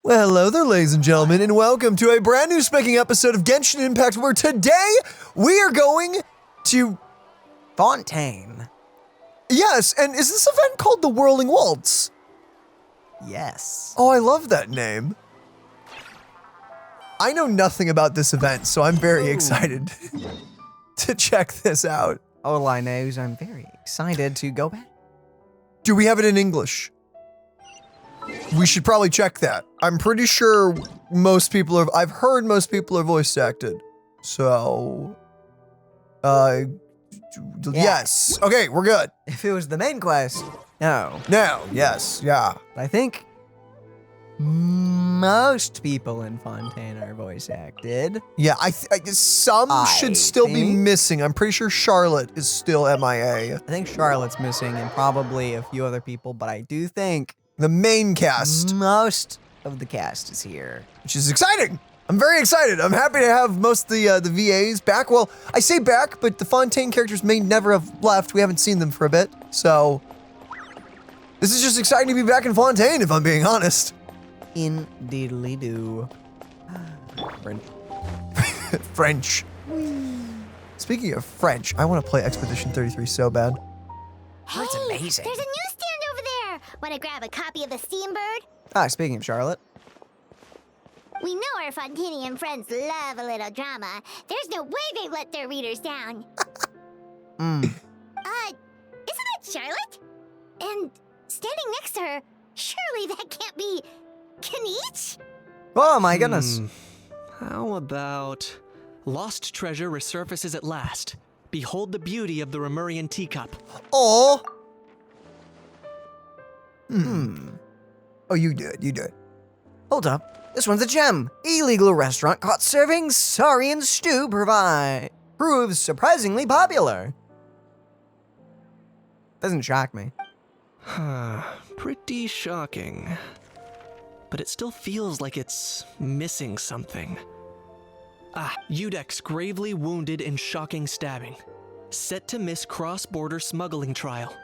Well, hello there, ladies and gentlemen, and welcome to a brand new spanking episode of Genshin Impact, where today we are going to Fontaine. Yes, and is this event called the Whirling Waltz? Yes. Oh, I love that name. I know nothing about this event, so I'm very excited to check this out. All I know is I'm very excited to go back. Do we have it in English? We should probably check that. I'm pretty sure I've heard most people are voice acted. So, yes. Okay, we're good. If it was the main quest, no. Now, yes, yeah. But I think most people in Fontaine are voice acted. Yeah, some should still be missing. I'm pretty sure Charlotte is still MIA. I think Charlotte's missing and probably a few other people, but I do think the main cast, most of the cast is here. Which is exciting. I'm very excited. I'm happy to have most of the VAs back. Well, I say back, but the Fontaine characters may never have left. We haven't seen them for a bit, so this is just exciting to be back in Fontaine, if I'm being honest. Indeedly-do. French. Speaking of French, I want to play Expedition 33 so bad. Hey, That's amazing. There's a newsstand over there. Want to grab a copy of the Steambird? Speaking of Charlotte. We know our Fontanian friends love a little drama. There's no way they let their readers down. Isn't that Charlotte? And standing next to her, surely that can't be Kinich? Oh my goodness. How about lost treasure resurfaces at last? Behold the beauty of the Remurian teacup. Oh. Oh, you do it. Hold up. This one's a gem. Illegal restaurant caught serving saurian stew proves surprisingly popular. Doesn't shock me. Pretty shocking. But it still feels like it's missing something. Udex gravely wounded in shocking stabbing. Set to miss cross-border smuggling trial.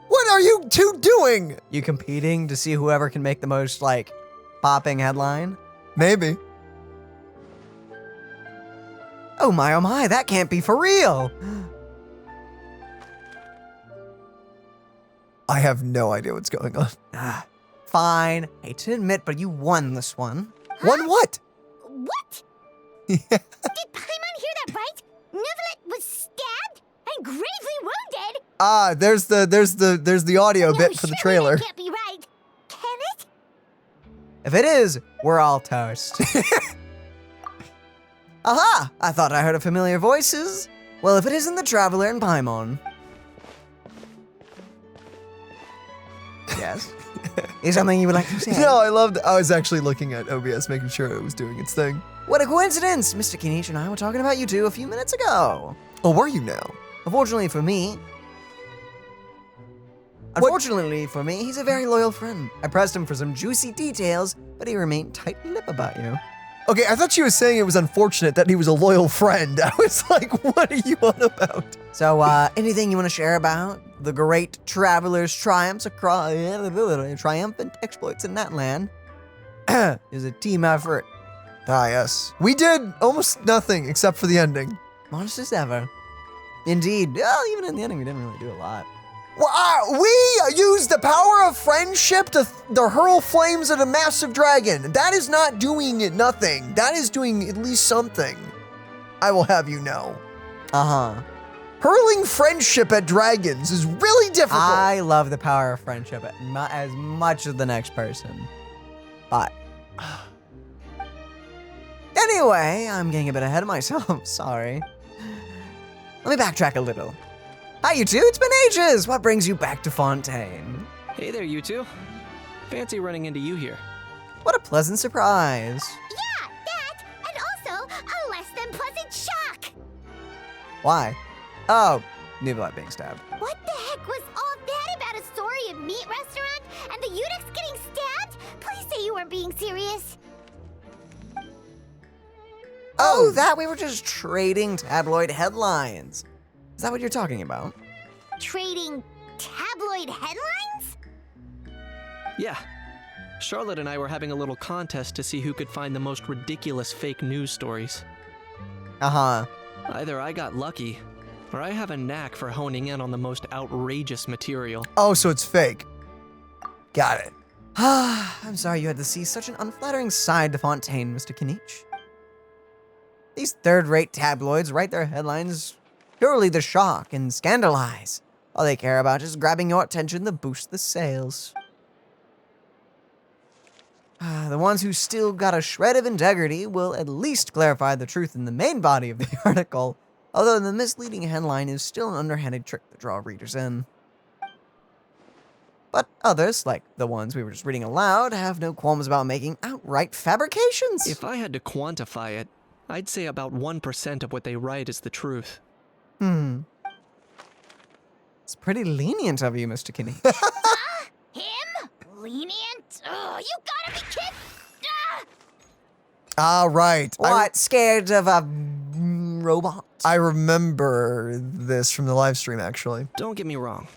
What are you two doing? You competing to see whoever can make the most, popping headline? Maybe. Oh my, that can't be for real. I have no idea what's going on. Fine. Hate to admit, but you won this one. Won what? What? Did Paimon hear that right? Neuvillette was stabbed and gravely wounded? There's the audio No, bit for the surely trailer. That can't be right. Can it? If it is, we're all toast. Aha! I thought I heard a familiar voices. Well, if it isn't the Traveler and Paimon. Yes? Is something you would like to say? No, I loved it. I was actually looking at OBS, making sure it was doing its thing. What a coincidence! Mr. Kinich and I were talking about you two a few minutes ago. Oh, were you now? Unfortunately for me, he's a very loyal friend. I pressed him for some juicy details, but he remained tight-lipped about you. Okay, I thought you were saying it was unfortunate that he was a loyal friend. I was like, what are you on about? So, anything you want to share about the great traveler's triumphant exploits in that land? It was a team effort. Yes. We did almost nothing except for the ending. Modest as ever. Indeed. Well, even in the ending, we didn't really do a lot. Well, we used the power of friendship to hurl flames at a massive dragon. That is not doing nothing. That is doing at least something. I will have you know. Hurling friendship at dragons is really difficult. I love the power of friendship as much as the next person. But anyway, I'm getting a bit ahead of myself. Sorry. Let me backtrack a little. Hi, you two. It's been ages. What brings you back to Fontaine? Hey there, you two. Fancy running into you here. What a pleasant surprise. Yeah, that, and also a less than pleasant shock. Why? Oh, Neuvillette being stabbed. What the heck was all that about a saurian meat restaurant and the Udex getting stabbed? Please say you weren't being serious. Oh, that we were just trading tabloid headlines. Is that what you're talking about? Trading tabloid headlines? Yeah. Charlotte and I were having a little contest to see who could find the most ridiculous fake news stories. Uh-huh. Either I got lucky, or I have a knack for honing in on the most outrageous material. Oh, so it's fake. Got it. I'm sorry you had to see such an unflattering side to Fontaine, Mr. Kinich. These third-rate tabloids write their headlines purely to shock and scandalize. All they care about is grabbing your attention to boost the sales. The ones who still got a shred of integrity will at least clarify the truth in the main body of the article, although the misleading headline is still an underhanded trick to draw readers in. But others, like the ones we were just reading aloud, have no qualms about making outright fabrications. If I had to quantify it, I'd say about 1% of what they write is the truth. It's pretty lenient of you, Mr. Kinich. Him? Lenient? Oh, you gotta be kidding! Right. What? Scared of a robot? I remember this from the live stream, actually. Don't get me wrong.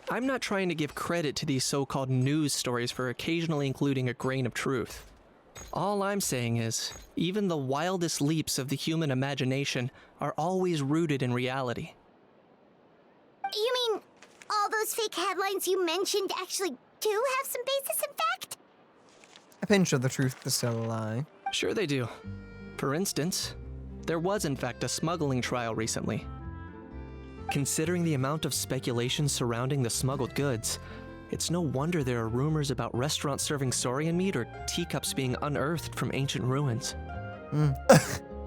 I'm not trying to give credit to these so-called news stories for occasionally including a grain of truth. All I'm saying is, even the wildest leaps of the human imagination are always rooted in reality. You mean all those fake headlines you mentioned actually do have some basis in fact? A pinch of the truth to still a lie. Sure they do. For instance, there was in fact a smuggling trial recently. Considering the amount of speculation surrounding the smuggled goods, it's no wonder there are rumors about restaurants serving saurian meat or teacups being unearthed from ancient ruins.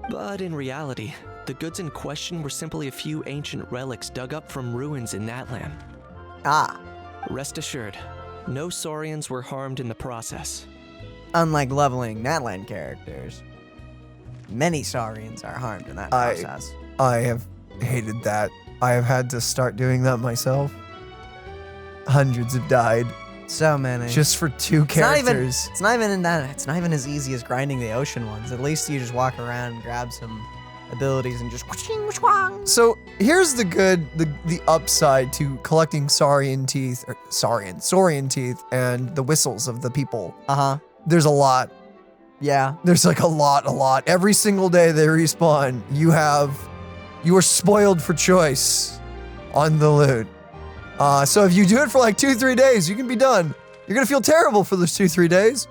But in reality, the goods in question were simply a few ancient relics dug up from ruins in Natlan. Ah, Rest assured, no saurians were harmed in the process. unlike leveling Natlan characters, many saurians are harmed in that process. I have hated that. I have had to start doing that myself. Hundreds have died So many. just for two characters. It's not even as easy as grinding the ocean ones. At least you just walk around and grab some abilities and just whooshing. So here's the upside to collecting saurian teeth and the whistles of the people. Uh-huh. There's a lot. Yeah. There's like a lot. Every single day they respawn, you are spoiled for choice on the loot. So if you do it for like 2-3 days, you can be done. You're gonna feel terrible for those 2-3 days,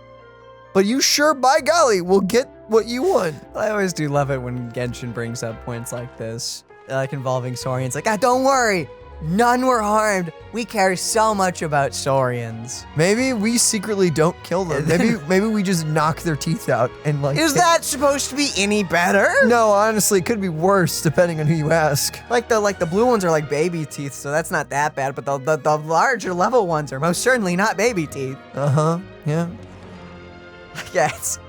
but you sure, by golly, will get what you want. I always do love it when Genshin brings up points like this, like involving saurians. Like, don't worry, none were harmed. We care so much about saurians. Maybe we secretly don't kill them. Maybe we just knock their teeth out and like. Is that supposed to be any better? No, honestly, it could be worse depending on who you ask. Like the blue ones are like baby teeth, so that's not that bad. But the larger level ones are most certainly not baby teeth. Yeah. Yes.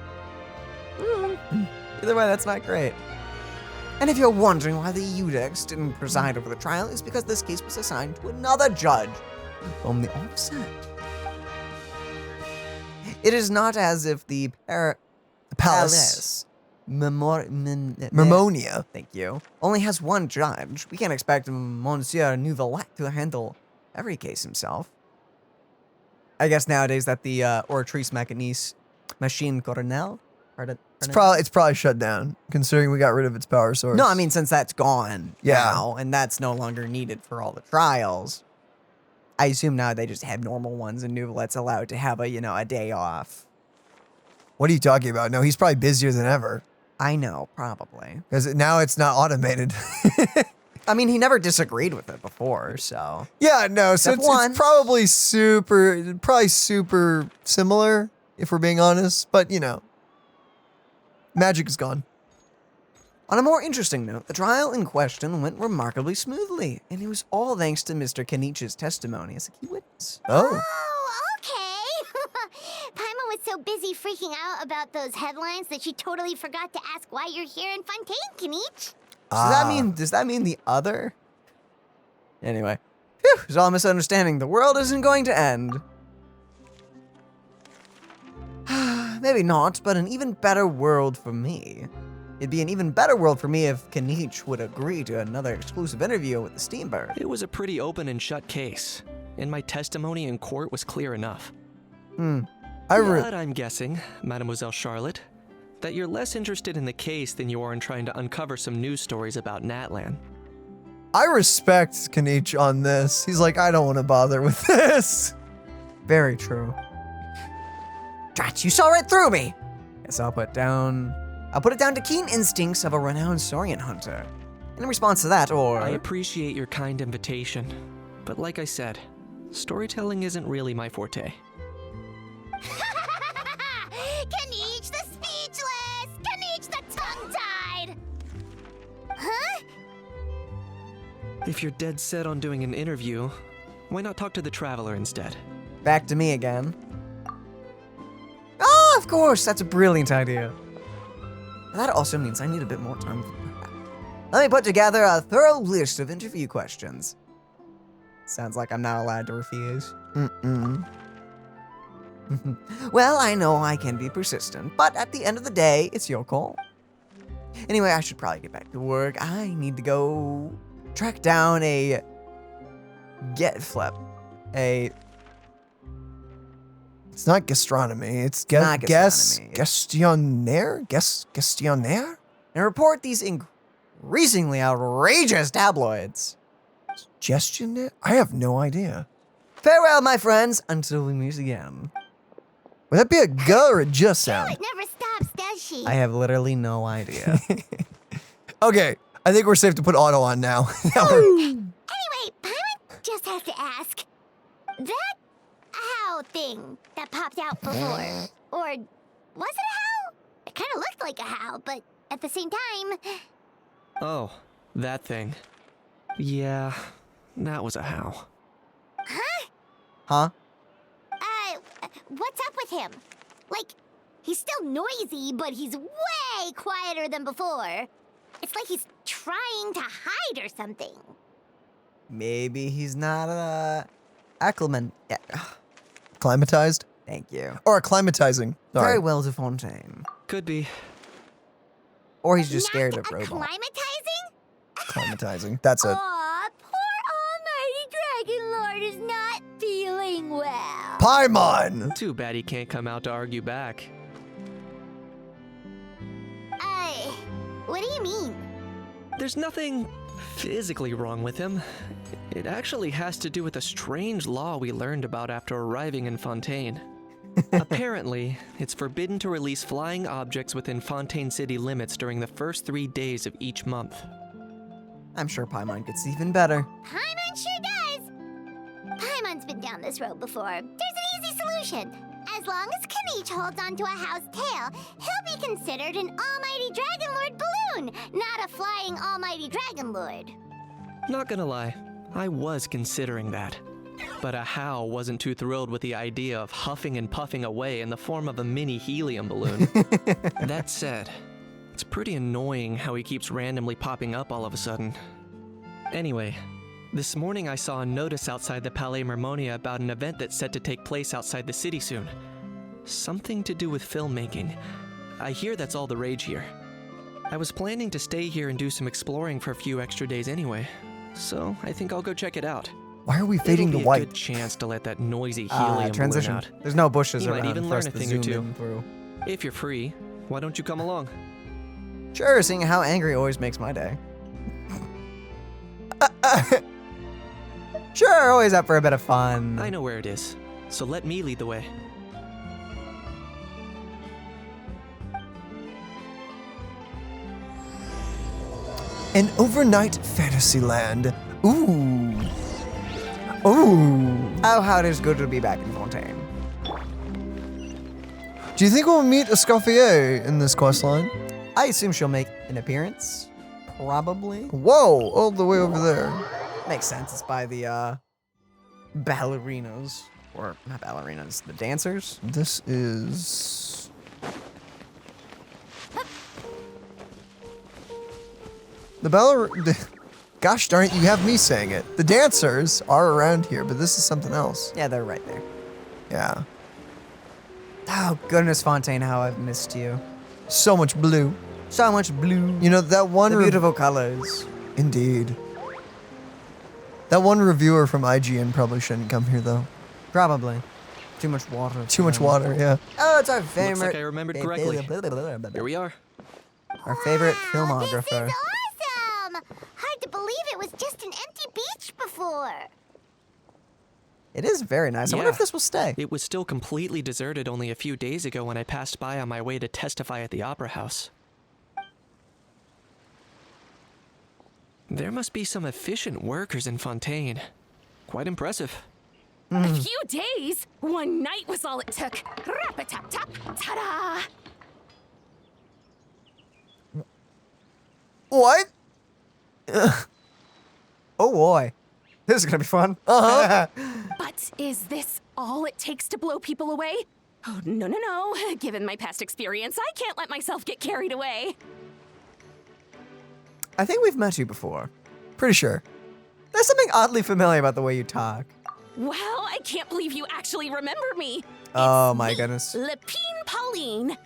Either way, that's not great. And if you're wondering why the Eudex didn't preside over the trial, it's because this case was assigned to another judge from the offset. It is not as if the Palace. Mermonia, thank you, only has one judge. We can't expect Monsieur Nouvelet to handle every case himself. I guess nowadays that the Oratrice Mécanique Machine Coronel. It's probably shut down, considering we got rid of its power source. No, I mean, since that's gone Yeah. now, and that's no longer needed for all the trials, I assume now they just have normal ones and Nouvelet's allowed to have a day off. What are you talking about? No, he's probably busier than ever. I know, probably. Because now it's not automated. I mean, he never disagreed with it before, so. Yeah, no, so Except it's once. probably super similar, if we're being honest. But, magic is gone. On a more interesting note, the trial in question went remarkably smoothly, and it was all thanks to Mr. Kenich's testimony as a key witness. Oh. Oh, okay. Paimon was so busy freaking out about those headlines that she totally forgot to ask why you're here in Fontaine, Kinich. Does that mean the other? Anyway, phew, it's all a misunderstanding. The world isn't going to end. Maybe not, but an even better world for me. It'd be an even better world for me if Kinich would agree to another exclusive interview with the Steambird. It was a pretty open and shut case, and my testimony in court was clear enough. But I'm guessing, Mademoiselle Charlotte, that you're less interested in the case than you are in trying to uncover some news stories about Natlan. I respect Kinich on this. He's like, I don't want to bother with this. Very true. Drat, you saw right through me. Guess I'll put it down to keen instincts of a renowned Saurian hunter. In response to that, or... I appreciate your kind invitation, but like I said, storytelling isn't really my forte. Kinich the speechless! Kinich the tongue-tied! Huh? If you're dead set on doing an interview, why not talk to the Traveler instead? Back to me again. Oh, of course, that's a brilliant idea. That also means I need a bit more time for prep. Let me put together a thorough list of interview questions. Sounds like I'm not allowed to refuse. Well, I know I can be persistent, but at the end of the day, it's your call. Anyway, I should probably get back to work. I need to go track down a It's not gastronomy. It's not gastronomy. Gestionnaire? And report these increasingly outrageous tabloids. Gestionnaire? I have no idea. Farewell, my friends, until we meet again. Would that be a G or a J sound? It never stops, does she? I have literally no idea. Okay, I think we're safe to put auto on now. Anyway, Paimon just has to ask. That how thing that popped out before, or was it a how? It kind of looked like a how, but at the same time... Oh, that thing. Yeah, that was a how. Huh? What's up with him? Like, he's still noisy, but he's way quieter than before. It's like he's trying to hide or something. Maybe he's not Acclimatized? Thank you. Or acclimatizing. Sorry. Very well to Fontaine. Could be. Or he's just scared Not of robots. acclimatizing? Acclimatizing. That's it. Aw, poor Almighty Dragon Lord is not feeling well. Paimon! Too bad he can't come out to argue back. What do you mean? There's nothing physically wrong with him. It actually has to do with a strange law we learned about after arriving in Fontaine. Apparently, it's forbidden to release flying objects within Fontaine city limits during the first 3 days of each month. I'm sure Paimon gets even better. Paimon sure does. Paimon's been down this road before. There's an easy solution. As long as Kinich holds onto a house tail, he'll be considered an Almighty Dragon Lord balloon, not a flying Almighty Dragon Lord. Not gonna lie, I was considering that. But a How wasn't too thrilled with the idea of huffing and puffing away in the form of a mini helium balloon. That said, it's pretty annoying how he keeps randomly popping up all of a sudden. Anyway, this morning I saw a notice outside the Palais Mermonia about an event that's set to take place outside the city soon. Something to do with filmmaking. I hear that's all the rage here. I was planning to stay here and do some exploring for a few extra days anyway, so I think I'll go check it out. Why are we fading to It'll be white? a good chance to let that noisy helium transition. balloon out. There's no bushes You might around even for learn us a to thing or zoom two. in through. If you're free, why don't you come along? Sure, seeing how angry always makes my day. Sure, always up for a bit of fun. I know where it is, so let me lead the way. An overnight Fantasyland. Ooh. Ooh. Oh, how it is good to be back in Fontaine. Do you think we'll meet Escoffier in this questline? I assume she'll make an appearance. Probably. Whoa, all the way over there. Makes sense. It's by the ballerinas. Or not ballerinas, the dancers. This is... Gosh darn it, you have me saying it. The dancers are around here, but this is something else. Yeah, they're right there. Yeah. Oh, goodness, Fontaine, how I've missed you. So much blue. So much blue. You know, that one... The beautiful colors. Indeed. That one reviewer from IGN probably shouldn't come here, though. Probably. Too much water. Too much water, yeah. Oh, it's our favorite. Looks like I remembered correctly. Here we are. Our favorite This filmographer. is awesome! Hard to believe it was just an empty beach before. It is very nice. I wonder Yeah. if this will stay. It was still completely deserted only a few days ago when I passed by on my way to testify at the Opera House. There must be some efficient workers in Fontaine. Quite impressive. A few days? One night was all it took. Rap-a-tap-tap, ta-da! What? Oh boy. This is gonna be fun. But is this all it takes to blow people away? Oh, no, no, no. Given my past experience, I can't let myself get carried away. I think we've met you before. Pretty sure. There's something oddly familiar about the way you talk. Wow, I can't believe you actually remember me. Oh my goodness. Lepine Pauline.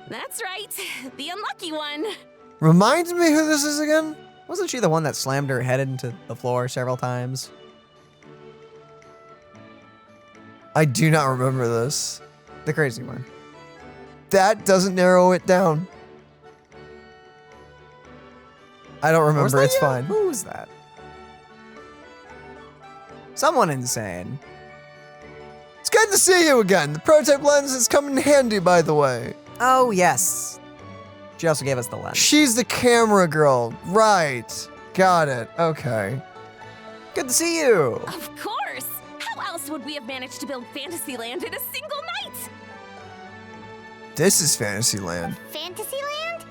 That's right, the unlucky one. Reminds me who this is again? Wasn't she the one that slammed her head into the floor several times? I do not remember this. The crazy one. That doesn't narrow it down. I don't Or was remember, that it's you? fine. Who was that? Someone insane. It's good to see you again. The prototype lens is coming in handy, by the way. Oh, yes. She also gave us the lens. She's the camera girl. Right. Got it. Okay. Good to see you. Of course. How else would we have managed to build Fantasyland in a single night? This is Fantasyland. Fantasyland?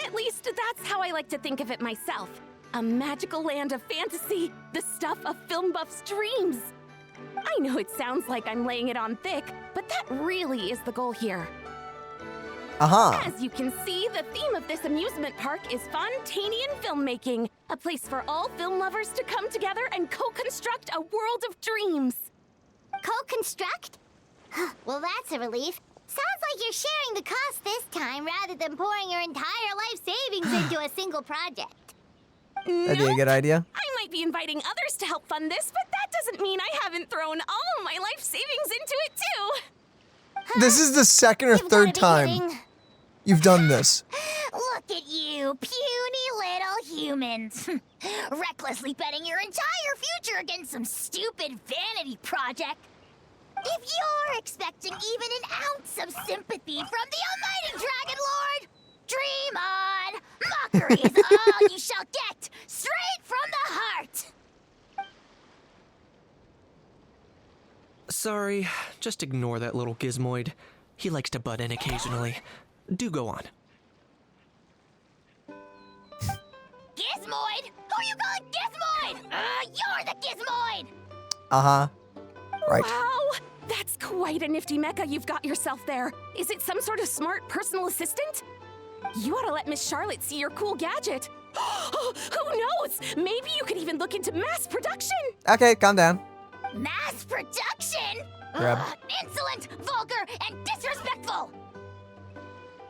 At least that's how I like to think of it myself. A magical land of fantasy, the stuff of film buffs' dreams. I know it sounds like I'm laying it on thick, but that really is the goal here. Uh-huh. As you can see, the theme of this amusement park is Fontainian filmmaking, a place for all film lovers to come together and co-construct a world of dreams. Co-construct? Well, that's a relief. Sounds like you're sharing the cost this time rather than pouring your entire life savings into a single project. That'd be a good idea. I might be inviting others to help fund this, but that doesn't mean I haven't thrown all my life savings into it too. This is the second or You've third gotta be time kidding. you've done this. Look at you, puny little humans. Recklessly betting your entire future against some stupid vanity project. If you're expecting even an ounce of sympathy from the almighty Dragon Lord, dream on! Mockery is all you shall get, straight from the heart! Sorry, just ignore that little gizmoid. He likes to butt in occasionally. Do go on. Gizmoid? Who you calling Gizmoid? You're the Gizmoid! Uh-huh. Right. Wow, that's quite a nifty mecha you've got yourself there. Is it some sort of smart personal assistant? You ought to let Miss Charlotte see your cool gadget. Who knows? Maybe you could even look into mass production. Okay, calm down. Mass production? Grab. Insolent, vulgar, and disrespectful!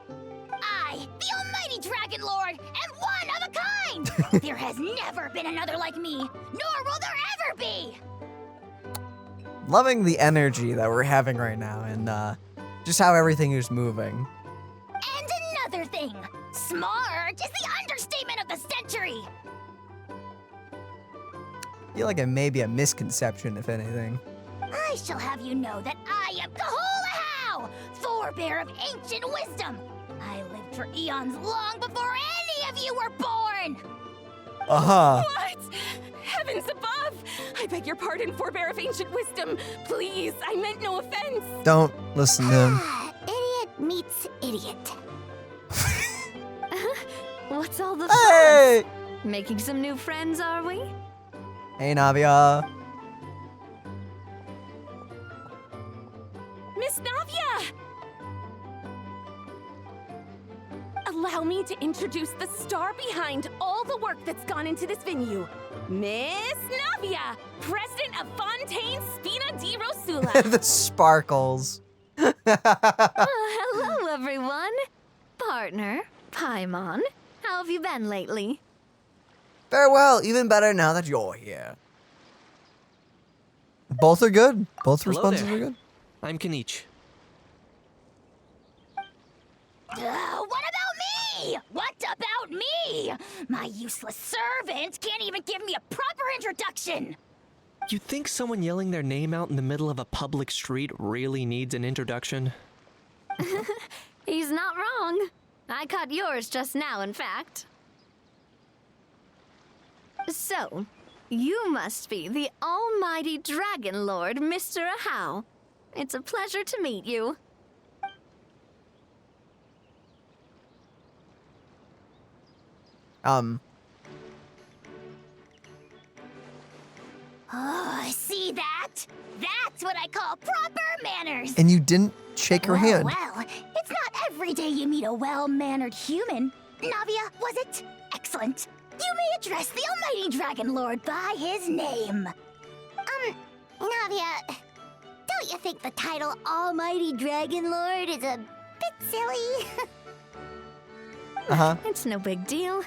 I, the almighty Dragon Lord, am one of a kind! There has never been another like me, nor will there ever be! Loving the energy that we're having right now and just how everything is moving. And another thing, smart is the understatement of the century! I feel like it may be a misconception, if anything. I shall have you know that I am Kahulahau, forebear of ancient wisdom. I lived for eons long before any of you were born. Uh-huh. What? Heavens above! I beg your pardon, forebear of ancient wisdom. Please, I meant no offense. Don't listen to him. Idiot meets idiot. What's all the Hey! fuss? Making some new friends, are we? Hey, Navia. Miss Navia! Allow me to introduce the star behind all the work that's gone into this venue. Miss Navia, president of Fontaine Spina di Rosula. The sparkles. Hello, everyone. Partner, Paimon, how have you been lately? Farewell, even better now that you're here. Both are good. Both Hello responses there. are good. I'm Kinich. What about me? What about me? My useless servant can't even give me a proper introduction. You think someone yelling their name out in the middle of a public street really needs an introduction? He's not wrong. I caught yours just now, in fact. So, you must be the almighty Dragon Lord, Mr. Ahau. It's a pleasure to meet you. Oh, see that? That's what I call proper manners. And you didn't shake her hand. Well, it's not every day you meet a well-mannered human. Navia, was it? Excellent. You may address the almighty Dragon Lord by his name. Navia, don't you think the title Almighty Dragon Lord is a bit silly? It's no big deal.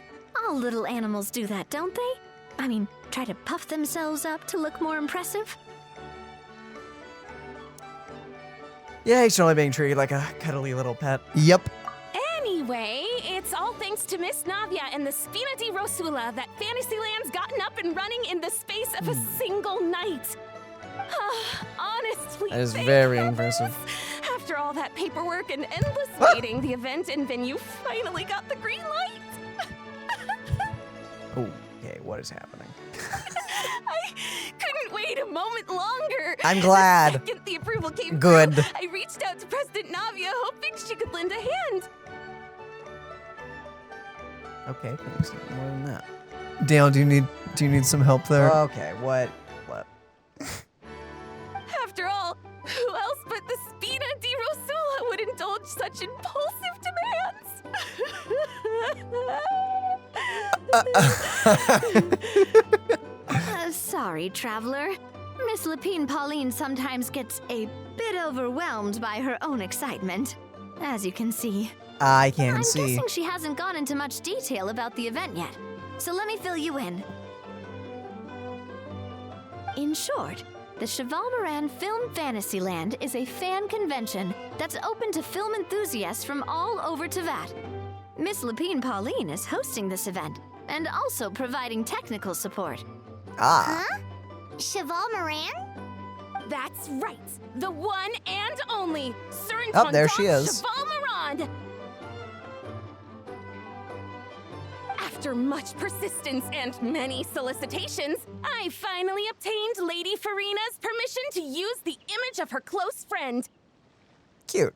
All little animals do that, don't they? I mean, try to puff themselves up to look more impressive. Yeah, he's only being treated like a cuddly little pet. Yep. Anyway, it's all thanks to Miss Navia and the Spina di Rosula that Fantasyland's gotten up and running in the space of a single night. Honestly, That is thank very heavens. impressive. After all that paperwork and endless waiting, the event and venue finally got the green light. Okay, what is happening? I couldn't wait a moment longer. I'm glad. The second the approval came Good. through, I reached out to President Navia, hoping she could lend a hand. Okay, thanks. More than that. Dale, do you need some help there? Okay, what? After all, who else but the Spina di Rosula would indulge such impulsive demands? Sorry, traveler. Miss Lapine Pauline sometimes gets a bit overwhelmed by her own excitement. As you can see. I can I'm see. guessing she hasn't gone into much detail about the event yet. So let me fill you in. In short, the Chevalmoran Film Fantasyland is a fan convention that's open to film enthusiasts from all over Teyvat. Miss Lapine Pauline is hosting this event and also providing technical support. Ah. Huh? Cheval Moran? That's right, the one and only Oh, there she is. Cheval Moran. After much persistence and many solicitations, I finally obtained Lady Farina's permission to use the image of her close friend. Cute.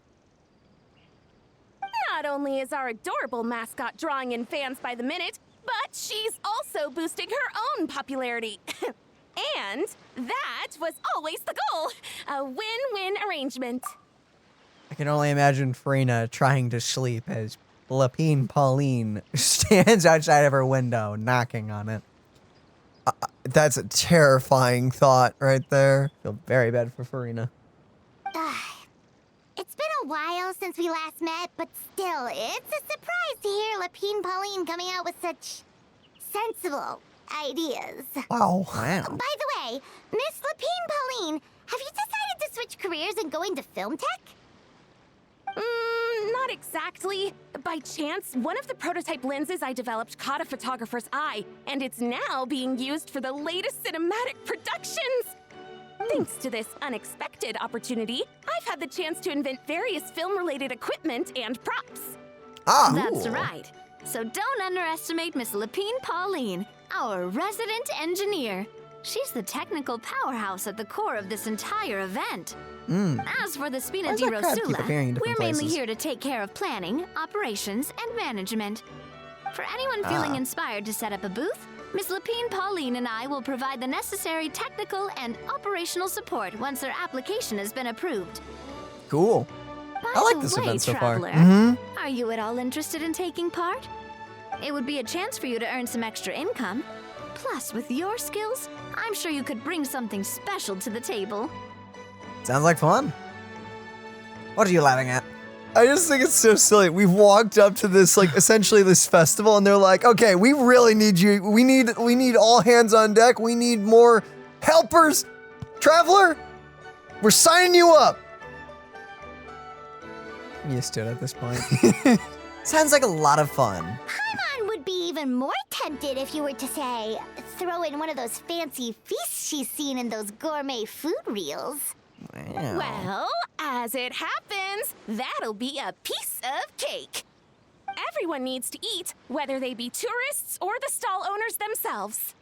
Not only is our adorable mascot drawing in fans by the minute, but she's also boosting her own popularity. And that was always the goal, a win-win arrangement. I can only imagine Farina trying to sleep as Lapine Pauline stands outside of her window, knocking on it. That's a terrifying thought right there. Feel very bad for Farina. It's been a while since we last met, but still, it's a surprise to hear Lapine Pauline coming out with such sensible ideas. Wow. Wow. By the way, Miss Lapine Pauline, have you decided to switch careers and go into film tech? Not exactly. By chance, one of the prototype lenses I developed caught a photographer's eye, and it's now being used for the latest cinematic productions. Thanks to this unexpected opportunity, I've had the chance to invent various film-related equipment and props. That's right. So don't underestimate Miss Lapine Pauline, our resident engineer. She's the technical powerhouse at the core of this entire event. As for the Spina Why di does that crab keep appearing in Rosula, we're different mainly places? here to take care of planning, operations, and management. For anyone feeling inspired to set up a booth, Miss Lapine Pauline and I will provide the necessary technical and operational support once their application has been approved. Cool. By I like the this way, event so far. traveler, are you at all interested in taking part? It would be a chance for you to earn some extra income. Plus, with your skills, I'm sure you could bring something special to the table. Sounds like fun. What are you laughing at? I just think it's so silly. We've walked up to this, like, essentially this festival, and they're like, okay, we really need you. We need all hands on deck. We need more helpers. Traveler, we're signing you up. I'm used to it at this point. Sounds like a lot of fun. Paimon would be even more tempted if you were to say, throw in one of those fancy feasts she's seen in those gourmet food reels. Wow. Well, as it happens, that'll be a piece of cake. Everyone needs to eat, whether they be tourists or the stall owners themselves.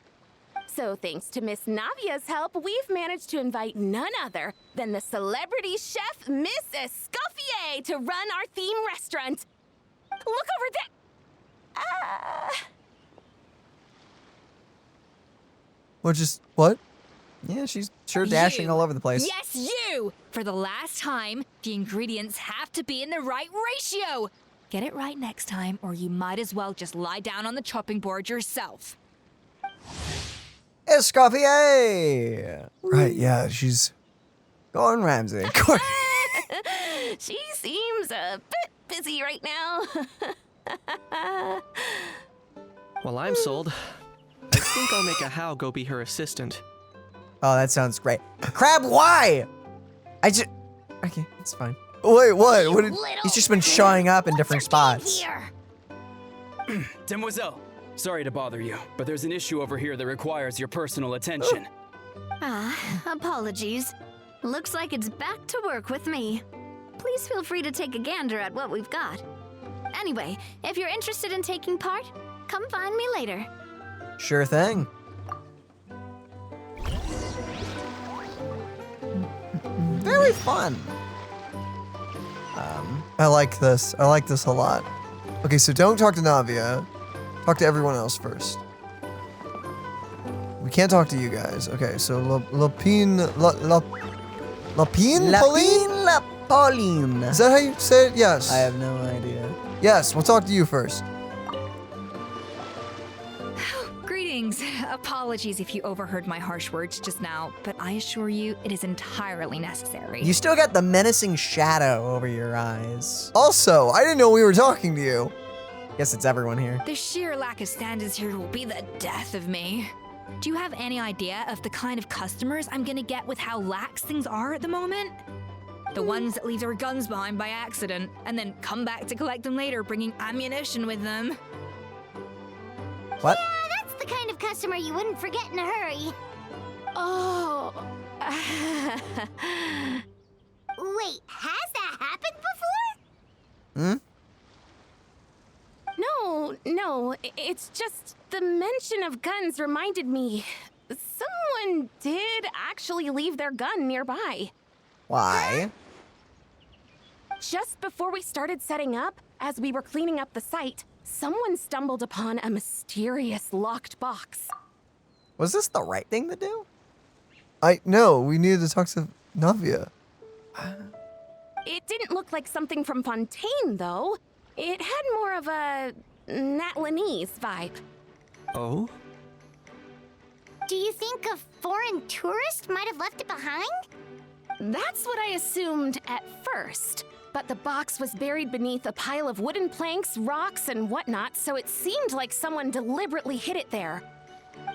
So thanks to Miss Navia's help, we've managed to invite none other than the celebrity chef, Miss Escoffier, to run our theme restaurant. Look over there. What? Yeah, she's sure dashing all over the place. Yes, you! For the last time, the ingredients have to be in the right ratio. Get it right next time, or you might as well just lie down on the chopping board yourself. Escoffier! Right, yeah, she's... Gordon Ramsay. She seems a bit busy right now. Well, I'm sold. I think I'll make a How go be her assistant. Oh, that sounds great. Crab, why? Okay, it's fine. Wait, what? What did... He's just been showing up in different spots. Here. Demoiselle, sorry to bother you, but there's an issue over here that requires your personal attention. Apologies. Looks like it's back to work with me. Please feel free to take a gander at what we've got. Anyway, if you're interested in taking part, come find me later. Sure thing. Very fun. I like this. I like this a lot. Okay, so don't talk to Navia. Talk to everyone else first. We can't talk to you guys. Okay, so Lapine... Lapine? Pauline? La Pauline. Is that how you say it? Yes. I have no idea. Yes, we'll talk to you first. Greetings. Apologies if you overheard my harsh words just now, but I assure you it is entirely necessary. You still got the menacing shadow over your eyes. Also, I didn't know we were talking to you. Guess it's everyone here. The sheer lack of standards here will be the death of me. Do you have any idea of the kind of customers I'm gonna get with how lax things are at the moment? The ones that leave their guns behind by accident and then come back to collect them later, bringing ammunition with them. What? Yeah, that's the kind of customer you wouldn't forget in a hurry. Oh. Wait, has that happened before? Hmm? No, it's just the mention of guns reminded me. Someone did actually leave their gun nearby. Why? Just before we started setting up, as we were cleaning up the site, someone stumbled upon a mysterious locked box. Was this the right thing to do? No, we needed to talk to Navia. It didn't look like something from Fontaine, though. It had more of a Natlanese vibe. Oh? Do you think a foreign tourist might have left it behind? That's what I assumed at first. But the box was buried beneath a pile of wooden planks, rocks, and whatnot, so it seemed like someone deliberately hid it there.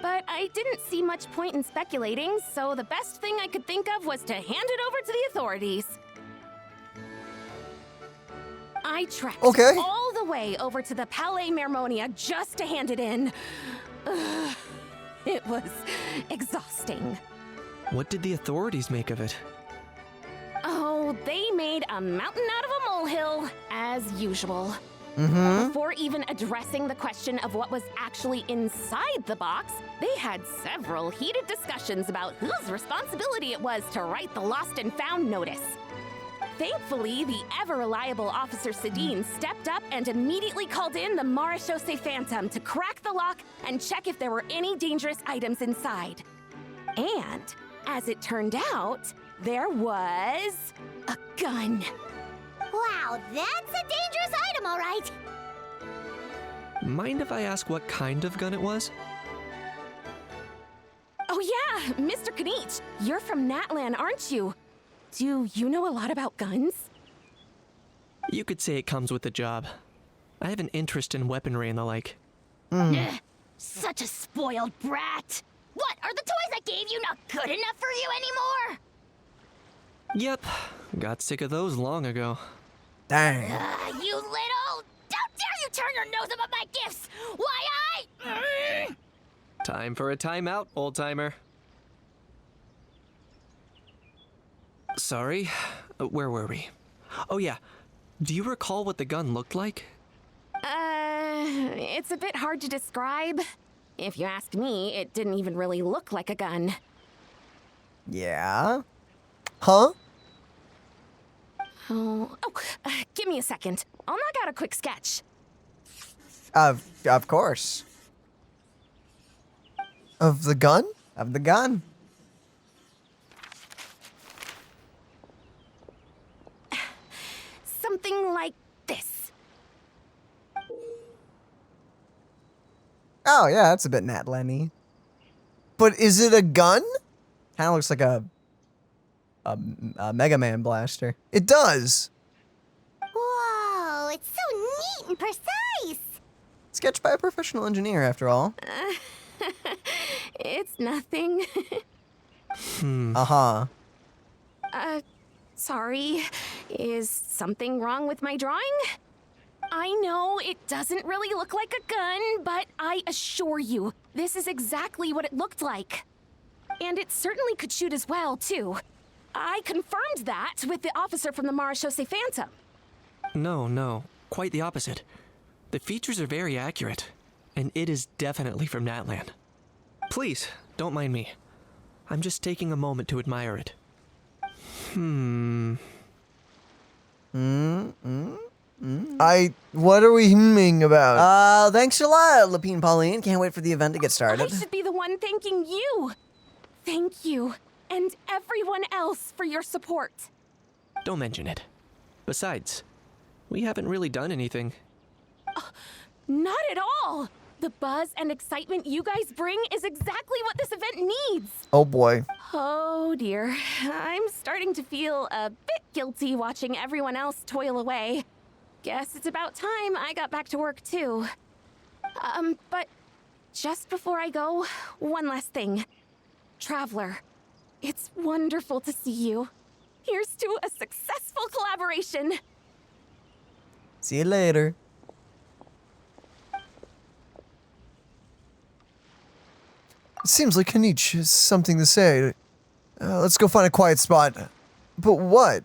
But I didn't see much point in speculating, so the best thing I could think of was to hand it over to the authorities. I trekked all the way over to the Palais Mermonia just to hand it in. Ugh, it was exhausting. What did the authorities make of it? Oh, they made a mountain out of a molehill, as usual. Mm-hmm. Before even addressing the question of what was actually inside the box, they had several heated discussions about whose responsibility it was to write the lost and found notice. Thankfully, the ever-reliable Officer Sedine stepped up and immediately called in the Marechaussee Phantom to crack the lock and check if there were any dangerous items inside. And, as it turned out, there was a gun. Wow, that's a dangerous item, all right. Mind if I ask what kind of gun it was? Oh yeah, Mr. Kinich, you're from Natlan, aren't you? Do you know a lot about guns? You could say it comes with the job. I have an interest in weaponry and the like. Ugh, such a spoiled brat. What, are the toys I gave you not good enough for you anymore? Yep, got sick of those long ago. Dang. You little... Don't dare you turn your nose up at my gifts! Why, Time for a timeout, old-timer. Sorry, where were we? Oh yeah, do you recall what the gun looked like? It's a bit hard to describe. If you ask me, it didn't even really look like a gun. Yeah? Huh? Give me a second. I'll knock out a quick sketch. Of course. Of the gun? Of the gun. Something like this. Oh, yeah, that's a bit Nat Lenny. But is it a gun? Kind of looks like a Mega Man blaster. It does. Whoa, it's so neat and precise. Sketched by a professional engineer, after all. It's nothing. Uh-huh. Sorry. Is something wrong with my drawing? I know it doesn't really look like a gun, but I assure you, this is exactly what it looked like. And it certainly could shoot as well, too. I confirmed that with the officer from the Marechaussee Phantom. No, quite the opposite. The features are very accurate, and it is definitely from Natland. Please, don't mind me. I'm just taking a moment to admire it. What are we hmming about? Thanks a lot, Lapine Pauline. Can't wait for the event to get started. I should be the one thanking you. Thank you, and everyone else for your support. Don't mention it. Besides, we haven't really done anything. Not at all. The buzz and excitement you guys bring is exactly what this event needs. Oh boy. Oh dear, I'm starting to feel a bit guilty watching everyone else toil away. Guess it's about time I got back to work too. But just before I go, one last thing. Traveler, it's wonderful to see you. Here's to a successful collaboration. See you later. It seems like Kinich has something to say. Let's go find a quiet spot. But what?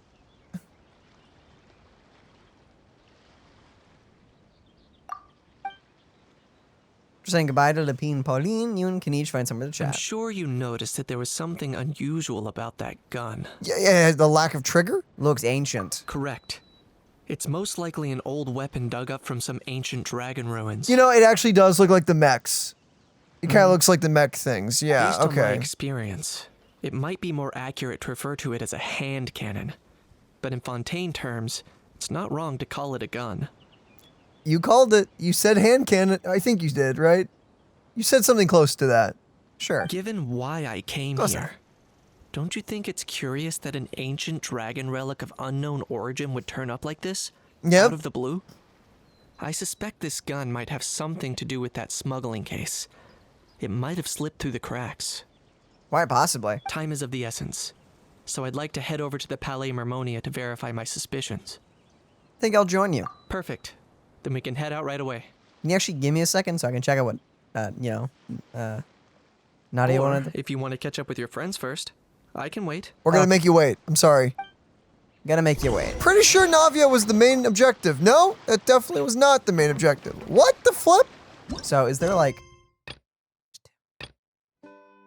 Saying goodbye to Lapine Pauline, you and Kinich find somewhere to I'm chat. sure you noticed that there was something unusual about that gun. Yeah, the lack of trigger? Looks ancient. Correct. It's most likely an old weapon dug up from some ancient dragon ruins. You know, it actually does look like the mechs. It kind of looks like the mech things. Yeah, Based on my okay. experience, it might be more accurate to refer to it as a hand cannon. But in Fontaine terms, it's not wrong to call it a gun. You called it. You said hand cannon. I think you did, right? You said something close to that. Sure. Given why I came Close here, enough. don't you think it's curious that an ancient dragon relic of unknown origin would turn up like this? Yep. Out of the blue? I suspect this gun might have something to do with that smuggling case. It might have slipped through the cracks. Why possibly? Time is of the essence, so I'd like to head over to the Palais Mermonia to verify my suspicions. Think I'll join you. Perfect. Then we can head out right away. Can you actually give me a second so I can check out what, Nadia Or, wanted? if you want to catch up with your friends first, I can wait. We're gonna make you wait. I'm sorry. Gotta make you wait. Pretty sure Navia was the main objective. No, it definitely was not the main objective. What the flip? So is there like...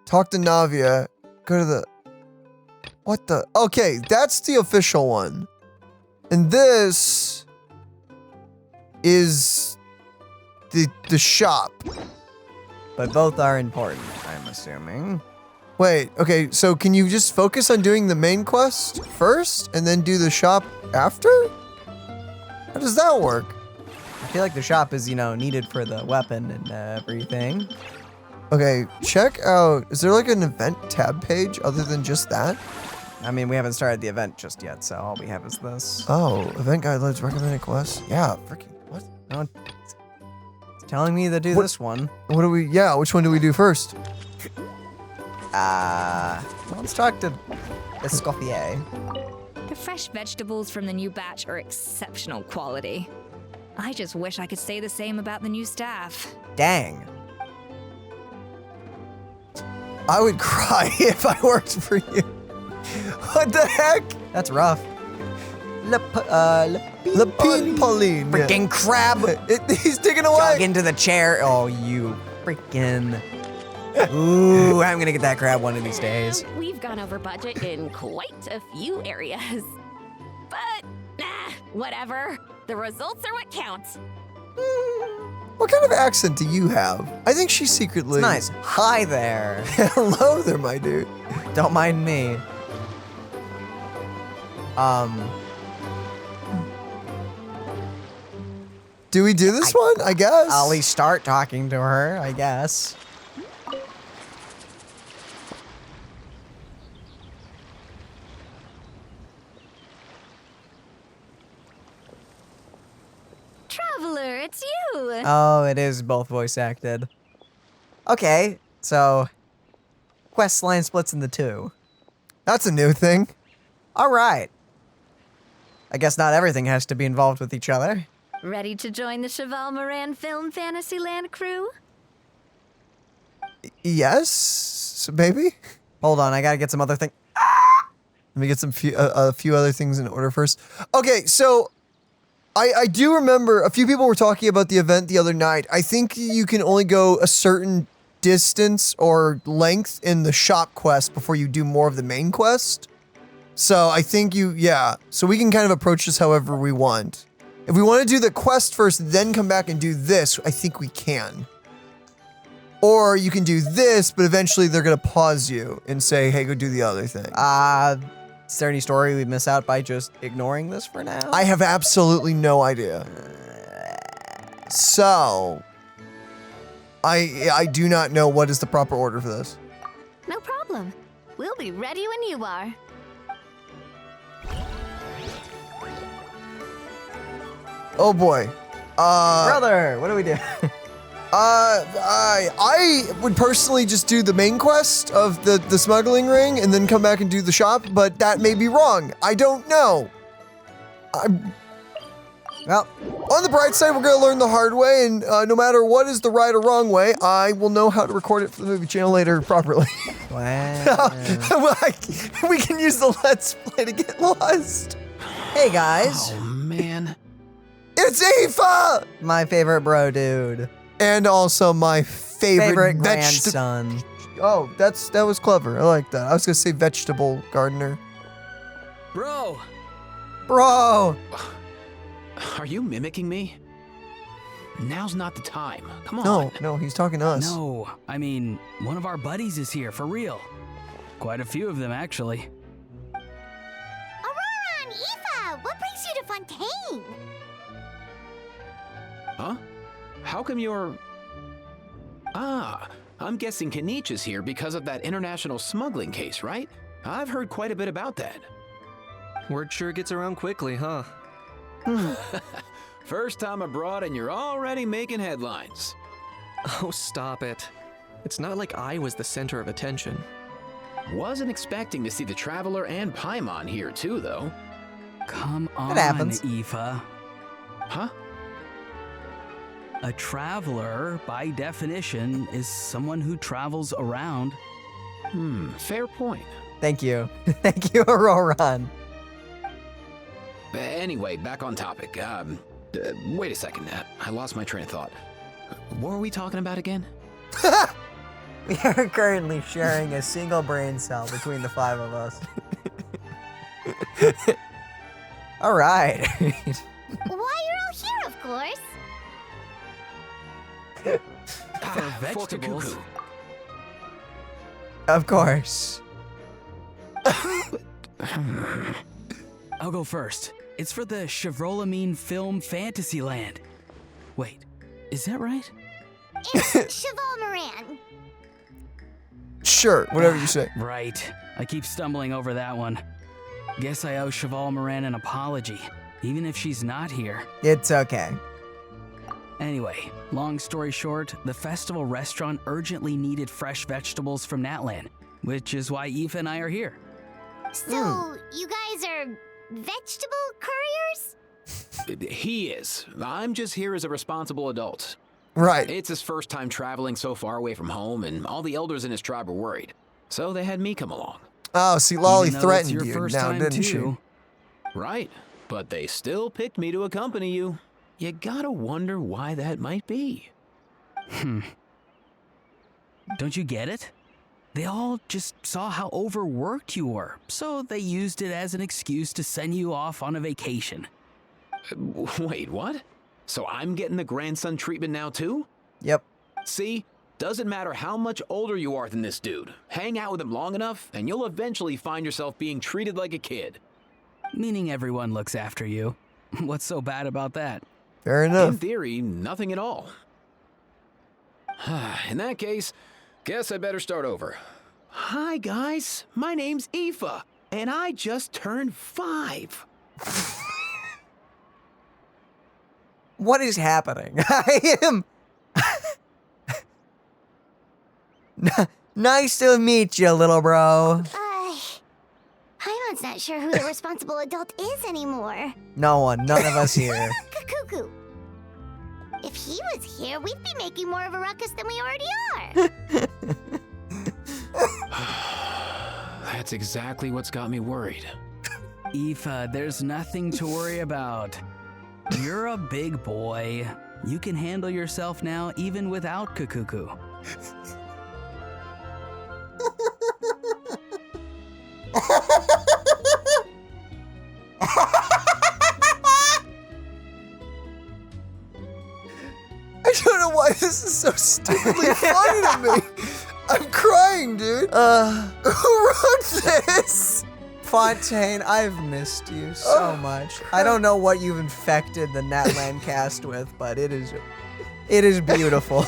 Talk to Navia. Go to the... What the... Okay, that's the official one. And this... is... the shop. But both are important, I'm assuming. Wait, okay, so can you just focus on doing the main quest first and then do the shop after? How does that work? I feel like the shop is, needed for the weapon and everything. Okay, check out, is there like an event tab page other than just that? I mean, we haven't started the event just yet, so all we have is this. Oh, event guidelines, recommended quests. Yeah, freaking, what? No, it's telling me to do What- this one. What do we, yeah, which one do we do first? Let's talk to Escoffier. The fresh vegetables from the new batch are exceptional quality. I just wish I could say the same about the new staff. Dang. I would cry if I worked for you. What the heck? That's rough. Lapine Pauline. Freaking crab. He's digging away. Dug into the chair. Oh, you freaking. Ooh, I'm gonna get that crab one of these days. We've gone over budget in quite a few areas. But, whatever. The results are what counts. What kind of accent do you have? I think she's secretly... It's nice. Hi there. Hello there, my dude. Don't mind me. Do we do this one? I guess. I'll at least start talking to her, I guess. Traveler, it's you! Oh, it is both voice acted. Okay, so quest line splits into two. That's a new thing. All right. I guess not everything has to be involved with each other. Ready to join the Cheval Moran Film Fantasyland crew? Yes, maybe. Hold on, I gotta get some other thing. Let me get a few other things in order first. Okay, so I do remember a few people were talking about the event the other night. I think you can only go a certain distance or length in the shop quest before you do more of the main quest. So I think so we can kind of approach this however we want. If we want to do the quest first, then come back and do this, I think we can. Or you can do this, but eventually they're going to pause you and say, hey, go do the other thing. Is there any story we miss out by just ignoring this for now? I have absolutely no idea. So, I do not know what is the proper order for this. No problem. We'll be ready when you are. Oh boy. Brother, what do we do? I would personally just do the main quest of the smuggling ring and then come back and do the shop, but that may be wrong. I don't know. Well, on the bright side, we're going to learn the hard way, and no matter what is the right or wrong way, I will know how to record it for the movie channel later properly. wow. We can use the Let's Play to get lost. Hey guys, Oh, man. It's Ifa! my favorite bro dude. And also my favorite grandson. Oh, that was clever. I like that. I was gonna say vegetable gardener. Bro! Bro! Are you mimicking me? Now's not the time. Come on. No, he's talking to us. No, I mean, one of our buddies is here, for real. Quite a few of them, actually. Ororon and Ifa, what brings you to Fontaine? Huh? How come you're... I'm guessing Kinich is here because of that international smuggling case, right? I've heard quite a bit about that. Word sure gets around quickly, huh? First time abroad and you're already making headlines. Oh, stop it. It's not like I was the center of attention. Wasn't expecting to see the Traveler and Paimon here too, though. Come on, happens. Ifa. Huh? A traveler, by definition, is someone who travels around. Fair point. Thank you. Thank you, Ororon. Anyway, back on topic. Wait a second. I lost my train of thought. What were we talking about again? We are currently sharing a single brain cell between the five of us. All right. Why, you're all here, of course. For vegetables. Cacucu. Of course. I'll go first. It's for the Chevrolamine Film Fantasyland. Wait, is that right? It's Cheval Moran. Sure, whatever you say. Right. I keep stumbling over that one. Guess I owe Cheval Moran an apology, even if she's not here. It's okay. Anyway, long story short, the festival restaurant urgently needed fresh vegetables from Natlan. which is why Ifa and I are here. So, you guys are vegetable couriers? He is. I'm just here as a responsible adult. Right. It's his first time traveling so far away from home, and all the elders in his tribe were worried. So they had me come along. Oh, Citlali Even though threatened it's your you first now, time didn't too. Right. But they still picked me to accompany you. You gotta wonder why that might be. Don't you get it? They all just saw how overworked you were, so they used it as an excuse to send you off on a vacation. Wait, what? So I'm getting the grandson treatment now too? Yep. See? Doesn't matter how much older you are than this dude. Hang out with him long enough, and you'll eventually find yourself being treated like a kid. Meaning everyone looks after you. What's so bad about that? Fair enough. In theory, nothing at all. In that case, guess I better start over. Hi, guys. My name's Ifa, and I just turned 5. What is happening? I am. Nice to meet you, little bro. Paimon's not sure who the responsible adult is anymore. No one, none of us here. Cacucu. If he was here, we'd be making more of a ruckus than we already are. That's exactly what's got me worried. Ifa, there's nothing to worry about. You're a big boy. You can handle yourself now even without Cacucu. I don't know why this is so stupidly funny to me. I'm crying, dude. Who wrote this? Fontaine, I've missed you so much. I don't know what you've infected the Natland cast with, but it is beautiful.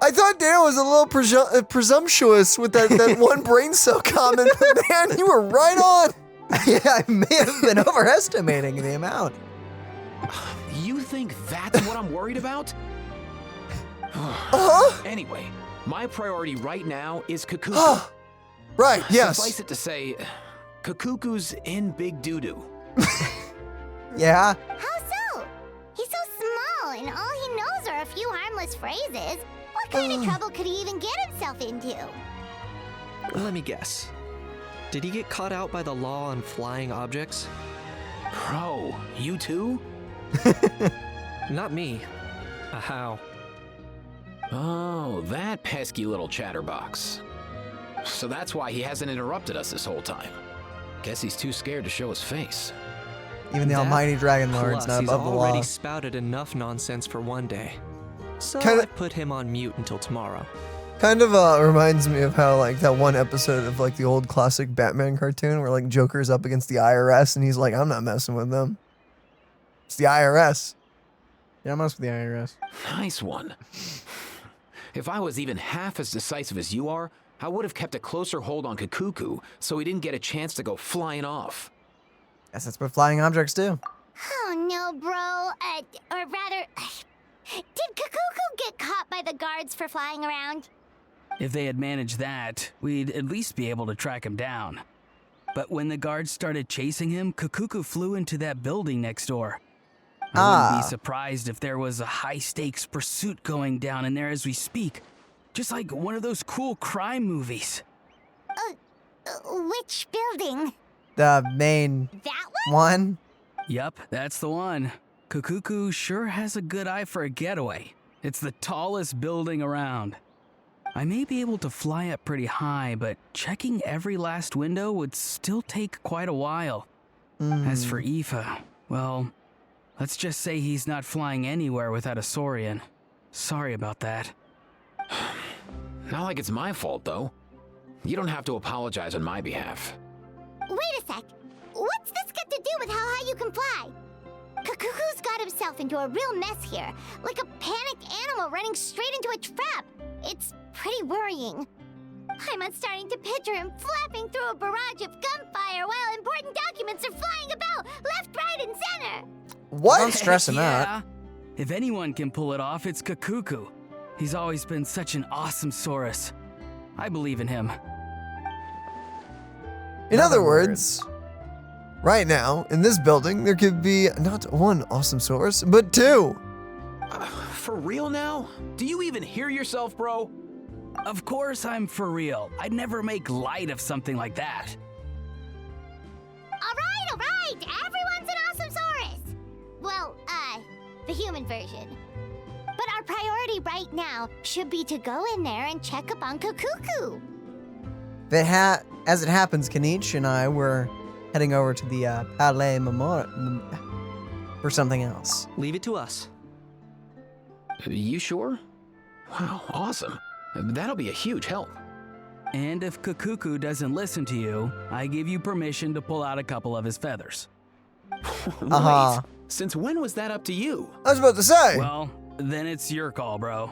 I thought Dan was a little presumptuous with that one brain cell comment, but man, you were right on. Yeah, I may have been overestimating the amount. You think that's what I'm worried about? Anyway, my priority right now is Cacucu. Right, yes. Suffice it to say, Cacucu's in big doo-doo. Yeah? How so? He's so small, and all he knows are a few harmless phrases. What kind of trouble could he even get himself into? Let me guess. Did he get caught out by the law on flying objects? Bro, you too? Not me. How? Oh, that pesky little chatterbox. So that's why he hasn't interrupted us this whole time. Guess he's too scared to show his face. Even the almighty Dragon Lord's Plus, not he's above the already law. spouted enough nonsense for one day. So Kinda- I put him on mute until tomorrow. Kind of reminds me of how like that one episode of like the old classic Batman cartoon where like Joker's up against the IRS and he's like, I'm not messing with them. It's the IRS. Yeah, I'm with the IRS. Nice one. If I was even half as decisive as you are, I would have kept a closer hold on Cacucu so he didn't get a chance to go flying off. Guess that's what flying objects do. Oh no, bro. Or rather, did Cacucu get caught by the guards for flying around? If they had managed that, we'd at least be able to track him down. But when the guards started chasing him, Cacucu flew into that building next door. I wouldn't be surprised if there was a high-stakes pursuit going down in there as we speak. Just like one of those cool crime movies. Which building? The main That one? Yup, that's the one. Cacucu sure has a good eye for a getaway. It's the tallest building around. I may be able to fly up pretty high, but checking every last window would still take quite a while. As for Ifa, well, let's just say he's not flying anywhere without a Saurian. Sorry about that. Not like it's my fault, though. You don't have to apologize on my behalf. Wait a sec. What's this got to do with how high you can fly? Cacucu's got himself into a real mess here, like a panicked animal running straight into a trap. It's pretty worrying. I'm starting to picture him flapping through a barrage of gunfire while important documents are flying about left, right, and center. What? Don't stress him out. Yeah. If anyone can pull it off, it's Cacucu. He's always been such an awesome Saurus. I believe in him. In other words, right now, in this building, there could be not one awesome source, but two. For real now? Do you even hear yourself, bro? Of course I'm for real. I'd never make light of something like that. All right. Everyone's an awesome source. Well, the human version. But our priority right now should be to go in there and check up on Cacucu. As it happens, Kinich and I were heading over to the Palais Memorial for something else. Leave it to us. You sure? Wow, awesome. That'll be a huge help. And if Cacucu doesn't listen to you, I give you permission to pull out a couple of his feathers. Wait, since when was that up to you? I was about to say. Well, then it's your call, bro.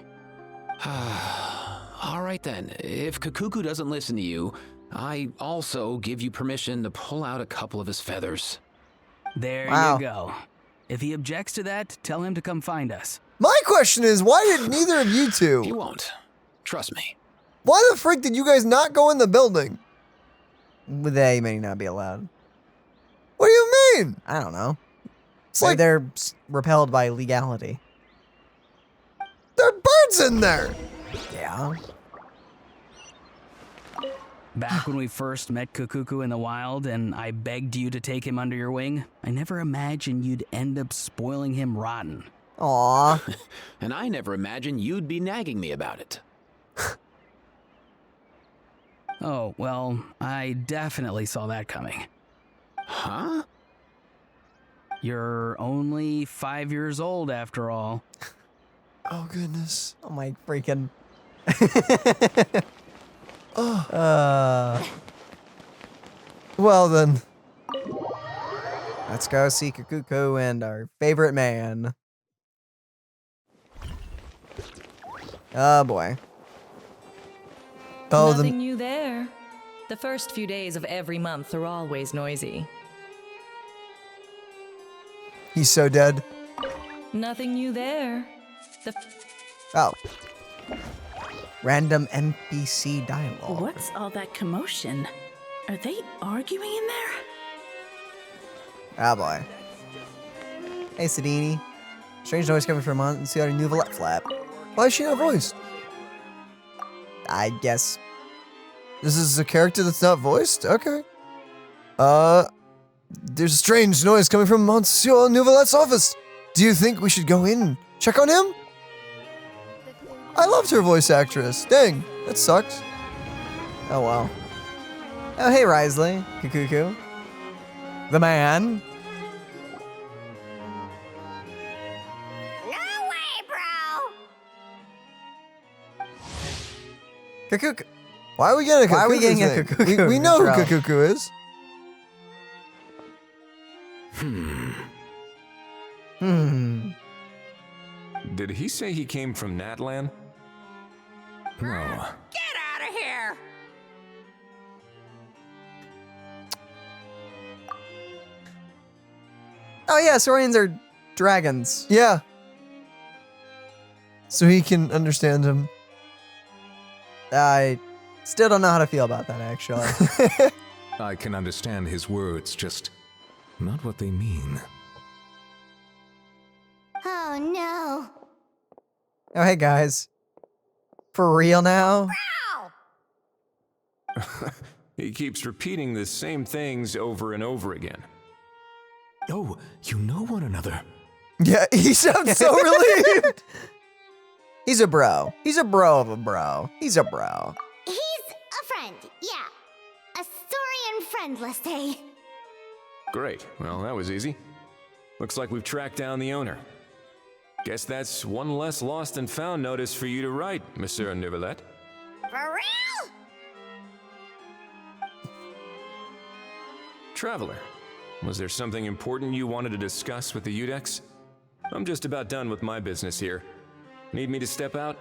All right then, if Cacucu doesn't listen to you, I also give you permission to pull out a couple of his feathers. There Wow. you go. If he objects to that, tell him to come find us. My question is, why did neither of you He two? won't. Trust me. Why the frick did you guys not go in the building? They may not be allowed. What do you mean? I don't know. It's Maybe like they're repelled by legality. there are birds in there. Yeah. Back when we first met Cacucu in the wild and I begged you to take him under your wing, I never imagined you'd end up spoiling him rotten. Aw. And I never imagined you'd be nagging me about it. Oh, well, I definitely saw that coming. Huh? You're only 5 years old after all. Oh goodness. Oh my freaking. Oh. Well then. Let's go see Cacucu and our favorite man. Oh boy. Oh, Nothing new there. The first few days of every month are always noisy. he's so dead. Nothing new there. Oh. Random NPC dialogue. What's all that commotion? Are they arguing in there? Oh boy. Hey Sedini. Strange noise coming from Monsieur Nouvelette Flap. Why is she not voiced? I guess. This is a character that's not voiced? Okay. There's a strange noise coming from Monsieur Nouvelette's office. Do you think we should go in and check on him? I loved her voice actress. Dang, that sucks. Oh well. Oh hey Risley. Cacucu. The man. No way, bro! Cacucu. Why are we getting a Cacucu? Why are we getting a thing? Cacucu We know who intro? Cacucu is. Did he say he came from Natlan? No. Get out of here! Oh yeah, Saurians are dragons. Yeah. So he can understand him. I still don't know how to feel about that actually. I can understand his words, just not what they mean. Oh no. Oh hey guys. For real now? He keeps repeating the same things over and over again. Oh, you know one another. Yeah, he sounds so relieved. He's a bro. He's a bro of a bro. He's a bro. He's a friend, yeah. A Saurian friend, let's say. Great. Well, that was easy. Looks like we've tracked down the owner. Guess that's one less lost and found notice for you to write, Monsieur Nouvelette. For real? Traveler, was there something important you wanted to discuss with the Udex? I'm just about done with my business here. Need me to step out?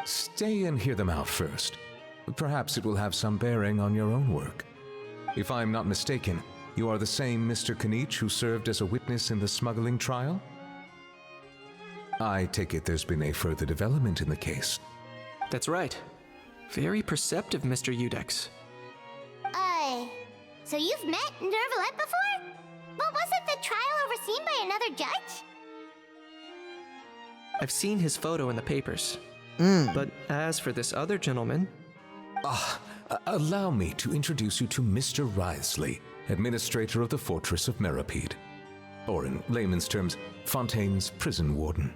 Stay and hear them out first. Perhaps it will have some bearing on your own work. If I'm not mistaken, you are the same Mr. Kinich who served as a witness in the smuggling trial? I take it there's been a further development in the case. That's right. Very perceptive, Mr. Udex. So you've met Nervalette before? But wasn't the trial overseen by another judge? I've seen his photo in the papers. But as for this other gentleman... Allow me to introduce you to Mr. Wriothesley, administrator of the Fortress of Meripede. Or in layman's terms, Fontaine's prison warden.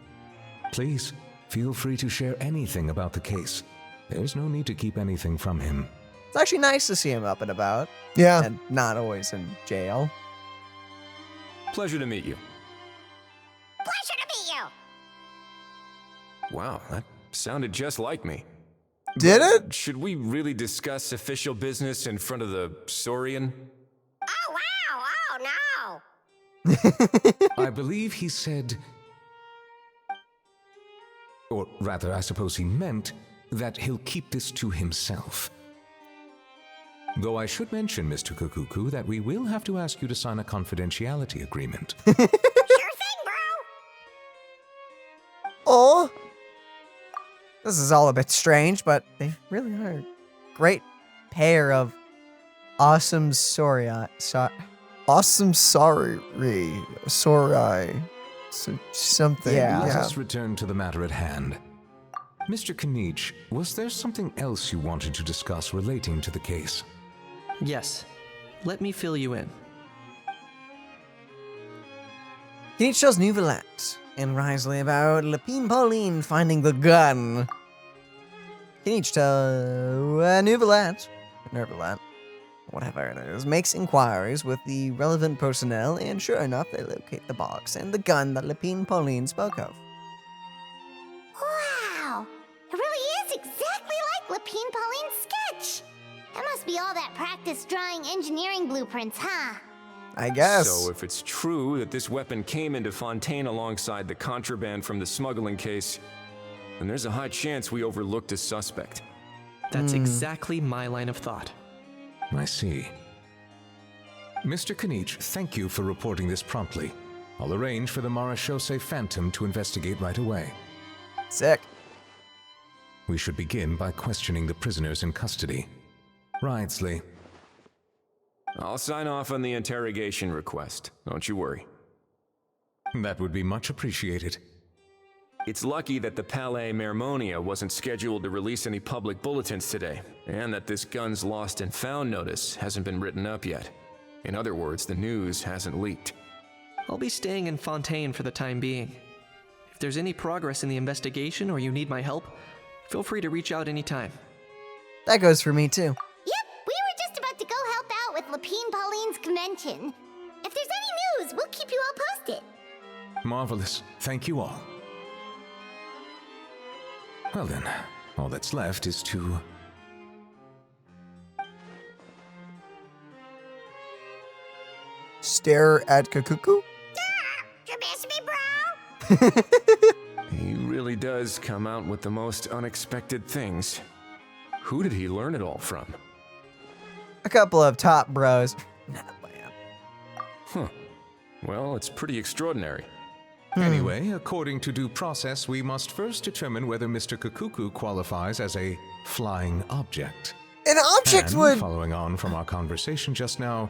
Please, feel free to share anything about the case. There's no need to keep anything from him. It's actually nice to see him up and about. Yeah. And not always in jail. Pleasure to meet you. Pleasure to meet you! Wow, that sounded just like me. Did it? Should we really discuss official business in front of the Saurian? Oh, wow! Oh, no! I believe he said... Or rather, I suppose he meant that he'll keep this to himself. Though I should mention, Mr. Cacucu, that we will have to ask you to sign a confidentiality agreement. Sure thing, bro! Oh, This is all a bit strange, but they really are a great pair of awesome awesome sorry. Something. Yeah. Let us return to the matter at hand. Mr. Kinich, was there something else you wanted to discuss relating to the case? Yes. Let me fill you in. Kinich tells Nervalette and Wriothesley about Lapine Pauline finding the gun. Kinich tells Nervalette, whatever it is, makes inquiries with the relevant personnel, and sure enough, they locate the box and the gun that Lapine Pauline spoke of. Wow! It really is exactly like Lapine Pauline's sketch! That must be all that practice drawing engineering blueprints, huh? I guess. So if it's true that this weapon came into Fontaine alongside the contraband from the smuggling case, then there's a high chance we overlooked a suspect. That's exactly my line of thought. I see. Mr. Kinich, thank you for reporting this promptly. I'll arrange for the Marechaussee Phantom to investigate right away. Sick. We should begin by questioning the prisoners in custody. Wriothesley. I'll sign off on the interrogation request. Don't you worry. That would be much appreciated. It's lucky that the Palais Mermonia wasn't scheduled to release any public bulletins today, and that this gun's lost and found notice hasn't been written up yet. In other words, the news hasn't leaked. I'll be staying in Fontaine for the time being. If there's any progress in the investigation or you need my help, feel free to reach out anytime. That goes for me too. Yep, we were just about to go help out with Lapine Pauline's convention. If there's any news, we'll keep you all posted. Marvelous. Thank you all. Well then, all that's left is to... Stare at Cacucu? You miss me, bro? He really does come out with the most unexpected things. Who did he learn it all from? A couple of top bros. Huh. Well, it's pretty extraordinary. Anyway, according to due process, we must first determine whether Mr. Cacucu qualifies as a flying object. An object And, would... following on from our conversation just now,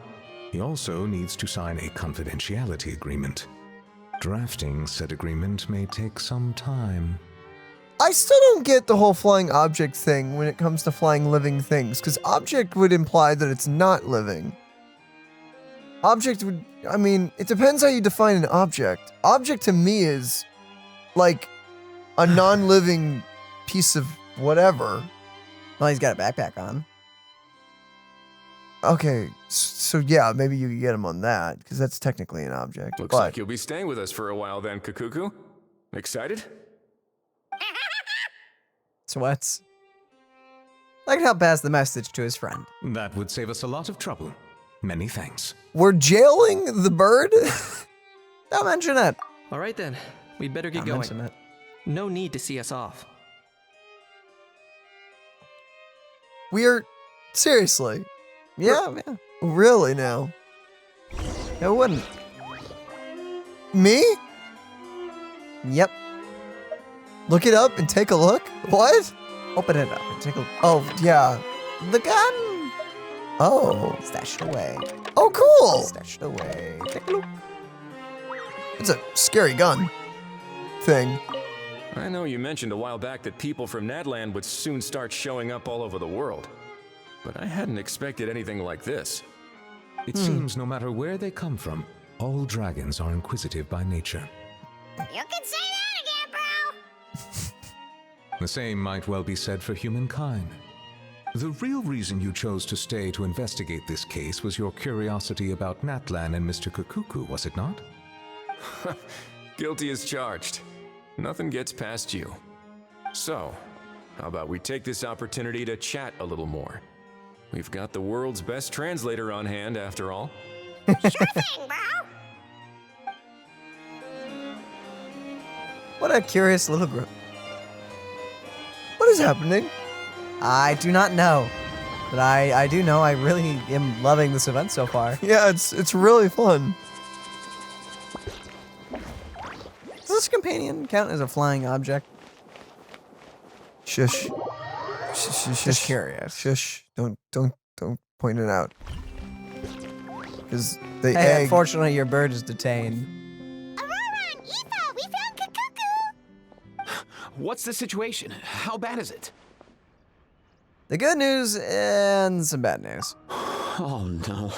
he also needs to sign a confidentiality agreement. Drafting said agreement may take some time. I still don't get the whole flying object thing when it comes to flying living things, because object would imply that it's not living. Object would, I mean, it depends how you define an object. Object to me is like a non-living piece of whatever. Well, he's got a backpack on. Okay, so yeah, maybe you could get him on that, because that's technically an object. Looks like you'll be staying with us for a while then, Cacucu. Excited? Sweats. I can help pass the message to his friend. That would save us a lot of trouble. Many thanks. We're jailing the bird? Don't mention it. All right then, we'd better get Don't going. mention it. No need to see us off. We're... Seriously. Yeah. Really now? Who wouldn't? Me? Yep. Look it up and take a look? What? Open it up and take a look. Oh, yeah. The gun! Oh. Stashed away. Oh, cool. Stashed away. Take a look. It's a scary gun thing. I know you mentioned a while back that people from Nadland would soon start showing up all over the world, but I hadn't expected anything like this. It seems no matter where they come from, all dragons are inquisitive by nature. You can say that again, bro. The same might well be said for humankind. The real reason you chose to stay to investigate this case was your curiosity about Natlan and Mr. Cacucu, was it not? Guilty as charged. Nothing gets past you. So, how about we take this opportunity to chat a little more? We've got the world's best translator on hand, after all. Sure thing, bro. What a curious little group. What is happening? I do not know. But I do know I really am loving this event so far. Yeah, it's really fun. Does this companion count as a flying object? Shush. Shush, shush, Just shush. curious. Shush. Don't point it out. Because the Hey, egg. unfortunately, your bird is detained. Ororon and Ifa, we found Cacucu. What's the situation? How bad is it? The good news and some bad news. Oh no.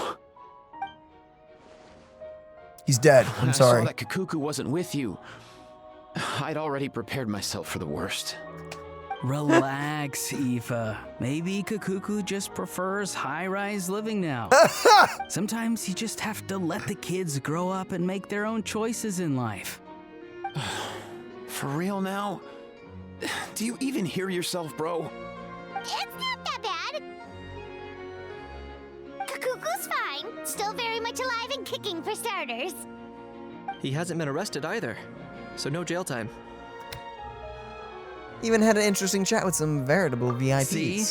He's dead. When I'm I sorry. saw that Cacucu wasn't with you, I'd already prepared myself for the worst. Relax, Ifa. Maybe Cacucu just prefers high-rise living now. Sometimes you just have to let the kids grow up and make their own choices in life. For real now? Do you even hear yourself, bro? It's not that bad. Cacucu's fine. Still very much alive and kicking for starters. He hasn't been arrested either, so no jail time. Even had an interesting chat with some veritable VIPs. See?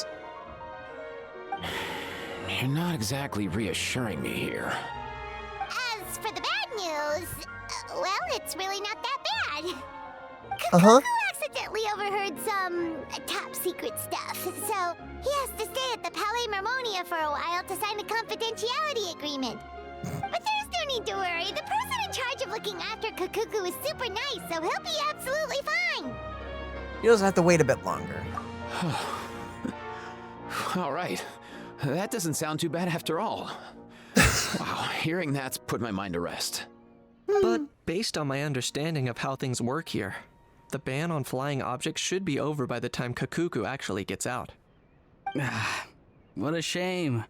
You're not exactly reassuring me here. As for the bad news, well, it's really not that bad. Uh-huh. Cacucu accidentally overheard some top secret stuff, so he has to stay at the Palais Mermonia for a while to sign a confidentiality agreement. But there's no need to worry. The person in charge of looking after Cacucu is super nice, so he'll be absolutely fine. You just have to wait a bit longer. All right. That doesn't sound too bad after all. Wow, hearing that's put my mind to rest. But based on my understanding of how things work here, the ban on flying objects should be over by the time Cacucu actually gets out. What a shame.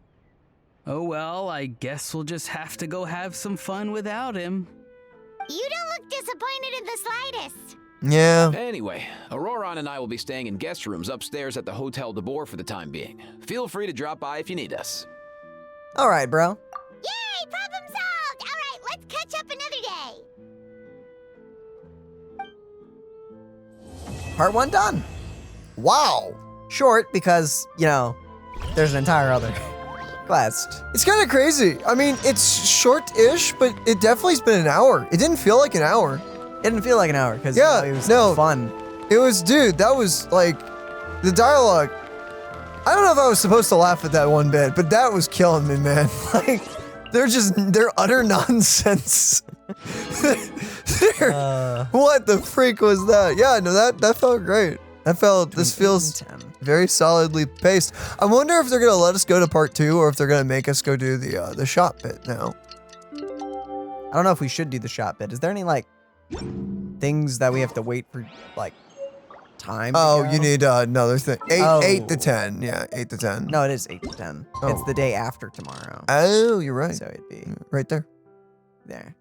Oh well, I guess we'll just have to go have some fun without him. You don't look disappointed in the slightest. Yeah. Anyway, Ororon and I will be staying in guest rooms upstairs at the Hotel de Boer for the time being. Feel free to drop by if you need us. All right, bro. Yay, problem solved! All right, let's catch up another day. Part 1 done. Wow. Short because, you know, there's an entire other quest. It's kind of crazy. I mean, it's short-ish, but it definitely's been an hour. It didn't feel like an hour. It didn't feel like an hour because Yeah, it was no. fun. It was, dude, that was like, the dialogue. I don't know if I was supposed to laugh at that one bit, but that was killing me, man. Like, they're utter nonsense. What the freak was that? Yeah, no, that felt great. This feels very solidly paced. I wonder if they're gonna let us go to part 2 or if they're gonna make us go do the shop bit now. I don't know if we should do the shop bit. Is there any, like, things that we have to wait for, like, time to Oh, go? you need another thing. 8 Oh. 8 to 10. Yeah, 8 to 10. No, it is 8 to 10. Oh. It's the day after tomorrow. Oh, you're right. So it'd be Right there. there.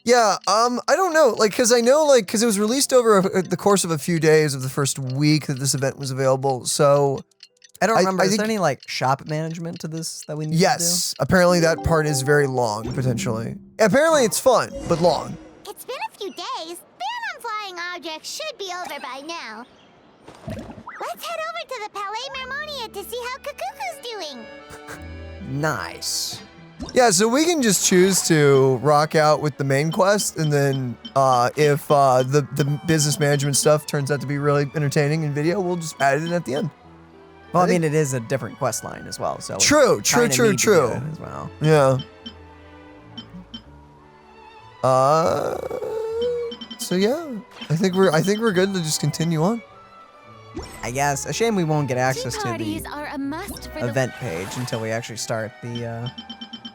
Yeah, I don't know, like, because I know, like, because it was released over the course of a few days of the first week that this event was available, so... I don't remember. Is think- there any, like, shop management to this that we need Yes, apparently that part is very long, potentially. Apparently it's fun, but long. It's been a few days. Ban on flying objects should be over by now. Let's head over to the Palais Mermonia to see how Cacucu's doing. to do? Nice. Yeah, so we can just choose to rock out with the main quest, and then if the business management stuff turns out to be really entertaining in video, we'll just add it in at the end. Well, I mean, it is a different quest line as well, so True. as well. Yeah. So yeah, I think we're good to just continue on. I guess. A shame we won't get access to parties the are a must for event page until we actually start the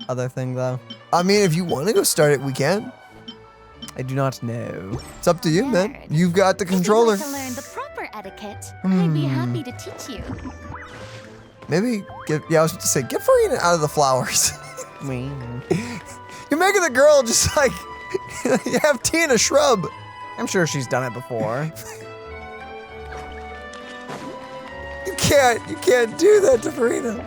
other thing, though. I mean, if you want to go start it, we can. I do not know. It's up to you, man. You've got the controller. If you'd like to learn the proper etiquette, I'd be happy to teach you. Maybe I was about to say, get Farina out of the flowers. Me. You're making the girl just like you have tea in a shrub. I'm sure she's done it before. You can't do that to Farina.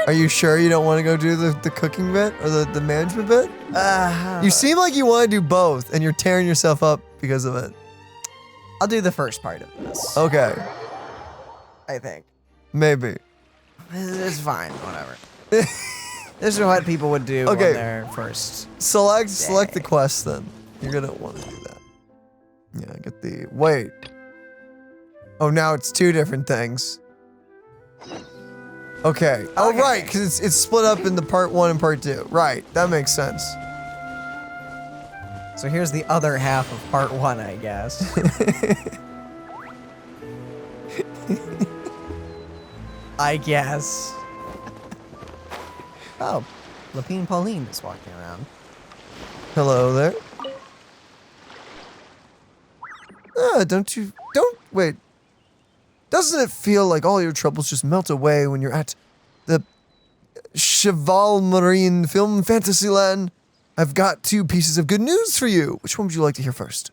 Are you sure you don't want to go do the cooking bit or the management bit? You seem like you want to do both, and you're tearing yourself up because of it. I'll do the first part of this. Okay. I think. Maybe. It's fine, whatever. This is what people would do on their first Select the quest then. You're gonna want to do that. Yeah, get the wait. Oh, now it's two different things. Okay. Oh, right, because it's split up into part 1 and part 2. Right, that makes sense. So here's the other half of part 1, I guess. I guess. Oh, Lapine Pauline is walking around. Hello there. Wait. Doesn't it feel like all your troubles just melt away when you're at the Cheval Marine Film Fantasyland? I've got 2 pieces of good news for you. Which one would you like to hear first?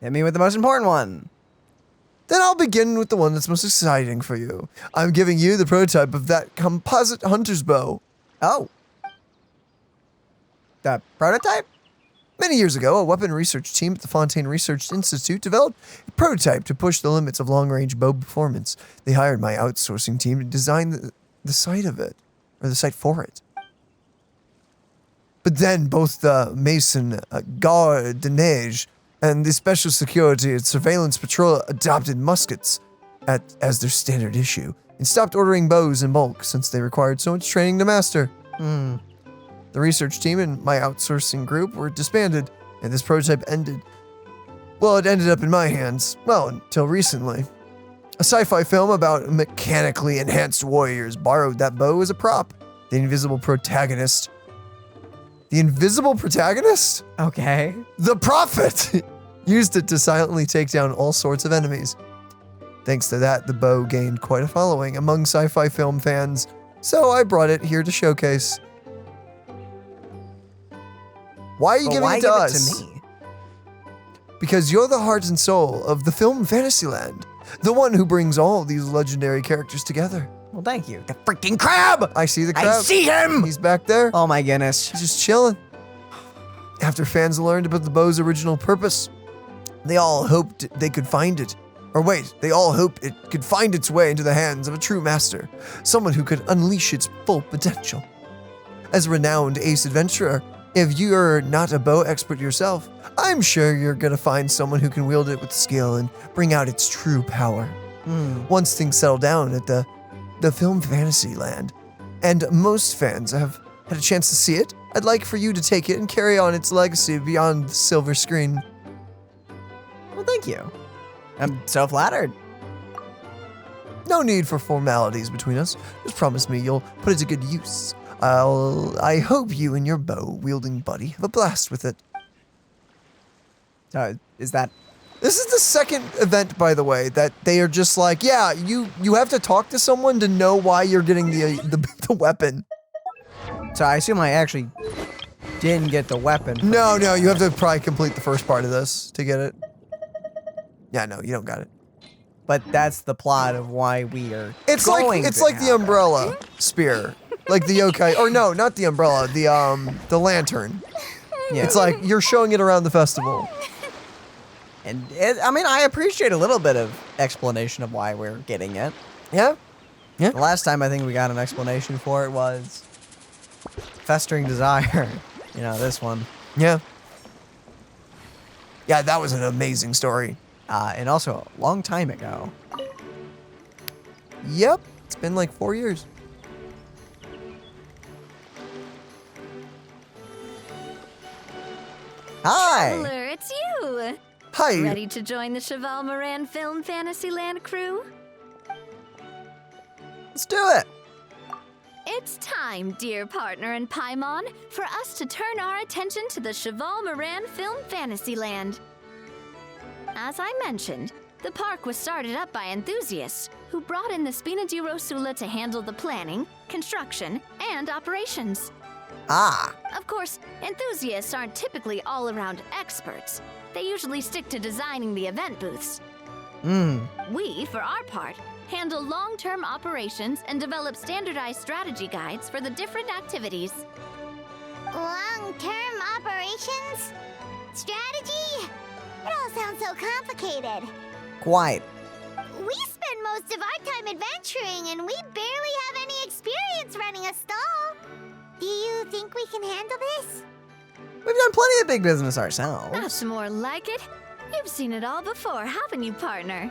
Hit me with the most important one. Then I'll begin with the one that's most exciting for you. I'm giving you the prototype of that composite hunter's bow. Oh. The prototype? Many years ago, a weapon research team at the Fontaine Research Institute developed a prototype to push the limits of long-range bow performance. They hired my outsourcing team to design the site of it, or the site for it. But then both the Mason Garde de Neige and the Special Security and Surveillance Patrol adopted muskets as their standard issue and stopped ordering bows in bulk since they required so much training to master. The research team and my outsourcing group were disbanded, and this prototype ended. Well, it ended up in my hands. Well, until recently. A sci-fi film about mechanically enhanced warriors borrowed that bow as a prop. The invisible protagonist. Okay. The Prophet! Used it to silently take down all sorts of enemies. Thanks to that, the bow gained quite a following among sci-fi film fans, so I brought it here to showcase. Why are you giving it to us? It to me? Because you're the heart and soul of the film Fantasyland, the one who brings all these legendary characters together. Well, thank you. The freaking crab! I see the crab. I see him! He's back there. Oh my goodness. He's just chilling. After fans learned about the bow's original purpose, they all hoped they could find it. They all hoped it could find its way into the hands of a true master, someone who could unleash its full potential. As a renowned ace adventurer, if you're not a bow expert yourself, I'm sure you're gonna find someone who can wield it with skill and bring out its true power. Once things settle down at the film Fantasyland, and most fans have had a chance to see it, I'd like for you to take it and carry on its legacy beyond the silver screen. Well, thank you. I'm so flattered. No need for formalities between us. Just promise me you'll put it to good use. I hope you and your bow-wielding buddy have a blast with it. Is that... This is the second event, by the way, that they are just like, yeah, you have to talk to someone to know why you're getting the weapon. So I assume I actually didn't get the weapon. No, you have to probably complete the first part of this to get it. Yeah, no, you don't got it. But that's the plot of why we are It's like the umbrella spear. Like the yokai, or no, not the umbrella, the lantern. Yeah. It's like you're showing it around the festival. And I appreciate a little bit of explanation of why we're getting it. Yeah? Yeah. The last time I think we got an explanation for it was Festering Desire. This one. Yeah. Yeah, that was an amazing story. And also a long time ago. Yep, it's been like 4 years. Hi! Traveler, it's you! Hi. Ready to join the Cheval Moran Film Fantasyland crew? Let's do it. It's time, dear partner and Paimon, for us to turn our attention to the Cheval Moran Film Fantasyland. As I mentioned, the park was started up by enthusiasts who brought in the Spina di Rosula to handle the planning, construction, and operations. Ah, Of course, enthusiasts aren't typically all-around experts. They usually stick to designing the event booths. We, for our part, handle long-term operations and develop standardized strategy guides for the different activities. Long-term operations? Strategy? It all sounds so complicated. quite. We spend most of our time adventuring, and we barely have any experience running a stall. Do you think we can handle this? We've done plenty of big business ourselves. That's more like it. You've seen it all before, haven't you, partner?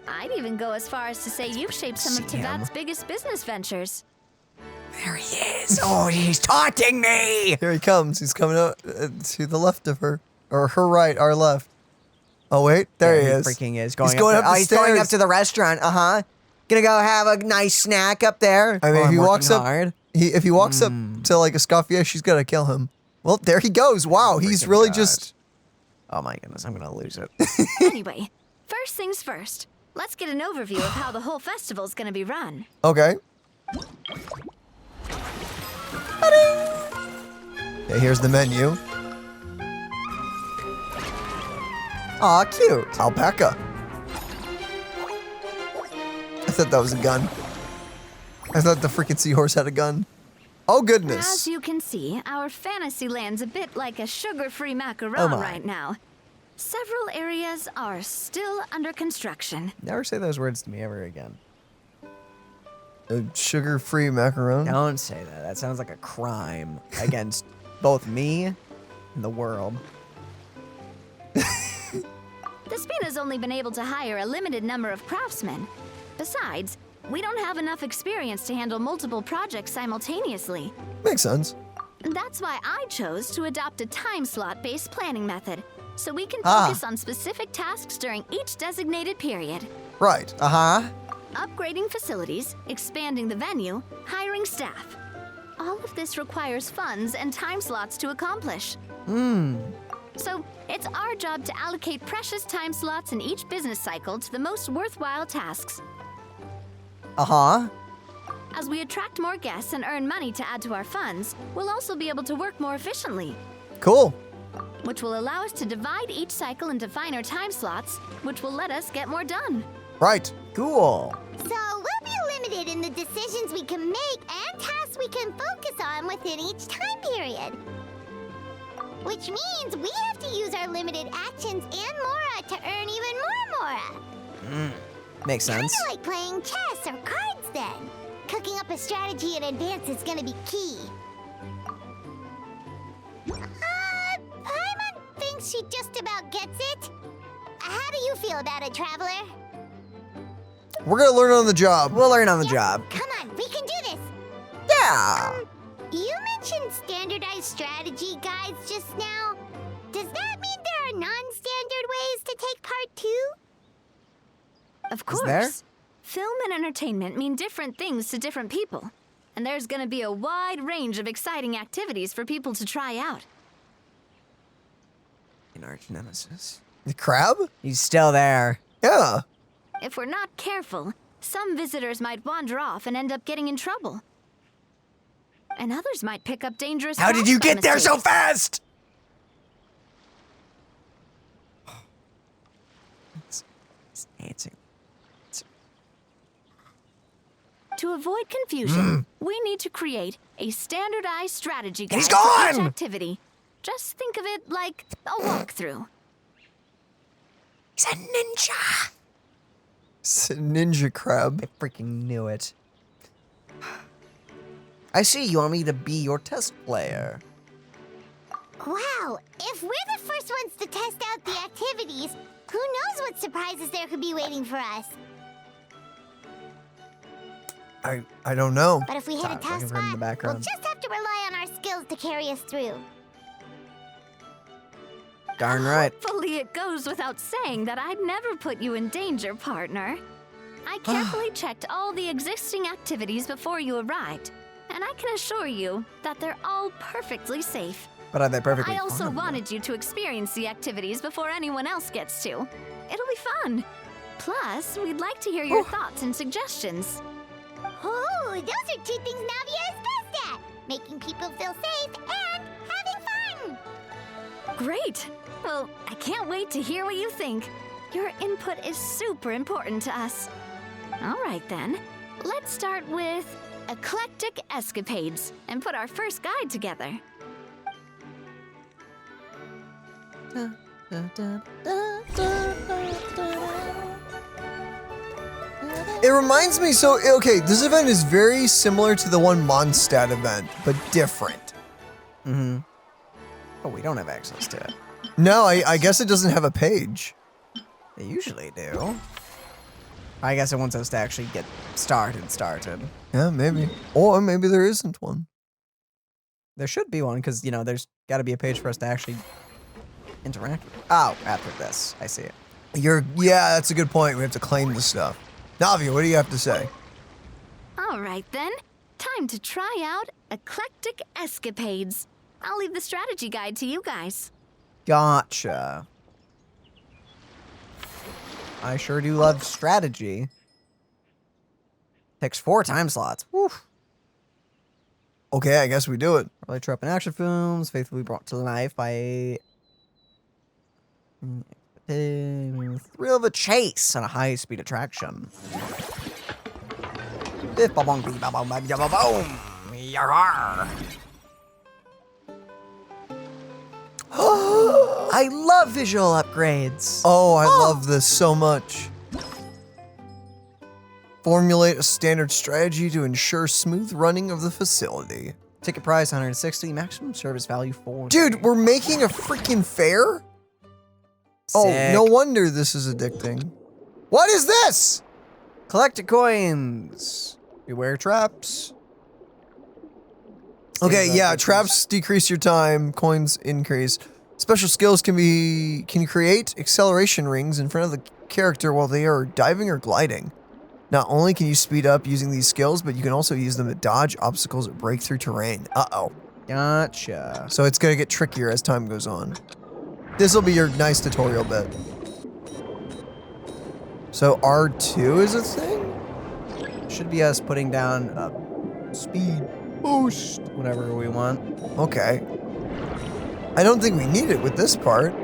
I'd even go as far as to say you've shaped some of See him. Teyvat's biggest business ventures. There he is. Oh, he's taunting me. Here he comes. He's coming out to the left of her. Or her right, our left. Oh, wait. There he is. Freaking is. Going He's going up the he's going up stairs. to the restaurant. Uh-huh. Gonna go have a nice snack up there. I mean, if I'm he working walks up, hard. if he walks up to like a Scoffier, she's gonna kill him. Well, there he goes. Wow, he's Freaking really God. just. Oh my goodness, I'm gonna lose it. Anyway, first things first. Let's get an overview of how the whole festival's gonna be run. Okay. Okay, here's the menu. Aw, cute. Alpaca. I thought that was a gun. I thought the freaking seahorse had a gun. Oh As goodness. you can see, our Fantasyland's a bit like a sugar-free macaron Oh my. right now. Several areas are still under construction. Never say those words to me ever again. A sugar-free macaron. Don't say that. That sounds like a crime against both me and the world. The Spina's only been able to hire a limited number of craftsmen. Besides, we don't have enough experience to handle multiple projects simultaneously. Makes sense. That's why I chose to adopt a time slot-based planning method, so we can Ah. focus on specific tasks during each designated period. Right. Uh-huh. Upgrading facilities, expanding the venue, hiring staff. All of this requires funds and time slots to accomplish. So, it's our job to allocate precious time slots in each business cycle to the most worthwhile tasks. Uh-huh. As we attract more guests and earn money to add to our funds, we'll also be able to work more efficiently, Cool. which will allow us to divide each cycle into finer time slots, which will let us get more done. Right. Cool. So we'll be limited in the decisions we can make and tasks we can focus on within each time period. Which means we have to use our limited actions and Mora to earn even more Mora. Makes sense. Kinda like playing chess or cards then. Cooking up a strategy in advance is gonna be key. Paimon thinks she just about gets it. How do you feel about it, Traveler? We're gonna learn on the job. We'll learn on the job. Come on, we can do this. Yeah. You mentioned standardized strategy guides just now. Does that mean there are non-standard ways to take part too? Of course. there? Film and entertainment mean different things to different people. And there's gonna be a wide range of exciting activities for people to try out. An arch nemesis. The crab? He's still there. Yeah. If we're not careful, some visitors might wander off and end up getting in trouble. And others might pick up dangerous How did crops you by get there so mistake. fast? He's dancing. To avoid confusion, we need to create a standardized strategy guide He's for each gone! activity. Just think of it like a walkthrough. He's a ninja. It's a ninja crab. I freaking knew it. I see. You want me to be your test player. Wow, if we're the first ones to test out the activities, Who knows what surprises there could be waiting for us? I don't know. But if we hit a tough looking for him in the spot, we'll background. just have to rely on our skills to carry us through. Darn right. Hopefully it goes without saying that I'd never put you in danger, partner. I carefully checked all the existing activities before you arrived, and I can assure you that they're all perfectly safe. But are they perfectly I also fun? wanted you to experience the activities before anyone else gets to. It'll be fun. Plus, we'd like to hear your thoughts and suggestions. Oh, those are two things Navia is best at. Making people feel safe and having fun. Great! Well, I can't wait to hear what you think. Your input is super important to us. All right then, let's start with eclectic escapades and put our first guide together. It reminds me, so, okay, this event is very similar to the one Mondstadt event, but different. Mm-hmm. Oh, we don't have access to it. No, I guess it doesn't have a page. They usually do. I guess it wants us to actually get started. Yeah, maybe. Or maybe there isn't one. There should be one, because, you know, there's got to be a page for us to actually interact with. Oh, after this. I see it. Yeah, that's a good point. We have to claim the stuff. Navia, what do you have to say? All right then, time to try out eclectic escapades. I'll leave the strategy guide to you guys. Gotcha. I sure do love strategy. Takes 4 time slots. Woo. Okay, I guess we do it. Early trope in action films, faithfully brought to life by thrill of a chase on a high-speed attraction. Biff, ba-bong, bee, ba-bong, ba, ya, ba-boom. Yar-har. I love visual upgrades. Oh, I love this so much. Formulate a standard strategy to ensure smooth running of the facility. Ticket price 160, maximum service value 40. Dude, we're making a freaking fair? Oh, Sick. no wonder this is addicting. What is this? Collected coins. Beware traps. Okay, yeah, traps decrease your time, coins increase. Special skills can you create acceleration rings in front of the character while they are diving or gliding. Not only can you speed up using these skills, but you can also use them to dodge obstacles or break through terrain. Uh-oh. Gotcha. So it's gonna get trickier as time goes on. This'll be your nice tutorial bit. So R2 is a thing? Should be us putting down a speed boost, whatever we want. Okay. I don't think we need it with this part,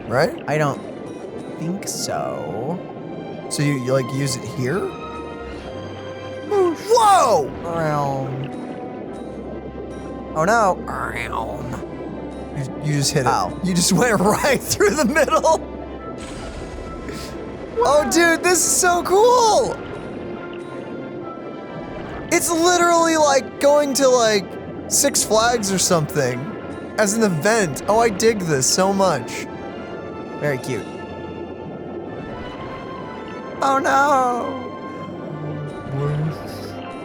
right? I don't think so. So you like use it here? Whoa! Oh no. You just hit it. Ow. You just went right through the middle. Oh, dude, this is so cool. It's literally like going to like Six Flags or something as an event. Oh, I dig this so much. Very cute. Oh no.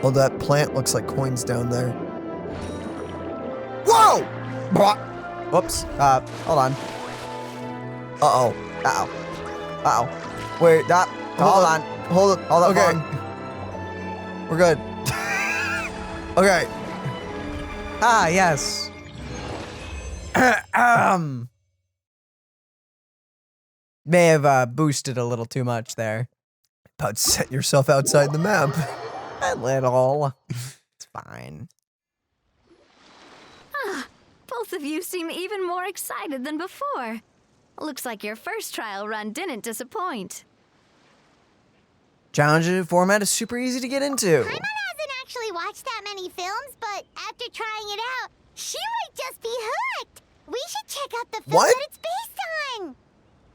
Oh, that plant looks like coins down there. Whoa! Whoops. Hold on. Uh-oh. Uh-oh. Uh-oh. Wait, Hold on. Hold it. Hold up. Okay. We're good. Okay. Ah, yes. May have boosted a little too much there. About to set yourself outside the map. A little. It's fine. Both of you seem even more excited than before. Looks like your first trial run didn't disappoint. Challenge format is super easy to get into. Paimon hasn't actually watched that many films, but after trying it out, she might just be hooked. We should check out the film What? that it's based on.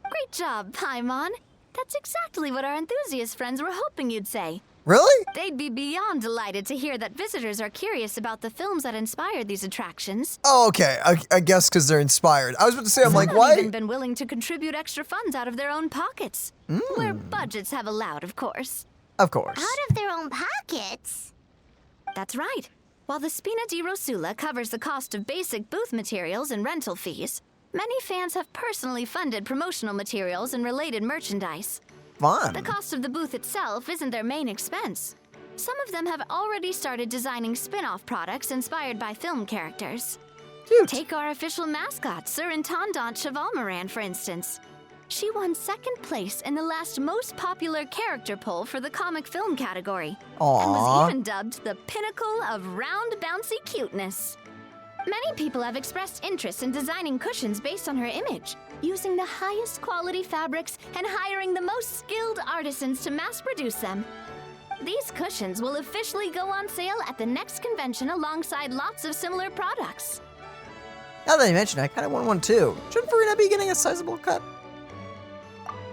Great job, Paimon. That's exactly what our enthusiast friends were hoping you'd say. Really? They'd be beyond delighted to hear that visitors are curious about the films that inspired these attractions. Oh, okay. I guess because they're inspired. I was about to say, I'm Some like, have why? even been willing to contribute extra funds out of their own pockets. Where budgets have allowed, of course. Of course. Out of their own pockets? That's right. While the Spina di Rosula covers the cost of basic booth materials and rental fees, many fans have personally funded promotional materials and related merchandise. Fun. The cost of the booth itself isn't their main expense. Some of them have already started designing spin-off products inspired by film characters. Cute. Take our official mascot, Surintendant Chevalmoran, for instance. She won second place in the last most popular character poll for the comic film category. And was even dubbed the pinnacle of round, bouncy cuteness. Many people have expressed interest in designing cushions based on her image, using the highest quality fabrics and hiring the most skilled artisans to mass produce them. These cushions will officially go on sale at the next convention alongside lots of similar products. Now that you mention it, I kind of want one too. Shouldn't Farina be getting a sizable cut?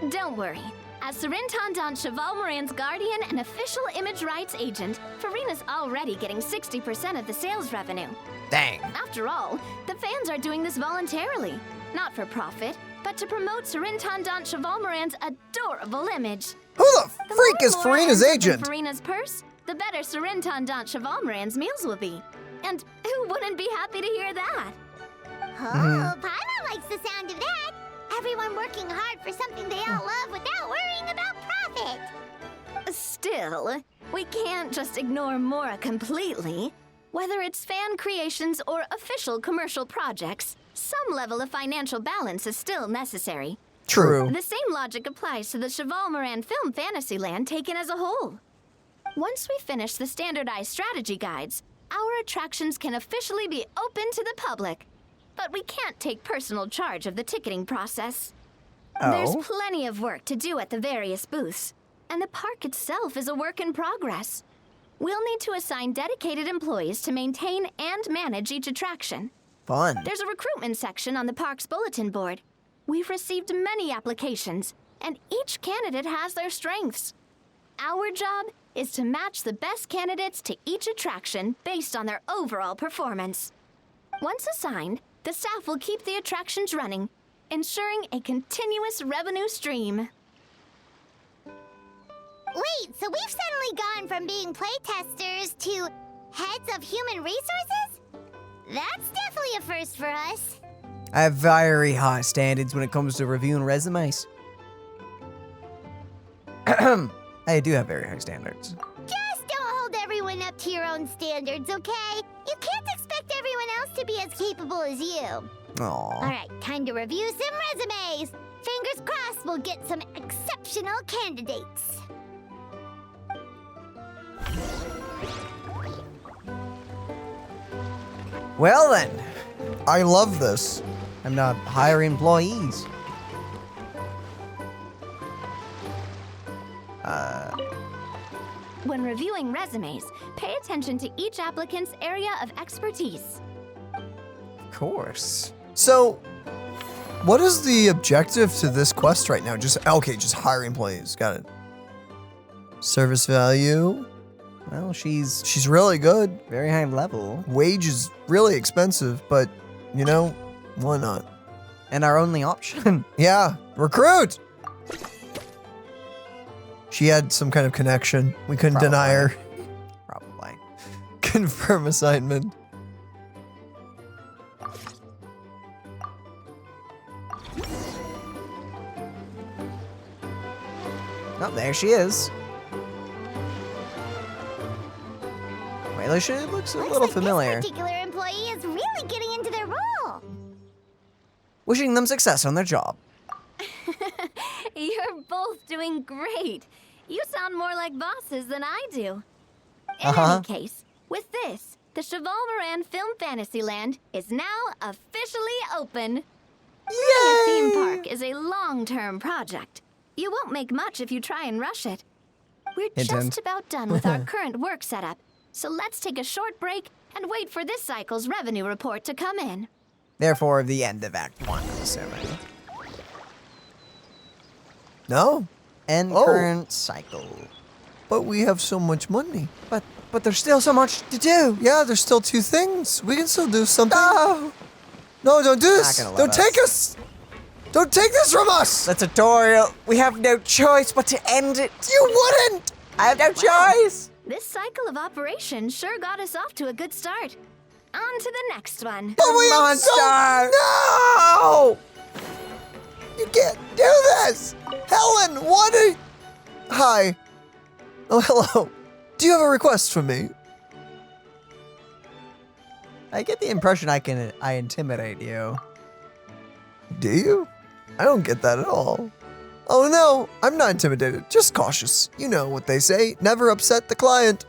Don't worry. As Surintendant Chevalmoran's guardian and official image rights agent, Farina's already getting 60% of the sales revenue. Dang. After all, the fans are doing this voluntarily, not for profit, but to promote Surintendant Chevalmoran's adorable image. Who the freak is more Farina's ends up in agent? Farina's purse, the better Surintendant Chevalmoran's meals will be. And who wouldn't be happy to hear that? Oh, Paimon likes the sound of that. Everyone working hard for something they all love without worrying about profit. Still, we can't just ignore Mora completely. Whether it's fan creations or official commercial projects, some level of financial balance is still necessary. True. The same logic applies to the Chevalmoran Film Fantasyland taken as a whole. Once we finish the standardized strategy guides, our attractions can officially be open to the public. But we can't take personal charge of the ticketing process. There's plenty of work to do at the various booths, and the park itself is a work in progress. We'll need to assign dedicated employees to maintain and manage each attraction. Fun. There's a recruitment section on the park's bulletin board. We've received many applications, and each candidate has their strengths. Our job is to match the best candidates to each attraction based on their overall performance. Once assigned, the staff will keep the attractions running, ensuring a continuous revenue stream. Wait, so we've suddenly gone from being playtesters to heads of human resources? That's definitely a first for us. I have very high standards when it comes to reviewing resumes. I do have very high standards. Just don't hold everyone up to your own standards, okay? You can't expect everyone else to be as capable as you. Aww. All right, time to review some resumes. Fingers crossed we'll get some exceptional candidates. Well then, I love this. I'm not hiring employees. When reviewing resumes, pay attention to each applicant's area of expertise. Of course. So, what is the objective to this quest right now? Just hire employees. Got it. Service value. Well, she's really good. very high level. Wage is really expensive, but you know, why not? And our only option. Yeah, recruit. She had some kind of connection. We couldn't deny her. Probably. Confirm assignment. Oh, there she is. Wait, she looks a little familiar. This particular employee is really getting into their role. Wishing them success on their job. You're both doing great. You sound more like bosses than I do. In any case, with this, the Chevalmoran Film Fantasyland is now officially open. Running a theme park is a long-term project. You won't make much if you try and rush it. We're just about done with our current work setup, so let's take a short break and wait for this cycle's revenue report to come in. Therefore, the end of Act 1, I'm assuming. No? End current cycle. But we have so much money. But there's still so much to do. Yeah, there's still 2 things. We can still do something. No, don't do this. Not gonna Don't let take us. Don't take this from us. The tutorial. We have no choice but to end it. You wouldn't. I have no choice. This cycle of operation sure got us off to a good start. On to the next one. But we have no! You can't do this! Helen, what are you... Hi. Oh, hello. Do you have a request from me? I get the impression I intimidate you. Do you? I don't get that at all. Oh no, I'm not intimidated, just cautious. You know what they say, never upset the client.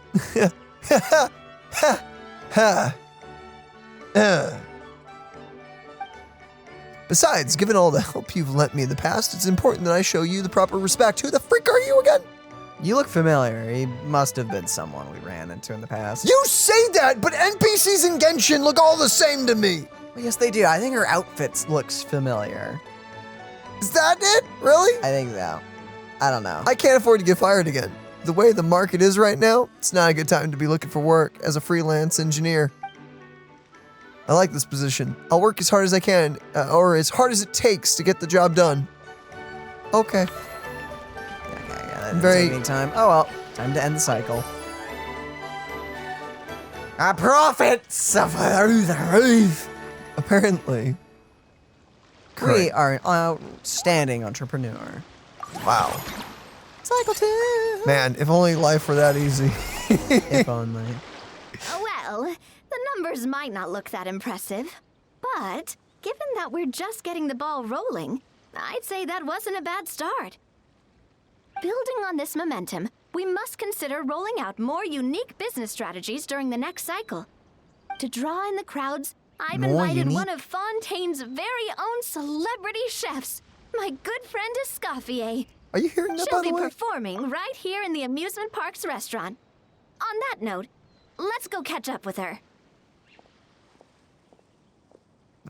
Besides, given all the help you've lent me in the past, it's important that I show you the proper respect. Who the freak are you again? You look familiar. He must have been someone we ran into in the past. You say that, but NPCs in Genshin look all the same to me. Well, yes, they do. I think her outfit looks familiar. Is that it? Really? I think so. I don't know. I can't afford to get fired again. The way the market is right now, it's not a good time to be looking for work as a freelance engineer. I like this position. I'll work as hard as I can, or as hard as it takes to get the job done. Okay. Very time. Oh well, time to end the cycle. Our profits are through the roof. Apparently. We are an outstanding entrepreneur. Wow. Cycle 2. Man, if only life were that easy. If only. Well, the numbers might not look that impressive, but given that we're just getting the ball rolling, I'd say that wasn't a bad start. Building on this momentum, we must consider rolling out more unique business strategies during the next cycle. To draw in the crowds, I've invited one of Fontaine's very own celebrity chefs, my good friend Escoffier. Are you hearing that, She'll by the be way? performing right here in the amusement park's restaurant. On that note, let's go catch up with her.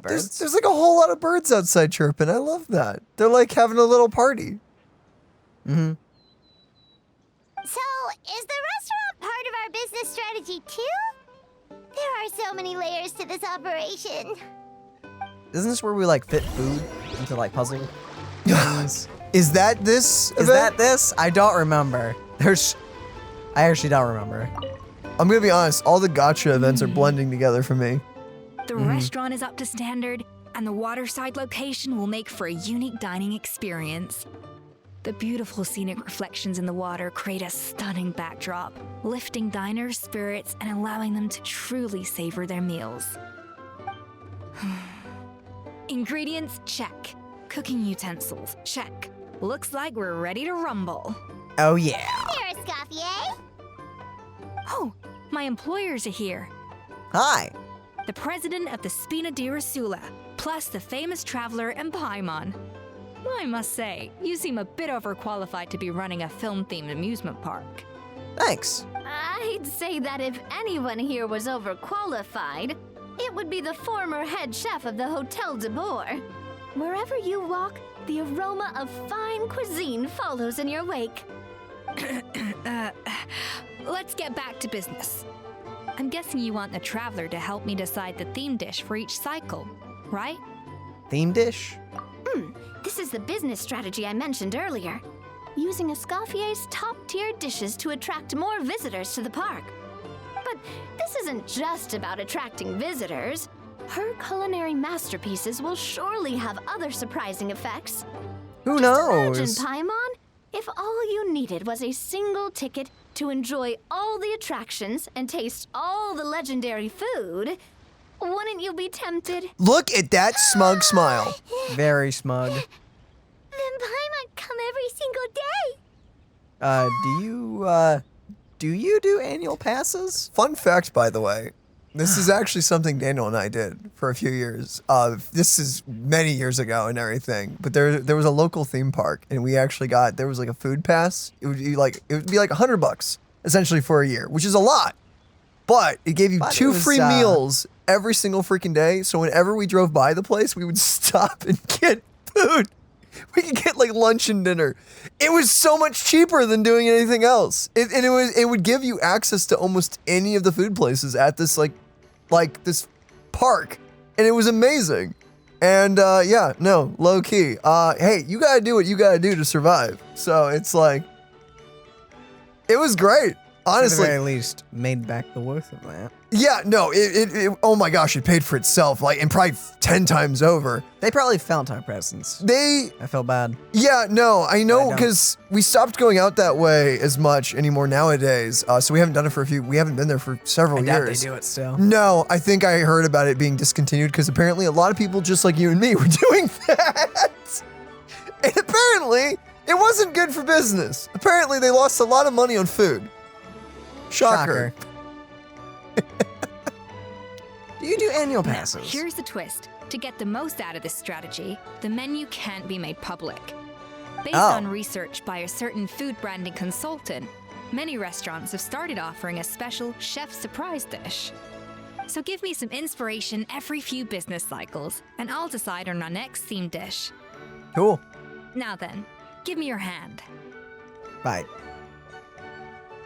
There's like a whole lot of birds outside chirping. I love that. They're like having a little party. Mm-hmm. So, is the restaurant part of our business strategy too? There are so many layers to this operation. Isn't this where we like fit food into like puzzle things? Is that this Is that this? I don't remember. I actually don't remember. I'm gonna be honest, all the gacha events are blending together for me. The restaurant is up to standard, and the waterside location will make for a unique dining experience. The beautiful scenic reflections in the water create a stunning backdrop, lifting diners' spirits and allowing them to truly savor their meals. Ingredients, check. Cooking utensils, check. Looks like we're ready to rumble. Oh yeah. Here, Escoffier. Oh, my employers are here. Hi. The president of the Spina di Rasula, plus the famous traveler and Paimon. I must say, you seem a bit overqualified to be running a film-themed amusement park. Thanks. I'd say that if anyone here was overqualified, it would be the former head chef of the Hotel de Boer. Wherever you walk, the aroma of fine cuisine follows in your wake. Let's get back to business. I'm guessing you want the traveler to help me decide the theme dish for each cycle, right? Theme dish? This is the business strategy I mentioned earlier. Using Escoffier's top-tier dishes to attract more visitors to the park. But this isn't just about attracting visitors. Her culinary masterpieces will surely have other surprising effects. Who Just knows? imagine, Paimon, if all you needed was a single ticket to enjoy all the attractions and taste all the legendary food, wouldn't you be tempted? Look at that smug smile. Very smug. Then Paimon come every single day. Do you do annual passes? Fun fact, by the way, this is actually something Daniel and I did for a few years. This is many years ago and everything, but there was a local theme park, and we actually there was like a food pass. It would be like $100 essentially for a year, which is a lot, but it gave you But it 2 was, free meals every single freaking day. So whenever we drove by the place, we would stop and get food. We could get like lunch and dinner. It was so much cheaper than doing anything else. It would give you access to almost any of the food places at this like this park, and it was amazing. And yeah, no, low key. Hey, you gotta do what you gotta do to survive. So it's like, it was great. Honestly, at the very least, made back the worth of that. Yeah, no, it oh my gosh, it paid for itself, like, and probably 10 times over. They probably felt our presence. I felt bad. Yeah, no, I know, because we stopped going out that way as much anymore nowadays. So we haven't done it we haven't been there for several I doubt years. they do it still. No, I think I heard about it being discontinued because apparently a lot of people just like you and me were doing that. And apparently it wasn't good for business. Apparently they lost a lot of money on food. Shocker. Do you do annual passes? Here's the twist. To get the most out of this strategy, the menu can't be made public. Based on research by a certain food branding consultant, many restaurants have started offering a special chef surprise dish. So give me some inspiration every few business cycles, and I'll decide on our next theme dish. Cool. Now then, give me your hand. Right.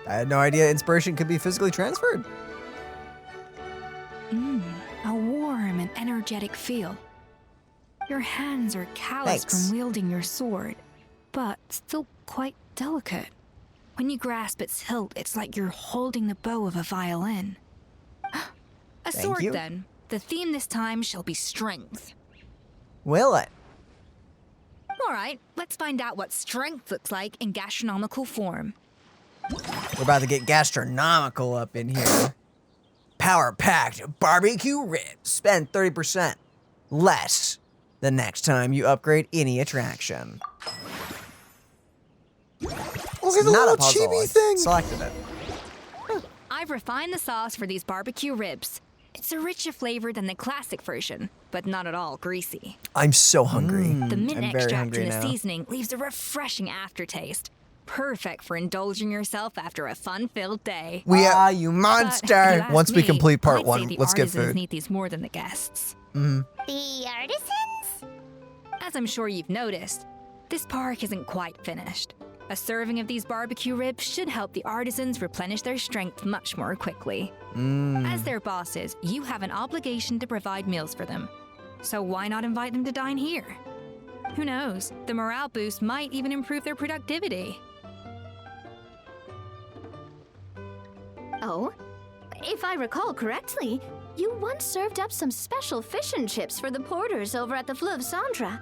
I had no idea inspiration could be physically transferred. A warm and energetic feel. Your hands are calloused Thanks. from wielding your sword, but still quite delicate. When you grasp its hilt, it's like you're holding the bow of a violin. A sword, you. then. The theme this time shall be strength. Will it? All right, let's find out what strength looks like in gastronomical form. We're about to get gastronomical up in here. Power-packed barbecue ribs. Spend 30% less the next time you upgrade any attraction. Look at the little chibi thing. Selected it. I've refined the sauce for these barbecue ribs. It's a richer flavor than the classic version, but not at all greasy. I'm so hungry. The mint I'm very extract hungry in the now. seasoning leaves a refreshing aftertaste. Perfect for indulging yourself after a fun-filled day. You But monster! if you ask Once we me, complete part I'd say one, the let's get artisans food. need these more than the guests. The artisans? As I'm sure you've noticed, this park isn't quite finished. A serving of these barbecue ribs should help the artisans replenish their strength much more quickly. As their bosses, you have an obligation to provide meals for them. So why not invite them to dine here? Who knows? The morale boost might even improve their productivity. Oh, if I recall correctly, you once served up some special fish and chips for the porters over at the Fleuve Sandra.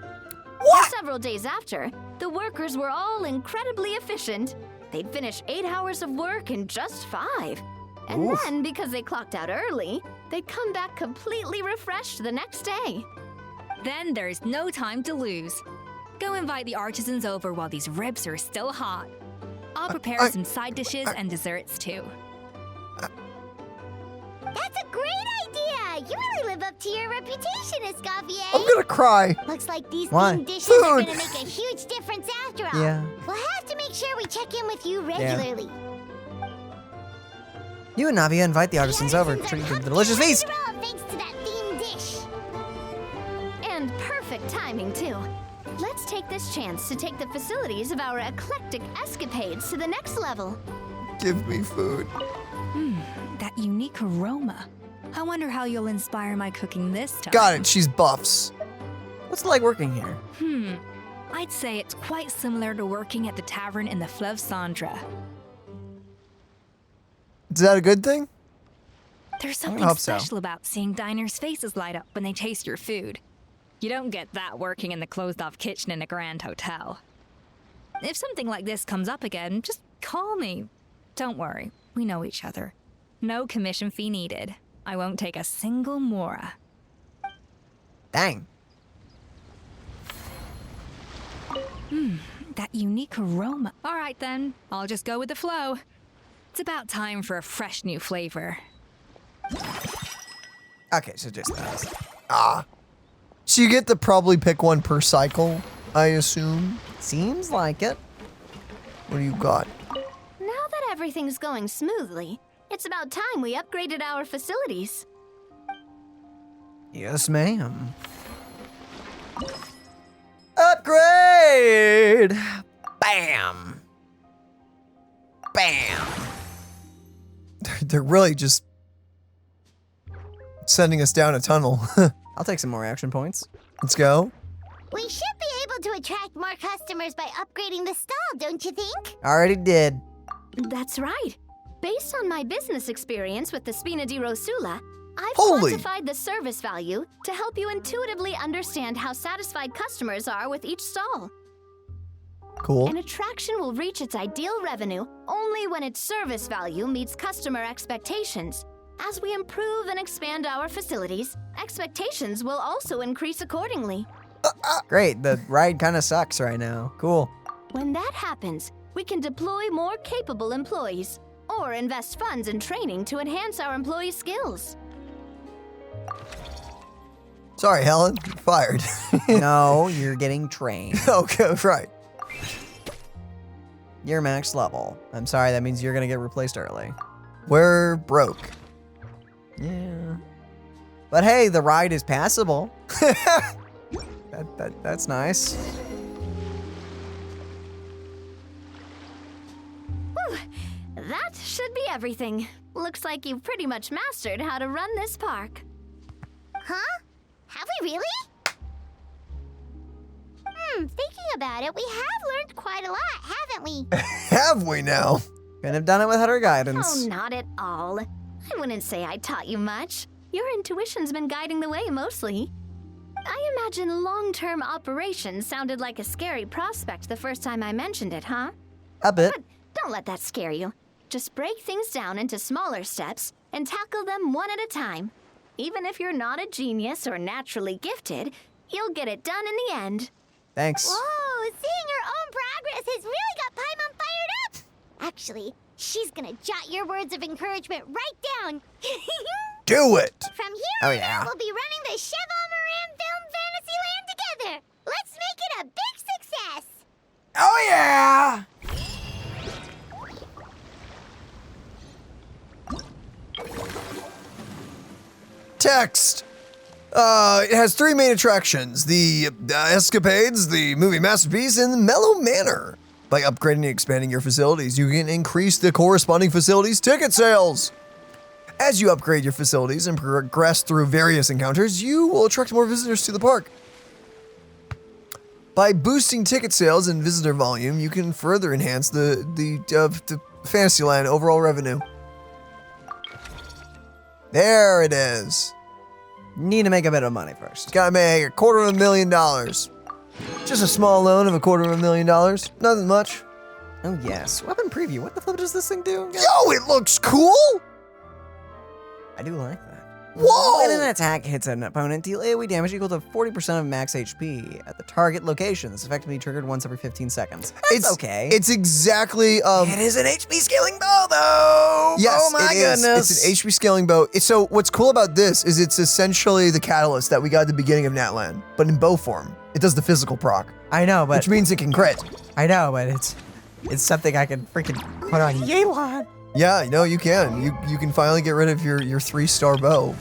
What? Several days after, the workers were all incredibly efficient. They'd finish 8 hours of work in just 5. And then, because they clocked out early, they'd come back completely refreshed the next day. Then there's no time to lose. Go invite the artisans over while these ribs are still hot. I'll prepare some side dishes and desserts too. That's a great idea! You really live up to your reputation, Escoffier. I'm gonna cry. Looks like these Why? themed dishes are Food. gonna make a huge difference after all. Yeah. We'll have to make sure we check in with you regularly. You and Navia invite the artisans over, treat them to the delicious feast. Thanks to that themed dish. And perfect timing, too. Let's take this chance to take the facilities of our eclectic escapades to the next level. Give me food. That unique aroma. I wonder how you'll inspire my cooking this time. Got it, she's buffs. What's it like working here? I'd say it's quite similar to working at the tavern in the Fleuve Sandra. Is that a good thing? There's I something hope so. special about seeing diners' faces light up when they taste your food. You don't get that working in the closed-off kitchen in a grand hotel. If something like this comes up again, just call me. Don't worry, we know each other. No commission fee needed. I won't take a single mora. Dang. That unique aroma. All right then, I'll just go with the flow. It's about time for a fresh new flavor. Okay, so just that. So you get to probably pick one per cycle, I assume. Seems like it. What do you got? Now that everything's going smoothly, it's about time we upgraded our facilities. Yes, ma'am. upgrade! Bam! Bam! They're really just sending us down a tunnel. I'll take some more action points. Let's go. We should be able to attract more customers by upgrading the stall, don't you think? Already did. That's right. Based on my business experience with the Spina di Rosula, I've Holy. quantified the service value to help you intuitively understand how satisfied customers are with each stall. Cool. An attraction will reach its ideal revenue only when its service value meets customer expectations. As we improve and expand our facilities, expectations will also increase accordingly. Great, the ride kind of sucks right now. Cool. When that happens, we can deploy more capable employees or invest funds in training to enhance our employees' skills. Sorry, Helen. You're fired. No, you're getting trained. Okay, right. You're max level. I'm sorry, that means you're gonna get replaced early. We're broke. Yeah. But hey, the ride is passable. That's nice. Whew. That should be everything. Looks like you've pretty much mastered how to run this park. Huh? Have we really? Thinking about it, we have learned quite a lot, haven't we? Have we now? Couldn't have done it without her guidance. Oh, not at all. I wouldn't say I taught you much. Your intuition's been guiding the way mostly. I imagine long-term operations sounded like a scary prospect the first time I mentioned it, huh? A bit. But don't let that scare you. Just break things down into smaller steps and tackle them one at a time. Even if you're not a genius or naturally gifted, you'll get it done in the end. Thanks. Whoa, seeing your own progress has really got Paimon fired up. Actually, she's gonna jot your words of encouragement right down. Do it. From here Oh, on yeah. out, we'll be running the Chevron Film Fantasyland together. Let's make it a big success. Oh, yeah! Text. It has 3 main attractions: the escapades, the movie masterpiece, and the mellow manor. By upgrading and expanding your facilities, you can increase the corresponding facilities' ticket sales. As you upgrade your facilities and progress through various encounters, you will attract more visitors to the park. By boosting ticket sales and visitor volume, you can further enhance the Fantasyland overall revenue. There it is. Need to make a bit of money first. Gotta make $250,000. Just a small loan of $250,000. Nothing much. Oh, yes. Weapon preview. What the flip does this thing do? Yo, it looks cool! I do like that. Whoa! When an attack hits an opponent, deal AoE damage equal to 40% of max HP at the target location. This effect can be triggered once every 15 seconds. That's okay. It's exactly it is an HP scaling bow, though. Yes, oh my it is. goodness. It's an HP scaling bow. So what's cool about this is it's essentially the catalyst that we got at the beginning of Natland, but in bow form. It does the physical proc, I know, but which means it can crit. I know, but it's something I can freaking put on Yelan. Yeah, no, you can. You can finally get rid of your 3-star bow.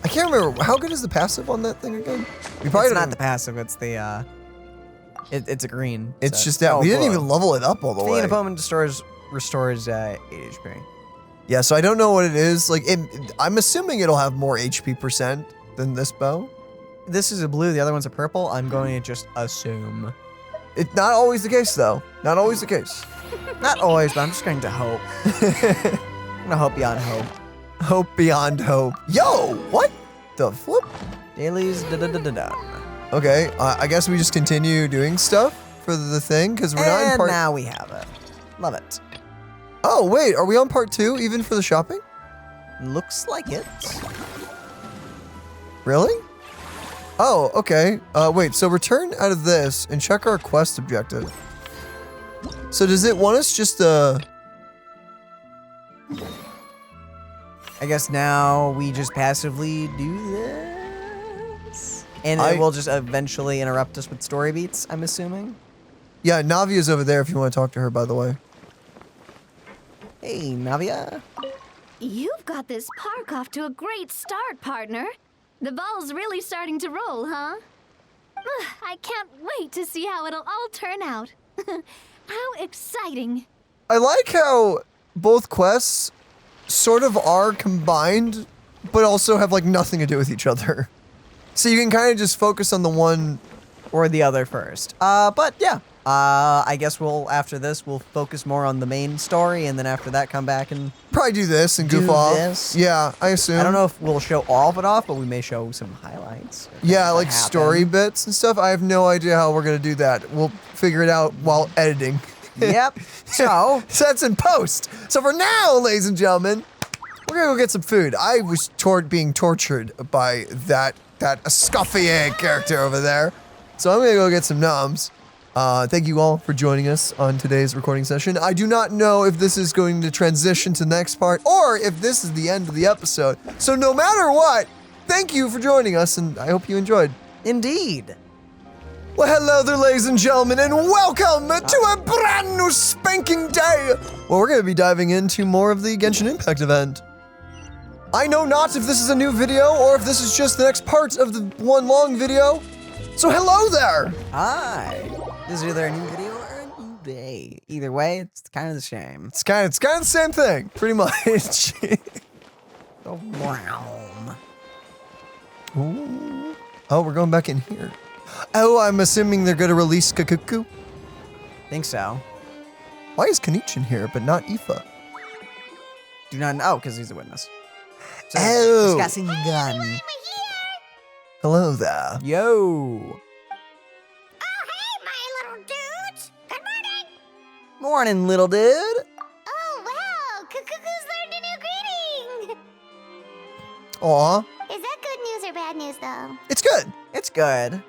I can't remember, how good is the passive on that thing again? We probably It's not don't- the passive, it's the, it's a green. It's so- just that oh, we didn't cool. even level it up all the Defeating way. an opponent restores 8 HP. Yeah, so I don't know what it is. Like, I'm assuming it'll have more HP percent than this bow. This is a blue, the other one's a purple. I'm going to just assume. It's not always the case, though. Not always the case. Not always, but I'm just going to hope. I'm gonna hope beyond hope. Hope beyond hope. Yo, what the flip? Dailies, da-da-da-da-da. Okay, I guess we just continue doing stuff for the thing, because we're not in And part... now we have it. Love it. Oh, wait, are we on part 2, even for the shopping? Looks like it. Really? Oh, okay. Wait, so return out of this and check our quest objective. So does it want us just, I guess now we just passively do this? And it will just eventually interrupt us with story beats, I'm assuming? Yeah, Navia's over there if you want to talk to her, by the way. Hey, Navia. You've got this park off to a great start, partner. The ball's really starting to roll, huh? I can't wait to see how it'll all turn out. How exciting. I like how both quests sort of are combined, but also have like nothing to do with each other. So you can kind of just focus on the one Or the other first. But yeah. I guess after this, we'll focus more on the main story, and then after that, come back and probably do this and goof off. This. Yeah, I assume. I don't know if we'll show all of it off, but we may show some highlights. Yeah, like story bits and stuff. I have no idea how we're gonna do that. We'll figure it out while editing. Yep. So that's in post. So for now, ladies and gentlemen, we're gonna go get some food. I was being tortured by that Escoffier character over there. So I'm gonna go get some noms. Thank you all for joining us on today's recording session. I do not know if this is going to transition to the next part or if this is the end of the episode. So no matter what, thank you for joining us, and I hope you enjoyed. Indeed. Well, hello there, ladies and gentlemen, and welcome to a brand new spanking day. Well, we're going to be diving into more of the Genshin Impact event. I know not if this is a new video or if this is just the next part of the one long video. So hello there. Hi. Is it either a new video or a new day? Either way, it's kind of the same. It's kind of the same thing, pretty much. The realm. Ooh. Oh, we're going back in here. Oh, I'm assuming they're going to release Cacucu. Think so. Why is Kinich in here, but not Ifa? Do not know, because he's a witness. So discussing gun. Hello there. Yo. Morning, little dude. Oh, wow. Cacucu's learned a new greeting. Aw. Is that good news or bad news, though? It's good. It's good.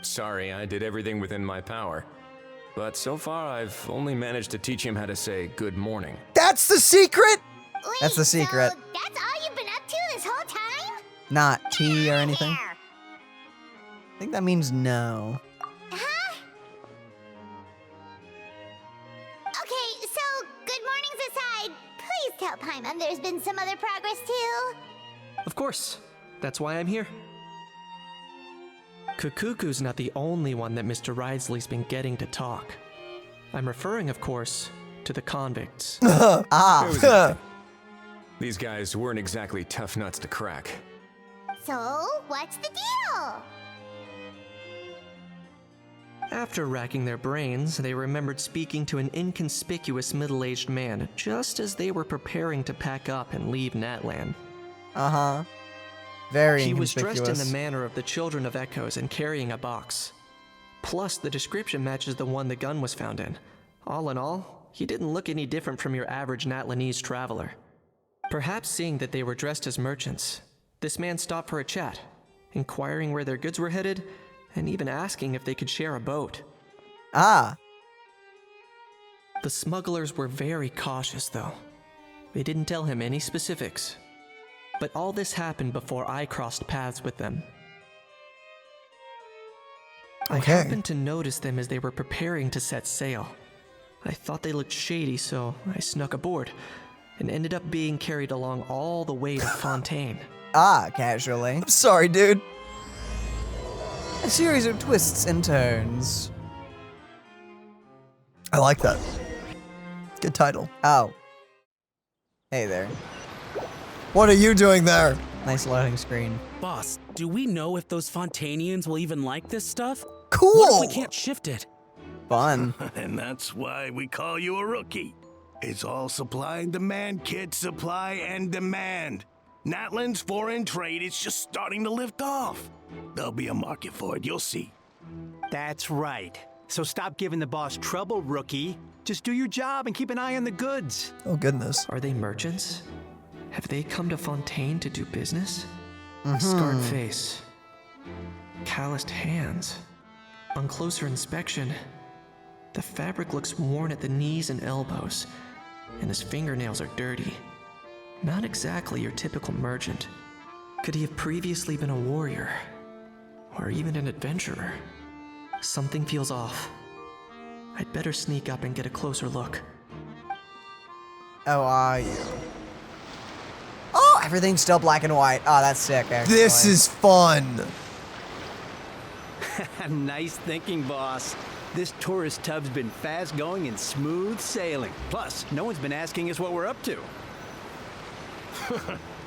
Sorry, I did everything within my power. But so far, I've only managed to teach him how to say good morning. That's the secret? Wait, That's the secret. So that's all you've been up to this whole time? Not tea or anything. Here. I think that means no. Huh? Okay, so good mornings aside, please tell Paimon there's been some other progress too. Of course. That's why I'm here. Cacucu's not the only one that Mr. Ridesley's been getting to talk. I'm referring, of course, to the convicts. These guys weren't exactly tough nuts to crack. So, what's the deal? After racking their brains, they remembered speaking to an inconspicuous middle-aged man just as they were preparing to pack up and leave Natlan. Uh-huh. Very He was inconspicuous. dressed in the manner of the Children of Echoes and carrying a box. Plus, the description matches the one the gun was found in. All in all, he didn't look any different from your average Natlanese traveler. Perhaps seeing that they were dressed as merchants, this man stopped for a chat, inquiring where their goods were headed, and even asking if they could share a boat. Ah. The smugglers were very cautious, though. They didn't tell him any specifics. But all this happened before I crossed paths with them. I happened to notice them as they were preparing to set sail. I thought they looked shady, so I snuck aboard, and ended up being carried along all the way to Fontaine. Casually. I'm sorry, dude. A series of twists and turns. I like that. Good title. Oh. Hey there. What are you doing there? Nice loading screen. Boss, do we know if those Fontanians will even like this stuff? Cool! What if we can't shift it? Fun. And that's why we call you a rookie. It's all supply and demand, kid. Supply and demand. Natlan's foreign trade is just starting to lift off. There'll be a market for it, you'll see. That's right. So stop giving the boss trouble, rookie. Just do your job and keep an eye on the goods. Oh, goodness. Are they merchants? Have they come to Fontaine to do business? Mm-hmm. Scarred face. Calloused hands. On closer inspection, the fabric looks worn at the knees and elbows, and his fingernails are dirty. Not exactly your typical merchant. Could he have previously been a warrior? Or even an adventurer? Something feels off. I'd better sneak up and get a closer look. Oh, are you? Oh, everything's still black and white. Oh, that's sick, actually. This is fun. Nice thinking, boss. This tourist tub's been fast going and smooth sailing. Plus, no one's been asking us what we're up to.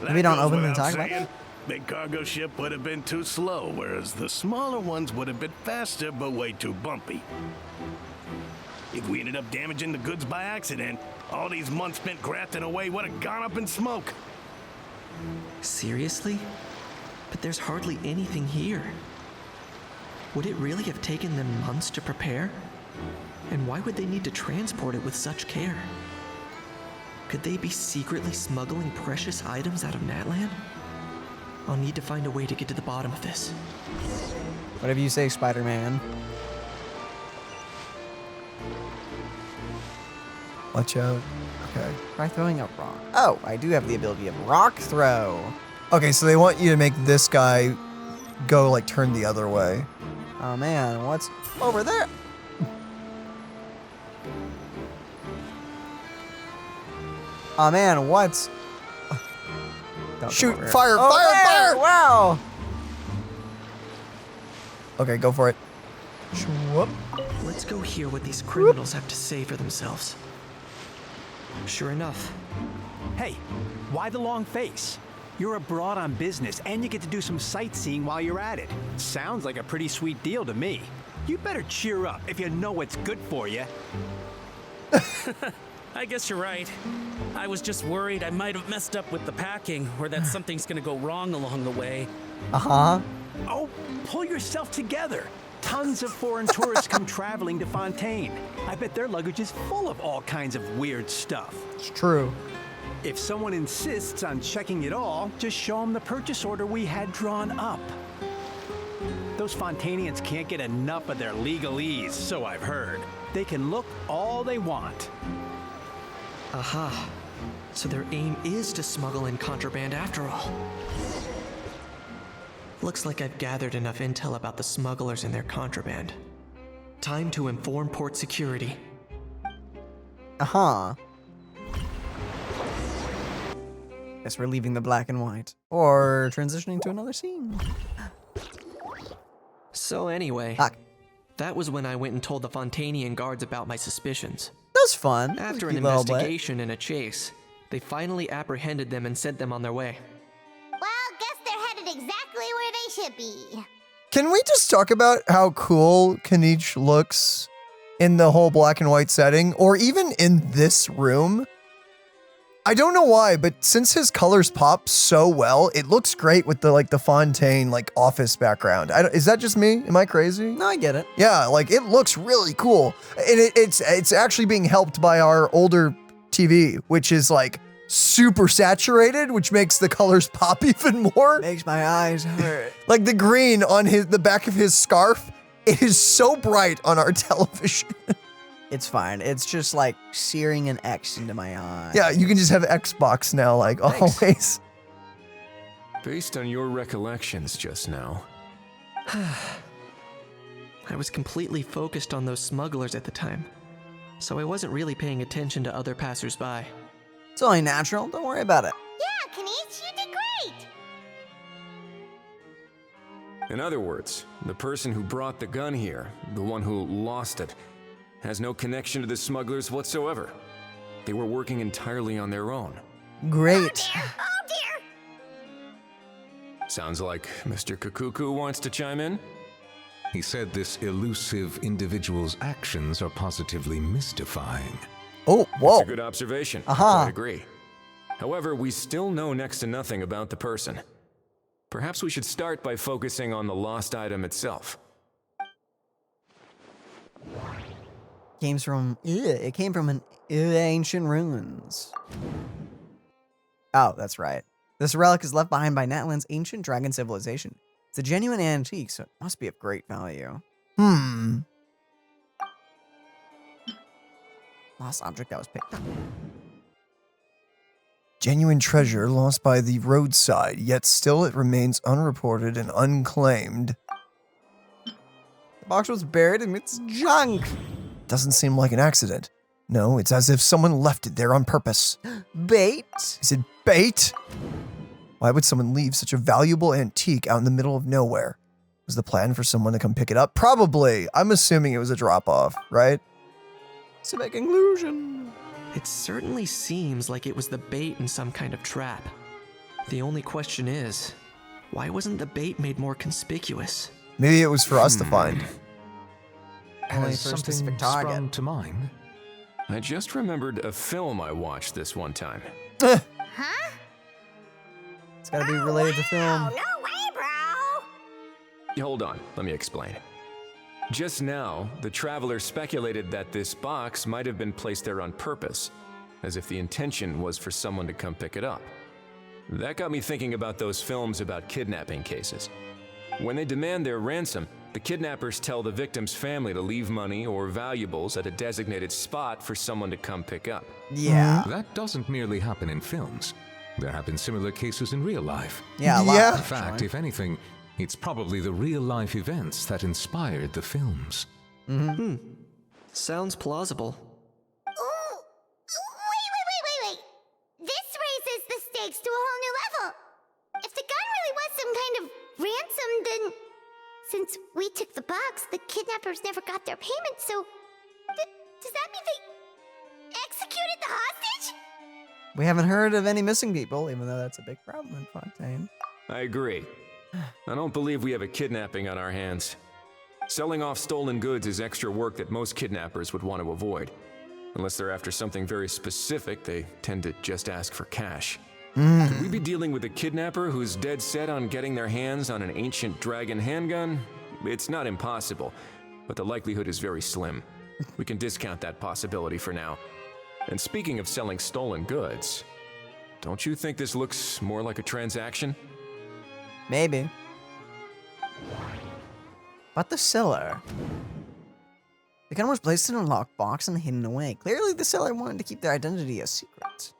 We don't goes openly without talk about saying. that? Big cargo ship would have been too slow, whereas the smaller ones would have been faster but way too bumpy. If we ended up damaging the goods by accident, all these months spent grafting away would have gone up in smoke. Seriously? But there's hardly anything here. Would it really have taken them months to prepare? And why would they need to transport it with such care? Could they be secretly smuggling precious items out of Natland? I'll need to find a way to get to the bottom of this. Whatever you say, Spider-Man. Watch out. Okay. Try throwing a rock. Oh, I do have the ability of rock throw. Okay, so they want you to make this guy go, like, turn the other way. Oh man, what's over there? Oh man, what's... Don't Shoot, come over fire, here. Oh, fire, there! fire! Wow! Okay, go for it. Whoop. Let's go hear what these criminals have to say for themselves. Sure enough. Hey, why the long face? You're abroad on business, and you get to do some sightseeing while you're at it. Sounds like a pretty sweet deal to me. You better cheer up if you know what's good for you. I guess you're right. I was just worried I might have messed up with the packing, or that something's gonna go wrong along the way. Uh-huh. Oh, pull yourself together. Tons of foreign tourists come traveling to Fontaine. I bet their luggage is full of all kinds of weird stuff. It's true. If someone insists on checking it all, just show them the purchase order we had drawn up. Those Fontainians can't get enough of their legalese, so I've heard. They can look all they want. Aha. So their aim is to smuggle in contraband after all. Looks like I've gathered enough intel about the smugglers and their contraband. Time to inform port security. Uh-huh. Guess we're leaving the black and white. Or transitioning to another scene. So anyway, Ah. that was when I went and told the Fontainian guards about my suspicions. That was fun. After an Cute little bit. investigation and a chase, they finally apprehended them and sent them on their way. Well, guess they're headed exactly where they should be. Can we just talk about how cool Kinich looks in the whole black and white setting, or even in this room? I don't know why, but since his colors pop so well, it looks great with the Fontaine office background. Is that just me? Am I crazy? No, I get it. Yeah, it looks really cool, and it's actually being helped by our older TV, which is super saturated, which makes the colors pop even more. Makes my eyes hurt. Like the green on the back of his scarf, it is so bright on our television. It's fine. It's just searing an X into my eye. Yeah, you can just have Xbox now, always. Based on your recollections just now. I was completely focused on those smugglers at the time, so I wasn't really paying attention to other passersby. It's only natural. Don't worry about it. Yeah, Kinich, you did great. In other words, the person who brought the gun here, the one who lost it, has no connection to the smugglers whatsoever. They were working entirely on their own. Great. Oh dear. Sounds like Mr. Cacucu wants to chime in? He said this elusive individual's actions are positively mystifying. Oh, whoa. That's a good observation. Uh-huh. I agree. However, we still know next to nothing about the person. Perhaps we should start by focusing on the lost item itself. It came from an ancient ruins. Oh, that's right. This relic is left behind by Natland's ancient dragon civilization. It's a genuine antique, so it must be of great value. Lost object that was picked up. Genuine treasure lost by the roadside, yet still it remains unreported and unclaimed. The box was buried amidst junk. Doesn't seem like an accident. No, it's as if someone left it there on purpose. Bait? Is it bait? Why would someone leave such a valuable antique out in the middle of nowhere? Was the plan for someone to come pick it up? Probably. I'm assuming it was a drop-off, right? It's a big conclusion. It certainly seems like it was the bait in some kind of trap. The only question is, why wasn't the bait made more conspicuous? Maybe it was for us to find. Only Has for a something specific sprung target. to mind? I just remembered a film I watched this one time. Huh? It's gotta be related to film. No way, bro! Hold on, let me explain. Just now, the traveler speculated that this box might have been placed there on purpose, as if the intention was for someone to come pick it up. That got me thinking about those films about kidnapping cases. When they demand their ransom, the kidnappers tell the victim's family to leave money or valuables at a designated spot for someone to come pick up. Yeah. That doesn't merely happen in films. There have been similar cases in real life. Yeah, a lot, In fact, if anything, it's probably the real-life events that inspired the films. Sounds plausible. Ooh, wait. This raises the stakes to a whole new level. If the gun really was some kind of ransom, then since we took the box, the kidnappers never got their payment, so does that mean they executed the hostage? We haven't heard of any missing people, even though that's a big problem in Fontaine. I agree. I don't believe we have a kidnapping on our hands. Selling off stolen goods is extra work that most kidnappers would want to avoid. Unless they're after something very specific, they tend to just ask for cash. Could we be dealing with a kidnapper who's dead set on getting their hands on an ancient dragon handgun? It's not impossible, but the likelihood is very slim. We can discount that possibility for now. And speaking of selling stolen goods, don't you think this looks more like a transaction? Maybe. But the cellar. The gun was placed in a locked box and hidden away. Clearly, the seller wanted to keep their identity a secret.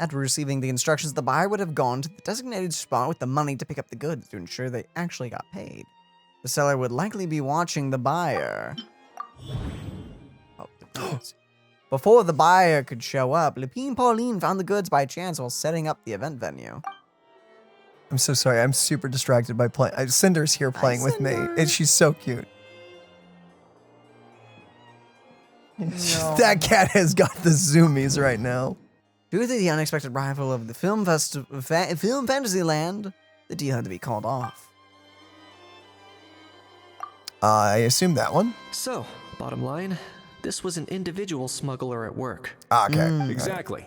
After receiving the instructions, the buyer would have gone to the designated spot with the money to pick up the goods to ensure they actually got paid. The seller would likely be watching the buyer. Oh, the goods. Before the buyer could show up, Lupine Pauline found the goods by chance while setting up the event venue. I'm so sorry. I'm super distracted by playing. Cinder's here playing with me, and she's so cute. That cat has got the zoomies right now. Due to the unexpected arrival of the film Fantasyland, the deal had to be called off. I assume that one. So, bottom line, this was an individual smuggler at work. Okay. Exactly.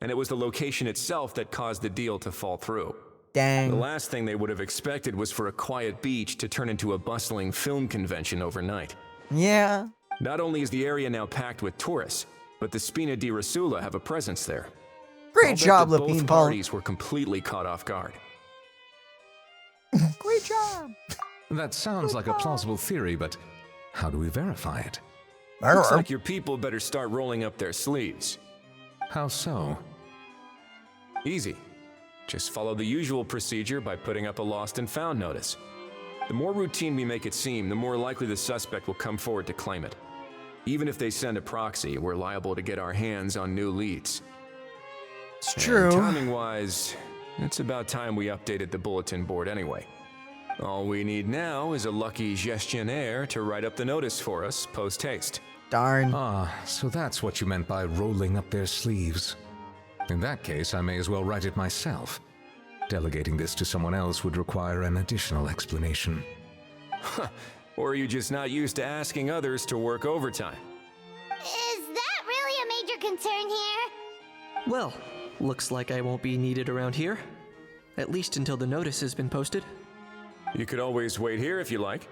And it was the location itself that caused the deal to fall through. Dang. The last thing they would have expected was for a quiet beach to turn into a bustling film convention overnight. Yeah. Not only is the area now packed with tourists, but the Spina di Rasula have a presence there. Great job, Both Lupine parties were completely caught off guard. Great job. That sounds like a plausible theory, but how do we verify it? Looks like your people better start rolling up their sleeves. How so? Easy. Just follow the usual procedure by putting up a lost and found notice. The more routine we make it seem, the more likely the suspect will come forward to claim it. Even if they send a proxy, we're liable to get our hands on new leads. It's true. Timing-wise, it's about time we updated the bulletin board anyway. All we need now is a lucky gestionnaire to write up the notice for us post-haste. Darn. Ah, so that's what you meant by rolling up their sleeves. In that case, I may as well write it myself. Delegating this to someone else would require an additional explanation. Or are you just not used to asking others to work overtime? Is that really a major concern here? Well, looks like I won't be needed around here. At least until the notice has been posted. You could always wait here if you like.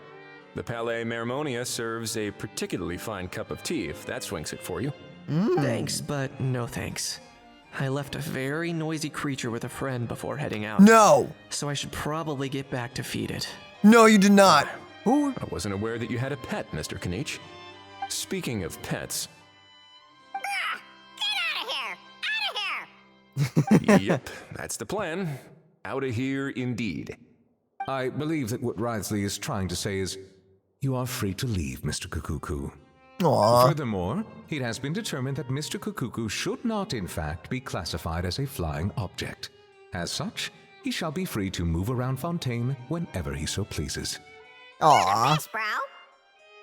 The Palais Mermonia serves a particularly fine cup of tea if that swings it for you. Thanks, but no thanks. I left a very noisy creature with a friend before heading out. No! So I should probably get back to feed it. No, you did not. I wasn't aware that you had a pet, Mr. Kinich. Speaking of pets... Get out of here! Yep, that's the plan. Out of here indeed. I believe that what Wriothesley is trying to say is, you are free to leave, Mr. Cacucu. Aww. Furthermore, it has been determined that Mr. Cacucu should not, in fact, be classified as a flying object. As such, He shall be free to move around Fontaine whenever he so pleases. Aw. Thanks, bro.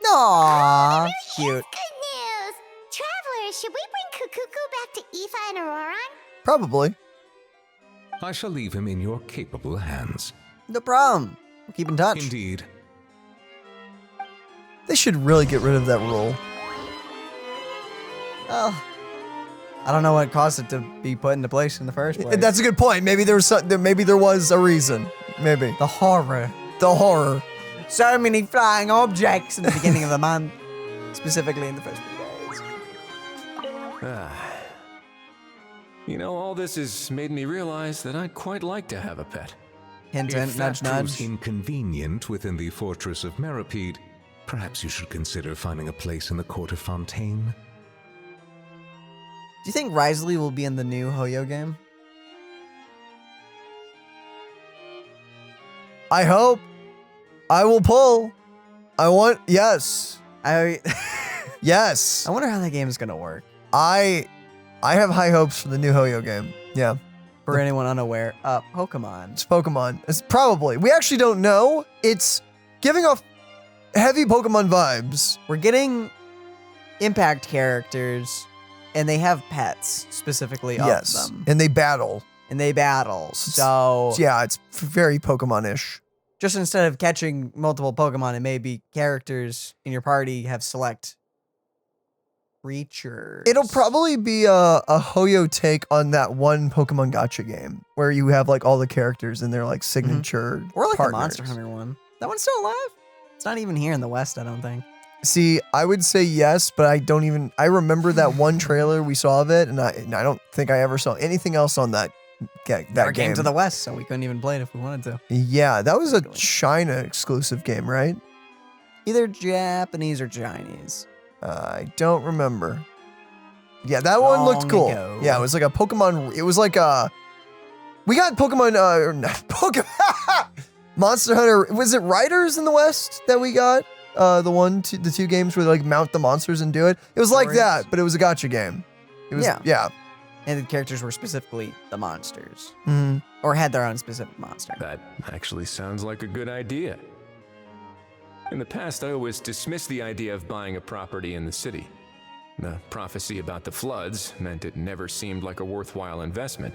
Aw. Here's Cute. good news. Travelers, should we bring Cacucu back to Ifa and Ororon? Probably. I shall leave him in your capable hands. No problem. We'll keep in touch. Indeed. They should really get rid of that rule. Well, I don't know what caused it to be put into place in the first place. That's a good point. Maybe there was maybe there was a reason. Maybe. The horror. The horror. So many flying objects in the beginning of the month. Specifically in the first few days. You know, all this has made me realize that I'd quite like to have a pet. Hint, If hint, that nudge, proves nudge. inconvenient within the fortress of Meripede, perhaps you should consider finding a place in the court of Fontaine. Do you think Risley will be in the new Hoyo game? I hope. I will pull. I want, yes. Yes. I wonder how that game is going to work. I have high hopes for the new Hoyo game. Yeah. For anyone unaware, Pokemon. It's Pokemon. It's probably. We actually don't know. It's giving off heavy Pokemon vibes. We're getting Impact characters, and they have pets specifically of them. And they battle. So yeah, it's very Pokemon-ish. Just instead of catching multiple Pokemon, it may be characters in your party have select creatures. It'll probably be a Hoyo take on that one Pokemon Gacha game where you have like all the characters and they're like signature or like partners. the Monster Hunter one. That one's still alive? It's not even here in the West, I don't think. See, I would say yes, but I don't even. I remember that one trailer we saw of it, and I don't think I ever saw anything else on that. Never came to the West, so we couldn't even play it if we wanted to. Yeah, that was a China exclusive game, right? Either Japanese or Chinese. I don't remember. Yeah, that one looked Long cool. ago. Yeah, it was like a Pokemon. It was like a. We got Pokemon. Pokemon. Monster Hunter. Was it Riders in the West that we got? The two games where they like mount the monsters and do it. It was like that, but it was a gacha game. It was yeah. And the characters were specifically the monsters. Mhm. Or had their own specific monster. That actually sounds like a good idea. In the past, I always dismissed the idea of buying a property in the city. The prophecy about the floods meant it never seemed like a worthwhile investment.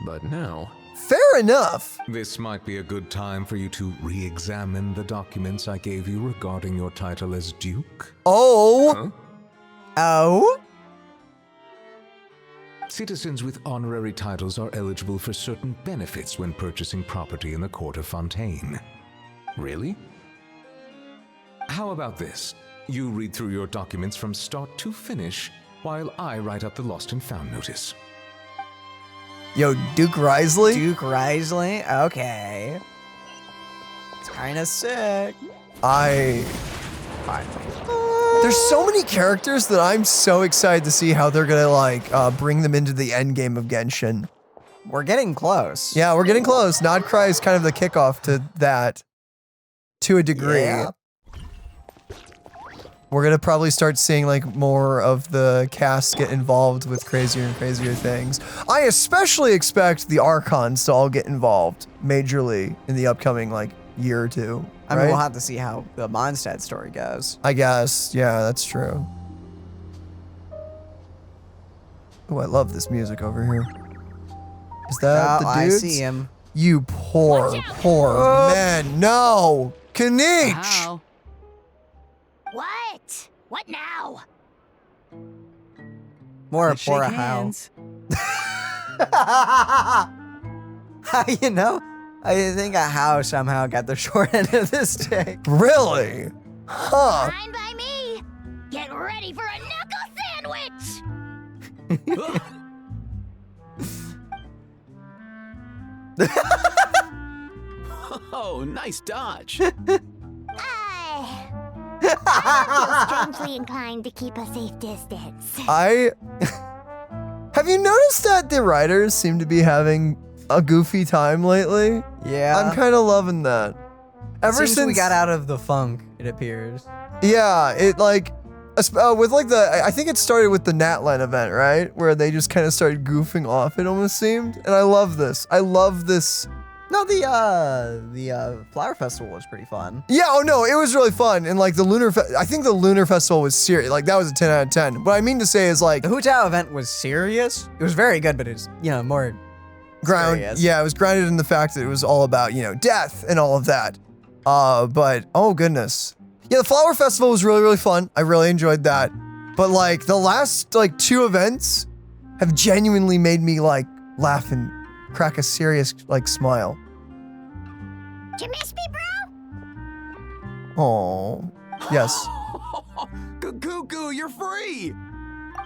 But now... Fair enough. This might be a good time for you to re-examine the documents I gave you regarding your title as Duke. Oh. Huh? Oh? Citizens with honorary titles are eligible for certain benefits when purchasing property in the court of Fontaine. Really? How about this? You read through your documents from start to finish, while I write up the lost and found notice. Yo, Duke Risley? Duke Risley? Okay. It's kinda sick. There's so many characters that I'm so excited to see how they're gonna like bring them into the end game of Genshin. We're getting close. Yeah, we're getting close. Nodcry is kind of the kickoff to that, to a degree. Yeah. We're gonna probably start seeing like more of the cast get involved with crazier and crazier things. I especially expect the Archons to all get involved majorly in the upcoming like year or two. I mean, right? we'll have to see how the Mondstadt story goes. I guess. Yeah, that's true. Oh, I love this music over here. Is that the I dudes? see him. You poor man. No! Kinich! How? What? What now? More Let's poor shake how. hands. How you know? I think a how somehow got the short end of this stick. Really? Huh. Fine by me. Get ready for a knuckle sandwich. Oh, nice dodge. I feel strangely inclined to keep a safe distance. Have you noticed that the writers seem to be having a goofy time lately? Yeah. I'm kind of loving that. Ever Since we got out of the funk, it appears. Yeah, it like, With like I think it started with the Natlan event, right? Where they just kind of started goofing off, it almost seemed. And I love this. I love this. No, the Flower Festival was pretty fun. Yeah, oh no, it was really fun. And like I think the Lunar Festival was serious. Like that was a 10 out of 10. What I mean to say is like. The Hu Tao event was serious. It was very good, but it's, more serious. Yeah, it was grounded in the fact that it was all about, death and all of that. But, oh goodness. Yeah, the Flower Festival was really, really fun. I really enjoyed that. But like the last like 2 events have genuinely made me like laugh and crack a serious like smile. You miss me, bro? Oh, yes. Cacucu, you're free!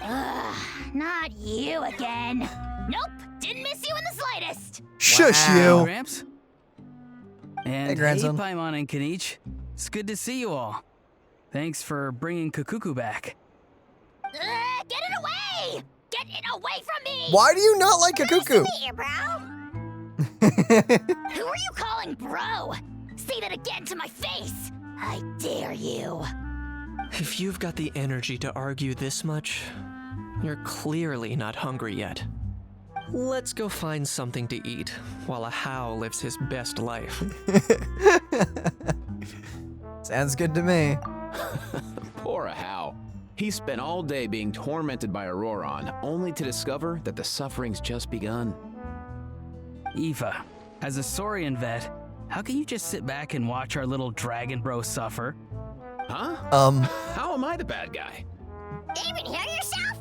Ugh, not you again. Nope, didn't miss you in the slightest. Shush Wow. you. Gramps? And Hey, grandson. Paimon and Kinich. It's good to see you all. Thanks for bringing Cacucu back. Get it away! Get it away from me! Why do you not like Cacucu? Nice to meet you, bro. Who are you calling bro? Say that again to my face. I dare you. If you've got the energy to argue this much, you're clearly not hungry yet. Let's go find something to eat while a How lives his best life. Sounds good to me. Poor How. He spent all day being tormented by Ororon, only to discover that the suffering's just begun. Ifa, as a Saurian vet, how can you just sit back and watch our little dragon bro suffer? Huh? How am I the bad guy? Even hear yourself?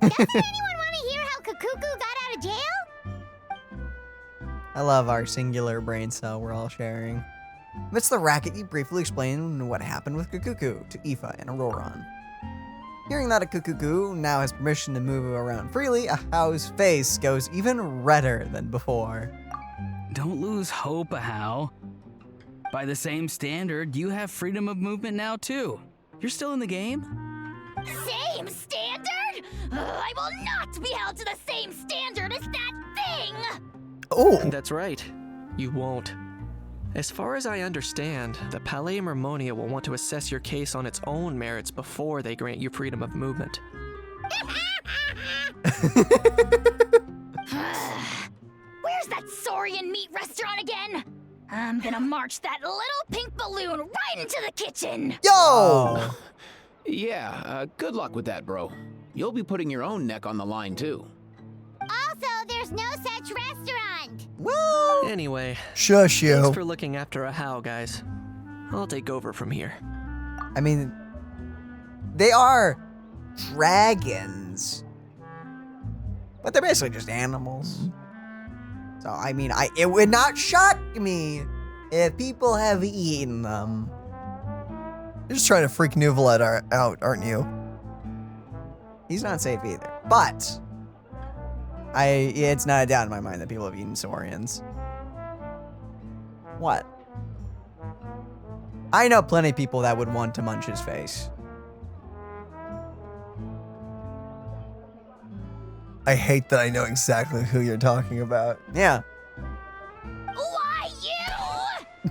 Doesn't anyone want to hear how Cacucu got out of jail? I love our singular brain cell we're all sharing. Amidst the racket, you briefly explain what happened with Cacucu to Ifa and Ororon. Hearing that a Cacucu now has permission to move around freely, a How's face goes even redder than before. Don't lose hope, How. By the same standard, you have freedom of movement now too. You're still in the game? Same standard? I will not be held to the same standard as that thing! Oh. That's right. You won't. As far as I understand, the Palais Mermonia will want to assess your case on its own merits before they grant you freedom of movement. Where's that Saurian meat restaurant again? I'm gonna march that little pink balloon right into the kitchen! Yo! Yeah, good luck with that, bro. You'll be putting your own neck on the line, too. Also, there's no such restaurant! Woo! Anyway, Shush you. thanks for looking after a How, guys. I'll take over from here. I mean, they are dragons, but they're basically just animals. So, I mean, it would not shock me if people have eaten them. You're just trying to freak Nuvalet out, aren't you? He's not safe either. But it's not a doubt in my mind that people have eaten Saurians. What? I know plenty of people that would want to munch his face. I hate that I know exactly who you're talking about. Yeah. Why you?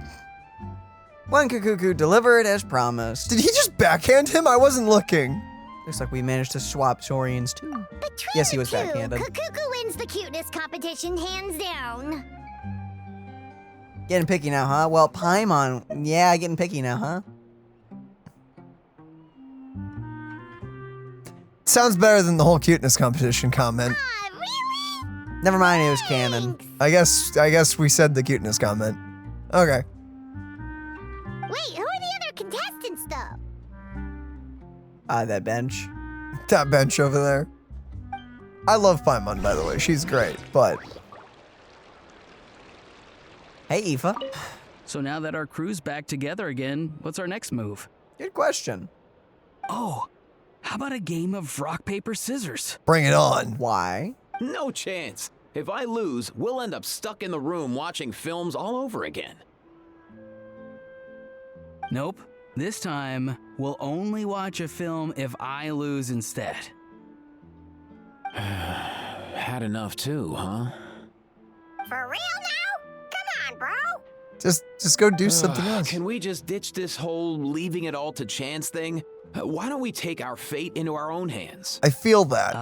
One Cacucu delivered as promised. Did he just backhand him? I wasn't looking. Looks like we managed to swap Saurians too. Between Yes, he the was two, backhanded. Cacucu wins the cuteness competition hands down. Getting picky now, huh? Well, Paimon, yeah, getting picky now, huh? Sounds better than the whole cuteness competition comment. Really? Never mind, it was canon. I guess we said the cuteness comment. Okay. Wait, who are the other contestants, though? That bench. That bench over there. I love Paimon, by the way. She's great, but... Hey, Ifa. So now that our crew's back together again, what's our next move? Good question. Oh, how about a game of rock, paper, scissors? Bring it on. Why? No chance. If I lose, we'll end up stuck in the room watching films all over again. Nope. This time, we'll only watch a film if I lose instead. Had enough too, huh? For real now? Come on, bro. Just go do something else. Can we just ditch this whole leaving it all to chance thing? Why don't we take our fate into our own hands? I feel that.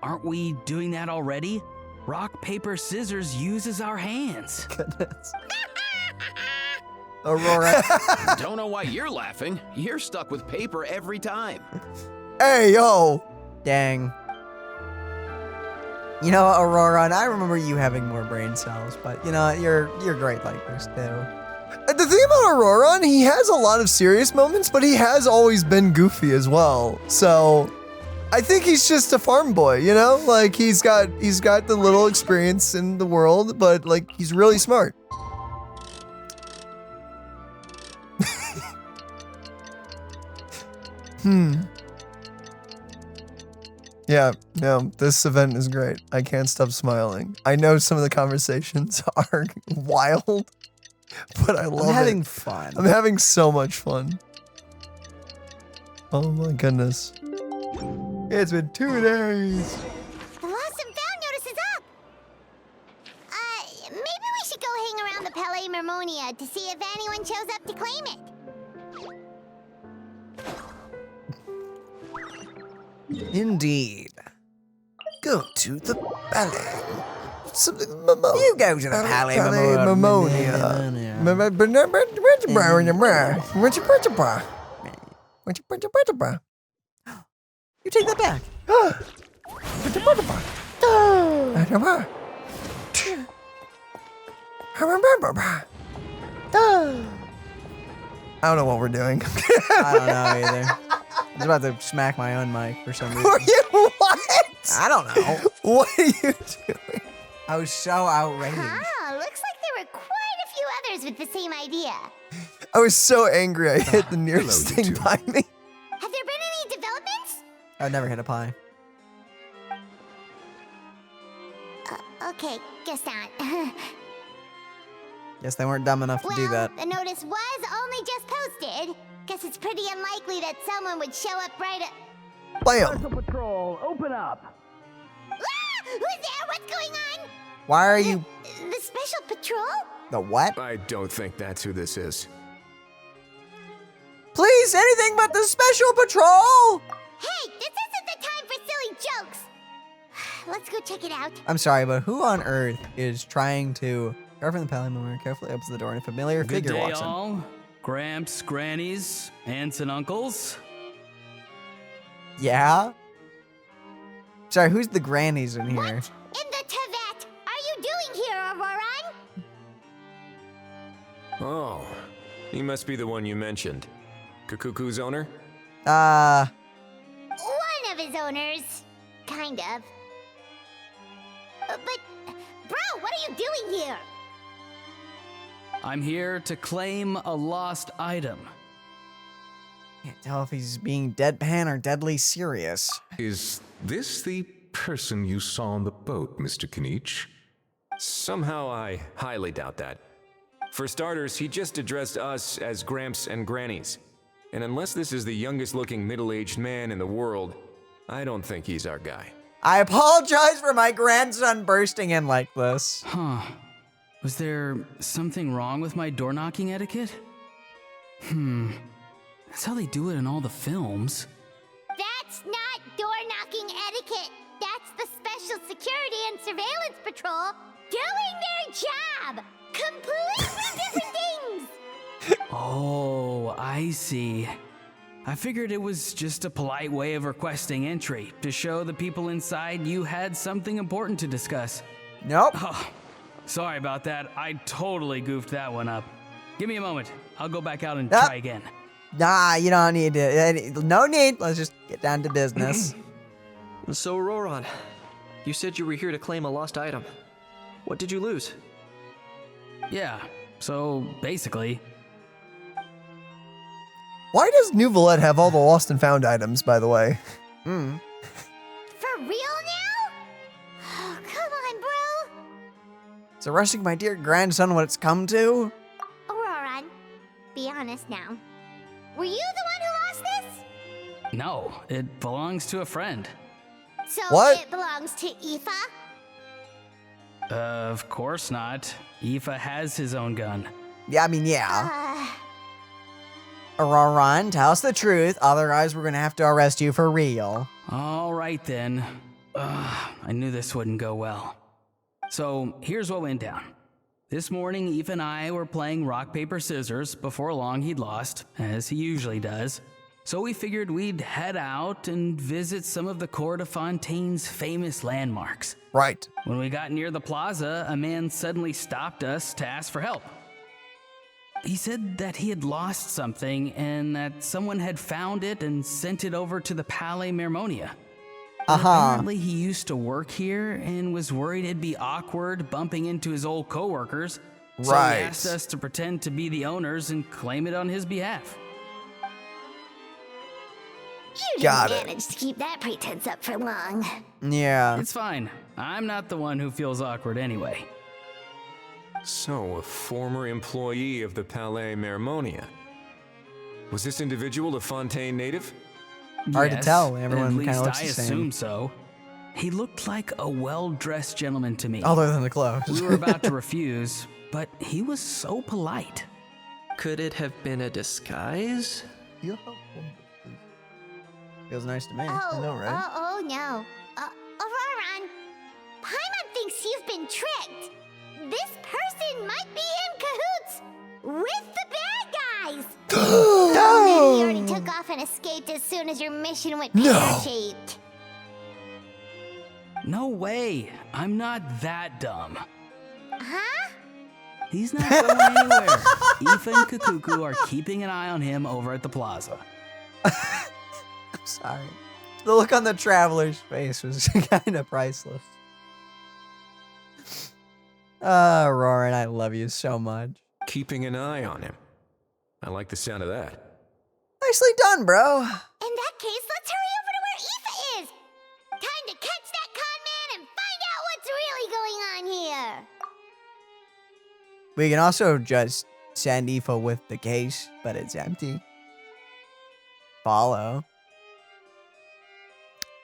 Aren't we doing that already? Rock, paper, scissors uses our hands. Goodness. Aurora. Don't know why you're laughing. You're stuck with paper every time. Hey, yo. Dang. You know, Aurora, and I remember you having more brain cells, but you know, you're great like this too. The thing about Ororon, he has a lot of serious moments, but he has always been goofy as well. So I think he's just a farm boy, you know? Like he's got the little experience in the world, but like he's really smart. Yeah, no, this event is great. I can't stop smiling. I know some of the conversations are wild, but I love it. I'm having fun. I'm having so much fun. Oh my goodness. It's been 2 days. The lost and found notice is up. Maybe we should go hang around the Palais Mermonia to see if anyone shows up to claim it. Indeed. Go to the ballet. Something You go to the Palais Mermonia. You take that back. I don't know what we're doing. I don't know either. I was about to smack my own mic for some reason. Were you what? I don't know. What are you doing? I was so outraged. Ah, looks like there were quite a few others with the same idea. I was so angry I hit the nearest thing by me. Have there been any developments? I've never hit a pie. Okay, guess not. Guess they weren't dumb enough to do that. The notice was only just posted. Guess it's pretty unlikely that someone would show up right at... Bam! Special Patrol, open up! Ah! Who's there? What's going on? Why are you... The Special Patrol? The what? I don't think that's who this is. Please, anything but the Special Patrol! Hey, this isn't the time for silly jokes. Let's go check it out. I'm sorry, but who on earth is trying to... Guard from the Palais Mermonia carefully opens the door and a familiar Good figure day, walks in. all. Gramps, grannies, aunts and uncles. Yeah? Sorry, who's the grannies in here? What in the Tevet are you doing here, Ororon? Oh, he must be the one you mentioned. Cacucu's owner? One of his owners. Kind of. But, bro, what are you doing here? I'm here to claim a lost item. Can't tell if he's being deadpan or deadly serious. Is this the person you saw on the boat, Mr. Kinich? Somehow I highly doubt that. For starters, he just addressed us as Gramps and Grannies. And unless this is the youngest looking middle-aged man in the world, I don't think he's our guy. I apologize for my grandson bursting in like this. Huh. Was there something wrong with my door-knocking etiquette? That's how they do it in all the films. That's not door-knocking etiquette. That's the Special Security and Surveillance Patrol doing their job. Completely different things. Oh, I see. I figured it was just a polite way of requesting entry to show the people inside you had something important to discuss. Nope. Oh, sorry about that. I totally goofed that one up. Give me a moment. I'll go back out and try again. Nah, you don't need to. No need. Let's just get down to business. So, Ororon, you said you were here to claim a lost item. What did you lose? Yeah, so basically... Why does New Valette have all the lost and found items, by the way? For real now? Oh, come on, bro. So rushing my dear grandson what it's come to? Ororon, be honest now. Were you the one who lost this? No, it belongs to a friend. So What? it belongs to Ifa? Of course not. Ifa has his own gun. Yeah, I mean, yeah. Ororon, tell us the truth, otherwise we're gonna have to arrest you for real. All right then. I knew this wouldn't go well. So here's what went down. This morning, Ifa and I were playing rock, paper, scissors. Before long, he'd lost, as he usually does. So we figured we'd head out and visit some of the Court of Fontaine's famous landmarks. Right. When we got near the plaza, a man suddenly stopped us to ask for help. He said that he had lost something and that someone had found it and sent it over to the Palais Mermonia. Apparently he used to work here and was worried it'd be awkward bumping into his old coworkers. So he asked us to pretend to be the owners and claim it on his behalf. You didn't manage to keep that pretense up for long. Yeah. It's fine. I'm not the one who feels awkward anyway. So, a former employee of the Palais Mermonia. Was this individual a Fontaine native? Hard to tell. At Everyone kind least of looks I the same. assume so. He looked like a well-dressed gentleman to me. Other than the clothes. We were about to refuse, but he was so polite. Could it have been a disguise? Feels nice to me. Oh, I know, right? oh no. Ororon, Paimon thinks you've been tricked. This person might be in cahoots with the bad guys. Oh, maybe you already took off and escaped as soon as your mission went pear-shaped. No way. I'm not that dumb. Huh? He's not going anywhere. Ifa and Cacucu are keeping an eye on him over at the plaza. I'm sorry. The look on the traveler's face was kind of priceless. Roran, I love you so much. Keeping an eye on him. I like the sound of that. Nicely done, bro. In that case, let's hurry over to where Ifa is. Time to catch that con man and find out what's really going on here. We can also just send Ifa with the case, but it's empty. Follow.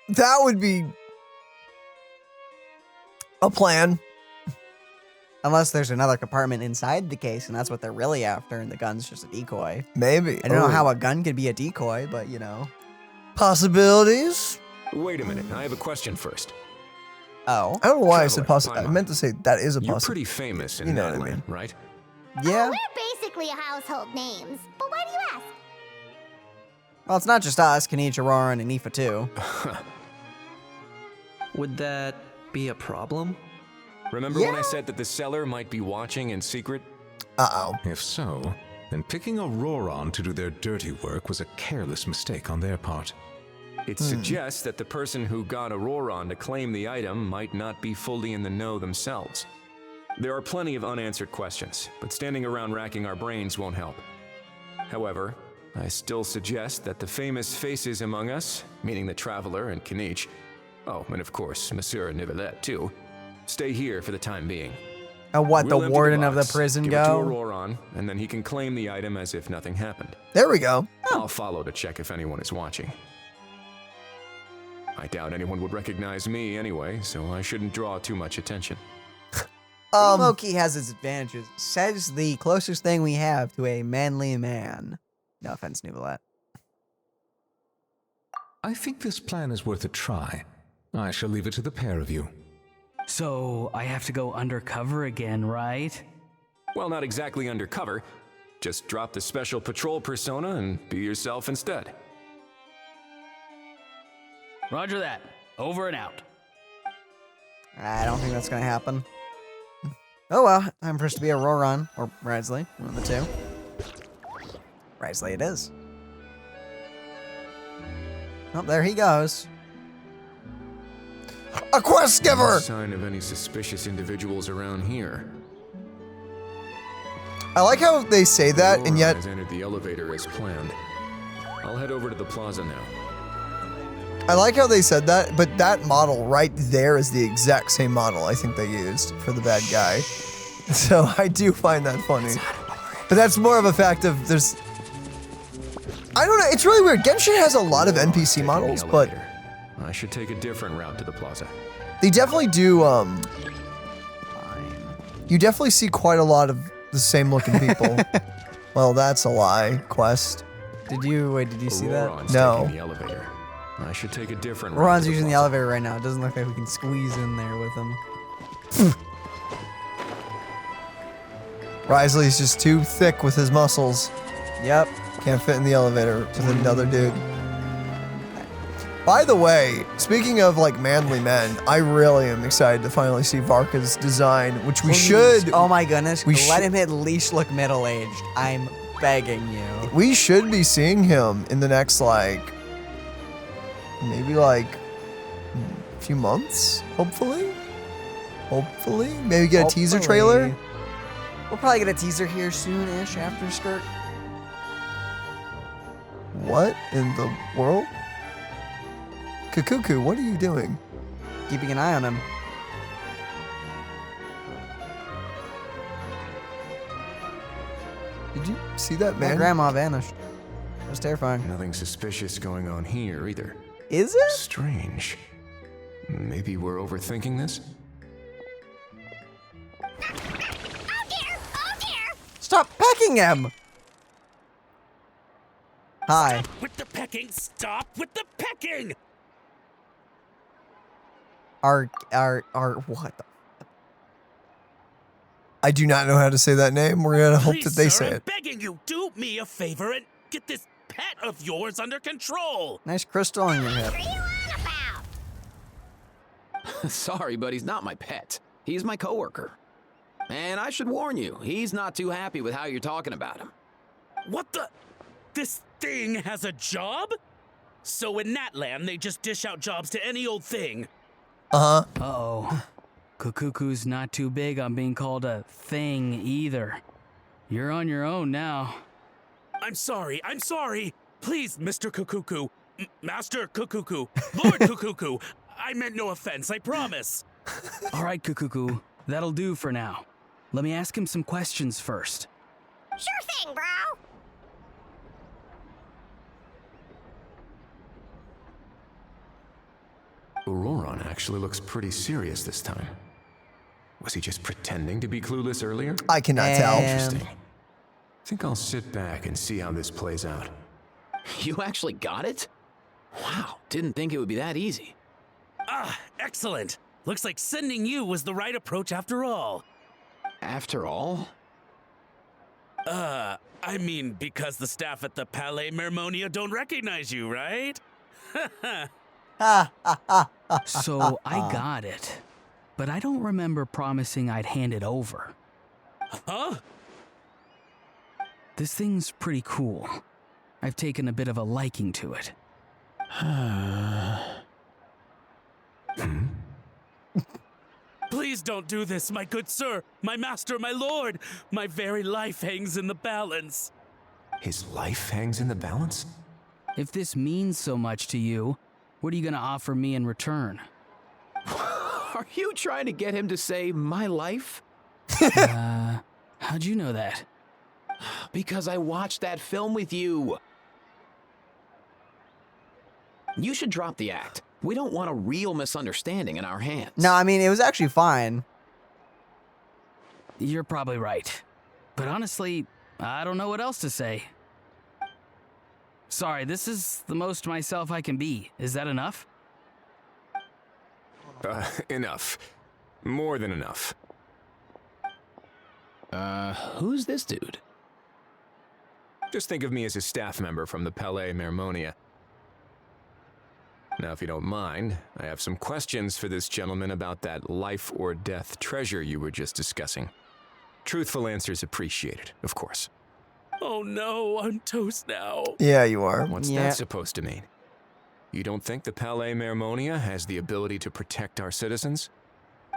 That would be a plan. Unless there's another compartment inside the case, and that's what they're really after, and the gun's just a decoy. Maybe. I don't know how a gun could be a decoy, but you know. Possibilities? Wait a minute, I have a question first. Oh. I don't know why I said possibility. I meant to say that is a You're possibility. pretty famous in You know what I Nightland, mean. right? Yeah. We're basically household names, but why do you ask? Well, it's not just us, Kinich, Ororon, and Ifa too. Would that be a problem? Remember when I said that the seller might be watching in secret? Uh-oh. If so, then picking Ororon to do their dirty work was a careless mistake on their part. It suggests that the person who got Ororon to claim the item might not be fully in the know themselves. There are plenty of unanswered questions, but standing around racking our brains won't help. However, I still suggest that the famous faces among us, meaning the Traveler and Kinich, oh, and of course, Monsieur Nivelet too, stay here for the time being. What, We'll the empty warden of the box, prison give it to go? Ororon, and then he can claim the item as if nothing happened. There we go. I'll follow to check if anyone is watching. I doubt anyone would recognize me anyway, so I shouldn't draw too much attention. Loki has its advantages. Says the closest thing we have to a manly man. No offense, Nivelet. I think this plan is worth a try. I shall leave it to the pair of you. So, I have to go undercover again, right? Well, not exactly undercover. Just drop the special patrol persona and be yourself instead. Roger that. Over and out. I don't think that's gonna happen. Oh well, time for us to be Ororon, or Risley, one of the two. Risley it is. Oh, there he goes. A quest giver! No sign of any suspicious individuals around here. I like how they say that, and Ororon yet has entered the elevator as planned. I'll head over to the plaza now. I like how they said that, but that model right there is the exact same model I think they used for the bad guy. So I do find that funny. But that's more of a fact of there's... I don't know, it's really weird. Genshin has a lot of NPC models, but I should take a different route to the plaza. they definitely do, You definitely see quite a lot of the same looking people. Well, that's a lie, Quest. Did you see that? Ororon's No. taking the elevator. I should take a different route Ron's to using the plaza. elevator right now. It doesn't look like we can squeeze in there with him. Risley's just too thick with his muscles. Yep. Can't fit in the elevator with another dude. By the way, speaking of like manly men, I really am excited to finally see Varka's design, which we should. Oh my goodness. we Let should- him at least look middle-aged. I'm begging you. We should be seeing him in the next like maybe like a few months, hopefully. Hopefully, maybe get a teaser trailer. We'll probably get a teaser here soon-ish after Skirt. What in the world? Cacucu, what are you doing? Keeping an eye on him. Did you see that My man? grandma vanished. That was terrifying. Nothing suspicious going on here either. Is it? Strange. Maybe we're overthinking this? Stop pecking him! Hi. Stop with the pecking! Stop with the pecking! Our what the? I do not know how to say that name. We're gonna hope Please, that they sir, say I'm it. begging you, do me a favor and get this pet of yours under control. Nice crystal on your hip. Sorry, but he's not my pet. He's my coworker. And I should warn you, he's not too happy with how you're talking about him. What the? This thing has a job? So in Natland, they just dish out jobs to any old thing. Uh-huh. Uh-oh. Cacucu's not too big on being called a thing either. You're on your own now. I'm sorry. Please, Mr. Cacucu. Master Cacucu. Lord Cacucu. I meant no offense, I promise. All right, Cacucu. That'll do for now. Let me ask him some questions first. Sure thing, bro. Ororon actually looks pretty serious this time. Was he just pretending to be clueless earlier? I cannot tell. Interesting. Think I'll sit back and see how this plays out. You actually got it? Wow, didn't think it would be that easy. Ah, excellent. Looks like sending you was the right approach after all. After all? I mean, because the staff at the Palais Mermonia don't recognize you, right? So I got it. But I don't remember promising I'd hand it over. Huh? This thing's pretty cool. I've taken a bit of a liking to it. Please don't do this, my good sir, my master, my lord. My very life hangs in the balance. His life hangs in the balance? If this means so much to you, what are you gonna offer me in return? Are you trying to get him to say my life? How'd you know that? Because I watched that film with you. You should drop the act. We don't want a real misunderstanding in our hands. No, I mean, it was actually fine. You're probably right. But honestly, I don't know what else to say. Sorry, this is the most myself I can be. Is that enough? Enough. More than enough. Who's this dude? Just think of me as a staff member from the Palais Mermonia. Now, if you don't mind, I have some questions for this gentleman about that life or death treasure you were just discussing. Truthful answers appreciated, of course. Oh no, I'm toast now. Yeah, you are. What's that supposed to mean? You don't think the Palais Mermonia has the ability to protect our citizens?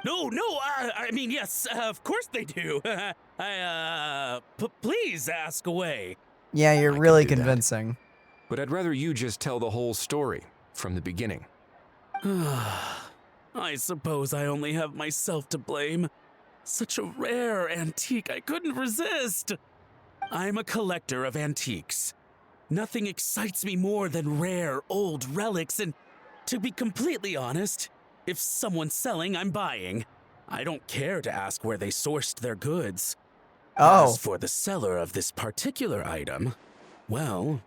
No, I mean, yes, of course they do. Please ask away. Yeah, you're really convincing. But I'd rather you just tell the whole story from the beginning. I suppose I only have myself to blame. Such a rare antique, I couldn't resist. I'm a collector of antiques. Nothing excites me more than rare, old relics, and to be completely honest, if someone's selling, I'm buying. I don't care to ask where they sourced their goods. Oh. As for the seller of this particular item, well,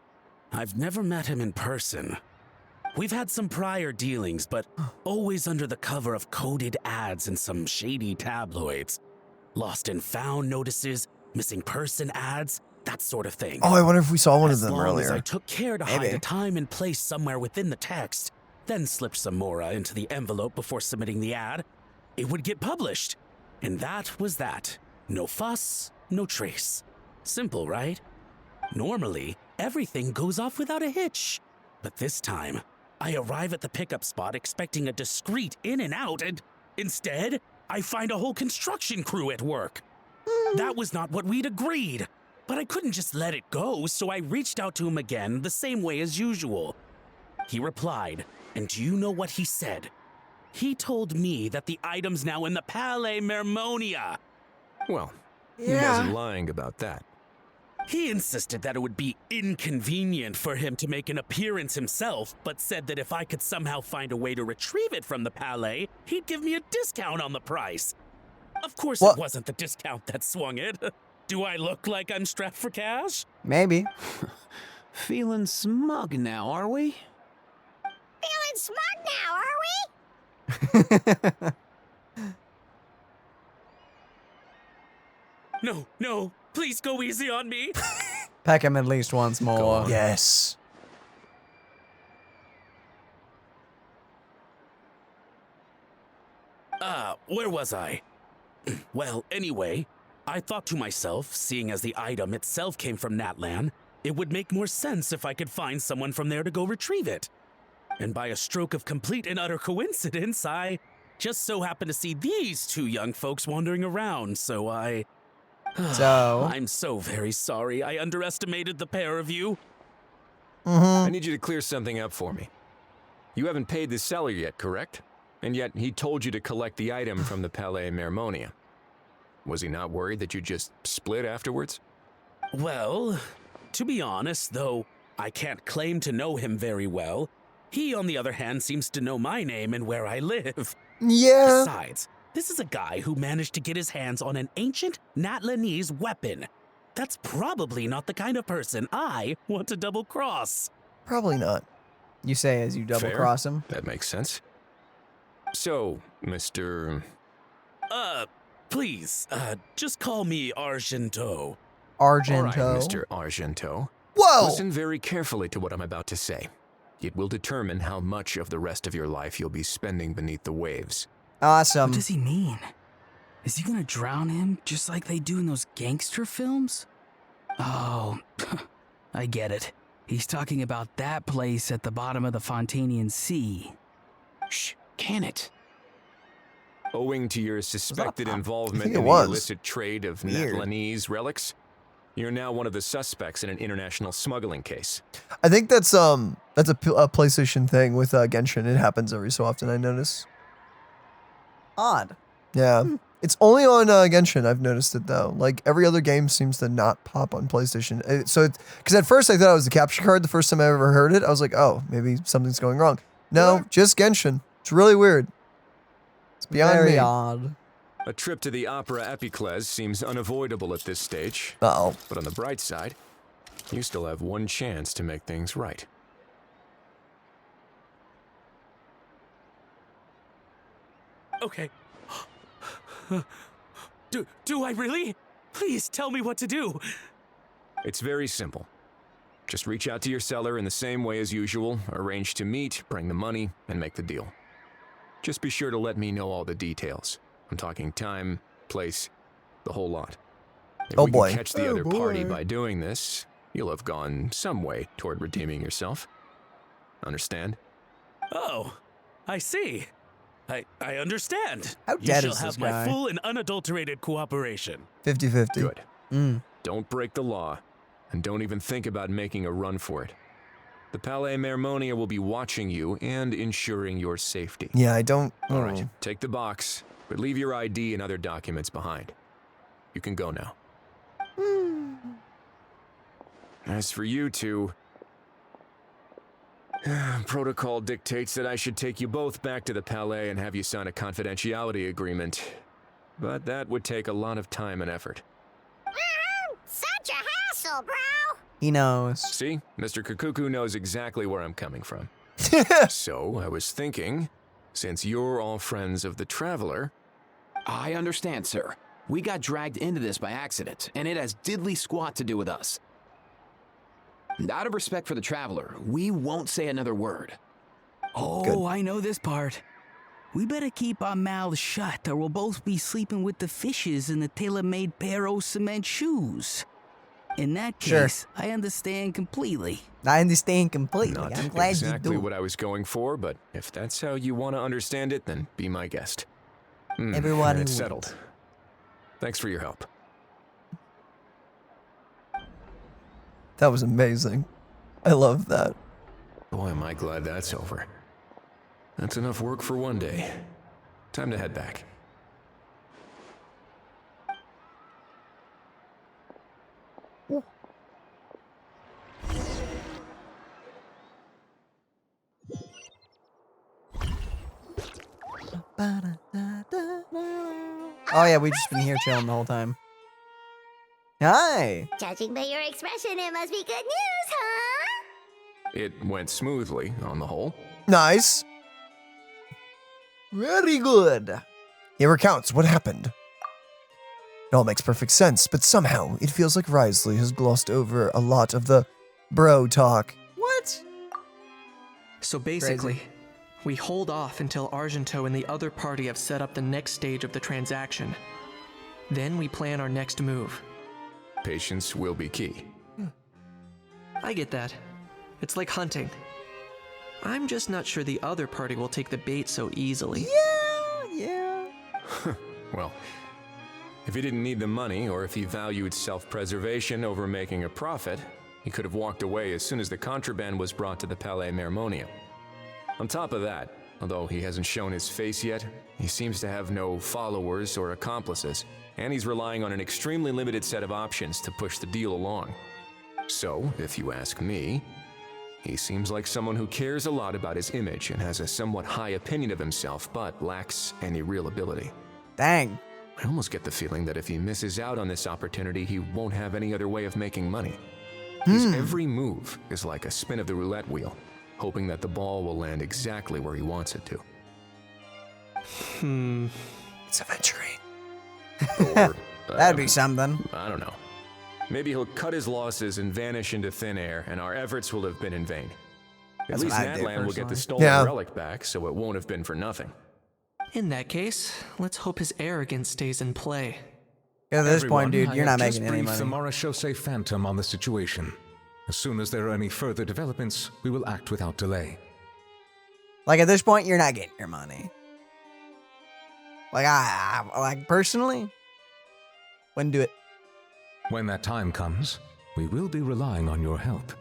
I've never met him in person. We've had some prior dealings, but always under the cover of coded ads in some shady tabloids. Lost and found notices, missing person ads, that sort of thing. Oh, I wonder if we saw one of them As long earlier. as I took care to Maybe. hide a time and place somewhere within the text, then slipped some Mora into the envelope before submitting the ad, it would get published. And that was that. No fuss, no trace. Simple, right? Normally, everything goes off without a hitch. But this time, I arrive at the pickup spot expecting a discreet in and out, and instead, I find a whole construction crew at work. That was not what we'd agreed. But I couldn't just let it go, so I reached out to him again the same way as usual. He replied, and do you know what he said? He told me that the item's now in the Palais Mermonia. Well, he wasn't lying about that. He insisted that it would be inconvenient for him to make an appearance himself, but said that if I could somehow find a way to retrieve it from the Palais, he'd give me a discount on the price. Of course, What? It wasn't the discount that swung it. Do I look like I'm strapped for cash? Maybe. Feeling smug now, are we? Feeling smug now, are we? No, please go easy on me. Peck him at least once more. Yes. Where was I? Well, anyway, I thought to myself, seeing as the item itself came from Natlan, it would make more sense if I could find someone from there to go retrieve it. And by a stroke of complete and utter coincidence, I just so happened to see these two young folks wandering around, so I... So? I'm so very sorry I underestimated the pair of you. I need you to clear something up for me. You haven't paid the seller yet, correct? And yet he told you to collect the item from the Palais Mermonia. Was he not worried that you just split afterwards? Well, to be honest, though I can't claim to know him very well, he, on the other hand, seems to know my name and where I live. Yeah. Besides, this is a guy who managed to get his hands on an ancient Natlanese weapon. That's probably not the kind of person I want to double-cross. Probably not. You say as you double cross him? That makes sense. So, Mr. Please, just call me Argento. Argento. All right, Mr. Argento. Whoa! Listen very carefully to what I'm about to say. It will determine how much of the rest of your life you'll be spending beneath the waves. Awesome. What does he mean? Is he gonna drown him just like they do in those gangster films? Oh, I get it. He's talking about that place at the bottom of the Fontanian Sea. Shh, can it? Owing to your suspected involvement it in the was. illicit trade of Weird. Natlanese relics, you're now one of the suspects in an international smuggling case. I think that's a PlayStation thing with Genshin. It happens every so often, I notice. Odd. Yeah. It's only on Genshin, I've noticed it though. Like every other game seems to not pop on PlayStation. Because at first I thought it was the capture card the first time I ever heard it. I was like, oh, maybe something's going wrong. No, just Genshin. It's really weird. It's beyond Very me. odd. A trip to the Opera Epiclese seems unavoidable at this stage. Uh-oh. But on the bright side, you still have one chance to make things right. Okay. Do I really? Please tell me what to do. It's very simple. Just reach out to your seller in the same way as usual, arrange to meet, bring the money, and make the deal. Just be sure to let me know all the details. I'm talking time, place, the whole lot. If Oh we boy. can catch the Oh other party boy. by doing this, you'll have gone some way toward redeeming yourself. Understand? Oh, I see. I understand. How You dead shall is have this my guy? full and unadulterated cooperation. 50-50. Good. Don't break the law, and don't even think about making a run for it. The Palais Mermonia will be watching you and ensuring your safety. Yeah, I don't... All right, take the box, but leave your ID and other documents behind. You can go now. As for you two, protocol dictates that I should take you both back to the Palais and have you sign a confidentiality agreement. but that would take a lot of time and effort. Such a hassle, bro. He knows. See, Mr. Cacucu knows exactly where I'm coming from. So, I was thinking, since you're all friends of the Traveler... I understand, sir. We got dragged into this by accident, and it has diddly squat to do with us. Out of respect for the Traveler, we won't say another word. Oh, Good. I know this part. We better keep our mouths shut or we'll both be sleeping with the fishes in the tailor-made pair of cement shoes. In that case, I understand completely. I understand completely. Not I'm glad exactly you do. what I was going for, but if that's how you want to understand it, then be my guest. Everyone It's wins. settled. Thanks for your help. That was amazing. I love that. Boy, am I glad that's over. That's enough work for one day. Time to head back. Oh yeah, we've just been here chilling the whole time. Hi. Judging by your expression, it must be good news, huh? It went smoothly, on the whole. Nice. Very good. He recounts what happened. It all makes perfect sense, but somehow it feels like Risley has glossed over a lot of the bro talk. What? So basically, we hold off until Argento and the other party have set up the next stage of the transaction. Then we plan our next move. Patience will be key. I get that. It's like hunting. I'm just not sure the other party will take the bait so easily. Yeah. Well, if he didn't need the money, or if he valued self-preservation over making a profit, he could have walked away as soon as the contraband was brought to the Palais Mermonium. On top of that, although he hasn't shown his face yet, he seems to have no followers or accomplices, and he's relying on an extremely limited set of options to push the deal along. So, if you ask me, he seems like someone who cares a lot about his image and has a somewhat high opinion of himself, but lacks any real ability. Dang. I almost get the feeling that if he misses out on this opportunity, he won't have any other way of making money. His every move is like a spin of the roulette wheel, hoping that the ball will land exactly where he wants it to. It's aventurine. Or, That'd be something. I don't know. Maybe he'll cut his losses and vanish into thin air, and our efforts will have been in vain. At That's least what I'd do, Natlan will get the personally. stolen relic back, so it won't have been for nothing. In that case, let's hope his arrogance stays in play. At this Everyone, point, dude, I you're have not just making any briefed money. the Marechaussee Phantom on the situation. As soon as there are any further developments, we will act without delay. Like at this point, you're not getting your money. Like like personally, wouldn't do it. When that time comes, we will be relying on your help.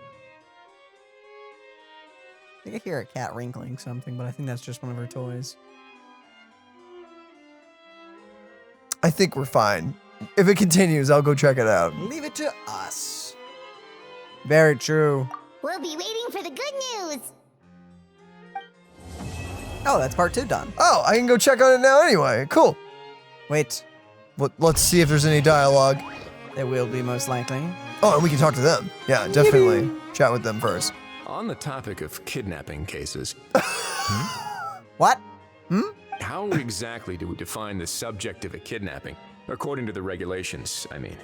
I think I hear a cat wrinkling something, but I think that's just one of her toys. I think we're fine. If it continues, I'll go check it out. Leave it to us. Very true. We'll be waiting for the good news. Oh, that's part 2 done. Oh, I can go check on it now anyway. Cool. Wait, Let's see if there's any dialogue. there will be most likely. Oh, and we can talk to them. Yeah, definitely. Chat with them first. On the topic of kidnapping cases, What? how exactly do we define the subject of a kidnapping? According to the regulations, I mean.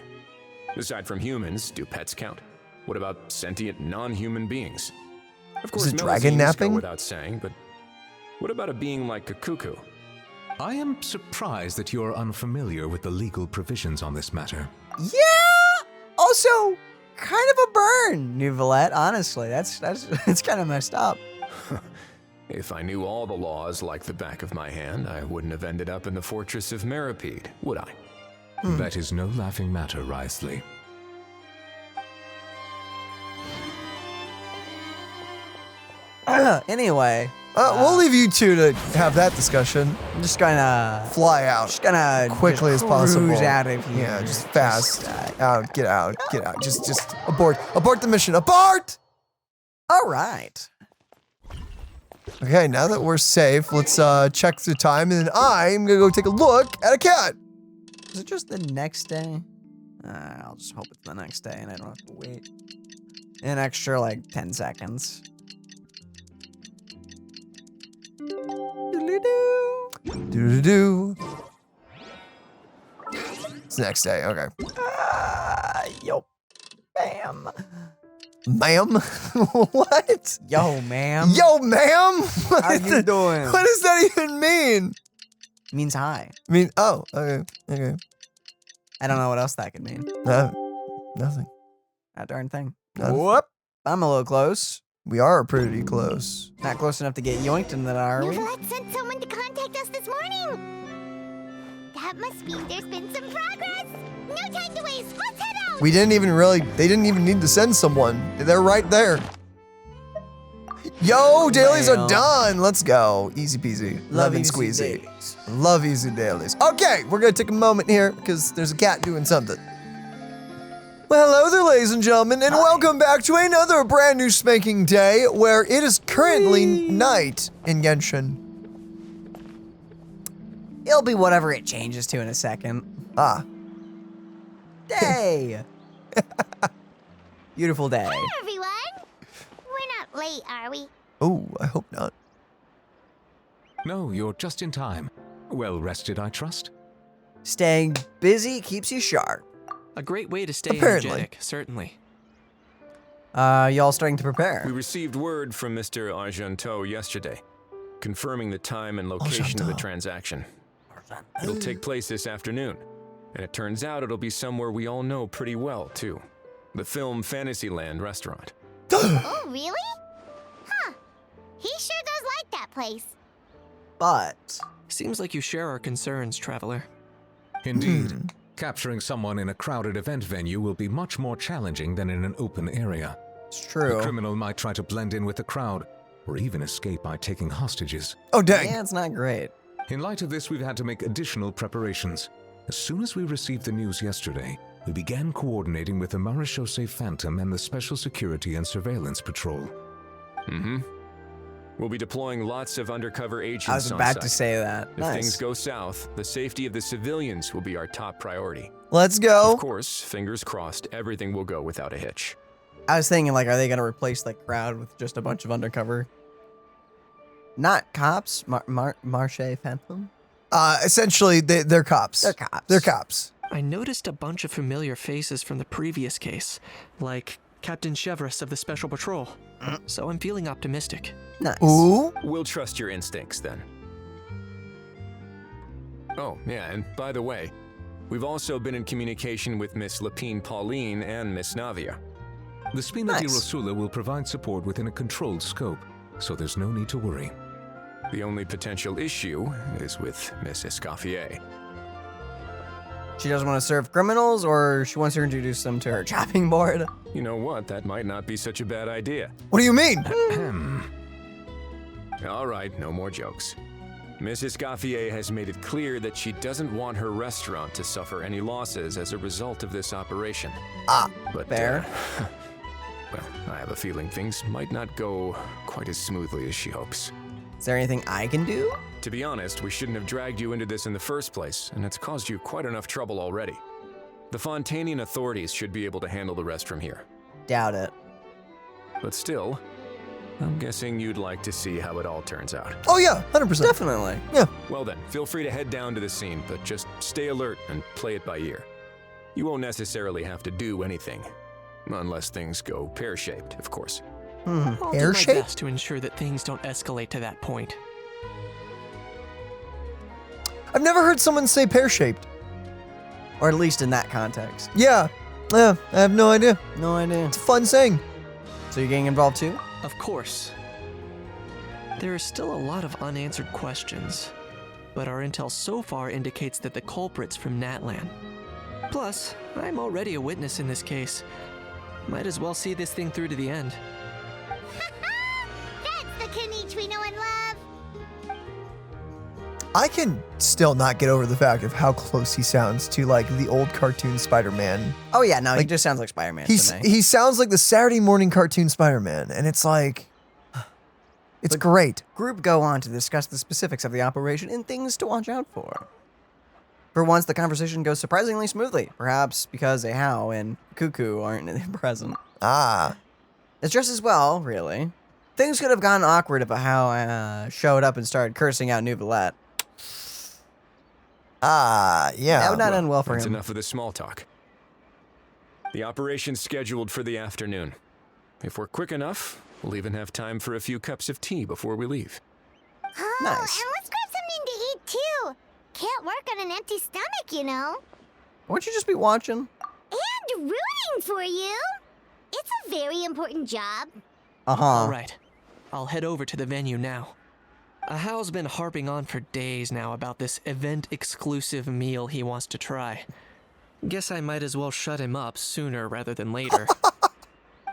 Aside from humans, do pets count? What about sentient non-human beings? Of course, it dragon Melazines napping? go without saying, but what about a being like Cacucu? I am surprised that you are unfamiliar with the legal provisions on this matter. Yeah. Also, kind of a burn, Nouvelette. Honestly, that's kind of messed up. If I knew all the laws like the back of my hand, I wouldn't have ended up in the fortress of Meripede, would I? That is no laughing matter, Risley. Anyway, We'll leave you two to have that discussion. I'm just gonna Fly out. Just gonna quickly just as possible. cruise out of here. Yeah, just fast. Out. Get out. Just abort. Abort the mission. Abort! All right. Okay, now that we're safe, let's check the time, and then I'm gonna go take a look at a cat. Is it just the next day? I'll just hope it's the next day and I don't have to wait an extra, like, 10 seconds. Do-do-do. It's the next day, okay. Yo, ma'am. Ma'am? What? Yo, ma'am. Yo, ma'am? How you doing? What does that even mean? It means hi. I mean, oh, okay, okay. I don't know what else that could mean. Nothing. That darn thing. Nothing. Whoop. I'm a little close. We are pretty close. Not close enough to get yoinked in that, are we? Novelet sent someone to contact us this morning. That must mean there's been some progress. No time to waste. Let's head out. They didn't even need to send someone. They're right there. Yo, dailies are done. Let's go. Easy peasy. Love and squeezy. Love easy dailies. Okay, we're gonna take a moment here because there's a cat doing something. Well, hello there, ladies and gentlemen, and welcome back to another brand new spanking day where it is currently night in Genshin. It'll be whatever it changes to in a second. Ah. Day. Beautiful day. Hi, everyone. We're not late, are we? Oh, I hope not. No, you're just in time. Well rested, I trust? Staying busy keeps you sharp. A great way to stay Apparently. energetic, certainly. Y'all starting to prepare? We received word from Mr. Argenteau yesterday, confirming the time and location of the transaction. It'll take place this afternoon, and it turns out it'll be somewhere we all know pretty well, too. The film Fantasyland restaurant. Oh, really? Huh. He sure does like that place. But Seems like you share our concerns, Traveler. Indeed. Capturing someone in a crowded event venue will be much more challenging than in an open area. It's true. A criminal might try to blend in with the crowd, or even escape by taking hostages. Oh, dang. Yeah, it's not great. In light of this, we've had to make additional preparations. As soon as we received the news yesterday, we began coordinating with the Marechaussee Phantom and the Special Security and Surveillance Patrol. Mm-hmm. We'll be deploying lots of undercover agents I was on about site. to say that. If Nice. things go south, the safety of the civilians will be our top priority. Let's go. Of course, fingers crossed, everything will go without a hitch. I was thinking, like, are they going to replace the crowd with just a bunch of undercover? Not cops? Marche Phantom? Essentially, they're cops. They're cops. They're cops. I noticed a bunch of familiar faces from the previous case, like Captain Chevres of the Special Patrol. So I'm feeling optimistic. Nice. Ooh. We'll trust your instincts then. Oh, yeah, and by the way, we've also been in communication with Miss Lapine Pauline and Miss Navia. The Spina di Nice. Rosula will provide support within a controlled scope, so there's no need to worry. The only potential issue is with Miss Escoffier. She doesn't want to serve criminals, or she wants to introduce them to her chopping board? You know what? That might not be such a bad idea. What do you mean? All right, no more jokes. Miss Escoffier has made it clear that she doesn't want her restaurant to suffer any losses as a result of this operation. But, fair. Well, I have a feeling things might not go quite as smoothly as she hopes. Is there anything I can do? To be honest, we shouldn't have dragged you into this in the first place, and it's caused you quite enough trouble already. The Fontanian authorities should be able to handle the rest from here. Doubt it. But still, I'm guessing you'd like to see how it all turns out. Oh, yeah, 100%. Definitely. Yeah. Well then, feel free to head down to the scene, but just stay alert and play it by ear. You won't necessarily have to do anything, unless things go pear-shaped, of course. I'll do my Air-shaped? best to ensure that things don't escalate to that point. I've never heard someone say pear-shaped. Or at least in that context. Yeah. Yeah, I have no idea. No idea. It's a fun saying. So you're getting involved too? Of course. There are still a lot of unanswered questions, but our intel so far indicates that the culprit's from Natlan. Plus, I'm already a witness in this case. Might as well see this thing through to the end. That's the Kinich we know and love. I can still not get over the fact of how close he sounds to, like, the old cartoon Spider-Man. Oh yeah, no, he Like, just sounds like Spider-Man to me. He sounds like the Saturday morning cartoon Spider-Man, and it's like, it's great. Group go on to discuss the specifics of the operation and things to watch out for. For once, the conversation goes surprisingly smoothly, perhaps because Ahau and Cuckoo aren't present. Ah. It's just as well, really. Things could have gotten awkward if Ahau showed up and started cursing out Neuvillette. Yeah. That would not end well for That's him. enough of the small talk. The operation's scheduled for the afternoon. If we're quick enough, we'll even have time for a few cups of tea before we leave. Oh, Nice. and let's grab something to eat too. Can't work on an empty stomach, you know. Won't you just be watching? And rooting for you. It's a very important job. All right. I'll head over to the venue now. Ahau's been harping on for days now about this event-exclusive meal he wants to try. Guess I might as well shut him up sooner rather than later.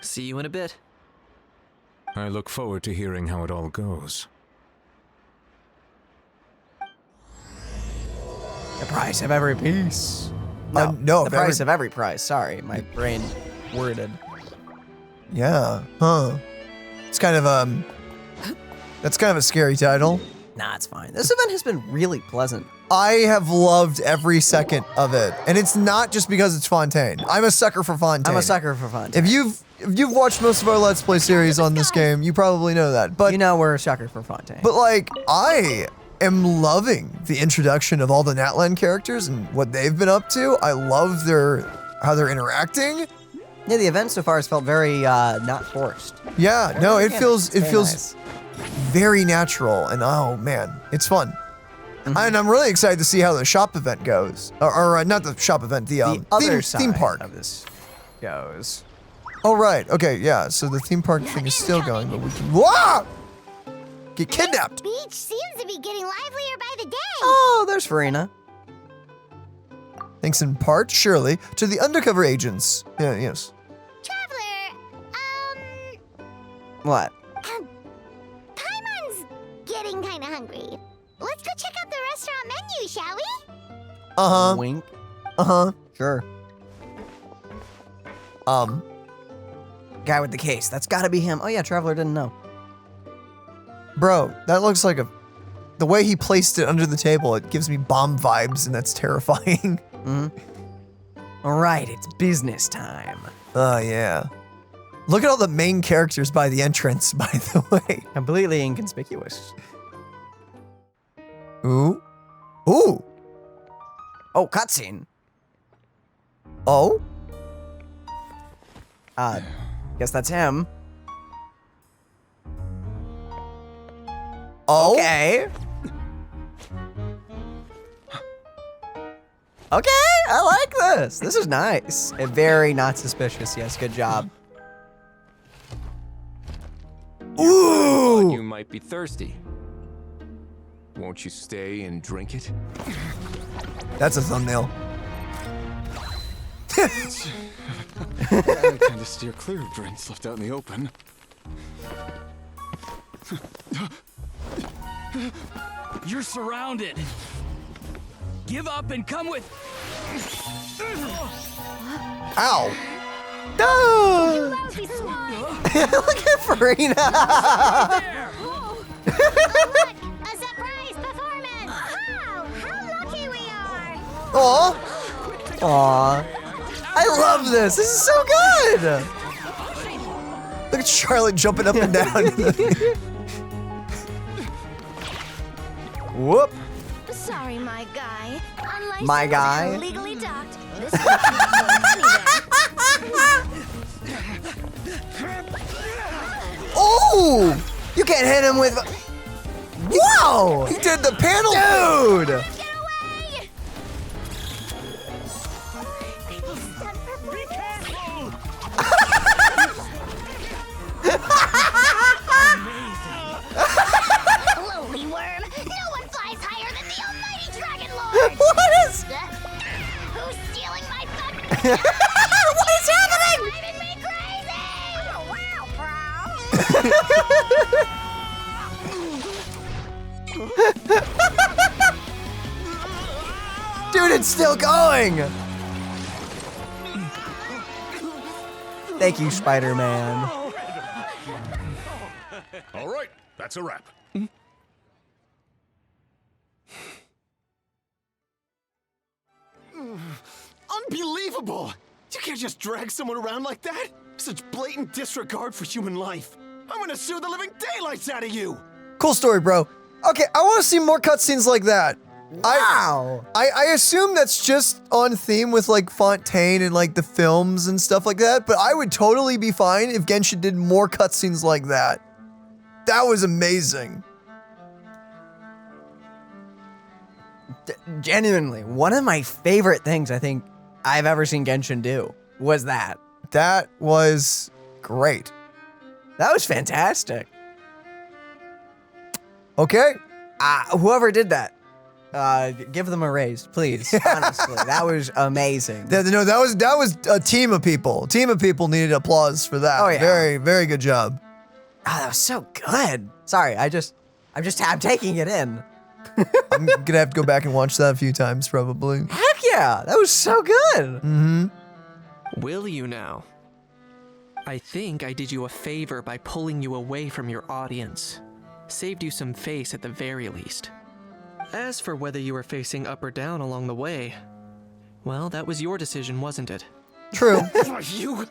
See you in a bit. I look forward to hearing how it all goes. The price of every piece. No, the price of every price. Sorry, my brain worded. Yeah. Huh. It's kind of that's kind of a scary title. Nah, it's fine. This event has been really pleasant. I have loved every second of it, and it's not just because it's Fontaine. I'm a sucker for Fontaine. I'm a sucker for Fontaine. If you've watched most of our Let's Play series on this game, you probably know that. But you know we're a sucker for Fontaine. But like, I am loving the introduction of all the Natlan characters and what they've been up to. I love how they're interacting. Yeah, the event so far has felt very not forced. Yeah, no, it feels nice. very natural, and oh man, it's fun. And I'm really excited to see how the shop event goes, or not the shop event, the other theme park of this goes. Oh right, okay, yeah. So the theme park thing is still going, but we can get kidnapped. Beach seems to be getting livelier by the day. Oh, there's Farina. Thanks in part, surely, to the undercover agents. Yeah, yes. Traveler, What? Paimon's getting kind of hungry. Let's go check out the restaurant menu, shall we? Wink. Sure. Guy with the case. That's gotta be him. Oh yeah, Traveler didn't know. Bro, that looks like the way he placed it under the table, it gives me bomb vibes, and that's terrifying. All right, it's business time. Oh, yeah. Look at all the main characters by the entrance, by the way. Completely inconspicuous. Ooh. Oh, cutscene. Oh? Guess that's him. Oh? Okay. Okay, I like this. This is nice. Very not suspicious. Yes, good job. Ooh! You might be thirsty. Won't you stay and drink it? That's a thumbnail. I tend to steer clear of drinks left out in the open. You're surrounded. Give up and come with. Ow. You lousy swine! Look at Farina. A surprise performance! Wow, how lucky we are! Aw. I love this. This is so good. Look at Charlotte jumping up and down. Whoop. Sorry, my guy. Unless My guy? legally docked. This Oh! You can't hit him with. Whoa! He did the panel. Dude! Get away! Be careful! Lowly worm! No one flies higher than the almighty Dragon Lord! What is? Who's stealing my fun? What is happening? Driving me crazy! Oh, wow, Dude, it's still going! Thank you, Spider-Man. All right, that's a wrap. Unbelievable! You can't just drag someone around like that! Such blatant disregard for human life. I'm gonna sue the living daylights out of you! Cool story, bro. Okay, I want to see more cutscenes like that. Wow. I assume that's just on theme with like Fontaine and like the films and stuff like that, but I would totally be fine if Genshin did more cutscenes like that. That was amazing. Genuinely, one of my favorite things I think I've ever seen Genshin do was that. That was great. That was fantastic. Okay. Whoever did that, give them a raise, please. Honestly, that was amazing. No, that was a team of people. A team of people needed applause for that. Oh, yeah. Very, very good job. Oh, that was so good. Sorry, I'm taking it in. I'm gonna have to go back and watch that a few times, probably. Heck yeah, that was so good. Mm-hmm. Will you now? I think I did you a favor by pulling you away from your audience. Saved you some face at the very least. As for whether you were facing up or down along the way, well, that was your decision, wasn't it? True. You...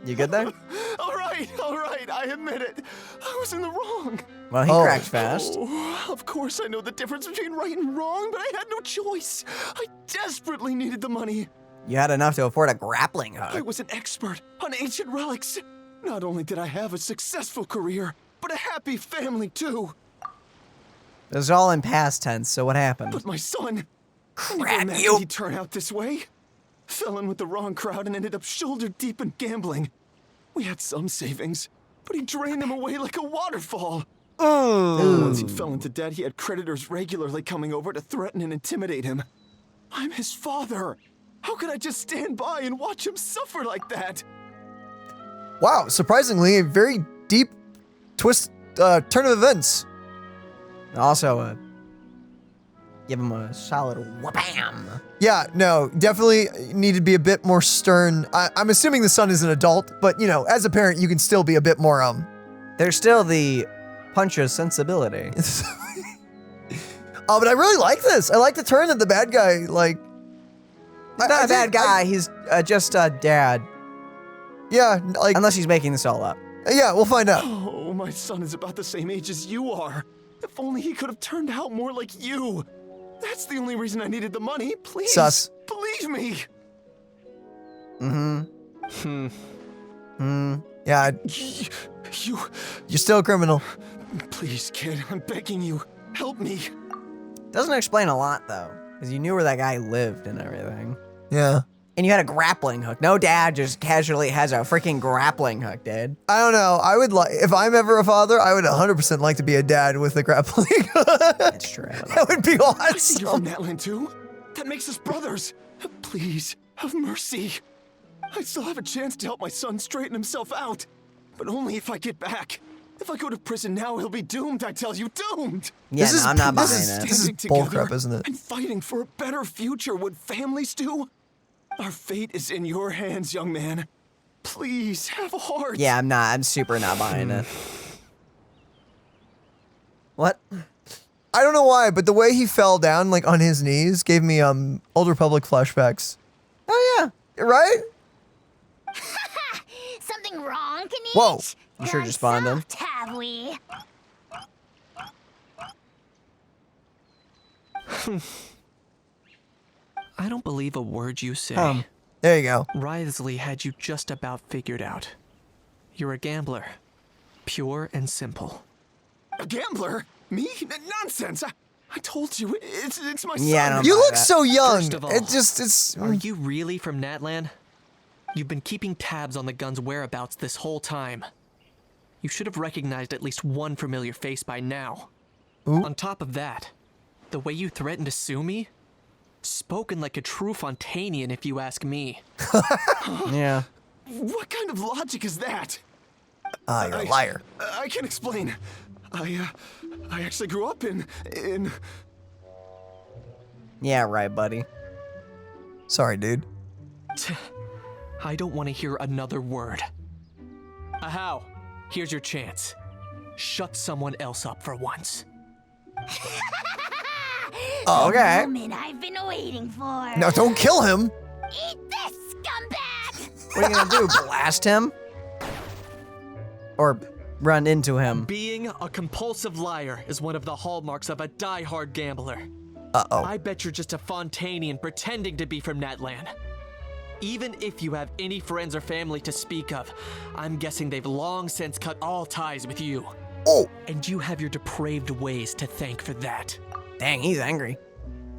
You good there? All right, I admit it. I was in the wrong. Well, he cracked fast. Oh, of course I know the difference between right and wrong, but I had no choice. I desperately needed the money. You had enough to afford a grappling hook. I was an expert on ancient relics. Not only did I have a successful career, but a happy family too. It was all in past tense, so what happened? But my son... Crap, never you... he'd turn out this way. Fell in with the wrong crowd and ended up shoulder deep in gambling. We had some savings, but he drained them away like a waterfall. Once he fell into debt, he had creditors regularly coming over to threaten and intimidate him. I'm his father. How could I just stand by and watch him suffer like that? Wow, surprisingly, a very deep twist, turn of events. Also, give him a solid wha-bam. Yeah, no, definitely need to be a bit more stern. I'm assuming the son is an adult, but you know, as a parent, you can still be a bit more, There's still the puncher's sensibility. Oh, but I really like this. I like the turn that the bad guy, like... He's not a bad guy, he's just a dad. Yeah, like... Unless he's making this all up. Yeah, we'll find out. Oh, my son is about the same age as you are. If only he could have turned out more like you. That's the only reason I needed the money. Please, Sus. believe me. Yeah. You're still a criminal. Please, kid, I'm begging you. Help me. Doesn't explain a lot, though. Because you knew where that guy lived and everything. Yeah. And you had a grappling hook. No dad just casually has a freaking grappling hook, dude. I don't know. I would like, if I'm ever a father, I would 100% like to be a dad with a grappling hook. That's true. That would be I see you're from awesome. that land too. That makes us brothers. Please, have mercy. I still have a chance to help my son straighten himself out. But only if I get back. If I go to prison now, he'll be doomed, I tell you, doomed. Yeah, I'm not buying it. This is bullcrap, isn't it? And fighting for a better future, what families do. Our fate is in your hands, young man. Please, have a heart. Yeah, I'm super not buying it. What? I don't know why, but the way he fell down, like on his knees, gave me Old Republic flashbacks. Oh yeah, right? Something wrong, Kinich? Whoa. You sure just spawned him? Have we? I don't believe a word you say. There you go. Wriothesley had you just about figured out. You're a gambler. Pure and simple. A gambler? Me? Nonsense. I told you, it's my son. Yeah, I don't You buy look that. so young. First of all, it's... Are you really from Natlan? You've been keeping tabs on the gun's whereabouts this whole time. You should have recognized at least one familiar face by now. Ooh. On top of that, the way you threatened to sue me? Spoken like a true Fontanian, if you ask me. Yeah. What kind of logic is that? You're a liar. I can explain. I actually grew up in... Yeah, right, buddy. Sorry, dude. I don't want to hear another word. Ahau, here's your chance. Shut someone else up for once. Okay. The moment I've been waiting for. No, don't kill him. Eat this, scumbag! What are you gonna do? Blast him? Or run into him? Being a compulsive liar is one of the hallmarks of a die-hard gambler. Uh-oh. I bet you're just a Fontanian pretending to be from Natlan. Even if you have any friends or family to speak of, I'm guessing they've long since cut all ties with you. Oh! And you have your depraved ways to thank for that. Dang, he's angry.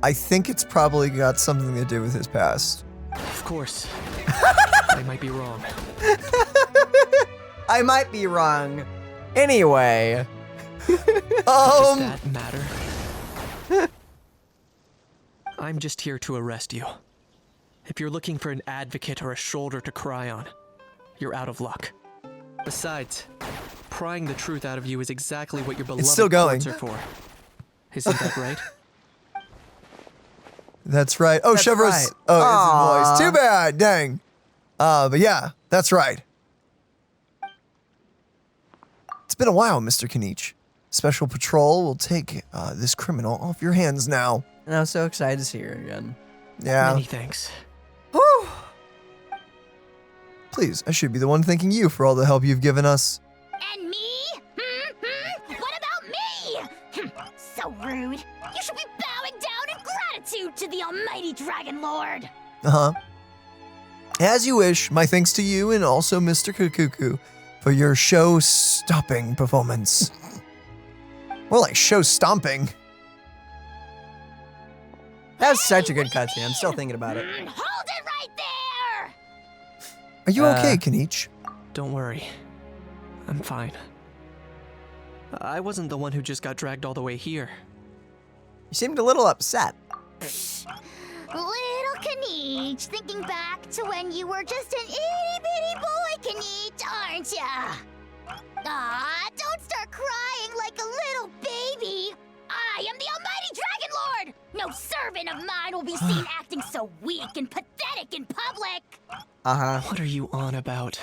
I think it's probably got something to do with his past. Of course. I might be wrong. I might be wrong. Anyway. Does that matter? I'm just here to arrest you. If you're looking for an advocate or a shoulder to cry on, you're out of luck. Besides, prying the truth out of you is exactly what your beloved still going. courts are for. Isn't that right? That's right. Oh, That's Chevro's. right. Oh, Aw. it's his voice. Too bad. Dang. But yeah, that's right. It's been a while, Mr. Kinich. Special Patrol will take this criminal off your hands now. And I was so excited to see her again. Yeah. Many thanks. Whew. Please, I should be the one thanking you for all the help you've given us. And me? What about me? So rude. You should be bowing down in gratitude to the almighty Dragon Lord. Uh-huh. As you wish, my thanks to you and also Mr. Cacucu for your show-stopping performance. More like show-stomping. That was such a good cutscene. I'm still thinking about it. Hold it right there! Are you okay, Kinich? Don't worry. I'm fine. I wasn't the one who just got dragged all the way here. You seemed a little upset. Little Kinich, thinking back to when you were just an itty-bitty boy, Kinich, aren't ya? Aw, don't start crying like a little baby. I am the almighty Dragon Lord! No servant of mine will be seen acting so weak and pathetic in public! Uh-huh. What are you on about?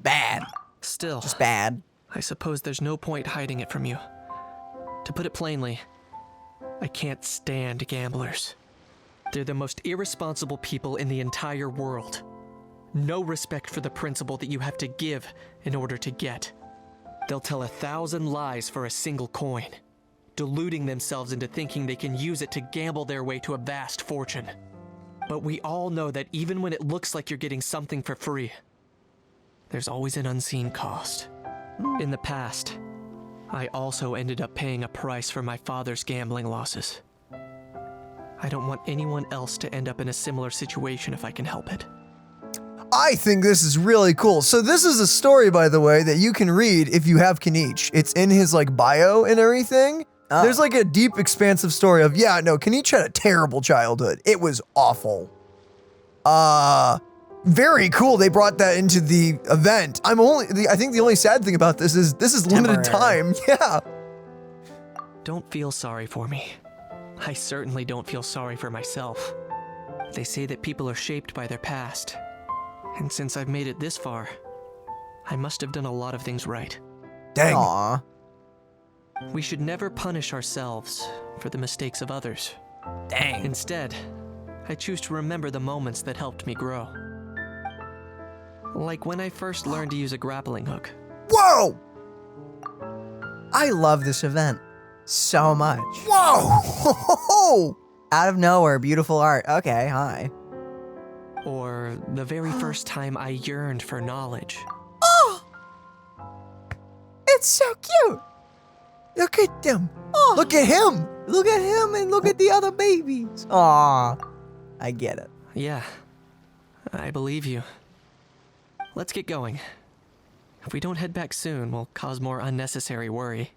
Bad. Still. Just bad. I suppose there's no point hiding it from you. To put it plainly, I can't stand gamblers. They're the most irresponsible people in the entire world. No respect for the principle that you have to give in order to get. They'll tell 1,000 lies for a single coin, deluding themselves into thinking they can use it to gamble their way to a vast fortune. But we all know that even when it looks like you're getting something for free, there's always an unseen cost. In the past, I also ended up paying a price for my father's gambling losses. I don't want anyone else to end up in a similar situation if I can help it. I think this is really cool. So this is a story, by the way, that you can read if you have Kinich. It's in his like bio and everything. Oh. There's like a deep, expansive story of, yeah, no, Kinich had a terrible childhood. It was awful. Very cool. They brought that into the event. I think the only sad thing about this is limited time. Yeah. Don't feel sorry for me. I certainly don't feel sorry for myself. They say that people are shaped by their past. And since I've made it this far, I must have done a lot of things right. Dang. Aw. We should never punish ourselves for the mistakes of others. Dang. Instead, I choose to remember the moments that helped me grow. Like when I first learned to use a grappling hook. Whoa! I love this event so much. Whoa! Out of nowhere, beautiful art. Okay, hi. Or the very first time I yearned for knowledge. Oh! It's so cute. Look at them. Oh. Look at him. Look at him and look at the other babies. Aw, I get it. Yeah, I believe you. Let's get going. If we don't head back soon, we'll cause more unnecessary worry.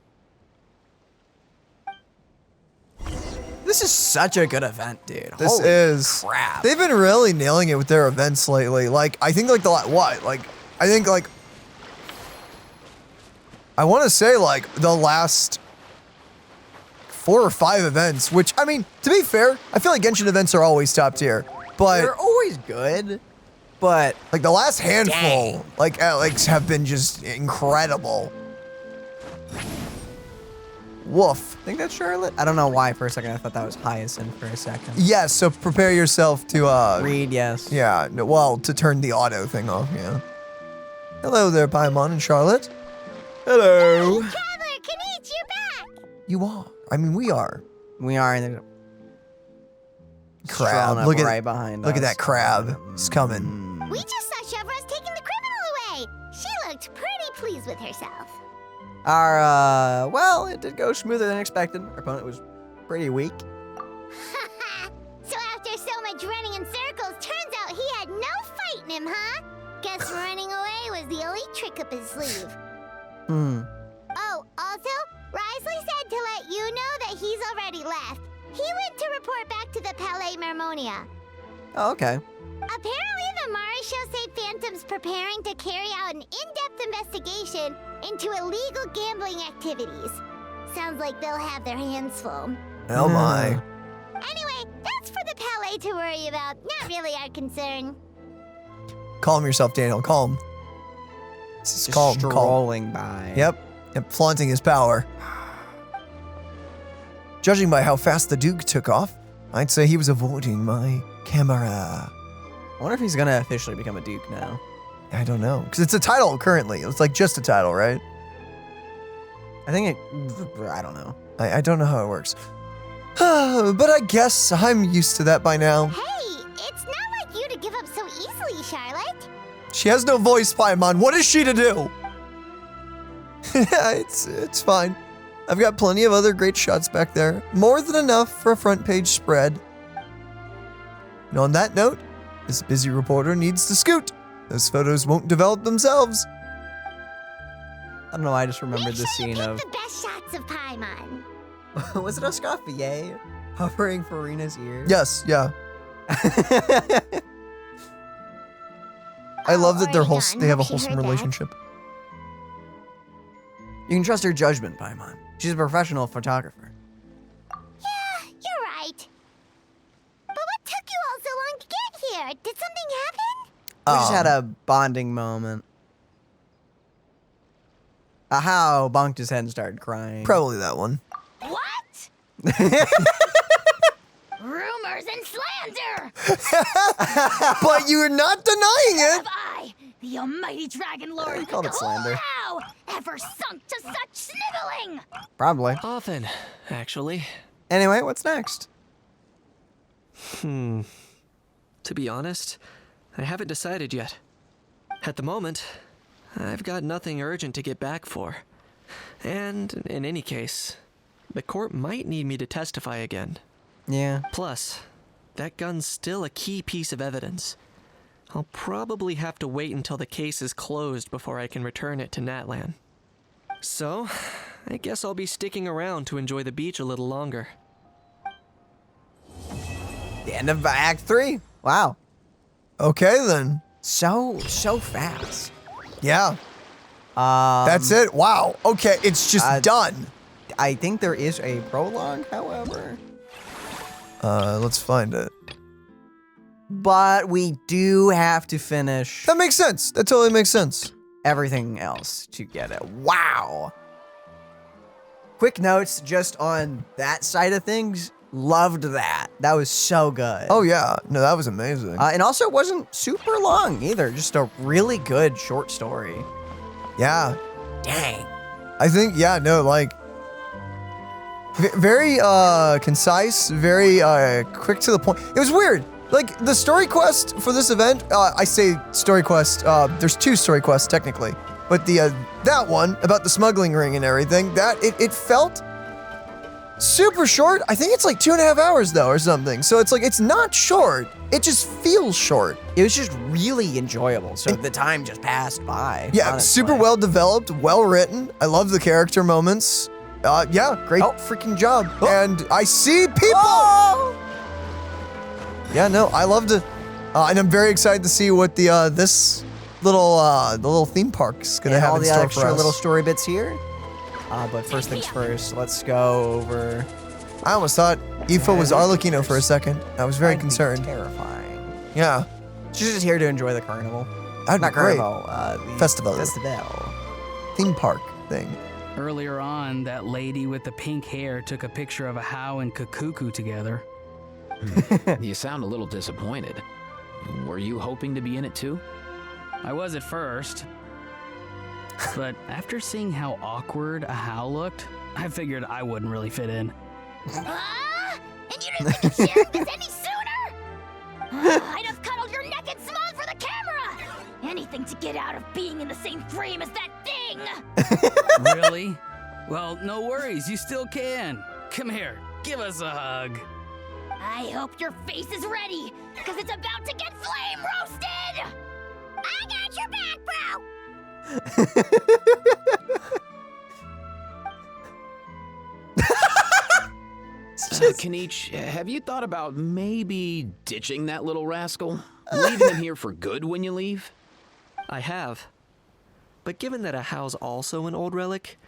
This is such a good event, dude. This Holy is crap. They've been really nailing it with their events lately. Like, I think like I want to say like the last 4 or 5 events, which, I mean, to be fair, I feel like Genshin events are always top tier, but they're always good, but like the last handful, dang. like have been just incredible. Woof. I think that's Charlotte. I don't know why for a second I thought that was Hyacinth for a second. Yes, so prepare yourself to read, yes. Yeah, no, well, to turn the auto thing off, yeah. Hello there, Paimon and Charlotte. Hello. Traveler, Kinich, you're back! You are. I mean, we are. We are in the crab. Look at right behind Look us. at that crab. It's coming. We just saw Chevro's taking the criminal away. She looked pretty pleased with herself. Our, well, it did go smoother than expected. Our opponent was pretty weak. So after so much running in circles, turns out he had no fight in him, huh? Guess running away was the only trick up his sleeve. Oh, also, Risley said to let you know that he's already left. He went to report back to the Palais Mermonia. Oh, okay. Apparently, the Marisho say Phantom's preparing to carry out an in-depth investigation into illegal gambling activities. Sounds like they'll have their hands full. Oh my. Anyway, that's for the Palais to worry about, not really our concern. Calm yourself, Daniel. Calm. Just Calm. strolling by. Yep, flaunting his power. Judging by how fast the Duke took off, I'd say he was avoiding my camera. I wonder if he's gonna officially become a Duke now. I don't know, because it's a title currently. It's like just a title, right? I think I don't know. I don't know how it works. But I guess I'm used to that by now. Hey, it's not like you to give up so easily, Charlotte. She has no voice, Paimon. What is she to do? It's fine. I've got plenty of other great shots back there. More than enough for a front page spread. And on that note, this busy reporter needs to scoot. Those photos won't develop themselves. I don't know, I just remembered the scene of... The best shots of Paimon. Was it Oscafier hovering for Rena's ear? Yes, yeah. I love that they have a wholesome relationship. You can trust her judgment, Paimon. She's a professional photographer. Yeah, you're right. But what took you all so long to get here? Did something happen? We just had a bonding moment. How bonked his head and started crying. Probably that one. What? Rumors and slander! But you're not denying it! Have I, the almighty Dragon Lord, You called it slander. Wow, ever sunk to such sniveling? Probably. Often, actually. Anyway, what's next? To be honest, I haven't decided yet. At the moment, I've got nothing urgent to get back for. And in any case, the court might need me to testify again. Yeah. Plus, that gun's still a key piece of evidence. I'll probably have to wait until the case is closed before I can return it to Natlan. So, I guess I'll be sticking around to enjoy the beach a little longer. The end of Act 3. Wow. Okay, then. So fast. Yeah. That's it. Wow. Okay, it's just done. I think there is a prologue, however. Let's find it. But we do have to finish. That makes sense. That totally makes sense. Everything else to get it. Wow. Quick notes just on that side of things. Loved that. That was so good. Oh, yeah. No, that was amazing. And also it wasn't super long either. Just a really good short story. Yeah. Dang. I think, yeah, no, like, very concise, very quick to the point. It was weird. Like, the story quest for this event, I say story quest, there's 2 story quests technically, but the that one about the smuggling ring and everything, that it felt super short. I think it's like 2.5 hours though or something. So it's like, it's not short. It just feels short. It was just really enjoyable. So the time just passed by. Yeah, honestly. super well developed, well written. I love the character moments. Yeah, great freaking job. And I see people. Yeah, no, I loved it. And I'm very excited to see what the this little theme park's gonna have all in the store extra for us. little story bits here. But first things first, let's go over. I almost thought Ifa was Arlecchino for a second. I was very concerned. Terrifying. Yeah. She's just here to enjoy the carnival. That'd Not be great. carnival. The Festival. Festival. Theme park thing. Earlier on, that lady with the pink hair took a picture of a How and Cacucu together. You sound a little disappointed. Were you hoping to be in it too? I was at first. But after seeing how awkward a How looked, I figured I wouldn't really fit in. And you didn't think of sharing this any sooner? I'd have cuddled your neck and smiled for the camera! Anything to get out of being in the same frame as that thing! Really? Well, no worries, you still can. Come here, give us a hug. I hope your face is ready, because it's about to get flame roasted! I got your back, bro! Kinich, have you thought about maybe ditching that little rascal? Leaving him here for good when you leave? I have. But given that a How's also an old relic,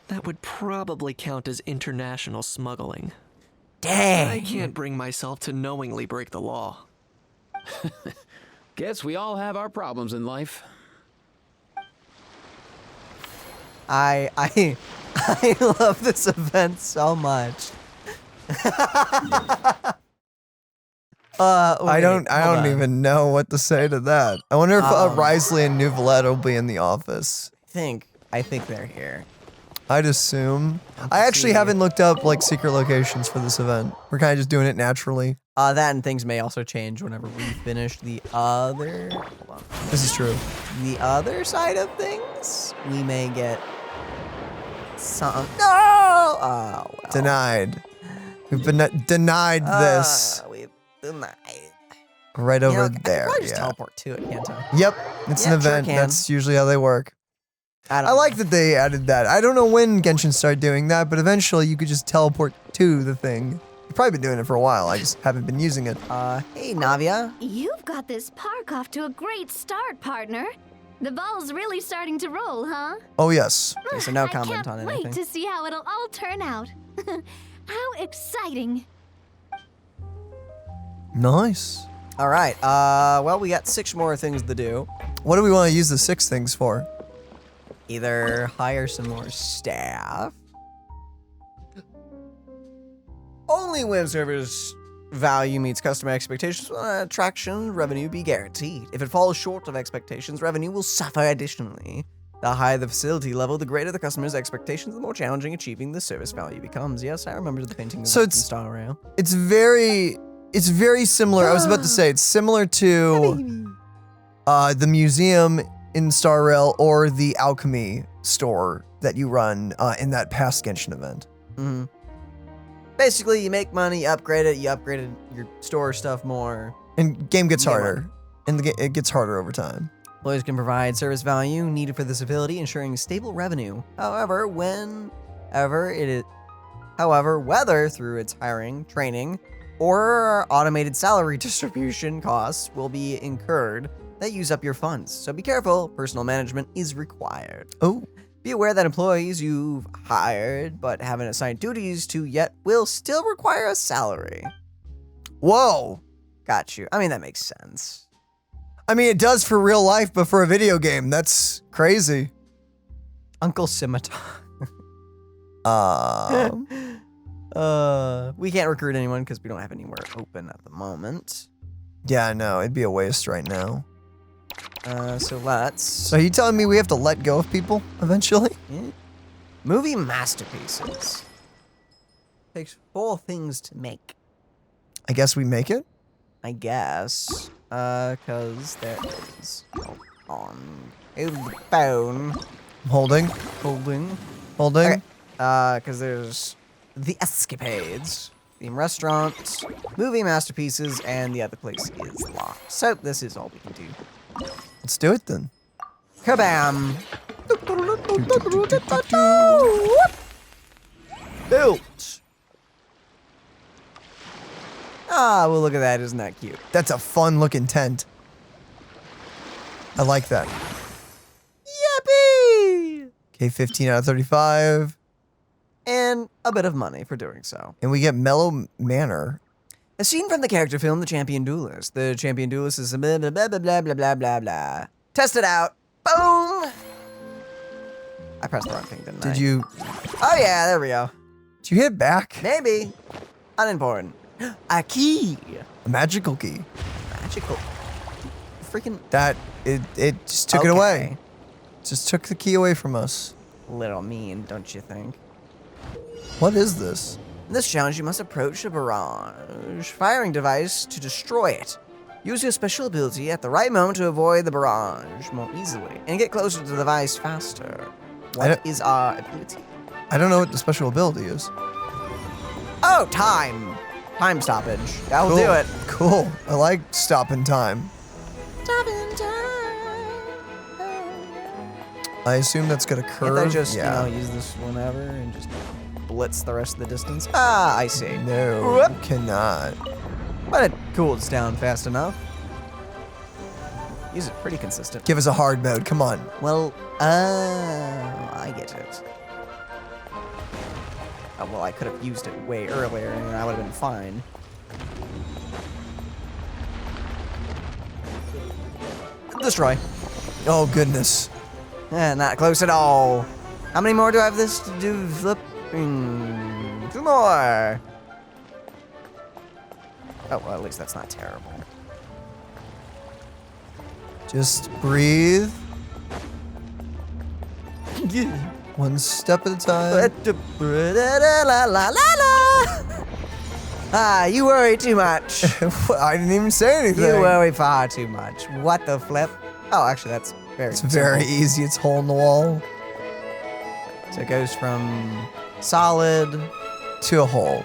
that would probably count as international smuggling. Dang! I can't bring myself to knowingly break the law. Guess we all have our problems in life. I love this event so much. I don't even know what to say to that. I wonder if Risley and Nouvelette will be in the office. I think they're here. I'd assume. I actually haven't looked up like secret locations for this event. We're kind of just doing it naturally. That and things may also change whenever we finish the other. Hold on. This is true. The other side of things, we may get some. No! Oh, well. Denied. We've been denied this. We've denied. Right over there. I can just yeah. teleport to it, can't I? Yep. It's an event. Sure That's usually how they work. I like that they added that. I don't know when Genshin started doing that, but eventually you could just teleport to the thing. You've probably been doing it for a while. I just haven't been using it. Hey, Navia. You've got this park off to a great start, partner. The ball's really starting to roll, huh? Oh, yes. Okay, so no comment on Can't anything. wait to see how it'll all turn out. How exciting. Nice. All right. Well, we got 6 more things to do. What do we want to use the 6 things for? Either hire some more staff. Only when service value meets customer expectations, attraction revenue be guaranteed. If it falls short of expectations, revenue will suffer additionally. The higher the facility level, the greater the customer's expectations, the more challenging achieving the service value becomes. Yes, I remember the painting of that Star Rail. It's very similar. I was about to say it's similar to the museum in Star Rail or the alchemy store that you run in that past Genshin event. Mm-hmm. Basically, you make money, you upgrade your store stuff more. And game gets harder. And it gets harder over time. Employees can provide service value needed for this ability, ensuring stable revenue. However, whether through its hiring, training, or automated salary distribution costs will be incurred that use up your funds. So be careful, personal management is required. Oh. Be aware that employees you've hired but haven't assigned duties to yet will still require a salary. Whoa. Got you. I mean, that makes sense. I mean, it does for real life, but for a video game, that's crazy. Uncle Scimitar. We can't recruit anyone because we don't have anywhere open at the moment. Yeah, I know. It'd be a waste right now. So let's... So are you telling me we have to let go of people eventually? Yeah. Movie masterpieces. Takes 4 things to make. I guess we make it? I guess. Cause there is... Hold on. Hold the phone. Holding. Okay. Cause there's the escapades, the restaurant, movie masterpieces, and the other place is locked. So this is all we can do. Let's do it then. Kabam! Built! Ah, well look at that, isn't that cute? That's a fun looking tent. I like that. Yippee! Okay, 15 out of 35. And a bit of money for doing so. And we get Mellow Manor. A scene from the character film The Champion Duelist. The Champion Duelist is a blah blah blah blah blah blah blah blah. Test it out. Boom! I pressed the wrong thing, didn't I? Did you? Oh yeah, there we go. Did you hit back? Maybe. Unimportant. A key. A magical key. Magical. Freaking. That it just took it away. Just took the key away from us. Little mean, don't you think? What is this? In this challenge, you must approach a barrage firing device to destroy it. Use your special ability at the right moment to avoid the barrage more easily and get closer to the device faster. What is our ability? I don't know what the special ability is. Oh, time. Time stoppage. That will Cool. do it. Cool. I like stopping time. Stopping time. I assume that's gonna curve. Can't I just, yeah. use this whenever and just blitz the rest of the distance? Ah, I see. No, Whoop. you cannot. But it cools down fast enough. Use it pretty consistent. Give us a hard mode. Come on. Well, I get it. Oh, well, I could have used it way earlier and I would have been fine. Destroy. Oh, goodness. Not close at all. How many more do I have this to do? Flip. 2 more. Oh, well, at least that's not terrible. Just breathe. One step at a time. Ah, you worry too much. I didn't even say anything. You worry far too much. What the flip? Oh, actually, that's very It's very easy. It's hole in the wall. So it goes from solid to a hole.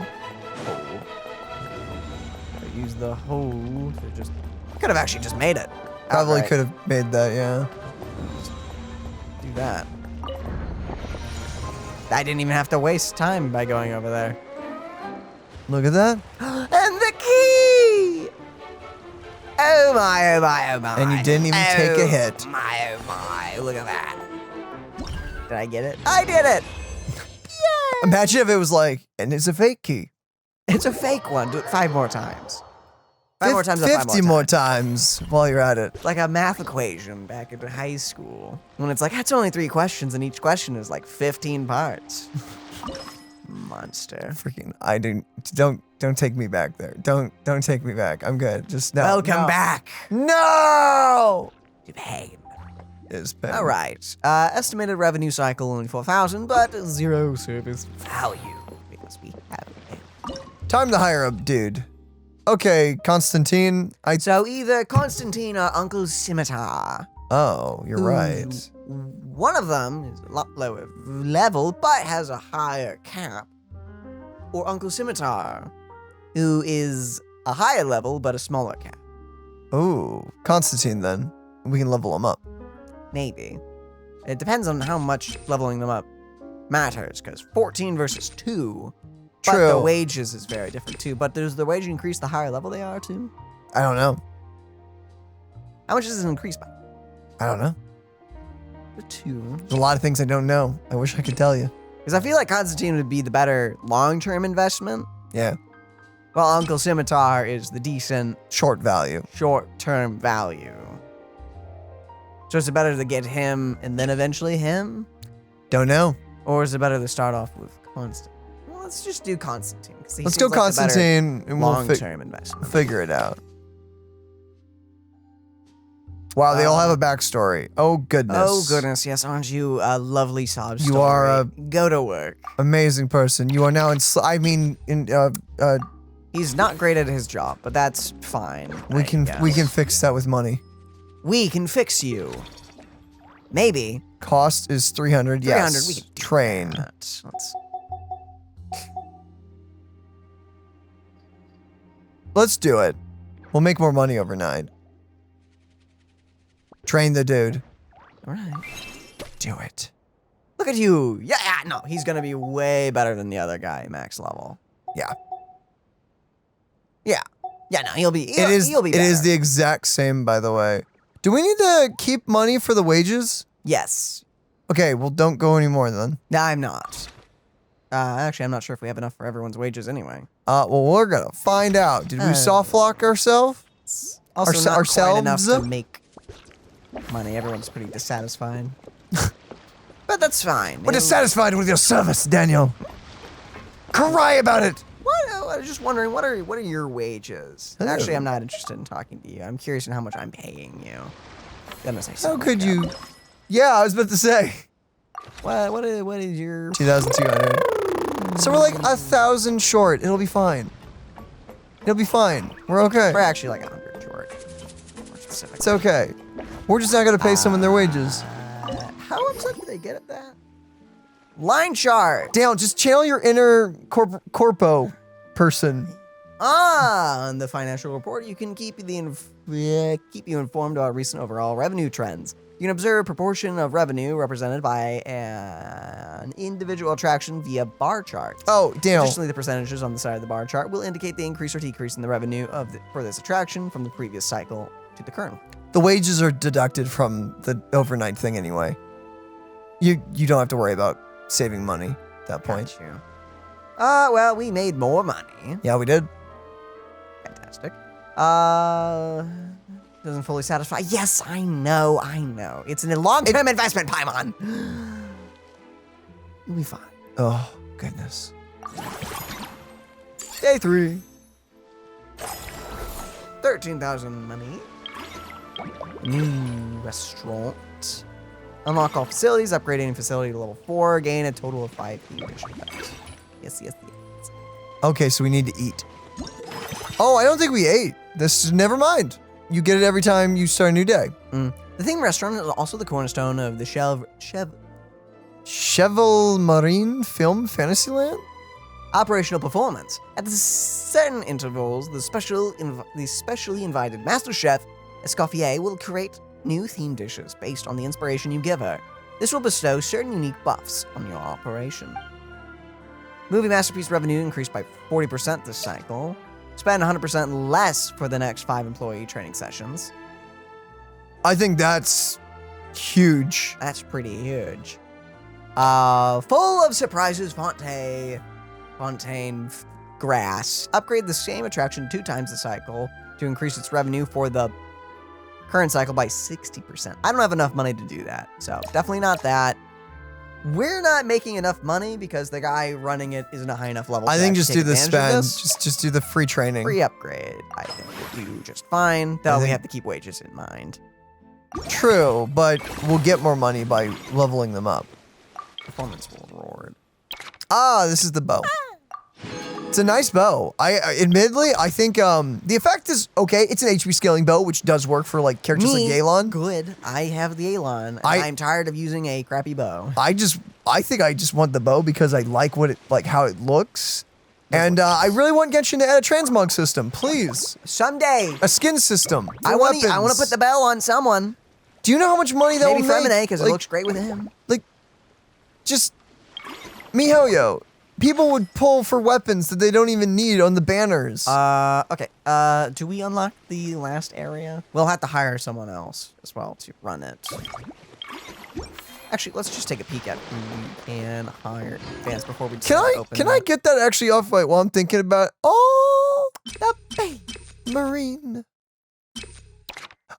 I use the hole to just... Could have actually just made it. Probably outright. could have made that, yeah. Do that. I didn't even have to waste time by going over there. Look at that. And the key! Oh my, oh my, oh my. And you didn't even take a hit. Oh my, oh my. Look at that. Did I get it? I did it! Imagine if it was like, and it's a fake key. It's a fake one. Do it 5 more times. 5 more times. 50 more times while you're at it. Like a math equation back in high school. When it's like, that's only 3 questions, and each question is like 15 parts. Monster. Freaking, don't take me back there. Don't take me back. I'm good. Just no. Welcome back. No! To pain. Is pain. All right. Estimated revenue cycle only 4,000, but 0 service value because we have it. Time to hire a dude. Okay, Constantine. So either Constantine or Uncle Scimitar. Oh, you're right. One of them is a lot lower level, but has a higher cap. Or Uncle Scimitar, who is a higher level, but a smaller cap. Oh, Constantine then. We can level him up. Maybe. It depends on how much leveling them up matters, because 14 versus 2. But True. the wages is very different too. But does the wage increase the higher level they are too? I don't know. How much does it increase by? I don't know. The 2. There's a lot of things I don't know. I wish I could tell you. Because I feel like Constantine would be the better long-term investment. Yeah. Well, Uncle Scimitar is the decent short value. Short-term value. So is it better to get him and then eventually him? Don't know. Or is it better to start off with Constantine? Well, let's just do Constantine. Let's go Constantine and we'll long-term investment. figure it out. Wow, they all have a backstory. Oh, goodness. Oh, goodness, yes. Aren't you a lovely sob story? You are a Go to work. amazing person. You are now He's not great at his job, but that's fine. we can fix that with money. We can fix you. Maybe. Cost is 300. 300, Yes. we can do Train. Let's Let's do it. We'll make more money overnight. Train the dude. All right. Do it. Look at you. Yeah, no, he's gonna be way better than the other guy, max level. Yeah. Yeah. Yeah, no, he'll be It is better. the exact same, by the way. Do we need to keep money for the wages? Yes. Okay, well, don't go anymore then. No, I'm not. Actually, I'm not sure if we have enough for everyone's wages anyway. Well, we're gonna find out. Did we soft lock ourselves? Also, not ourselves? quite enough to make money. Everyone's pretty dissatisfied. But That's fine. We're dissatisfied with your service, Daniel. Cry about it. What? I was just wondering, what are your wages? Hello. Actually, I'm not interested in talking to you. I'm curious in how much I'm paying you. Gonna say How something could like you? Yeah, I was about to say. that. What is your 2,200. So we're like 1,000 short. It'll be fine. It'll be fine. We're okay. We're actually like 100 short. More specific. It's okay. We're just not gonna pay someone their wages. How upset do they get at that? Line chart. Dale, just channel your inner corpo person. On the financial report, you can keep you informed about recent overall revenue trends. You can observe proportion of revenue represented by an individual attraction via bar charts. Oh, Dale. Additionally, the percentages on the side of the bar chart will indicate the increase or decrease in the revenue for this attraction from the previous cycle to the current. The wages are deducted from the overnight thing anyway. You don't have to worry about saving money at that point. Got you. Well, we made more money. Yeah, we did. Fantastic. Doesn't fully satisfy. Yes, I know. It's a long-term investment, Paimon. You'll be fine. Oh, goodness. Day 3. 13,000 money. New restaurant. Unlock all facilities. Upgrade any facility to level 4. Gain a total of 5 English effects. Yes. Okay, so we need to eat. Oh, I don't think we ate. Never mind. You get it every time you start a new day. The theme restaurant is also the cornerstone of the Cheval Marine Film Fantasyland? Operational performance. At certain intervals, the specially invited master chef, Escoffier, will create new theme dishes based on the inspiration you give her. This will bestow certain unique buffs on your operation. Movie Masterpiece revenue increased by 40% this cycle. Spend 100% less for the next 5 employee training sessions. I think that's huge. That's pretty huge. Full of surprises, Fontaine Grass. Upgrade the same attraction 2 times the cycle to increase its revenue for the current cycle by 60%. I don't have enough money to do that, so definitely not that. We're not making enough money because the guy running it isn't a high enough level. I think just do the spend. This. Just do the free training. Free upgrade, I think will do just fine. Though we have to keep wages in mind. True, but we'll get more money by leveling them up. Performance will reward. Ah, this is the bow. It's a nice bow. Admittedly, I think the effect is okay. It's an HP scaling bow, which does work for like characters like Yelan. Good. I have the Yelan. I'm tired of using a crappy bow. I think I just want the bow because I like how it looks. And I really want Genshin to add a transmog system, please. Someday. A skin system. I want to put the bell on someone. Do you know how much money that will make? Maybe Fremine, because it looks great with him. Like, just miHoYo. People would pull for weapons that they don't even need on the banners. Okay. Do we unlock the last area? We'll have to hire someone else as well to run it. Actually, let's just take a peek at who we can hire in advance before we Can I get that actually off while I'm thinking about it? Oh, the babe marine.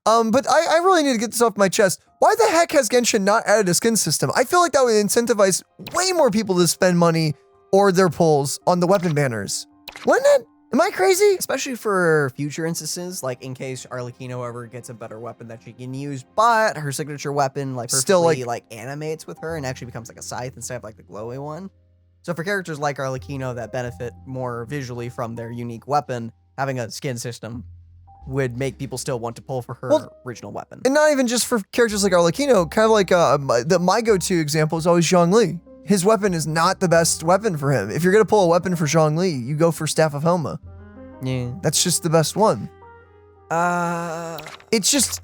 But I really need to get this off my chest. Why the heck has Genshin not added a skin system? I feel like that would incentivize way more people to spend money or their pulls on the weapon banners. Wouldn't it? Am I crazy? Especially for future instances, like in case Arlecchino ever gets a better weapon that she can use, but her signature weapon perfectly animates with her and actually becomes like a scythe instead of like the glowy one. So for characters like Arlecchino that benefit more visually from their unique weapon, having a skin system would make people still want to pull for her original weapon. And not even just for characters like Arlecchino, kind of like my go-to example is always Zhongli. His weapon is not the best weapon for him. If you're gonna pull a weapon for Zhongli, you go for Staff of Homa. Yeah. That's just the best one. I just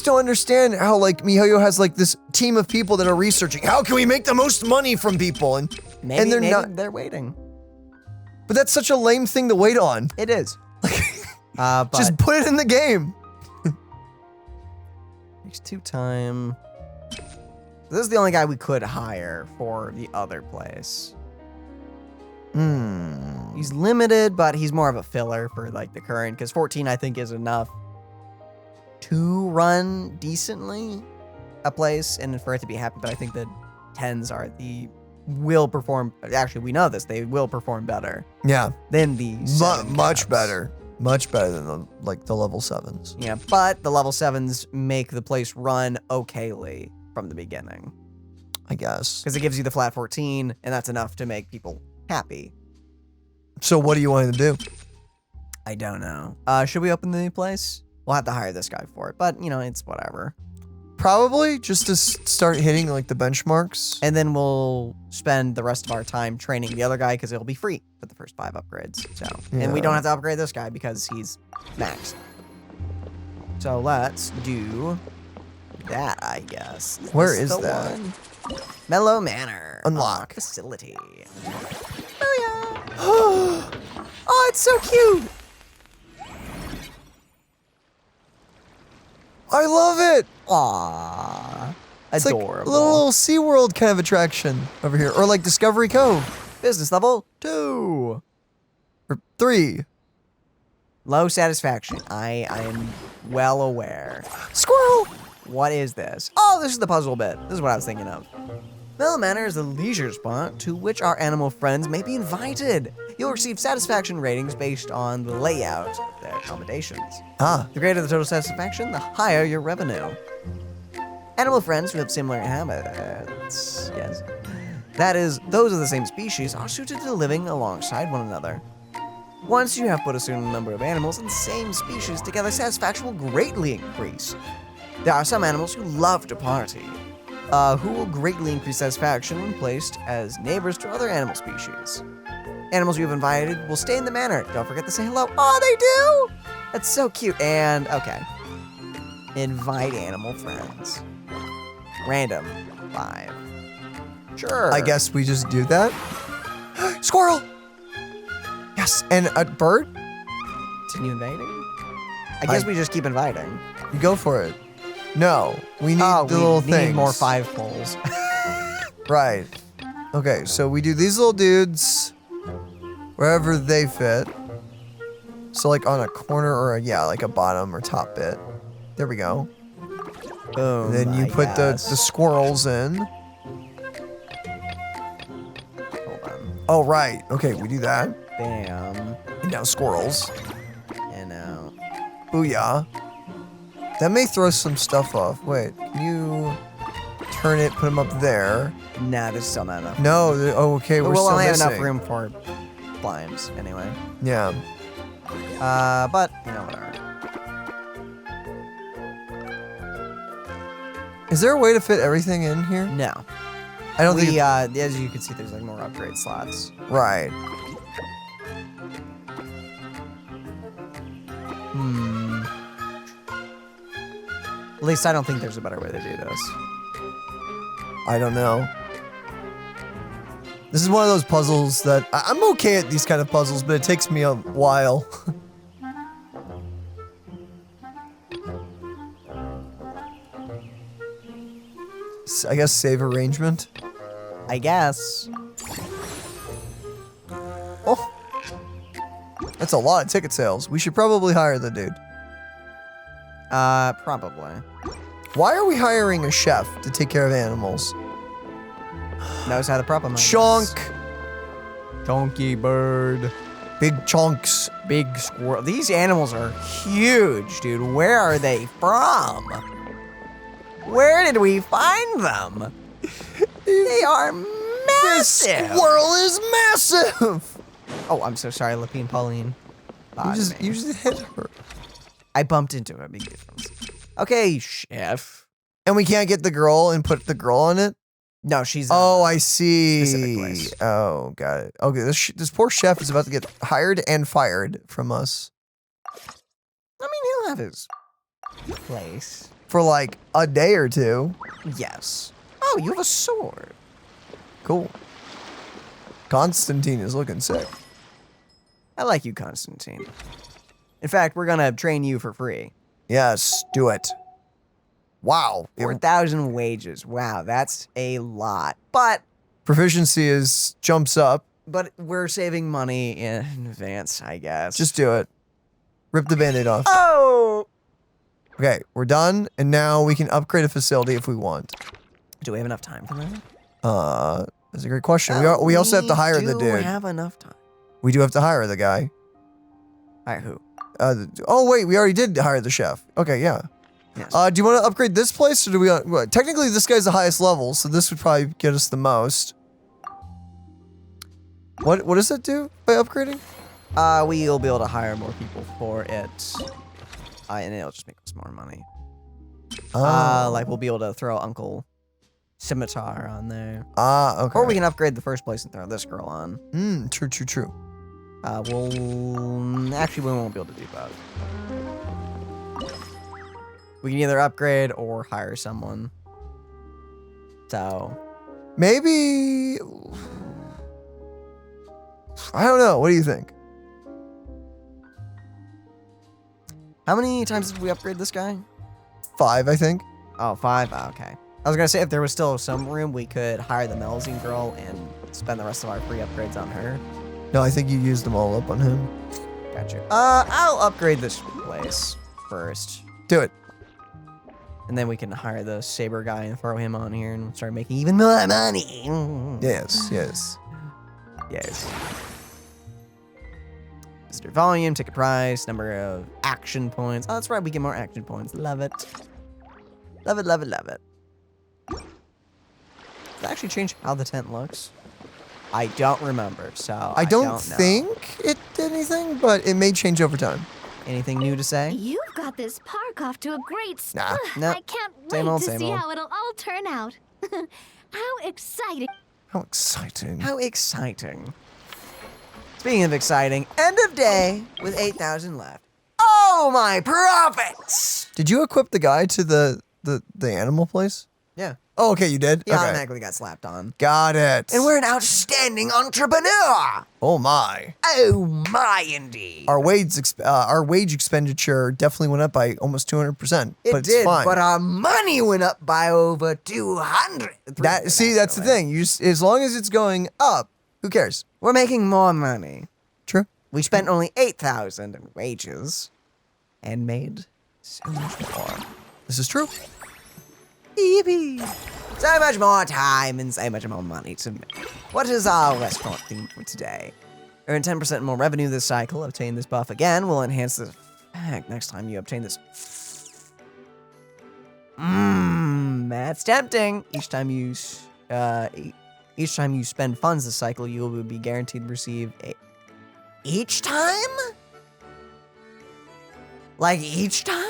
don't understand how like miHoYo has like this team of people that are researching how can we make the most money from people and they're waiting. But that's such a lame thing to wait on. It is. Just put it in the game. Takes 2 time. This is the only guy we could hire for the other place. He's limited, but he's more of a filler for like the current, because 14 I think is enough to run decently. a place and for it to be happy, but I think that 10s will perform. Actually, we know this. They will perform better. Yeah. Than the much better. Much better than the level 7s. Yeah, but the level 7s make the place run okayly from the beginning. I guess. Because it gives you the flat 14, and that's enough to make people happy. So what do you want to do? I don't know. Should we open the new place? We'll have to hire this guy for it, but, it's whatever. Probably just to start hitting, the benchmarks. And then we'll spend the rest of our time training the other guy, because it'll be free for the first 5 upgrades. So, And we don't have to upgrade this guy, because he's maxed. So let's do that, I guess. Where is that? Mellow Manor. Unlock. Facility. Oh, yeah. Oh, it's so cute. I love it. Aww. It's adorable. Like a little SeaWorld kind of attraction over here. Or like Discovery Cove. Business level 2. Or 3. Low satisfaction. I am well aware. Squirrel! What is this? Oh, this is the puzzle bit. This is what I was thinking of. Mellow Manor is a leisure spot to which our animal friends may be invited. You'll receive satisfaction ratings based on the layout of their accommodations. Ah. The greater the total satisfaction, the higher your revenue. Animal friends who have similar habits, yes. That is, those of the same species are suited to living alongside one another. Once you have put a certain number of animals in the same species together, satisfaction will greatly increase. There are some animals who love to party, who will greatly increase satisfaction when placed as neighbors to other animal species. Animals you have invited will stay in the manor. Don't forget to say hello. Oh, they do! That's so cute. And, okay. Invite animal friends. Random 5. Sure. I guess we just do that. Squirrel! Yes, and a bird? Continue inviting? I guess we just keep inviting. You go for it. No, we need the little things. We need more 5 poles. Right. Okay, so we do these little dudes wherever they fit. So like on a corner or like a bottom or top bit. There we go. Boom. And then you put the squirrels in. Hold on. Oh, right. Okay, we do that. Bam. And now squirrels. And now. Booyah. That may throw some stuff off. Wait, can you turn it, put them up there? Nah, there's still not enough. No, okay, we're still only have missing. enough room for slimes, anyway. Yeah. But, whatever. Is there a way to fit everything in here? No. I don't think. As you can see, there's more upgrade slots. Right. At least I don't think there's a better way to do this. I don't know. This is one of those puzzles that I'm okay at these kind of puzzles, but it takes me a while. I guess save arrangement. I guess. Oh, that's a lot of ticket sales. We should probably hire the dude. Probably. Why are we hiring a chef to take care of animals? Knows how to prep them. Chunk. Chunky bird. Big chunks. Big squirrel. These animals are huge, dude. Where are they from? Where did we find them? They are massive. This squirrel is massive. Oh, I'm so sorry, Lapine Pauline. You just hit her. I bumped into her. Big difference. Okay, chef. And we can't get the girl and put the girl on it? No, she's. Oh, I see. Specific place. Oh, got it. Okay, this poor chef is about to get hired and fired from us. I mean, he'll have his place. For like a day or two. Yes. Oh, you have a sword. Cool. Constantine is looking sick. I like you, Constantine. In fact, we're gonna train you for free. Yes, do it. Wow. 4,000 wages. Wow, that's a lot. But proficiency jumps up. But we're saving money in advance, I guess. Just do it. Rip the band-aid off. Oh! Okay, we're done, and now we can upgrade a facility if we want. Do we have enough time for that? That's a great question. We also have to hire the We dude. have enough time. We do have to hire the guy. Hire who? Oh wait, we already did hire the chef. Okay, yeah. Yes. Do you want to upgrade this place, or do we? Well, technically, this guy's the highest level, so this would probably get us the most. What does that do by upgrading? We'll be able to hire more people for it, and it'll just make us more money. Like we'll be able to throw Uncle Scimitar on there. Okay. Or we can upgrade the first place and throw this girl on. True. Actually, we won't be able to do both. We can either upgrade or hire someone. So maybe I don't know. What do you think? How many times did we upgrade this guy? 5, I think. Oh, 5? Oh, okay. I was gonna say if there was still some room, we could hire the Melzine girl and spend the rest of our free upgrades on her. No, I think you used them all up on him. Gotcha. I'll upgrade this place first. Do it. And then we can hire the saber guy and throw him on here and start making even more money. Yes. Mr. Volume, ticket price, number of action points. Oh, that's right, we get more action points. Love it. Love it. Does that actually change how the tent looks? I don't remember, so I don't know. think it did anything, but it may change over time. Anything new to say? You've got this park off to a great start. Nah. I can't Same wait old, to same see old. how it'll all turn out. How exciting. How exciting. How exciting. Speaking of exciting, end of day with 8,000 left. Oh, my profits! Did you equip the guy to the animal place? Yeah. Oh, okay, you did? He Okay. automatically got slapped on. Got it. And we're an outstanding entrepreneur! Oh my. Oh my, indeed. Our wage expenditure definitely went up by almost 200%. It but it's did, fine. but our money went up by over 200. That's the thing. As long as it's going up, who cares? We're making more money. True. We spent only 8,000 in wages and made so much more. This is true. Yippee. So much more time and so much more money to make. What is our restaurant theme for today? Earn 10% more revenue this cycle. Obtain this buff again. We'll enhance this fact next time you obtain this. That's tempting. Each time you spend funds this cycle, you will be guaranteed to receive a. Each time? Like each time?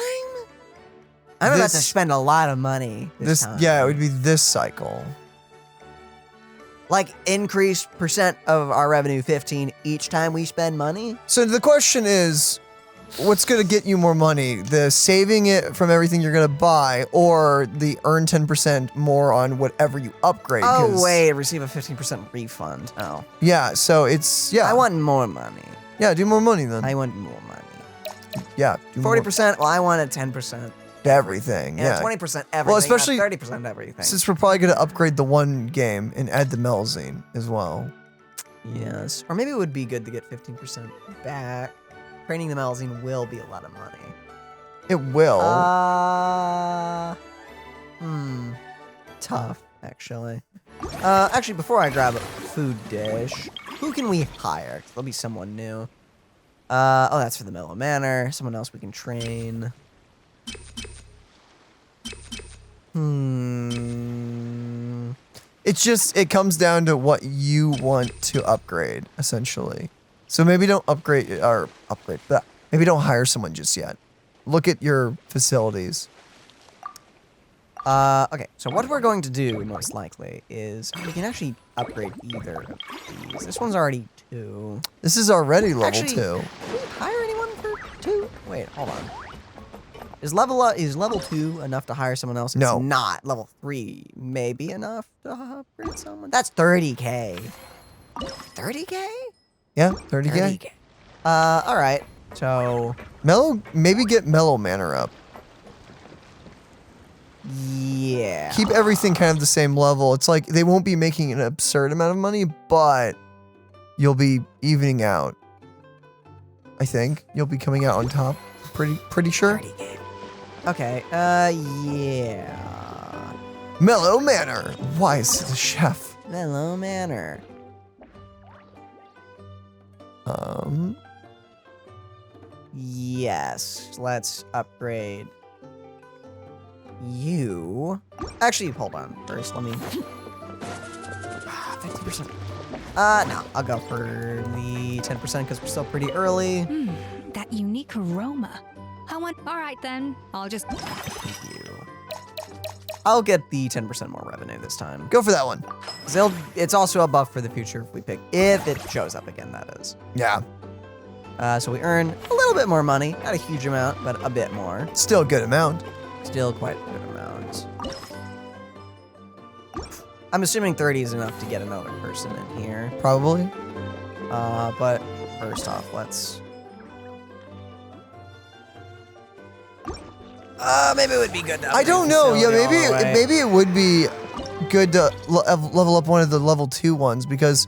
I'm about to spend a lot of money this time. Yeah, it would be this cycle. Like increase percent of our revenue 15 each time we spend money? So the question is, what's going to get you more money? The saving it from everything you're going to buy, or the earn 10% more on whatever you upgrade? Oh, wait, receive a 15% refund. Oh. Yeah, so it's, yeah. I want more money. Yeah, do more money then. I want more money. Yeah. 40%, well, I wanted 10%. Everything, yeah. 20% everything. Well, especially 30% everything. Since we're probably going to upgrade the one game and add the Melzine as well. Yes. Or maybe it would be good to get 15% back. Training the Melzine will be a lot of money. It will. Tough, actually. Actually, before I grab a food dish, who can we hire? There'll be someone new. Oh, that's for the Mellow Manor. Someone else we can train. It comes down to what you want to upgrade, essentially. So maybe don't maybe don't hire someone just yet. Look at your facilities. Okay, so what we're going to do, most likely, is we can actually upgrade either of these. This one's already 2. This is already level Actually, 2. Can we hire anyone for 2? Wait, hold on. Is level 2 enough to hire someone else? No. It's not. Level 3 may be enough to upgrade someone. That's 30k. 30k? Yeah, 30k. 30k. All right. So maybe get Mellow Manor up. Yeah. Keep everything kind of the same level. It's like they won't be making an absurd amount of money, but you'll be evening out. I think you'll be coming out on top. Pretty sure. 30k. Okay, yeah. Mellow Manor. Why is it a chef? Mellow Manor. Yes, let's upgrade you. Actually, hold on. First, let me... 50%. No, I'll go for the 10% because we're still pretty early. That unique aroma. All right then, I'll just... I'll get the 10% more revenue this time. Go for that one. It's also a buff for the future if we pick, if it shows up again, that is. Yeah. So we earn a little bit more money. Not a huge amount, but a bit more. Still a good amount. Still quite a good amount. I'm assuming 30 is enough to get another person in here. Probably. But first off, let's... maybe it would be good to I don't know. Yeah, maybe it would be good to level up one of the level 2 ones because,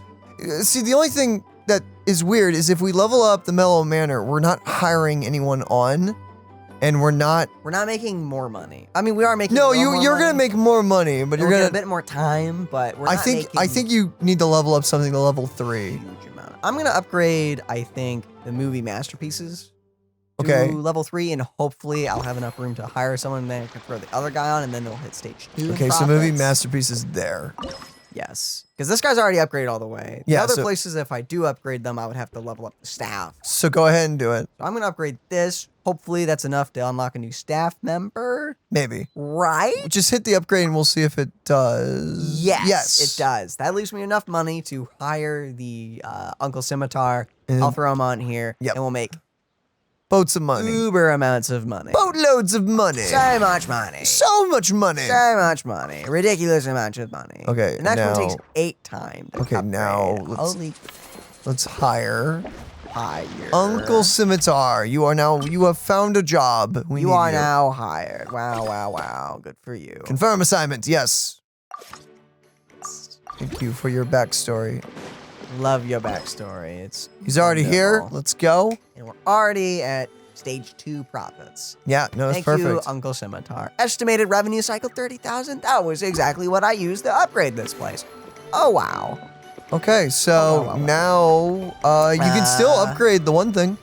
see, the only thing that is weird is if we level up the Mellow Manor, we're not hiring anyone on, and we're not making more money. I mean, we are making. No, you're gonna make more money, but you're gonna get a bit more time. But we're I think you need to level up something to level 3. Huge amount. I'm gonna upgrade. I think the movie masterpieces. Okay. To level 3, and hopefully I'll have enough room to hire someone. Then I can throw the other guy on, and then they'll hit stage 2. Okay, so movie masterpiece is there. Yes, because this guy's already upgraded all the way. The Yeah, other so- places, if I do upgrade them, I would have to level up the staff. So go ahead and do it. So I'm gonna upgrade this. Hopefully that's enough to unlock a new staff member. Maybe. Right? Just hit the upgrade and we'll see if it does. Yes, it does. That leaves me enough money to hire the Uncle Scimitar. I'll throw him on here, and we'll make boats of money. Uber amounts of money. Boatloads of money. So much money. So much money. So much money. Ridiculous amount of money. Okay, And that now, one takes 8 times. to Okay, upgrade. now let's hire Uncle Scimitar. You have found a job. We You need are now hired. Wow, wow, wow. Good for you. Confirm assignment. Yes. Thank you for your backstory. Love your backstory. He's already here. wonderful. Let's go. And we're already at stage 2 profits. Yeah, no, that's Thank perfect. you, Uncle Scimitar. Estimated revenue cycle 30,000. That was exactly what I used to upgrade this place. Oh wow. Okay, so now you can still upgrade the one thing.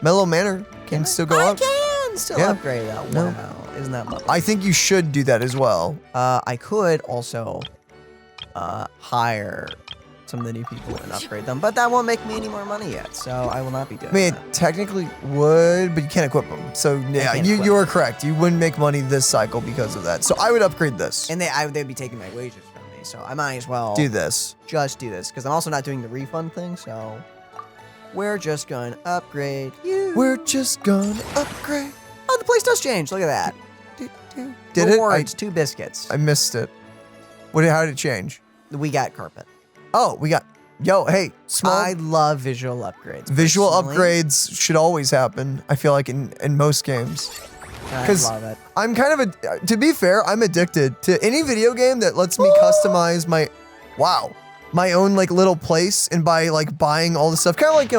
Mellow Manor can still go up. I can still upgrade that. No. Wow. Isn't that lovely? I think you should do that as well. I could also hire some of the new people and upgrade them, but that won't make me any more money yet, so I will not be doing I mean, that. it technically would, but you can't equip them. So yeah, you are correct. You wouldn't make money this cycle because of that. So I would upgrade this. And they'd be taking my wages from me, so I might as well Do this. Just do this, because I'm also not doing the refund thing, so we're just going to upgrade you. We're just gonna upgrade. Oh, the place does change. Look at that. Did it? Rewards, 2 biscuits. I missed it. How did it change? We got carpet. Oh, we got. Yo, hey, small. I love visual upgrades. Visual personally. upgrades should always happen. I feel like in most games. I 'Cause love it. I'm kind of to be fair, I'm addicted to any video game that lets me customize my own like little place and by like buying all the stuff. Kind of like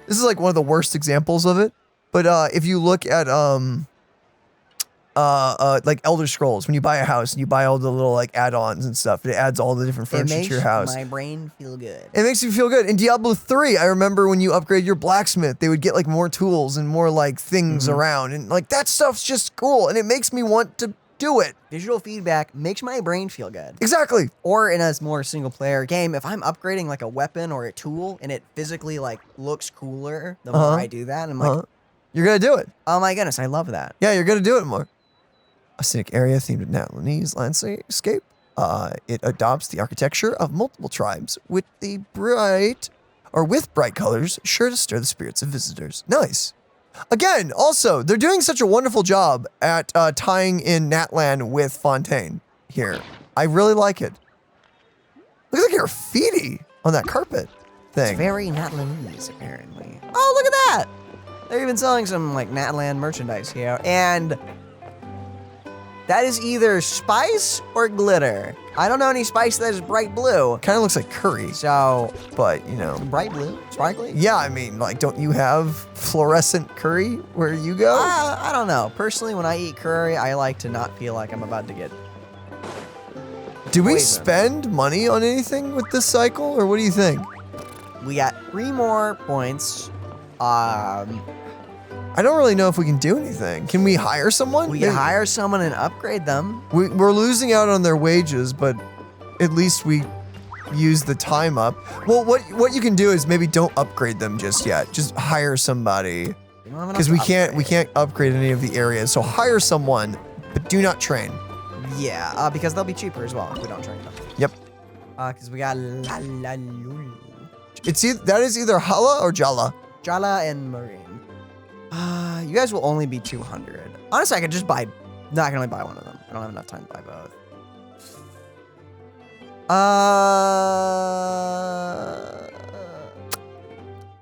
this is like one of the worst examples of it. But if you look at like Elder Scrolls, when you buy a house and you buy all the little like add-ons and stuff, it adds all the different furniture to your house. It makes my brain feel good. It makes you feel good. In Diablo 3, I remember when you upgrade your blacksmith, they would get like more tools and more like things around. And like that stuff's just cool. And it makes me want to do it. Visual feedback makes my brain feel good. Exactly. Or in a more single player game, if I'm upgrading like a weapon or a tool and it physically like looks cooler the more I do that, I'm like, you're going to do it. Oh my goodness, I love that. Yeah, you're going to do it more. A scenic area themed with Natlanese landscape. It adopts the architecture of multiple tribes with bright colors, sure to stir the spirits of visitors. Nice. Again, also, they're doing such a wonderful job at tying in Natlan with Fontaine here. I really like it. Looks like graffiti on that carpet thing. It's very Natlanese, apparently. Oh, look at that! They're even selling some like Natland merchandise here, and That is either spice or glitter. I don't know any spice that is bright blue. Kind of looks like curry. So, but you know. Bright blue? Sparkly? Yeah, I mean, like, don't you have fluorescent curry where you go? I don't know. Personally, when I eat curry, I like to not feel like I'm about to get Do we poison. spend money on anything with this cycle, or what do you think? We got 3 more points. I don't really know if we can do anything. Can we hire someone? We can hire someone and upgrade them. We're losing out on their wages, but at least we use the time up. Well, what you can do is maybe don't upgrade them just yet. Just hire somebody, because we can't upgrade any of the areas. So hire someone, but do not train. Yeah, because they'll be cheaper as well if we don't train them. Yep. Because we got Lulu. That is either Hala or Jala. Jala and Marine. You guys will only be 200. Honestly, I could just buy. No, I can only buy one of them. I don't have enough time to buy both.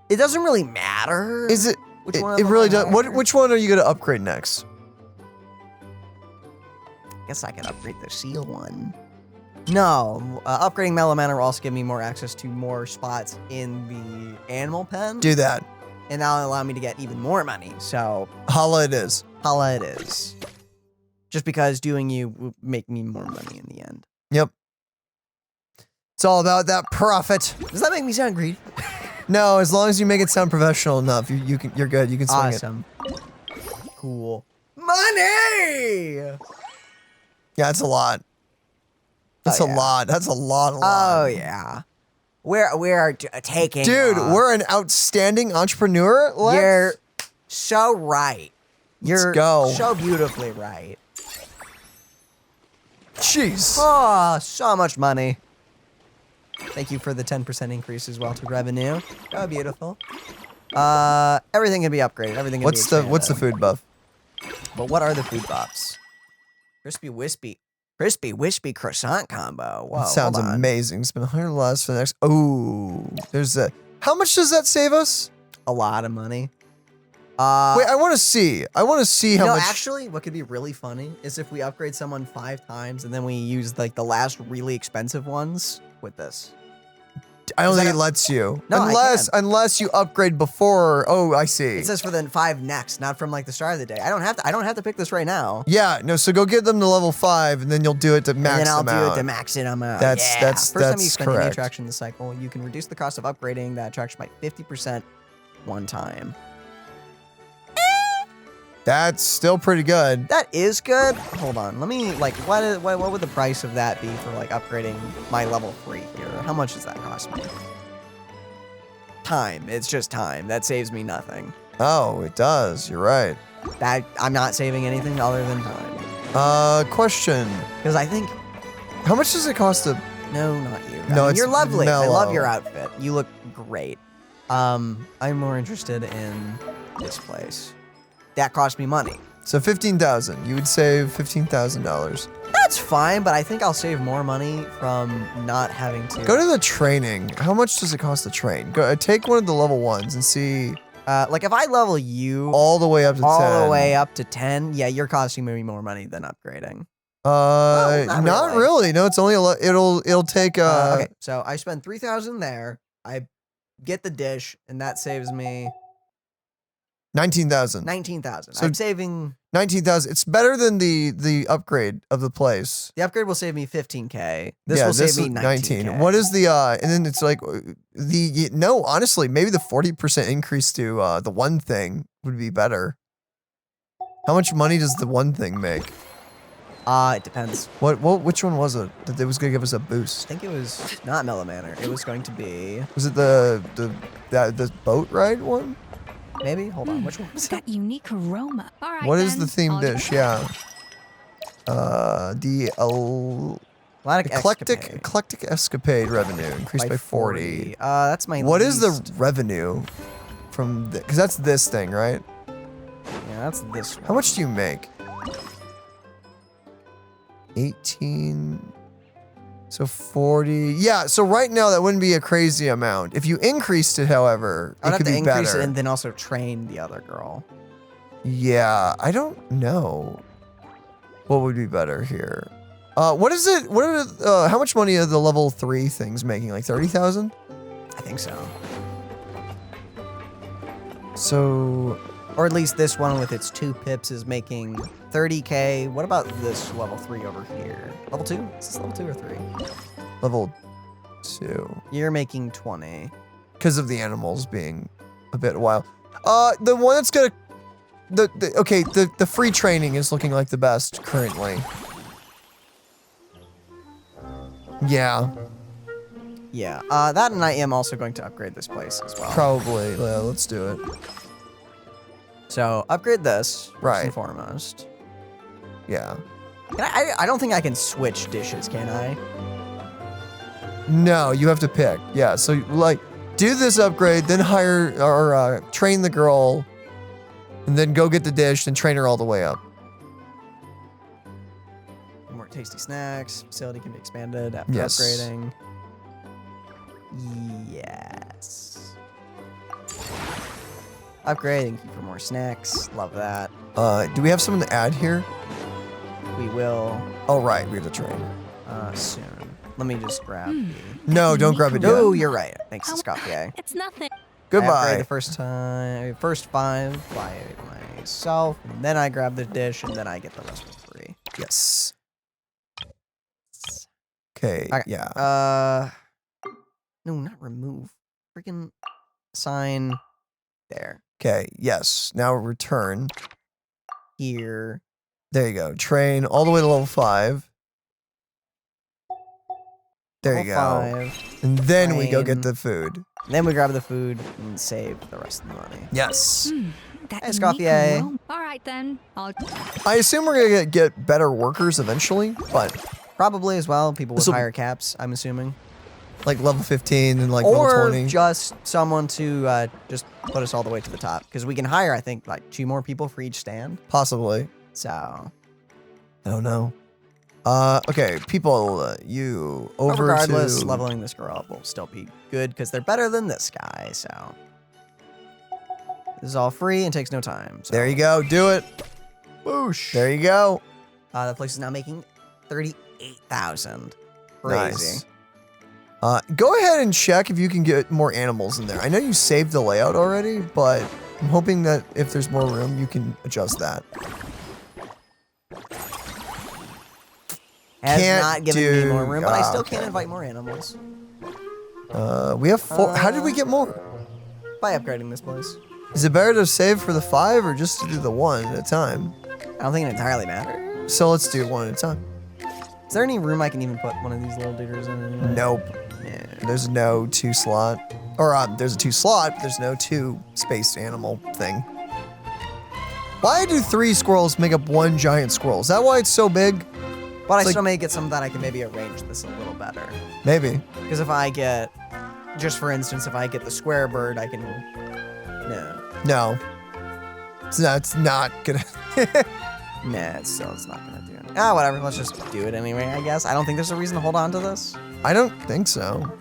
It doesn't really matter. Is it? Which one of it them really I does. hire. Which one are you gonna upgrade next? Guess I could upgrade the seal one. No, upgrading Mellow Manor will also give me more access to more spots in the animal pen. Do that. And that'll allow me to get even more money. So Hala it is. Hala it is. Just because doing you will make me more money in the end. Yep. It's all about that profit. Does that make me sound greedy? No, as long as you make it sound professional enough, you're good. You can swing awesome. Cool. Money! Yeah, that's a lot. That's a lot. That's a lot. Oh yeah. We're taking. Dude, we're an outstanding entrepreneur. You're so right. You're go. so beautifully right. Jeez. Oh, so much money. Thank you for the 10% increase as well to revenue. Oh, beautiful. Everything can be upgraded. Everything can What's be expanded. the food buff? But what are the food buffs? Crispy wispy croissant combo. Whoa, That sounds hold on. amazing. Spend 100 less for the next. Oh, there's a. How much does that save us? A lot of money. Wait, I want to see. I want to see how much. Actually, what could be really funny is if we upgrade someone 5 times and then we use like the last really expensive ones with this. I don't think it lets you. No, unless you upgrade before. Oh, I see. It says for the 5 next, not from like the start of the day. I don't have to pick this right now. Yeah, no. So go get them to level 5, and then you'll do it to max and then I'll them do out. it to max it out. That's yeah. that's First time you that's spend any correct. attraction in the cycle, you can reduce the cost of upgrading that attraction by 50% one time. That's still pretty good. That is good. Hold on, let me like what would the price of that be for like upgrading my level 3 here? How much does that cost me? Time. It's just time. That saves me nothing. Oh, it does. You're right. That I'm not saving anything other than time. Question. Because I think. How much does it cost to? No, not you. No, I mean, it's you're lovely. I love mellow. your outfit. You look great. I'm more interested in this place. That cost me money. So 15,000. You would save $15,000. That's fine, but I think I'll save more money from not having to. Go to the training. How much does it cost to train? Go take one of the level 1s and see. Like if I level you all the way up to 10. All the way up to 10. Yeah, you're costing me more money than upgrading. Not really. No, it's only it'll take. Okay, so I spend 3,000 there. I get the dish, and that saves me 19,000. 19,000. So I'm saving 19,000. It's better than the upgrade of the place. the upgrade will save me 15K. This will save me 19K. What is the and then it's like no, honestly, maybe the 40% increase to the one thing would be better. How much money does the one thing make? It depends. Which one was it that was gonna give us a boost? I think it was not Mellow Manor. It was going to be. Was it the boat ride one? Maybe. Hold on. Which one was that unique aroma? All right. What is the theme dish? Yeah. The eclectic escapade revenue increased by 40. That's my. What is the revenue from? Because that's this thing, right? Yeah, that's this one. How much do you make? 18. So 40. Yeah, so right now that wouldn't be a crazy amount. If you increased it, however, I'd it have could to be increase better. it and then also train the other girl. Yeah, I don't know. What would be better here? What is it? What are how much money are the level 3 things making? Like 30,000? I think so. So, or at least this one with its 2 pips is making 30k. What about this level 3 over here? Level 2? Is this level 2 or 3? level 2. You're making 20. Because of the animals being a bit wild. The one that's gonna, the free training is looking like the best currently. Yeah. Yeah, that and I am also going to upgrade this place as well. Probably, yeah, let's do it. So, upgrade this, first right. and foremost. Yeah. I don't think I can switch dishes, can I? No, you have to pick. Yeah, so like, do this upgrade, then hire, or train the girl, and then go get the dish, and train her all the way up. More tasty snacks, facility can be expanded after Yes. upgrading. Yes. Upgrading for more snacks. Love that. Do we have someone to add here? We will. Oh, right. We have to train. Soon. Let me just grab the... No, don't grab it yet. No, you're right. Thanks to Scott. It's nothing. Goodbye. The first 5 by myself, and then I grab the dish, and then I get the rest for free. Yes. Okay, yeah. No, not remove. Freaking sign there. Okay, yes. Now return. Here. There you go. Train all the way to level 5. There you go. 5. And then we go Train. get the food. And then we grab the food and save the rest of the money. Yes. Hey, Scoffier. All right, then. I assume we're gonna get better workers eventually, but probably as well. People with So- higher caps, I'm assuming. like level 15 and like Or level 20. just someone to just put us all the way to the top. Because we can hire, I think, like 2 more people for each stand. Possibly. So. I don't know. Okay, people, you But over regardless, to... leveling this girl up will still be good because they're better than this guy, so. This is all free and takes no time. So. There you go, do it. Boosh. There you go. The place is now making 38,000. Crazy. Nice. Go ahead and check if you can get more animals in there. I know you saved the layout already, but I'm hoping that if there's more room, you can adjust that. Has Can't not given me do- more room, but I still okay. can invite more animals. We have 4. How did we get more? By upgrading this place. Is it better to save for the 5 or just to do the 1 at a time? I don't think it entirely matters. So let's do 1 at a time. Is there any room I can even put one of these little diggers in? Anyway? Nope. Yeah. There's no 2 slot. Or there's a 2 slot, but there's no 2 space animal thing. Why do 3 squirrels make up 1 giant squirrel? Is that why it's so big? But I It's like- still may get some that I can maybe arrange this a little better. Maybe. Because if I get, just for instance, if I get the square bird, I can, no. No. It's not gonna... Nah, it's not gonna do it. Ah, whatever, let's just do it anyway, I guess. I don't think there's a reason to hold on to this. I don't think so.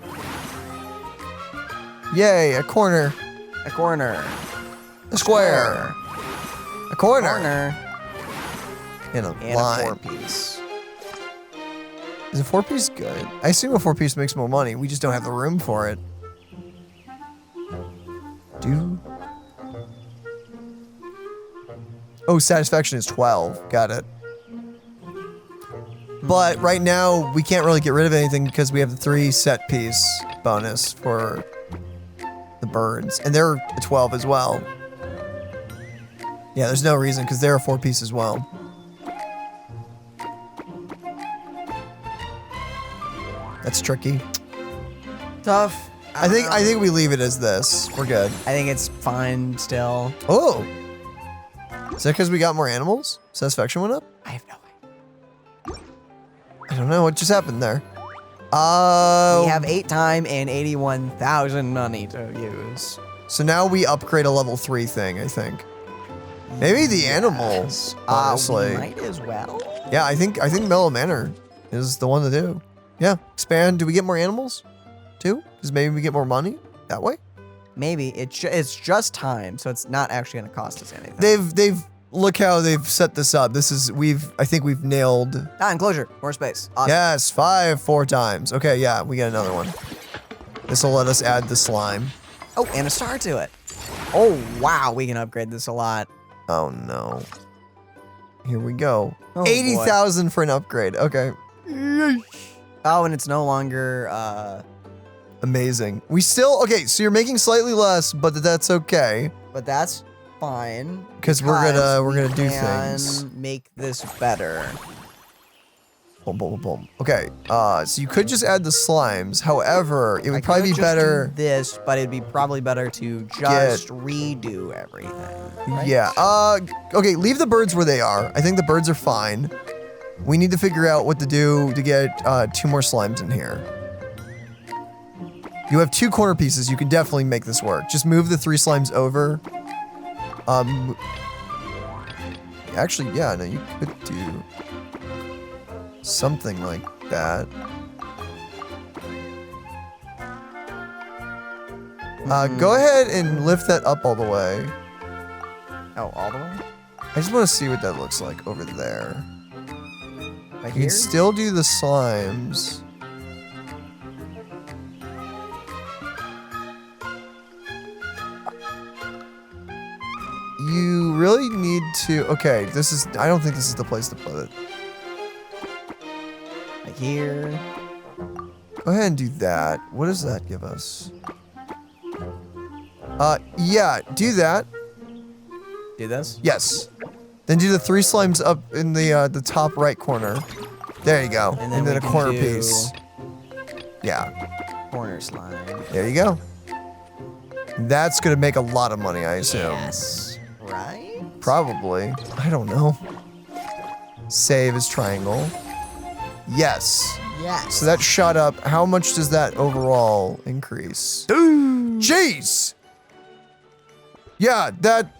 Yay, a corner. A corner. A square. A corner. And a And line. a 4-piece. Is a 4-piece good? I assume a 4-piece makes more money. We just don't have the room for it. Oh, satisfaction is 12. Got it. But right now, we can't really get rid of anything because we have the 3 set piece bonus for the birds. And they're a 12 as well. Yeah, there's no reason because they're a 4-piece as well. That's tricky. Tough. I think we leave it as this. We're good. I think it's fine still. Oh. Is that because we got more animals? Satisfaction went up? I have no idea. I don't know what just happened there. Oh. We have 8 time and 81,000 money to use. So now we upgrade a level 3 thing, I think. Maybe the animals, honestly. We might as well. Yeah, I think Mellow Manor is the one to do. Yeah, expand. Do we get more animals too? Because maybe we get more money that way. Maybe it's just time, so it's not actually going to cost us anything. They've look how they've set this up. I think we've nailed. Enclosure, more space. Awesome. Yes, 4 times. Okay, yeah, we get another one. This will let us add the slime. Oh, and a star to it. Oh, wow, we can upgrade this a lot. Oh, no. Here we go. Oh, 80,000 for an upgrade. Okay. Oh, and it's no longer, amazing. We still, okay, so you're making slightly less, but that's okay. But that's fine. Because we're gonna do can things. Make this better. Boom, boom, boom, boom. Okay, so you could just add the slimes. However, it would probably be just better. do this, but it'd be probably better to just redo everything. Right? Yeah. Okay, leave the birds where they are. I think the birds are fine. We need to figure out what to do to get 2 more slimes in here. You have 2 corner pieces. You can definitely make this work. Just move the 3 slimes over. Actually, yeah, no, you could do something like that. Go ahead and lift that up all the way. Oh, all the way? I just want to see what that looks like over there. Like You here? can still do the slimes. You really need to, okay, I don't think this is the place to put it. Like here. Go ahead and do that. What does that give us? Yeah, do that. Do this? Yes. Then do the 3 slimes up in the top right corner. There you go. And then a corner piece. Yeah. Corner slime. There you go. That's gonna make a lot of money, I assume. Yes. Right? Probably. I don't know. Save as triangle. Yes. Yes. So that shot up. How much does that overall increase? Jeez. Yeah, that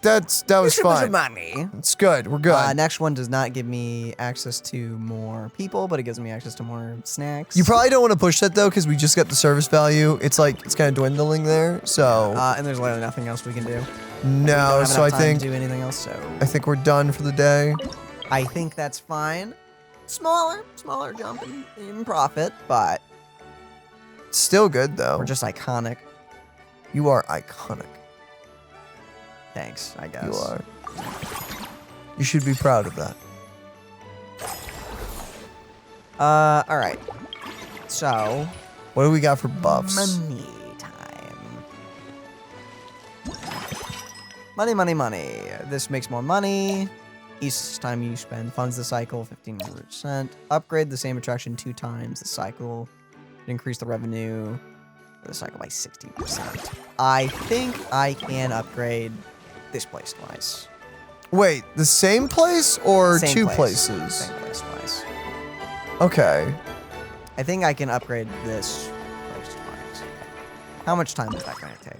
was fine. Money. It's good. We're good. Next one does not give me access to more people, but it gives me access to more snacks. You probably don't want to push that though, because we just got the service value. It's kind of dwindling there. So. And there's literally nothing else we can do. No. So I think. Do anything else. So. I think we're done for the day. I think that's fine. Smaller jump in profit, but still good though. We're just iconic. You are iconic. Thanks, I guess. You are. You should be proud of that. All right. So, what do we got for buffs? Money time. Money. This makes more money. Each time you spend funds the cycle 15%. Upgrade the same attraction 2 times the cycle. Increase the revenue for the cycle by 16%. I think I can upgrade this place twice. Wait, the same place or Same 2 place. places? Same place twice. Okay. I think I can upgrade this place twice. How much time is that going to take?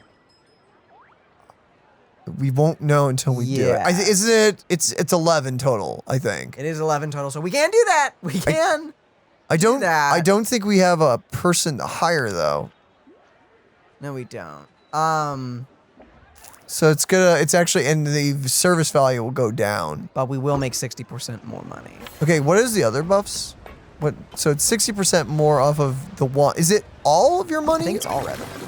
We won't know until we do it. Yeah. Isn't it? It's 11 total, I think. It is 11 total, so we can do that. We can. I don't. do that. I don't think we have a person to hire though. No, we don't. So it's actually, and the service value will go down. But we will make 60% more money. Okay, what is the other buffs? What? So it's 60% more off of the one. Is it all of your money? I think it's all revenue.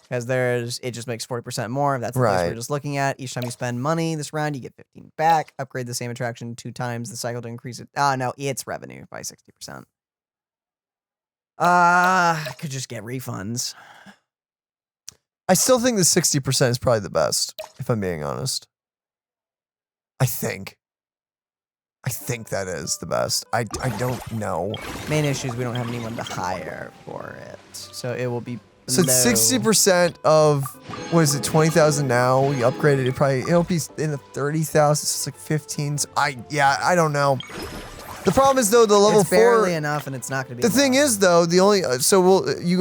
Because it just makes 40% more. That's the place we're just looking at. Each time you spend money this round, you get 15 back. Upgrade the same attraction 2 times the cycle to increase it. No, it's revenue by 60%. I could just get refunds. I still think the 60% is probably the best, if I'm being honest. I think that is the best. I don't know. Main issue is we don't have anyone to hire for it. So it will be So it's 60% of, what is it, 20,000 now? We upgraded it, it'll be in the 30,000, it's like 15. So I don't know. The problem is though, the level 4. It's barely enough and it's not going to be The thing is though, you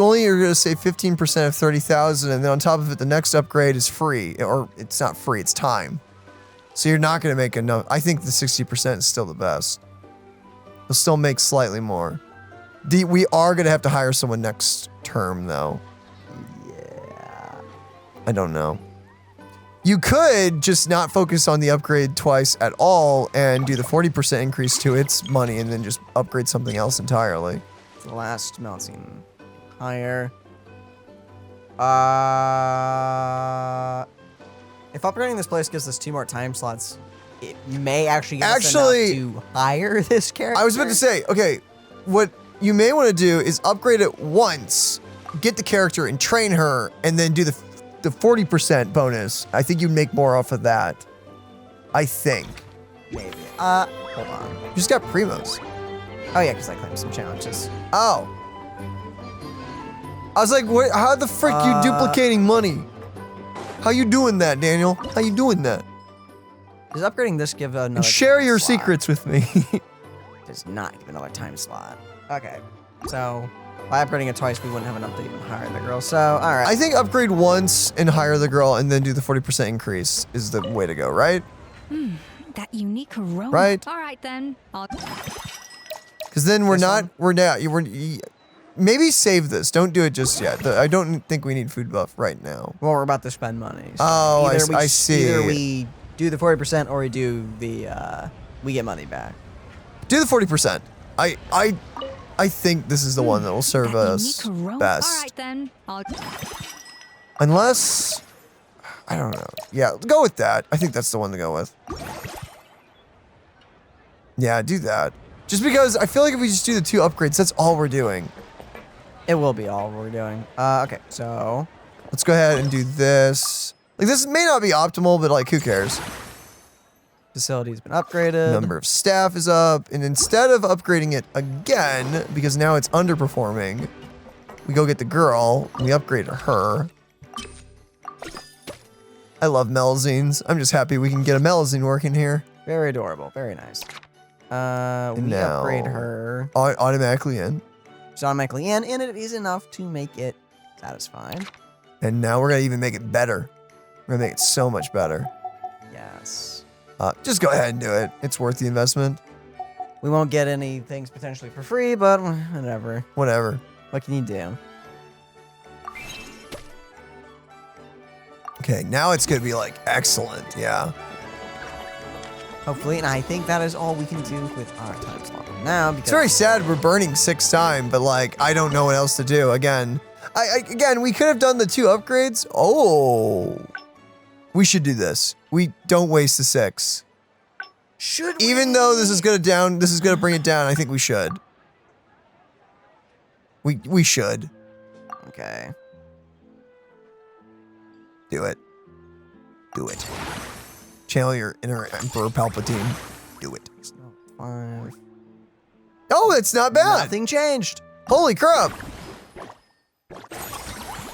only are going to save 15% of 30,000 and then on top of it, the next upgrade is free. Or it's not free, it's time. So you're not going to make enough. I think the 60% is still the best. You'll still make slightly more. We are going to have to hire someone next term though. I don't know. You could just not focus on the upgrade twice at all and do the 40% increase to its money and then just upgrade something else entirely. The last melting higher. If upgrading this place gives us 2 more time slots, it may actually give us enough to hire this character. I was about to say, okay, what you may want to do is upgrade it once, get the character and train her, and then do the 40% bonus. I think you'd make more off of that. I think. Maybe. Hold on. You just got Primos. Oh yeah, because I claimed some challenges. Oh. I was like, what, how the frick you duplicating money? How you doing that, Daniel? How you doing that? Does upgrading this give another And share your slot? secrets with me. Does not give another time slot. Okay. So, by upgrading it twice, we wouldn't have enough to even hire the girl. So, alright. I think upgrade once and hire the girl and then do the 40% increase is the way to go, right? That unique aroma. Right. All right then. Because then maybe save this. Don't do it just yet. I don't think we need food buff right now. Well, we're about to spend money. So Oh, I see. Either we do the 40% or we do the, we get money back. Do the 40%. I think this is the one that will serve us best. All right then. Unless, I don't know. Yeah, go with that. I think that's the one to go with. Yeah, do that. Just because I feel like if we just do the 2 upgrades, that's all we're doing. It will be all we're doing. Okay, so let's go ahead and do this. Like, this may not be optimal, but like, who cares? Facility's been upgraded. Number of staff is up, and instead of upgrading it again, because now it's underperforming, we go get the girl, and we upgrade her. I love melazines. I'm just happy we can get a melazine working here. Very adorable. Very nice. We upgrade her. Automatically in. It's automatically in, and it is enough to make it satisfying. And now we're gonna even make it better. We're gonna make it so much better. Yes. Just go ahead and do it. It's worth the investment. We won't get any things potentially for free, but whatever. Whatever. What can you do? Okay, now it's gonna be like excellent, yeah. Hopefully, and I think that is all we can do with our time slot now. Because it's very sad we're burning 6 time, but like I don't know what else to do. Again, again we could have done the 2 upgrades. Oh, we should do this. We don't waste the 6. Should we? Even though this is gonna bring it down. I think we should. We should. Okay. Do it. Do it. Channel your inner Emperor Palpatine. Do it. 5. Oh, it's not bad. Nothing changed. Holy crap.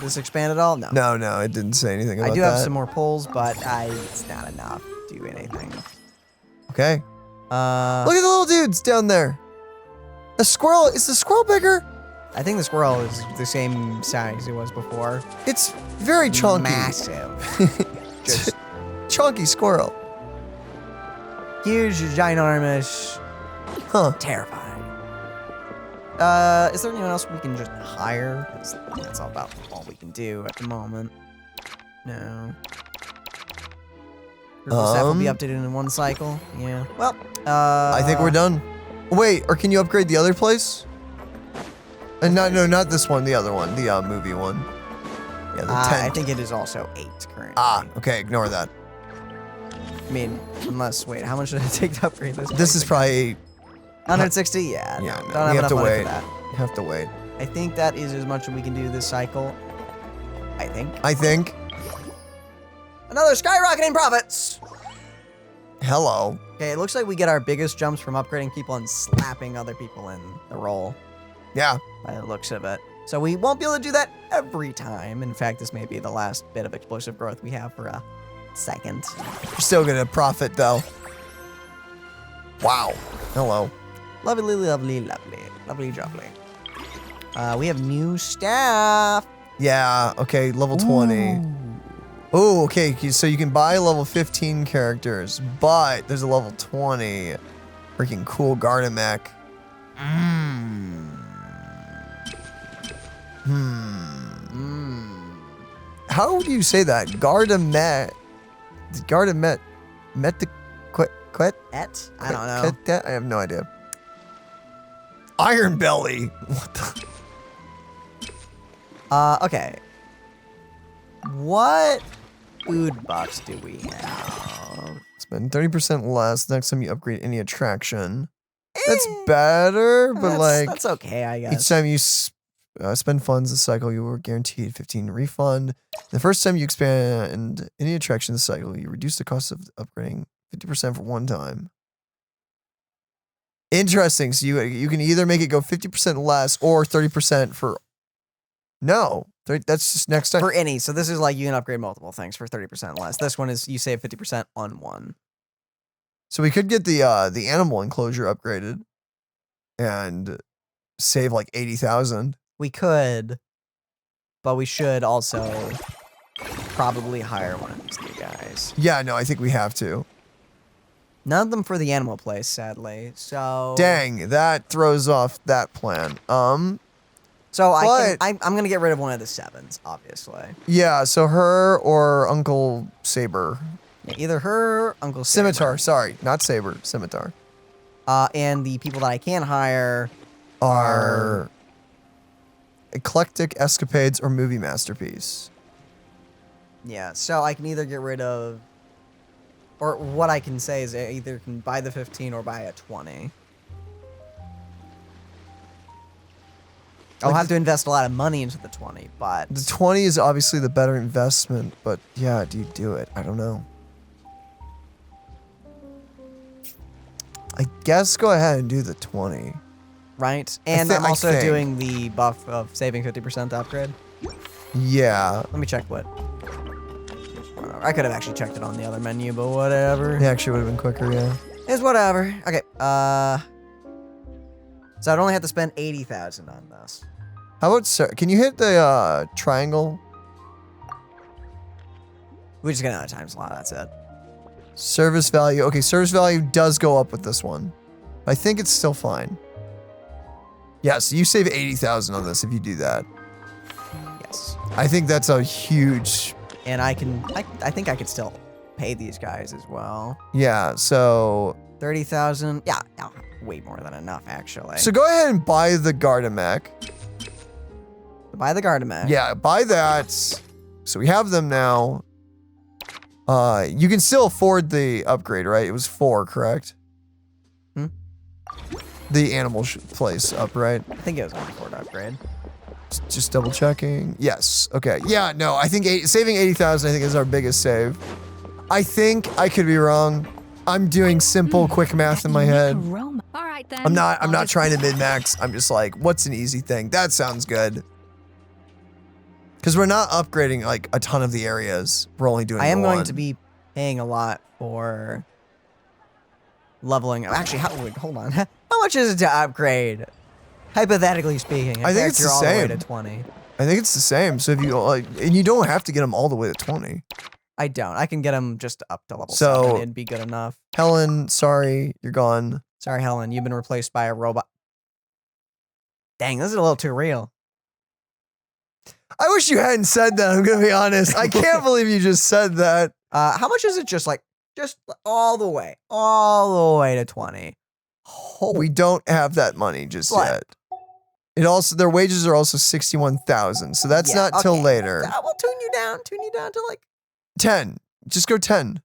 This expanded all? No. No, it didn't say anything about that. I do have some more pulls, but it's not enough to do anything. Okay. Look at the little dudes down there. A squirrel. Is the squirrel bigger? I think the squirrel is the same size it was before. It's very chunky. Massive. Just chunky squirrel. Huge, ginormous. Huh. Terrifying. Is there anyone else we can just hire? That's about all we can do at the moment. No. Staff will be updated in 1 cycle. Yeah. Well, I think we're done. Wait, or can you upgrade the other place? And not this one, the other one, the movie one. Yeah, the 10. I think it is also 8 currently. Okay, ignore that. I mean, unless, wait, how much did it take to upgrade this? This is probably 160? Yeah. Yeah, no, no, don't we have have to enough money wait. for that. You have to wait. I think that is as much as we can do this cycle. I think. Another skyrocketing profits! Hello. Okay, it looks like we get our biggest jumps from upgrading people and slapping other people in the role. Yeah. By the looks of it. So we won't be able to do that every time. In fact, this may be the last bit of explosive growth we have for a second. You're still gonna profit though. Wow. Hello. Lovely, lovely, lovely. Lovely, lovely. We have new staff. Yeah, okay, level 20. Oh, okay, so you can buy level 15 characters, but there's a level 20. Freaking cool Gardamek. How do you say that? Gardamek. Garda met the quit? I don't know. I have no idea. Iron Belly. What the? Okay. What food buffs do we have? Spend 30% less next time you upgrade any attraction. That's better, but that's okay, I guess. Each time you spend funds this cycle, you are guaranteed 15 refund. The first time you expand any attraction this cycle, you reduce the cost of upgrading 50% for one time. Interesting. So you can either make it go 50% less or 30% for... No. That's just next time. For any. So this is like you can upgrade multiple things for 30% less. This one is you save 50% on one. So we could get the animal enclosure upgraded and save like 80,000. We could, but we should also probably hire one of these two guys. Yeah, no, I think we have to. None of them for the animal place, sadly. So dang, that throws off that plan. So I'm gonna get rid of one of the 7s, obviously. Yeah, so her or Uncle Saber. Yeah, either her or Uncle Saber. Scimitar, sorry, not Saber, Scimitar. And the people that I can hire are Eclectic Escapades or Movie Masterpiece. Yeah, so I can either get rid of, or what I can say is I either can buy the 15 or buy a 20. I'll have to invest a lot of money into the 20, but... The 20 is obviously the better investment, but yeah, do you do it? I don't know. I guess go ahead and do the 20. Right? And I'm also doing the buff of saving 50% to upgrade. Yeah. Let me check what... I could have actually checked it on the other menu, but whatever. It actually would have been quicker, yeah. It's whatever. Okay, so I'd only have to spend 80,000 on this. How about, can you hit the triangle? We just get out of time slot, that's it. Service value. Okay, service value does go up with this one. I think it's still fine. Yeah, so you save 80,000 on this if you do that. Yes. I think that's a huge... And I think I could still pay these guys as well. Yeah, so... 30,000. Yeah, way more than enough, actually. So go ahead and buy the Gardamech. Buy the Gardamech. Yeah, buy that. So we have them now. You can still afford the upgrade, right? It was 4, correct? The animal place up, right? I think it was only 4 to upgrade. Just double checking. Yes. Okay. Yeah, no, I think saving 80,000 I think is our biggest save. I think I could be wrong. I'm doing simple, quick math in my head. All right then. I'm not trying to min-max. I'm just like, what's an easy thing? That sounds good. Because we're not upgrading like a ton of the areas. We're only doing I am one. going to be paying a lot for leveling. Actually, hold on. How much is it to upgrade? Hypothetically speaking, I think it's the all same. the way to 20. I think it's the same. So if you like, and you don't have to get them all the way to 20. I don't. I can get them just up to level 7. It'd be good enough. Helen, sorry, you're gone. Sorry, Helen. You've been replaced by a robot. Dang, this is a little too real. I wish you hadn't said that, I'm going to be honest. I can't believe you just said that. How much is it just all the way to 20? We don't have that money just yet. It also, their wages are also 61,000. So that's not till later. We'll tune you down to like 10. Just go 10.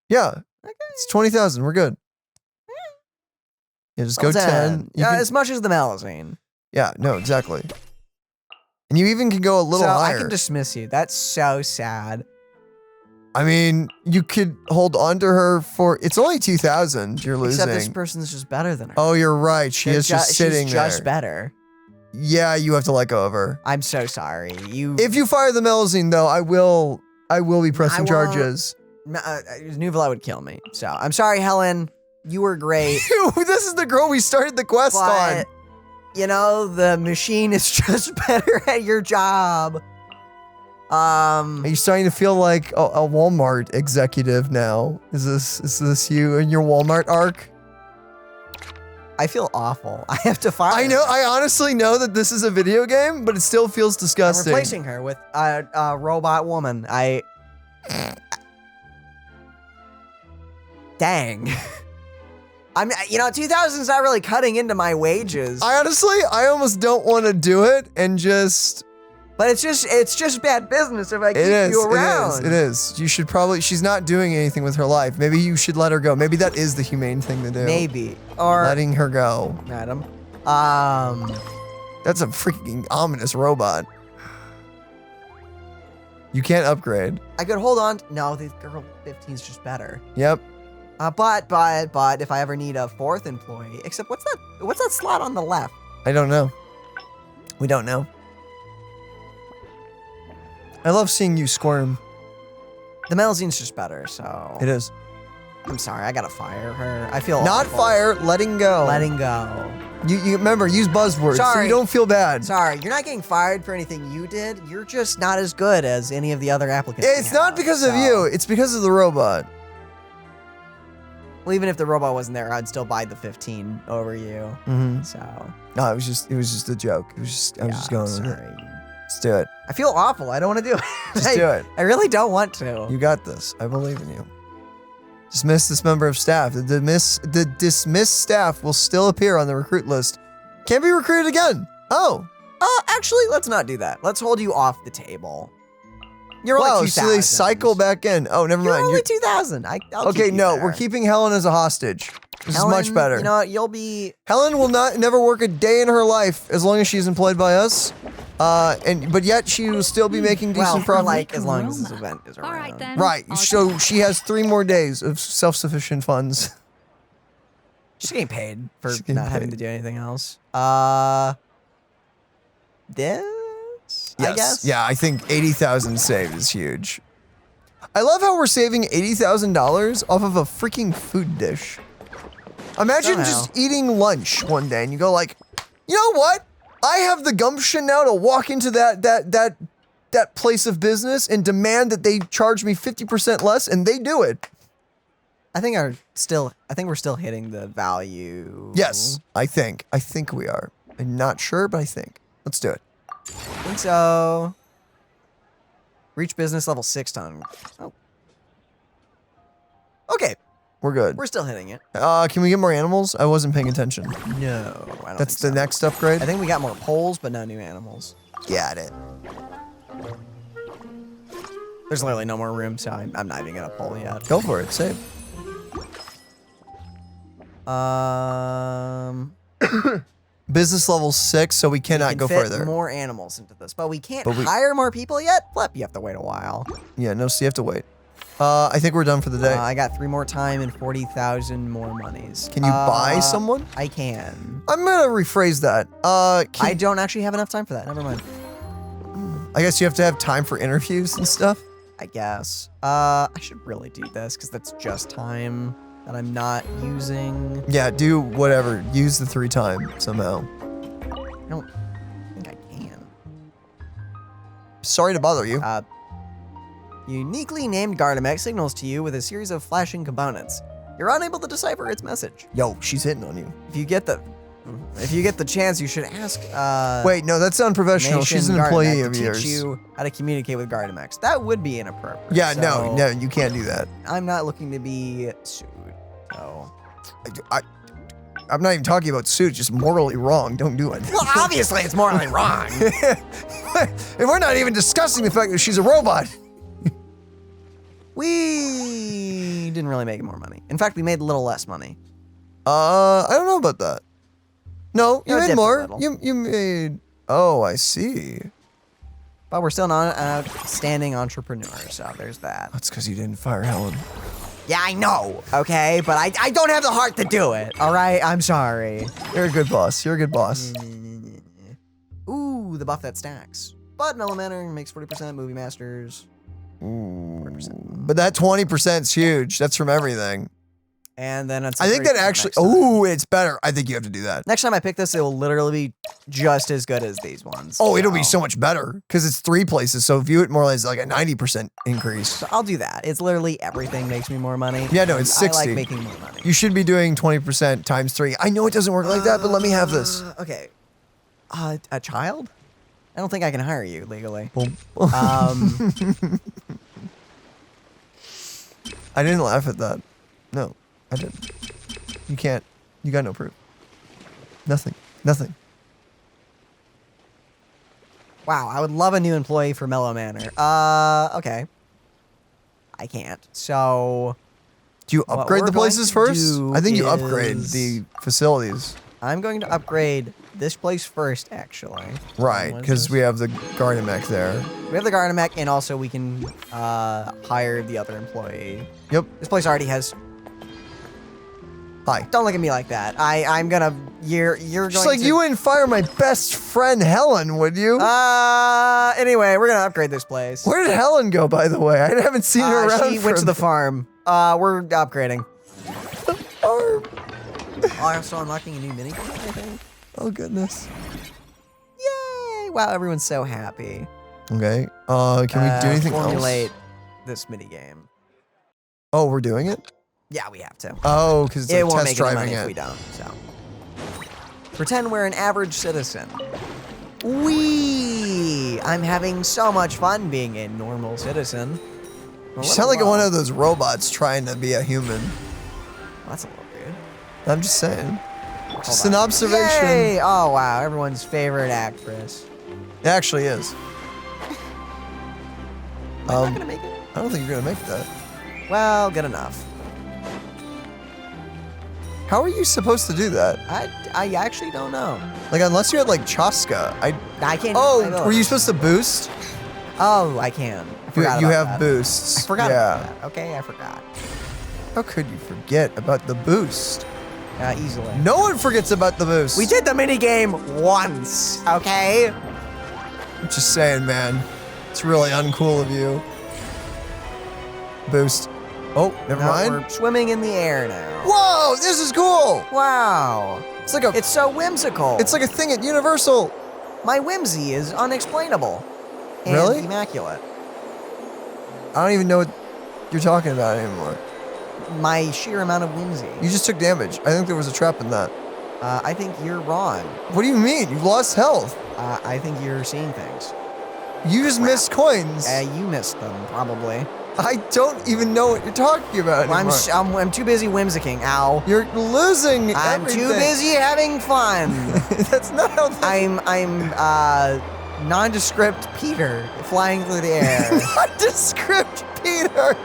Yeah. Okay. It's 20,000. We're good. Yeah, just go 10. Yeah, as much as the Malazine. Yeah, no, exactly. And you even can go a little higher. I can dismiss you. That's so sad. I mean, you could hold on to her for... It's only 2,000 you're losing. Except this person's just better than her. Oh, you're right. She is just sitting she's there. Just better. Yeah, you have to let go of her. I'm so sorry. If you fire the Melazine, though, I will be pressing charges. Nuvela would kill me. So, I'm sorry, Helen. You were great. This is the girl we started the quest on. You know, the machine is just better at your job. Are you starting to feel like a Walmart executive now? Is this you in your Walmart arc? I feel awful. I have to fire. I know. I honestly know that this is a video game, but it still feels disgusting. I'm replacing her with a robot woman. Dang. I mean, 2,000 is not really cutting into my wages. I almost don't want to do it and just. But it's just bad business if I keep you around. It is. You should probably. She's not doing anything with her life. Maybe you should let her go. Maybe that is the humane thing to do. Maybe. Or letting her go. Madam. That's a freaking ominous robot. You can't upgrade. I could hold on. No, the girl 15 is just better. Yep. But if I ever need a 4th employee, except what's that slot on the left? I don't know. We don't know. I love seeing you squirm. The Melzine's just better, so. It is. I'm sorry, I gotta fire her. I feel not awful. fire, letting go. Letting go. You remember, use buzzwords so Sorry. you don't feel bad. Sorry, you're not getting fired for anything you did. You're just not as good as any of the other applicants. It's not because of you. It's because of the robot. Well, even if the robot wasn't there, I'd still buy the 15 over you. Mm-hmm. So. No, it was just a joke. I was just going with it. Let's do it. I feel awful. I don't want to do it. Just do it. I really don't want to. You got this. I believe in you. Dismiss this member of staff. The dismissed staff will still appear on the recruit list. Can't be recruited again. Oh. Actually, let's not do that. Let's hold you off the table. You're only 2,000. So they cycle back in. Oh, never mind. You're only 2,000. Okay, no, we're keeping Helen as a hostage. This is much better. You know what? You'll be. Helen will never work a day in her life as long as she's employed by us. But yet she will still be making decent profit. Like as long as this event is around. All right then. Right. So she has 3 more days of self-sufficient funds. She's getting paid for She's getting not having paid. to do anything else. This? Yes. I guess? Yeah, I think 80,000 saved is huge. I love how we're saving $80,000 off of a freaking food dish. Imagine just eating lunch one day and you go like, you know what? I have the gumption now to walk into that place of business and demand that they charge me 50% less, and they do it. I think we're still hitting the value. Yes, I think we are. I'm not sure, but I think. Let's do it. I think so. Reach business level 6 ton. Oh. Okay. We're good. We're still hitting it. Can we get more animals? I wasn't paying attention. No, I don't That's think the next upgrade? I think we got more poles, but no new animals. Got it. There's literally no more room, so I'm not even gonna pull yet. Go for it. Save. Business level 6, so we cannot go fit further. More animals into this, but we can't hire more people yet. Flip, you have to wait a while. Yeah, no, so you have to wait. I think we're done for the day. I got 3 more time and 40,000 more monies. Can you buy someone? I can. I'm gonna rephrase that. I don't actually have enough time for that. Never mind. I guess you have to have time for interviews and stuff. I guess. I should really do this because that's just time that I'm not using. Yeah, do whatever. Use the 3 time somehow. I don't think I can. Sorry to bother you. Uniquely named Gardamek signals to you with a series of flashing components. You're unable to decipher its message. Yo, she's hitting on you. If you get the chance, you should ask. Wait, no, that's unprofessional. She's an employee of yours. Teach you how to communicate with Gardamex. That would be inappropriate. Yeah, so no, you can't do that. I'm not looking to be sued. So I'm not even talking about suit. Just morally wrong. Don't do it. Well, obviously it's morally wrong. And we're not even discussing the fact that she's a robot. We didn't really make more money. In fact, we made a little less money. I don't know about that. No, you Yeah, made dipped a more. little. You made. Oh, I see. But we're still not an outstanding entrepreneur, so there's that. That's because you didn't fire Helen. Yeah, I know. Okay, but I don't have the heart to do it. All right, I'm sorry. You're a good boss. You're a good boss. Ooh, the buff that stacks. But Mellow Manor makes 40%. Movie Masters. 40%. But that 20% is huge. That's from everything. And then it's I think that actually. Oh, it's better. I think you have to do that. Next time I pick this, it will literally be just as good as these ones. Oh, it'll be so much better because it's 3 places. So view it more as like a 90% increase. So I'll do that. It's literally everything makes me more money. Yeah, no, it's 60. I like making more money. You should be doing 20% times 3. I know it doesn't work like that, but let me have this. Okay. A child? I don't think I can hire you legally. I didn't laugh at that. No. I didn't. You can't. You got no proof. Nothing. Nothing. Wow, I would love a new employee for Mellow Manor. Okay. I can't. So... Do you upgrade the places first? I think you upgrade the facilities. I'm going to upgrade this place first, actually. Right, because we have the Gardemek there. We have the Gardemek, and also we can hire the other employee. Yep. This place already has... Hi. Don't look at me like that. I'm gonna... You're Just going like to... you wouldn't fire my best friend, Helen, would you? Anyway, we're gonna upgrade this place. Where did Helen go, by the way? I haven't seen her around. She went to the farm. We're upgrading. Also unlocking a new minigame, I think. Oh, goodness. Yay! Wow, everyone's so happy. Okay. Can we do anything formulate else? this minigame. Oh, we're doing it? Yeah, we have to. Oh, because it's it like won't test make any driving money if we don't, so. Pretend we're an average citizen. I'm having so much fun being a normal citizen. You sound like one of those robots trying to be a human. Well, that's a little weird. I'm just saying. Just an observation. Yay! Oh, wow. Everyone's favorite actress. It actually is. Am I not gonna make it? I don't think you're gonna make that. Well, good enough. How are you supposed to do that? I actually don't know. Like, unless you had, like, Chaska. I can't. Oh, were you supposed to boost? Oh, I can. You have boosts. I forgot yeah. about that. Okay, I forgot. How could you forget about the boost? Easily. No one forgets about the boost. We did the minigame once, okay? I'm just saying, man. It's really uncool of you. Boost. Oh, never mind. We're swimming in the air now. Whoa, this is cool. Wow. It's like a. It's so whimsical. It's like a thing at Universal. My whimsy is unexplainable. And Really? immaculate. I don't even know what you're talking about anymore. My sheer amount of whimsy. You just took damage. I think there was a trap in that. I think you're wrong. What do you mean? You've lost health. I think you're seeing things. You just missed coins. You missed them, probably. I don't even know what you're talking about anymore. I'm too busy whimsicking. Ow. You're losing I'm everything. too busy having fun. That's not how I'm nondescript Peter flying through the air. Nondescript Peter.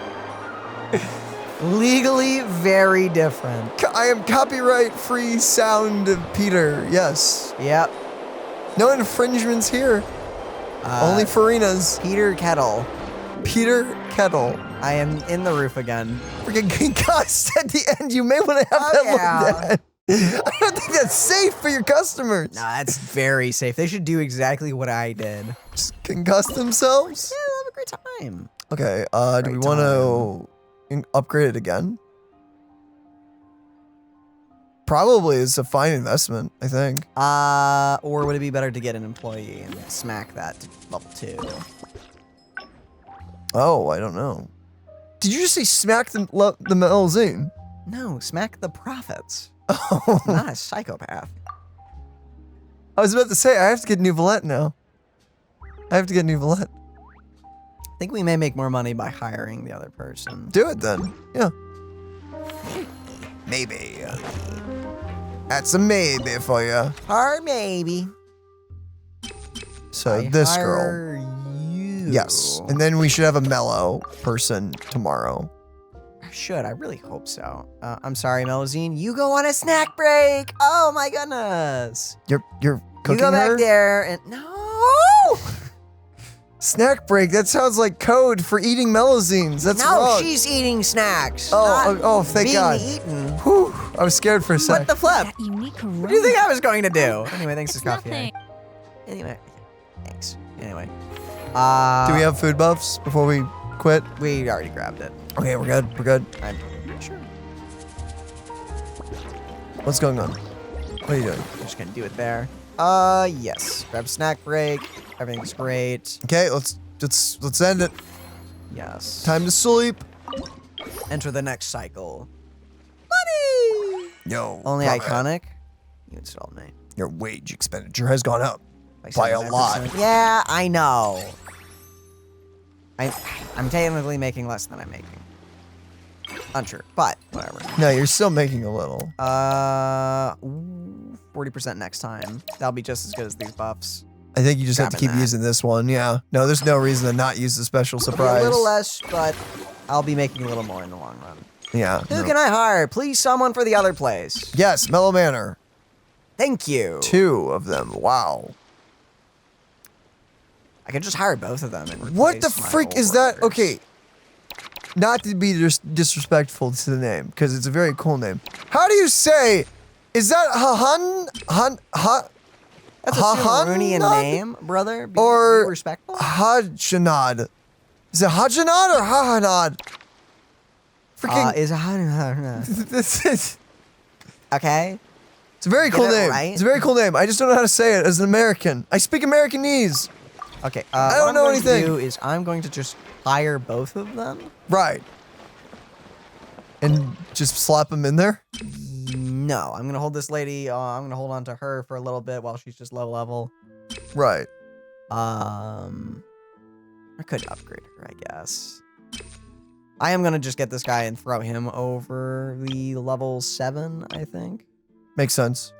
Legally very different. I am copyright-free sound of Peter. Yes. Yep. No infringements here. Only Farina's. Peter Kettle. Peter Kettle. I am in the roof again. Freaking concussed at the end. You may want to have that looked at. I don't think that's safe for your customers. No, that's very safe. They should do exactly what I did. Just concuss themselves? Yeah, they'll have a great time. Okay, do we want to upgrade it again? Probably is a fine investment, I think. Or would it be better to get an employee and smack that to level 2? Oh, I don't know. Did you just say smack the Melzine? No, smack the profits. Oh. I'm not a psychopath. I was about to say, I have to get New Valette now. I have to get New Valette. I think we may make more money by hiring the other person. Do it then. Yeah. Maybe. That's a maybe for you. Or maybe. So this girl. Yes. And then we should have a mellow person tomorrow. I should. I really hope so. I'm sorry, Melozine. You go on a snack break. Oh my goodness. You're cooking You go back her? there and no. Snack break. That sounds like code for eating melazines. That's no, wrong. she's eating snacks. Oh, thank God. Eaten. Whew, I was scared for a sec. What the flip? That unique What do you think I was going to do? Anyway, thanks It's to coffee. nothing. Anyway, thanks. Anyway. Do we have food buffs before we quit? We already grabbed it. Okay, we're good. We're good. I'm sure. What's going on? What are you doing? I'm just gonna do it there. Yes. Grab snack break. Everything's great. Okay, let's end it. Yes. Time to sleep. Enter the next cycle. Money. Yo. Only brother, iconic. You installed me. Your wage expenditure has gone up by a 79%. lot. Yeah, I know. I'm technically making less than I'm making. Unsure, but whatever. No, you're still making a little. 40% next time. That'll be just as good as these buffs. I think you just have to keep Grabbing that. using this one. Yeah. No, there's no reason to not use the special surprise. A little less, but I'll be making a little more in the long run. Yeah. Who can I hire? Please, someone for the other place. Yes, Mellow Manor. Thank you. 2 of them. Wow. I could just hire both of them. And What the replace my frick old is that? workers. Okay. Not to be disrespectful to the name, because it's a very cool name. How do you say? Is that That's a Sumerian name, brother. Be respectful. Hajanad? Is it Hajanad or Hahanad? Freaking. Is Hajanad. This is. Okay. It's a very Get cool it name. right? It's a very cool name. I just don't know how to say it as an American. I speak Americanese. Okay. I don't know anything. What I'm going to do is I'm going to just hire both of them. Right. And just slap them in there? No, I'm going to hold this lady. I'm going to hold on to her for a little bit while she's just low level. Right. I could upgrade her, I guess. I am going to just get this guy and throw him over the level 7, I think. Makes sense.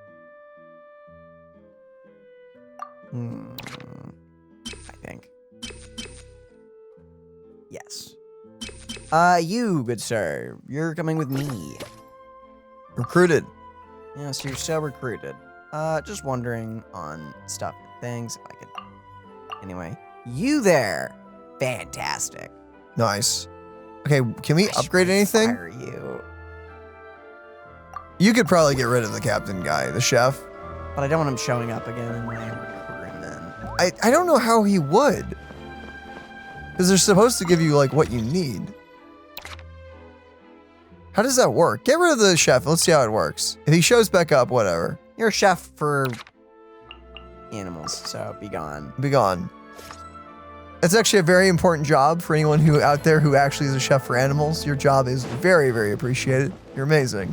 I think. Yes. You, good sir, you're coming with me. Recruited. Yes, you're so recruited. Just wondering on stuff and things, if I could... Anyway, you there. Fantastic. Nice. Okay, can we upgrade anything? Fire you. You could probably get rid of the captain guy, the chef. But I don't want him showing up again in my recruitment. I don't know how he would. Because they're supposed to give you, like, what you need. How does that work? Get rid of the chef. Let's see how it works. If he shows back up, whatever. You're a chef for animals, so be gone. Be gone. That's actually a very important job for anyone who out there who actually is a chef for animals. Your job is very, very appreciated. You're amazing.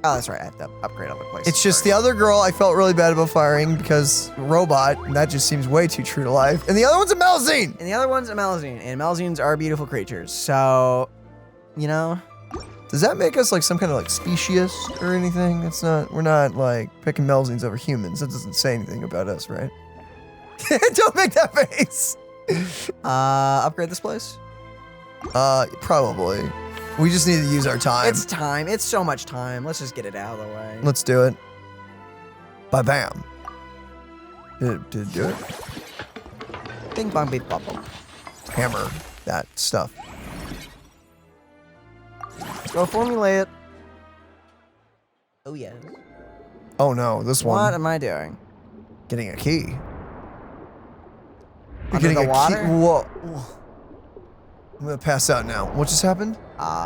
Oh, that's right. I have to upgrade other places. It's just the other girl I felt really bad about firing because robot, and that just seems way too true to life. And the other one's a Malzine! And the other one's a Malzine. And Malzines are beautiful creatures. So, you know. Does that make us like some kind of like species or anything? It's not, we're not like picking Malzines over humans. That doesn't say anything about us, right? Don't make that face! Upgrade this place? Probably. We just need to use our time. It's time. It's so much time. Let's just get it out of the way. Let's do it. Ba-bam. Did it do it? Bing bong beep bubble. Hammer that stuff. Let's go formulate. Oh, yes. Oh no, this one. What am I doing? Getting a key. You're Under getting the a water? key. Whoa. I'm gonna pass out now. What just happened? Alright.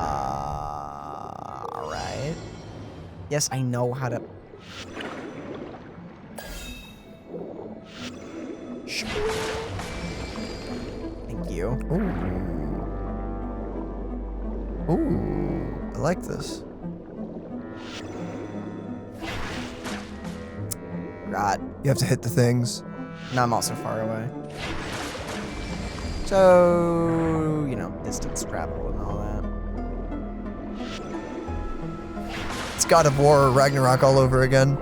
Yes, I know how to... Thank you. Ooh, I like this. God. You have to hit the things. No, I'm also far away. So, you know, distance travel and all that. It's God of War or Ragnarok all over again.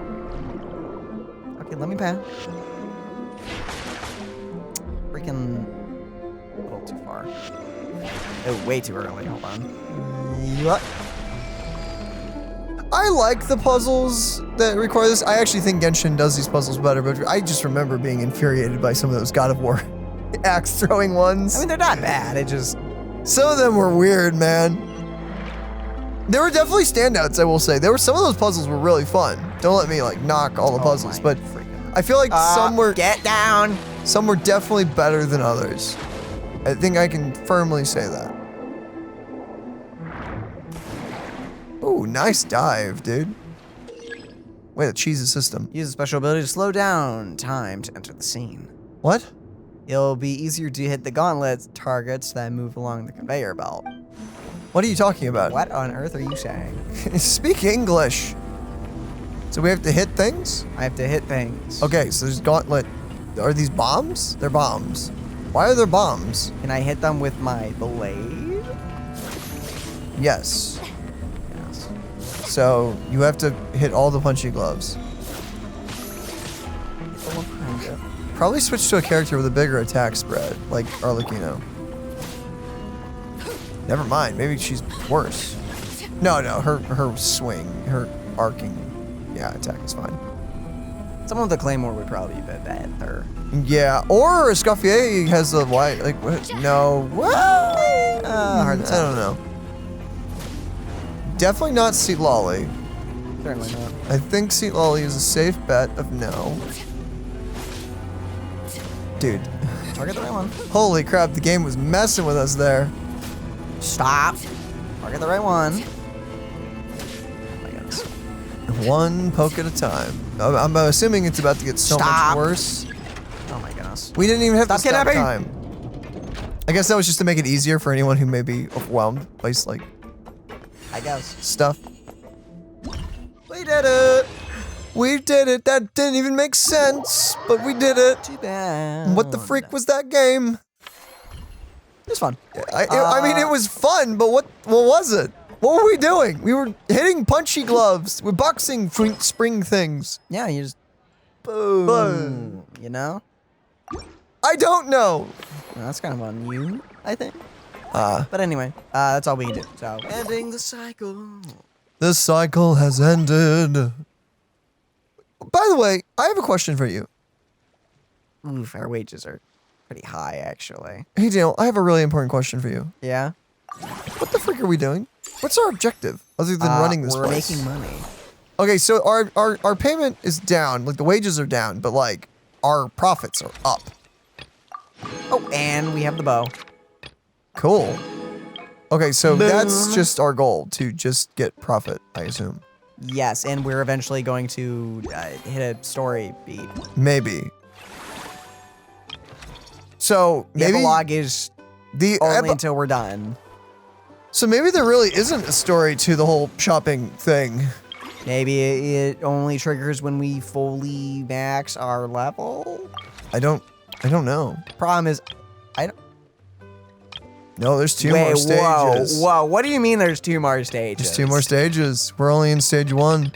Okay, let me pass. Freaking a little too far. Oh, way too early. Hold on. What? I like the puzzles that require this. I actually think Genshin does these puzzles better, but I just remember being infuriated by some of those God of War axe throwing ones. I mean, they're not bad. It just... Some of them were weird, man. There were definitely standouts, I will say. There were some of those puzzles were really fun. Don't let me like knock all the puzzles, but I feel like some were... Get down! Some were definitely better than others. I think I can firmly say that. Ooh, nice dive, dude. Way to cheese the system. Use a special ability to slow down time to enter the scene. What? It'll be easier to hit the gauntlet targets that move along the conveyor belt. What are you talking about? What on earth are you saying? Speak English. So we have to hit things? I have to hit things. Okay, so there's gauntlet. Are these bombs? They're bombs. Why are there bombs? Can I hit them with my blade? Yes. So you have to hit all the punchy gloves. Probably switch to a character with a bigger attack spread, like Arlecchino. Never mind, maybe she's worse. No, her swing, her arcing, attack is fine. Someone with a claymore would probably be better. Yeah, or Escoffier has a white, like, what? No. Hard to I tell. don't know. Definitely not Citlali. Certainly not. I think Citlali is a safe bet of no. Dude. Target the right one. Holy crap, the game was messing with us there. Stop. Target the right one. One poke at a time. I'm assuming it's about to get so much worse. Oh my goodness. We didn't even have to stop kidnapping. time. I guess that was just to make it easier for anyone who may be overwhelmed by like, I guess, stuff. We did it. We did it. That didn't even make sense, but we did it. Too bad. What the freak was that game? It was fun. I mean, it was fun, but what was it? What were we doing? We were hitting punchy gloves. We're boxing spring things. Yeah, you just boom. You know? I don't know. Well, that's kind of on you, I think. But anyway, that's all we can do. So ending the cycle. The cycle has ended. By the way, I have a question for you. Oof, our wages are pretty high, actually. Hey, Daniel, I have a really important question for you. Yeah? What the frick are we doing? What's our objective other than running this we're place? making money. Okay, so our payment is down, like the wages are down, but like our profits are up. Oh, and we have the bow. Cool. Okay, so Boom. that's just our goal, to just get profit, I assume. Yes, and we're eventually going to hit a story beat. Maybe. So The maybe epilogue is only until we're done. So maybe there really isn't a story to the whole shopping thing. Maybe it only triggers when we fully max our level. I don't know. Problem is, No, there's two more stages. Whoa, what do you mean there's 2 more stages? Just 2 more stages. We're only in stage 1.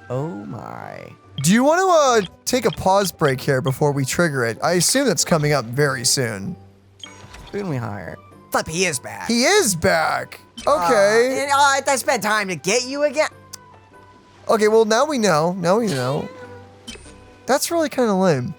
Oh my. Do you want to take a pause break here before we trigger it? I assume that's coming up very soon. Who can we hire? Flip, he is back. He is back. Okay. I spent time to get you again. Okay, well, now we know. Now we know. That's really kind of lame.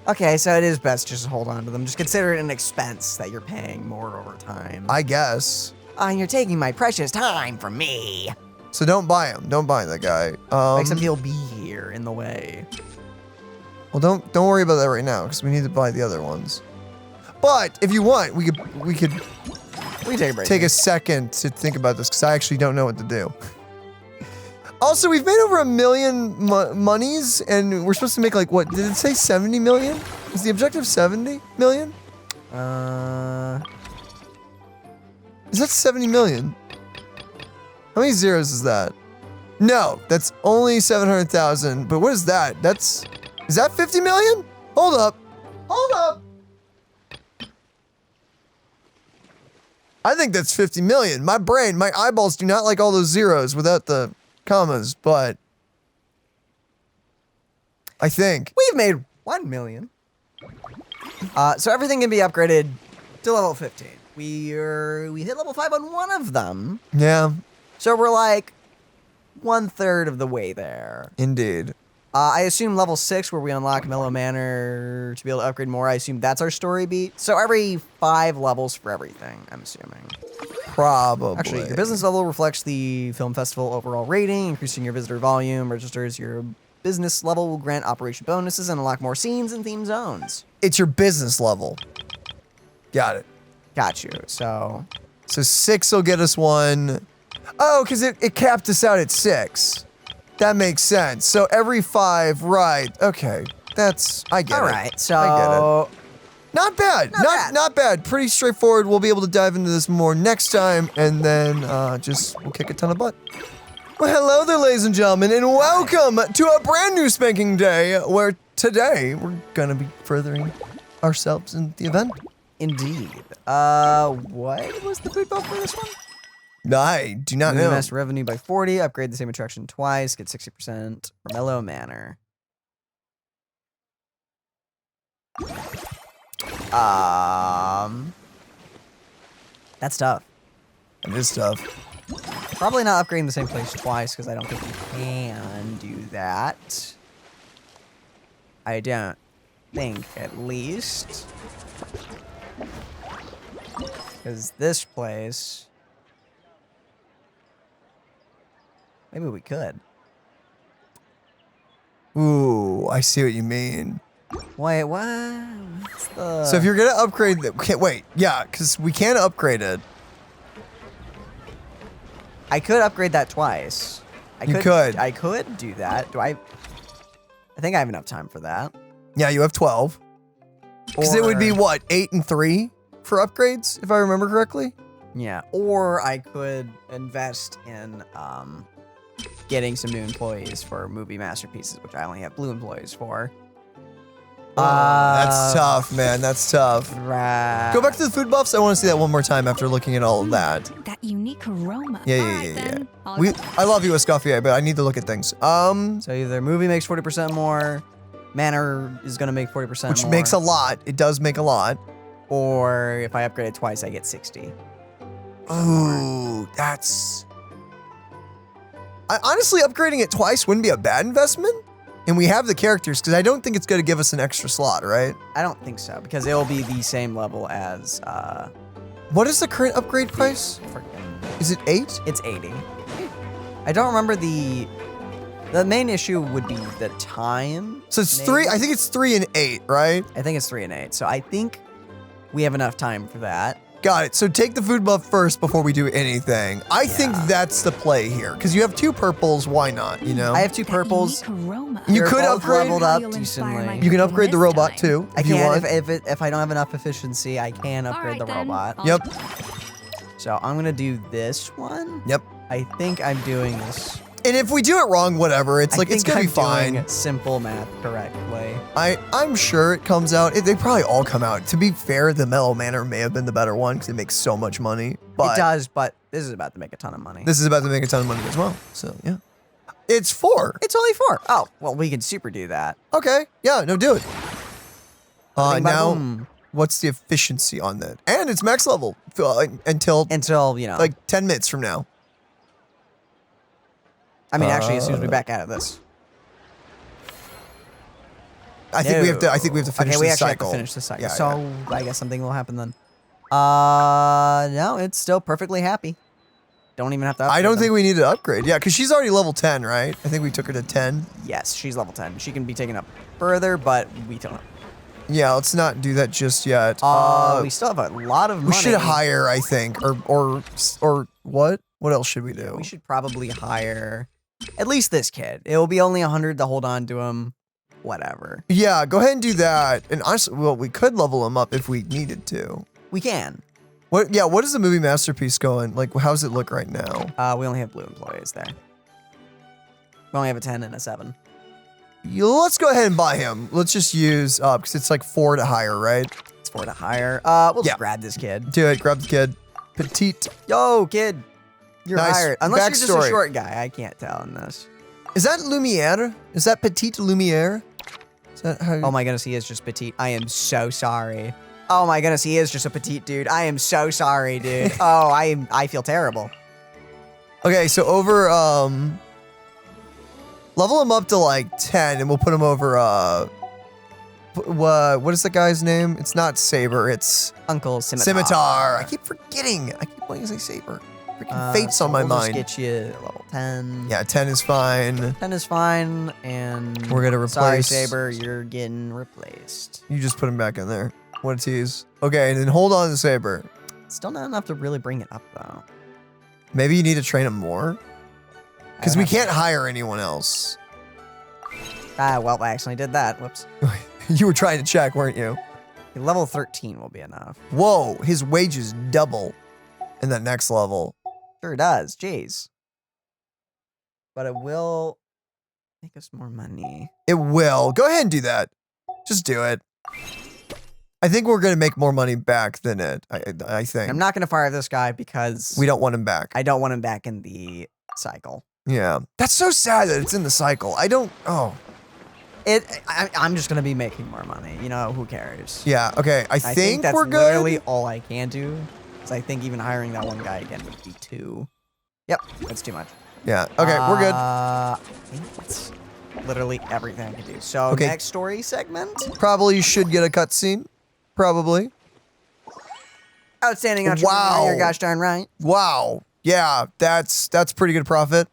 Okay, so it is best just to hold on to them. Just consider it an expense that you're paying more over time. I guess. And you're taking my precious time from me. So don't buy him. Don't buy that guy. Except he'll be here in the way. Well, don't worry about that right now because we need to buy the other ones. But if you want, we could take a break. Take a second to think about this because I actually don't know what to do. Also, we've made over 1 million monies, and we're supposed to make like what? Did it say 70 million? Is the objective 70 million? Is that 70 million? How many zeros is that? No, that's only 700,000. But what is that? Is that 50 million? Hold up. Hold up. I think that's 50 million. My brain, my eyeballs do not like all those zeros without the commas, but I think. We've made 1 million. So everything can be upgraded to level 15. We hit level 5 on one of them. Yeah. So we're like 1/3 of the way there. Indeed. I assume level 6, where we unlock Mellow Manor to be able to upgrade more, I assume that's our story beat. So every 5 levels for everything, I'm assuming. Probably. Actually, your business level reflects the film festival overall rating. Increasing your visitor volume registers your business level will grant operation bonuses and unlock more scenes and theme zones. It's your business level. Got it. Got you. So 6 will get us 1. Oh, because it capped us out at 6. That makes sense. So every 5, right? Okay, I get it. All right. So I get it. Not bad. Not bad. Pretty straightforward. We'll be able to dive into this more next time, and then we'll kick a ton of butt. Well, hello there, ladies and gentlemen, and welcome to a brand new spanking day where today we're gonna be furthering ourselves in the event. Indeed. What was the food buff for this one? I do not know. Mass revenue by 40. Upgrade the same attraction twice. Get 60% for Mellow Manor. That's tough. It is tough. Probably not upgrading the same place twice because I don't think you can do that. I don't think, at least. Because this place... Maybe we could. Ooh, I see what you mean. Wait, what? What's the... So if you're gonna upgrade the... Okay, wait, yeah, because we can upgrade it. I could upgrade that twice. You could. I could do that. Do I... I think I have enough time for that. Yeah, you have 12. Because it would be, what, 8 and 3 for upgrades, if I remember correctly? Yeah, or I could invest in getting some new employees for movie masterpieces, which I only have blue employees for. That's tough, man. That's tough. Right. Go back to the food buffs. I want to see that one more time after looking at all of that. That unique aroma. Yeah. I love you, Escoffier, but I need to look at things. So either movie makes 40% more, manor is going to make 40% which more. makes a lot. It does make a lot. Or if I upgrade it twice, I get 60. Ooh, that's... honestly, upgrading it twice wouldn't be a bad investment. And we have the characters, because I don't think it's going to give us an extra slot, right? I don't think so, because it will be the same level as... what is the current upgrade price? Is it 8? It's 80. I don't remember the... The main issue would be the time. So it's 3, I think it's 3 and 8, right? I think it's 3 and 8. So I think we have enough time for that. Got it. So take the food buff first before we do anything. I think that's the play here, because you have 2 purples. Why not? You know, I have 2 purples. You could both upgrade. Leveled up decently. You can upgrade the robot too. I if you can want. if I don't have enough efficiency, I can upgrade the robot. Yep. So I'm gonna do this one. Yep. I think I'm doing this. And if we do it wrong, whatever. It's like it's gonna be fine. Doing simple math correctly. I'm sure it comes out. They probably all come out. To be fair, the Mellow Manor may have been the better one because it makes so much money. But it does, but this is about to make a ton of money. This is about to make a ton of money as well. So yeah, it's 4. It's only 4. Oh well, we can super do that. Okay. Yeah. No, do it. Now, boom. What's the efficiency on that? And it's max level until you know, like 10 minutes from now. I mean, actually, as soon as we back out of this. I think we have to. I think we have to finish okay, we this actually cycle. have to finish the cycle. Yeah, so I guess something will happen then. No, it's still perfectly happy. Don't even have to upgrade I don't them. think we need to upgrade. Yeah, because she's already level 10, right? I think we took her to 10. Yes, she's level 10. She can be taken up further, but we don't. Yeah, let's not do that just yet. We still have a lot of money. We should hire, I think, or what? What else should we do? We should probably hire at least this kid. It will be only 100 to hold on to him. Whatever. Yeah, go ahead and do that. And honestly, well, we could level him up if we needed to. We can. What? Yeah. What is the movie masterpiece going? Like, how's it look right now? We only have blue employees there. We only have a 10 and a 7. Let's go ahead and buy him. Let's just use because it's like 4 to hire, right? It's 4 to hire. We'll just grab this kid. Do it. Grab the kid. Petite. Yo, kid. You're Nice. hired. Unless you're just a Backstory. short guy. I can't tell in this. Is that Lumiere? Is that Petite Lumiere? Is that how? Oh my goodness, he is just petite. I am so sorry. Oh my goodness, he is just a petite dude. I am so sorry, dude. Oh, I feel terrible. Okay, so over level him up to like 10, and we'll put him over what is the guy's name? It's not Saber. It's Uncle Scimitar. Scimitar. I keep forgetting. I keep wanting to say Saber. Freaking Fate's on my we'll mind. Just get you level 10. Yeah, 10 is fine. 10 is fine, and We're gonna replace. Sorry, Saber, you're getting replaced. You just put him back in there. What a tease. Okay, and then hold on to Saber. Still not enough to really bring it up though. Maybe you need to train him more. Because we can't hire anyone else. Well, I accidentally did that. Whoops. You were trying to check, weren't you? Level 13 will be enough. Whoa, his wages double in that next level. Sure does. Jeez. But it will make us more money. It will. Go ahead and do that. Just do it. I think we're going to make more money back than it, I think. I'm not going to fire this guy because We don't want him back. I don't want him back in the cycle. Yeah. That's so sad that it's in the cycle. I don't, I'm just going to be making more money. You know, who cares? Yeah, okay. I think that's we're good. literally all I can do. Because I think even hiring that one guy again would be too. Yep, that's too much. Yeah, okay, we're good. I think that's literally everything I can do. So, Okay. next story segment. Probably should get a cutscene. Probably. Outstanding entrepreneur, Wow. you're gosh darn right. Wow. Yeah, that's pretty good profit.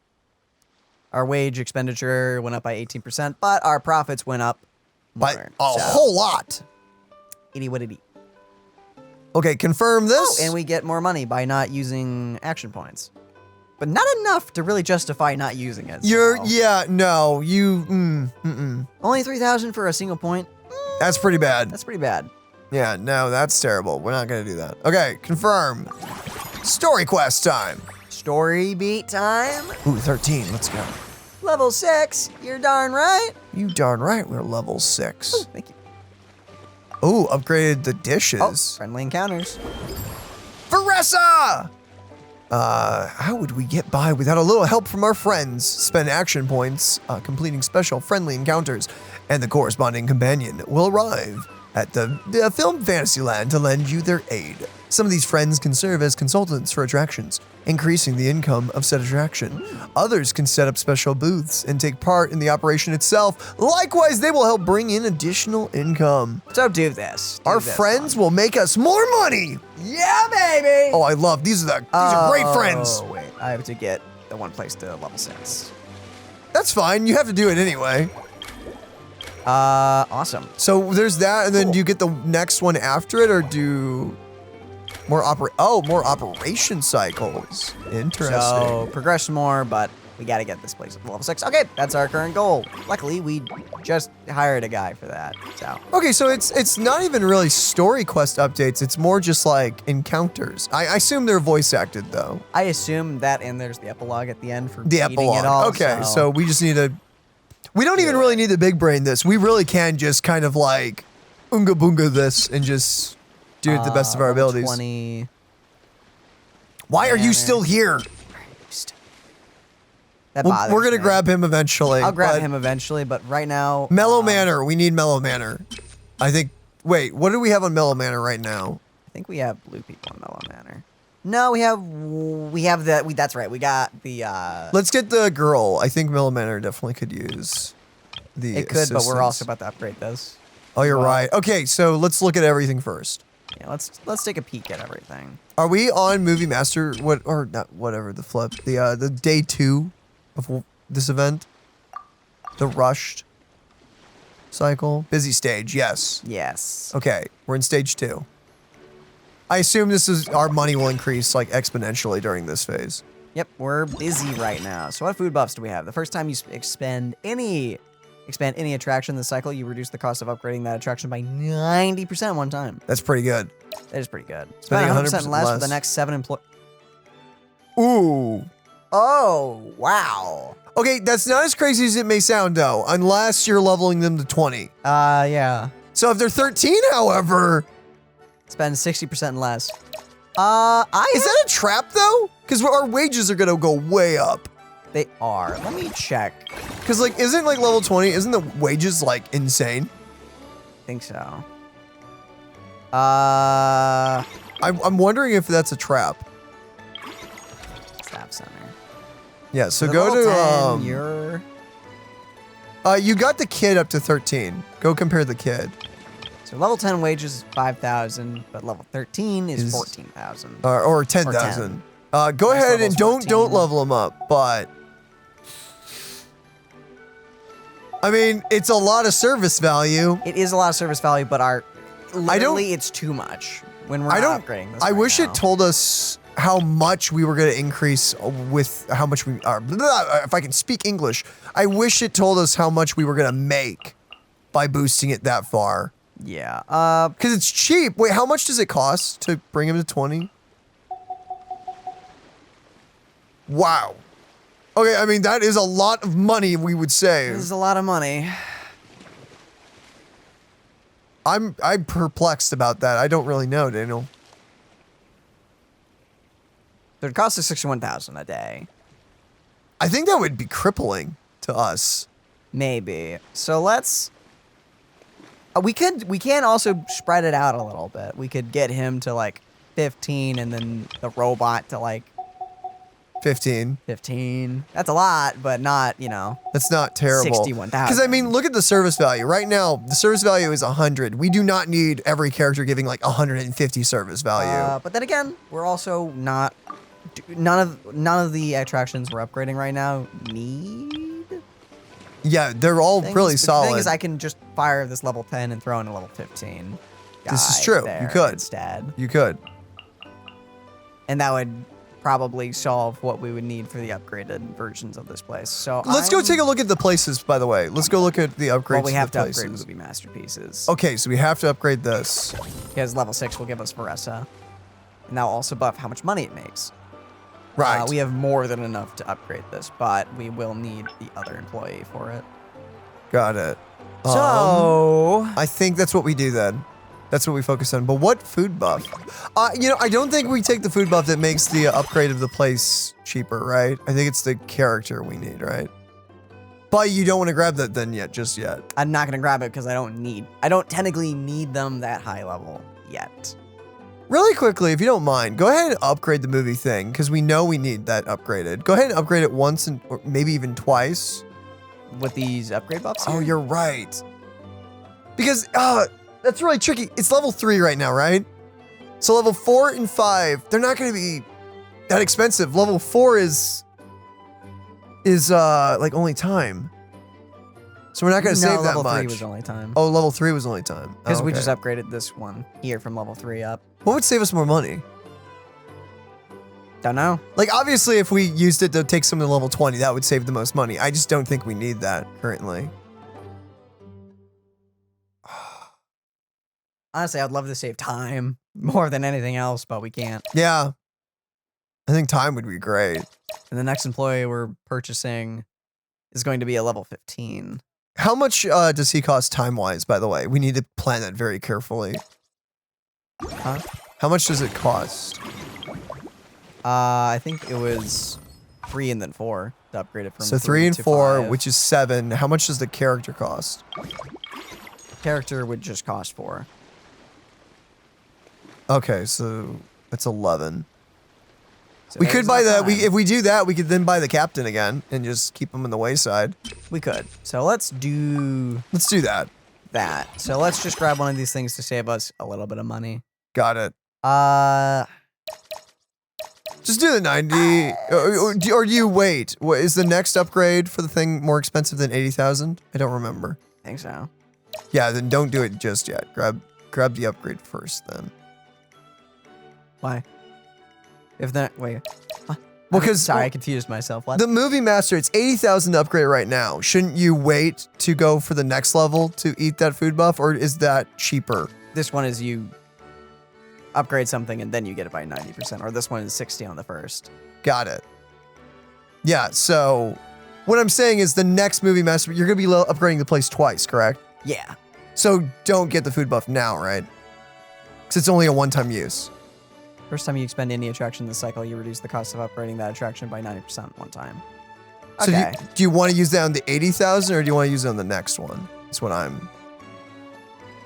Our wage expenditure went up by 18%, but our profits went up By more, a so, whole lot. Itty witty. Okay, confirm this. Oh, and we get more money by not using action points. But not enough to really justify not using it. so. Only 3,000 for a single point. That's pretty bad. That's pretty bad. Yeah, no, that's terrible. We're not going to do that. Okay, confirm. Story quest time. Story beat time. Ooh, 13. Let's go. Level 6. You're darn right. You darn right we're level 6. Ooh, thank you. Ooh, upgraded the dishes. Oh, friendly encounters. Varesa! How would we get by without a little help from our friends? Spend action points, completing special friendly encounters, and the corresponding companion will arrive at the film Fantasyland to lend you their aid. Some of these friends can serve as consultants for attractions, increasing the income of said attraction. Others can set up special booths and take part in the operation itself. Likewise, they will help bring in additional income. So do this. Our friends will make us more money. Yeah, baby. Oh, I love these are great friends. Oh, wait. I have to get the one place to level 6. That's fine. You have to do it anyway. Awesome. So there's that, and then do you get the next one after it, or do more more operation cycles? Interesting. So progress more, but we got to get this place at level 6. Okay, that's our current goal. Luckily, we just hired a guy for that. So Okay, so it's not even really story quest updates. It's more just like encounters. I assume they're voice acted though. I assume that, and there's the epilogue at the end for The beating epilogue. it all. Okay, so we just need to. We don't even really need to big brain this. We really can just kind of like unga boonga this and just do it the best of our level abilities. 20. Why are you still here? That We're bothers gonna me. grab him eventually. I'll grab but him eventually, but right now, Mellow Manor. We need Mellow Manor. I think. Wait, what do we have on Mellow Manor right now? I think we have blue people in Mellow Manor. No, we have the. That's right. We got the. Let's get the girl. I think Mellow Manor definitely could use the. It could, but we're assistance. also about to upgrade this. Oh, you're well. right. Okay, so let's look at everything first. Yeah, let's take a peek at everything. Are we on Movie Master? What or not? Whatever the flip. The day 2 of this event. The rushed cycle. Busy stage. Yes. Yes. Okay, we're in stage 2. I assume this is our money will increase like exponentially during this phase. Yep, we're busy right now. So what food buffs do we have? The first time you expand any attraction in the cycle, you reduce the cost of upgrading that attraction by 90% one time. That's pretty good. That is pretty good. Spending Spend 100% 100% less for less. the next 7 employees. Ooh. Oh, wow. Okay, that's not as crazy as it may sound though, unless you're leveling them to 20. Yeah. So if they're 13, however, spend 60% less. Is that a trap though? Because our wages are gonna go way up. They are. Let me check. Because like, isn't like level 20? Isn't the wages like insane? I think so. I'm wondering if that's a trap. Staff center. Yeah. So the go level to 10, you're. You got the kid up to 13. Go compare the kid. So level 10 wages is 5,000, but level 13 is 14,000. Or 10,000. Go ahead and don't level them up, but I mean, it's a lot of service value. It is a lot of service value, but literally it's too much when we're not upgrading this. I right wish now. it told us how much we were going to increase with how much we are. If I can speak English, I wish it told us how much we were going to make by boosting it that far. Yeah. Because it's cheap. Wait, how much does it cost to bring him to 20? Wow. Okay, I mean, that is a lot of money we would save. This is a lot of money. I'm perplexed about that. I don't really know, Daniel. So it costs us 61,000 a day. I think that would be crippling to us. Maybe. So let's. We can also spread it out a little bit. We could get him to like 15, and then the robot to like 15. 15. That's a lot, but not, you know. That's not terrible. 61,000. Because, I mean, look at the service value. Right now, the service value is 100. We do not need every character giving like 150 service value. But then again, we're also not. None of the attractions we're upgrading right now need. Yeah, they're all really solid. The thing is, I can just fire this level 10 and throw in a level 15. This is true. You could. Instead. You could. And that would probably solve what we would need for the upgraded versions of this place. So let's go take a look at the places, by the way. Let's go look at the upgrades. Well, we have to places. upgrade movie masterpieces. Okay, so we have to upgrade this. Because level 6 will give us Varesa. And that will also buff how much money it makes. Right. We have more than enough to upgrade this, but we will need the other employee for it. Got it. So I think that's what we do then. That's what we focus on. But what food buff? You know, I don't think we take the food buff that makes the upgrade of the place cheaper, right? I think it's the character we need, right? But you don't want to grab that then just yet. I'm not going to grab it because I don't technically need them that high level yet. Really quickly, if you don't mind, go ahead and upgrade the movie thing because we know we need that upgraded. Go ahead and upgrade it once or maybe even twice. With these upgrade buffs Oh, here? you're right. Because that's really tricky. It's level 3 right now, right? So level 4 and 5, they're not going to be that expensive. Level 4 is like only time. So we're not going to save that much. Level 3 was only time. Oh, level 3 was only time. Because we just upgraded this one here from level 3 up. What would save us more money? Don't know. Like, obviously, if we used it to take something to level 20, that would save the most money. I just don't think we need that currently. Honestly, I'd love to save time more than anything else, but we can't. Yeah. I think time would be great. And the next employee we're purchasing is going to be a level 15. How much does he cost time-wise, by the way? We need to plan that very carefully. Huh? How much does it cost? I think it was 3 and then 4 to upgrade it from So 3 and to 4, 5. which is 7. How much does the character cost? Character would just cost 4. Okay, so that's 11. So We could there's buy our that. time. If we do that, we could then buy the captain again and just keep him in the wayside. We could. So let's do that. So let's just grab one of these things to save us a little bit of money. Got it. Just do the 90. Or do you wait? What, is the next upgrade for the thing more expensive than 80,000? I don't remember. I think so. Yeah, then don't do it just yet. Grab the upgrade first then. Why? If that wait. Well, because sorry, I confused myself. What? The movie master, it's 80,000 to upgrade right now. Shouldn't you wait to go for the next level to eat that food buff, or is that cheaper? This one is you upgrade something and then you get it by 90%, or this one is 60 on the first. Got it. Yeah, so what I'm saying is the next movie master, you're going to be upgrading the place twice, correct? Yeah. So don't get the food buff now, right? Because it's only a one-time use. First time you expend any attraction in the cycle, you reduce the cost of upgrading that attraction by 90% one time. So Okay. do you want to use that on the 80,000 or do you want to use it on the next one? That's what I'm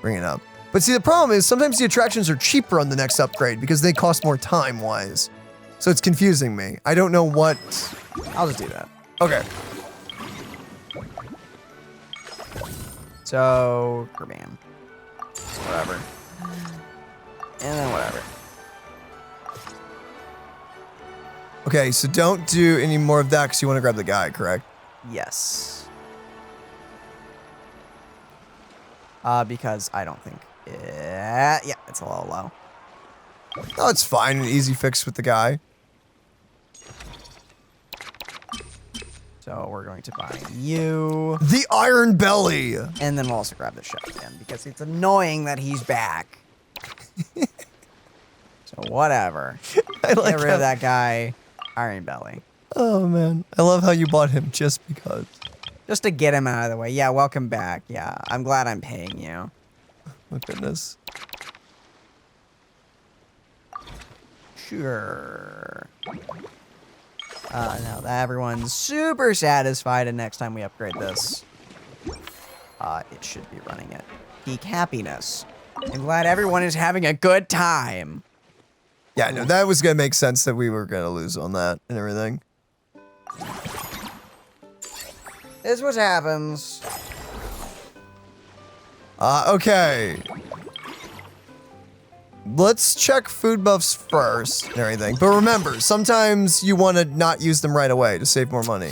bringing up. But see, the problem is sometimes the attractions are cheaper on the next upgrade because they cost more time-wise. So it's confusing me. I don't know what... I'll just do that. Okay. So, bam. Whatever. And then whatever. Okay, so don't do any more of that because you want to grab the guy, correct? Yes. Because I don't think... yeah, it's a little low. Oh, it's fine. An easy fix with the guy. So we're going to buy you. The Iron Belly. And then we'll also grab the chef again because it's annoying that he's back. So whatever. I like Get rid of that guy. Iron Belly. Oh, man. I love how you bought him just because. Just to get him out of the way. Yeah, welcome back. Yeah, I'm glad I'm paying you. Oh, goodness. Sure. Now that everyone's super satisfied, and next time we upgrade this, it should be running at peak happiness. I'm glad everyone is having a good time. Yeah, no, that was gonna make sense that we were gonna lose on that and everything. This is what happens. Okay. Let's check food buffs first and everything. But remember, sometimes you want to not use them right away to save more money.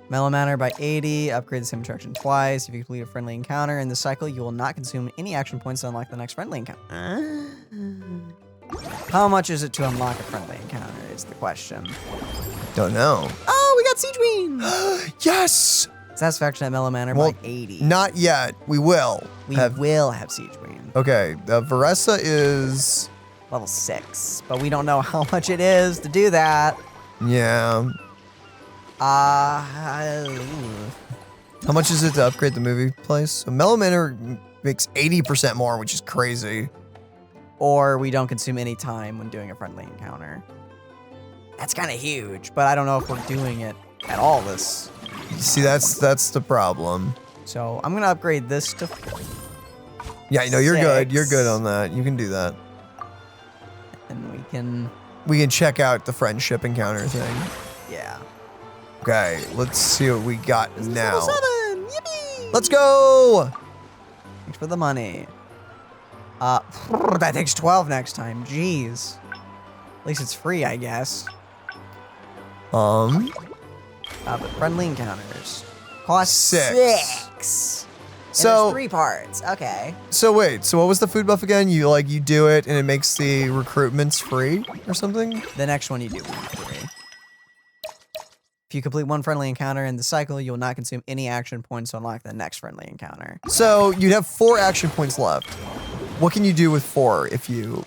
Mellow Manner by 80. Upgrade the same attraction twice. If you complete a friendly encounter in the cycle, you will not consume any action points to unlock the next friendly encounter. How much is it to unlock a friendly encounter is the question. Don't know. Oh, we got Sigewinne! Yes! Satisfaction at Mellow Manor by 80. Not yet. We will. We will have Sigewinne. Okay, Varesa is... level 6, but we don't know how much it is to do that. Yeah. How much is it to upgrade the movie place? So Mellow Manor makes 80% more, which is crazy. Or we don't consume any time when doing a friendly encounter. That's kind of huge, but I don't know if we're doing it at all this. See, that's the problem. So I'm gonna upgrade this to... Yeah, no, you're 6. good. You're good on that. You can do that. And we can... We can check out the friendship encounter thing. Yeah. Okay, let's see what we got now. Level 7! Yippee! Let's go! Thanks for the money. That takes 12 next time. Jeez. At least it's free, I guess. But friendly encounters cost 6. So and there's 3 parts. Okay. So wait, so what was the food buff again? You do it and it makes the recruitments free or something? The next one you do will be free. If you complete one friendly encounter in the cycle, you will not consume any action points to unlock the next friendly encounter. So you'd have 4 action points left. What can you do with 4 if you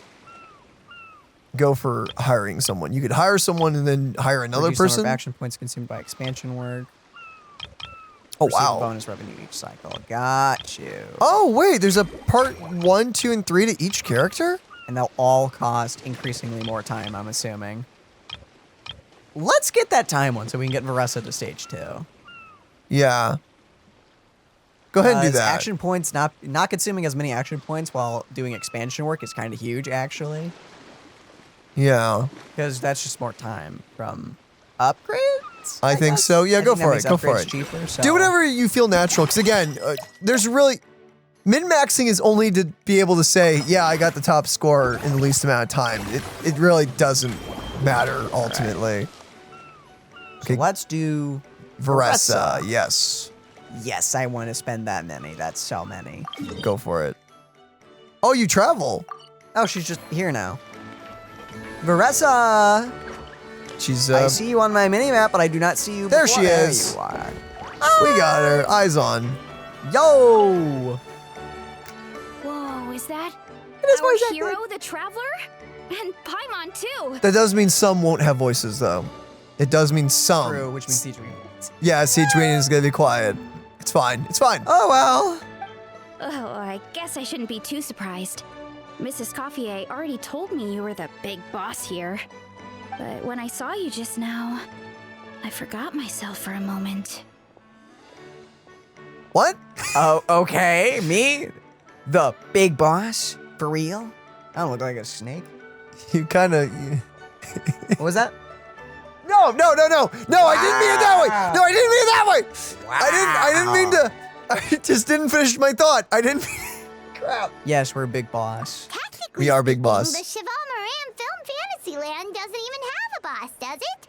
go for hiring someone? You could hire someone and then hire another Reduce person? Number of action points consumed by expansion work. Oh, Receive wow. bonus revenue each cycle. Got you. Oh, wait, there's a part 1, 2, and 3 to each character? And they'll all cost increasingly more time, I'm assuming. Let's get that time one so we can get Varesa to stage 2. Yeah. Go ahead and do that. Action points, not consuming as many action points while doing expansion work is kind of huge, actually. Yeah. Because that's just more time from upgrades? I think guess? so. Yeah, I go think that for it. makes Go for upgrades it. cheaper, so. Do whatever you feel natural. Because again, there's really... Min-maxing is only to be able to say, yeah, I got the top score in the least amount of time. It really doesn't matter, ultimately. Okay, so let's do... Varesa, yes. Yes, I want to spend that many. That's so many. Go for it. Oh, you travel. Oh, she's just here now. Varesa! She's, I see you on my mini-map, but I do not see you There before. she is. There you are. We got her. Eyes on. Yo! Whoa, is that is our voice hero, the Traveler? And Paimon, too. That does mean some won't have voices, though. It does mean some. True, which means Sigewinne. Yeah, Sigewinne is going to be quiet. It's fine. It's fine. Oh, well. Oh, I guess I shouldn't be too surprised. Mrs. Comfiest already told me you were the big boss here. But when I saw you just now, I forgot myself for a moment. What? Oh, okay. Me? The big boss? For real? I don't look like a snake. You kind of... What was that? No, I didn't mean it that way. No, I didn't mean it that way. Wow. I didn't mean to. I just didn't finish my thought. I didn't. Crap. Yes, we're a big boss. Technically We are big speaking, boss. The Cheval Film Fantasyland doesn't even have a boss, does it?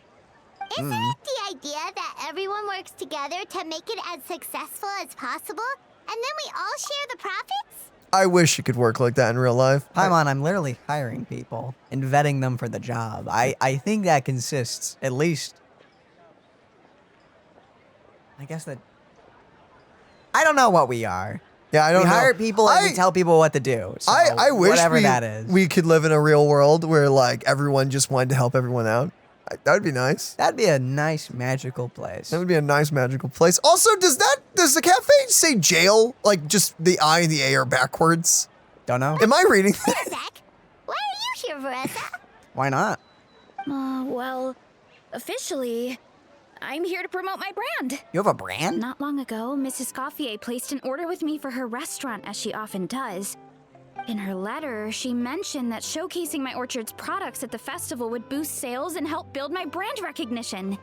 Isn't it the idea that everyone works together to make it as successful as possible, and then we all share the profits? I wish it could work like that in real life. Paimon, I'm literally hiring people and vetting them for the job. I think that consists, at least... I guess that... I don't know what we are. Yeah, I don't know. We hire people and we tell people what to do. So I wish whatever that is. we could live in a real world where like everyone just wanted to help everyone out. That would be nice. That'd be a nice magical place. That would be a nice magical place. Also, does the cafe say jail? Like just the I and the A are backwards? Don't know. Am I reading Wait that? a sec. Why are you here, Varesa? Why not? Well, officially, I'm here to promote my brand. You have a brand? Not long ago, Mrs. Goffier placed an order with me for her restaurant, as she often does. In her letter, she mentioned that showcasing my orchard's products at the festival would boost sales and help build my brand recognition.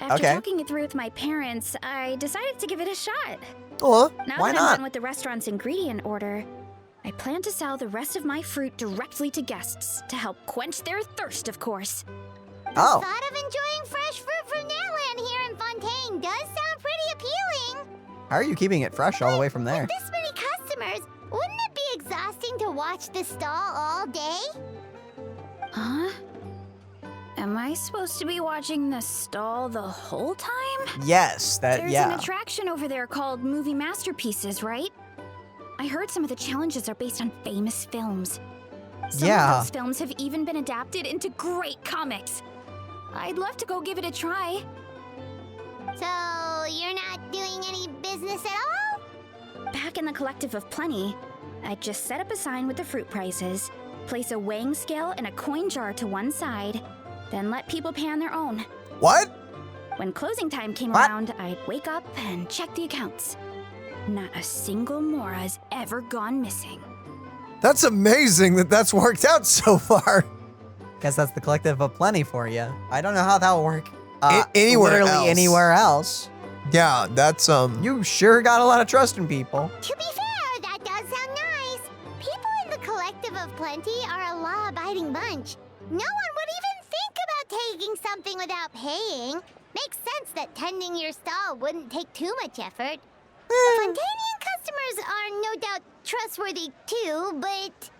After talking it through with my parents, I decided to give it a shot. Oh, Now why that I'm not? done with the restaurant's ingredient order, I plan to sell the rest of my fruit directly to guests to help quench their thirst, of course. Oh. The thought of enjoying fresh fruit from Natland here in Fontaine does sound pretty appealing. How are you keeping it fresh all the way from there? With this many customers, wouldn't it be exhausting to watch the stall all day? Huh? Am I supposed to be watching the stall the whole time? Yes, There's an attraction over there called Movie Masterpieces, right? I heard some of the challenges are based on famous films. Some of those films have even been adapted into great comics. I'd love to go give it a try. So, you're not doing any business at all? Back in the Collective of Plenty, I'd just set up a sign with the fruit prices, place a weighing scale and a coin jar to one side, then let people pay on their own. What? When closing time came around, I'd wake up and check the accounts. Not a single Mora has ever gone missing. That's amazing that that's worked out so far. Guess that's the Collective of Plenty for you. I don't know how that will work. Anywhere literally else. anywhere else. Yeah, that's You sure got a lot of trust in people. To be fair, that does sound nice. People in the Collective of Plenty are a law-abiding bunch. No one would even think about taking something without paying. Makes sense that tending your stall wouldn't take too much effort. Fontanian customers are no doubt trustworthy too, but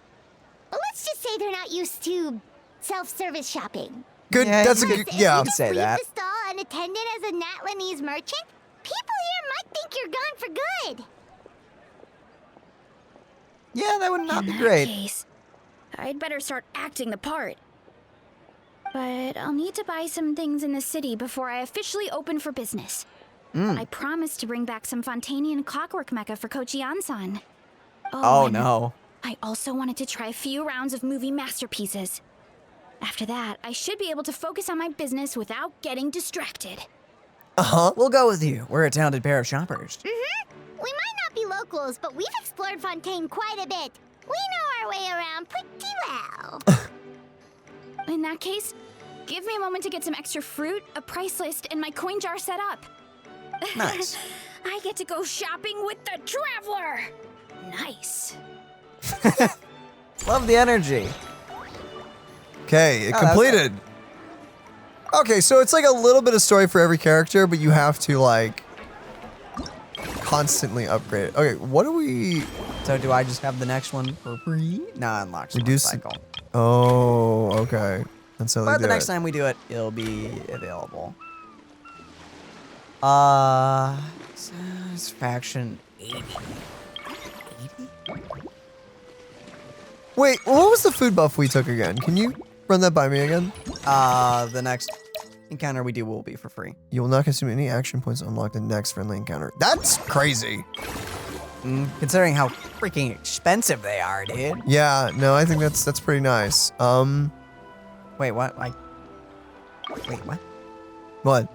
let's just say they're not used to self-service shopping. good. Yeah, That's a you good. could- Yeah. you could say Leave that. the stall unattended as a Natlanese merchant? People here might think you're gone for good. Yeah, that would not In be that great. case, I'd better start acting the part. But I'll need to buy some things in the city before I officially open for business. I promised to bring back some Fontanian clockwork mecha for Kochi-an-san. Oh and no. I also wanted to try a few rounds of movie masterpieces. After that, I should be able to focus on my business without getting distracted. We'll go with you. We're a talented pair of shoppers. We might not be locals, but we've explored Fontaine quite a bit. We know our way around pretty well. In that case, give me a moment to get some extra fruit, a price list, and my coin jar set up. Nice. I get to go shopping with the traveler. Nice. Love the energy. Okay, it Oh, that was completed. Okay, so it's like a little bit of story for every character, but you have to like constantly upgrade it. Okay, what do we? So do I just have the next one for free? No, unlocks We one do s- cycle. Oh, okay. That's how they But do the next it. time we do it, it'll be available. Satisfaction 80. 80? Wait, what was the food buff we took again? Can you run that by me again? The next encounter we do will be for free. You will not consume any action points to unlock the next friendly encounter. That's crazy. Considering how freaking expensive they are, dude. Yeah, no, I think that's pretty nice. Wait, what? Wait, what? What?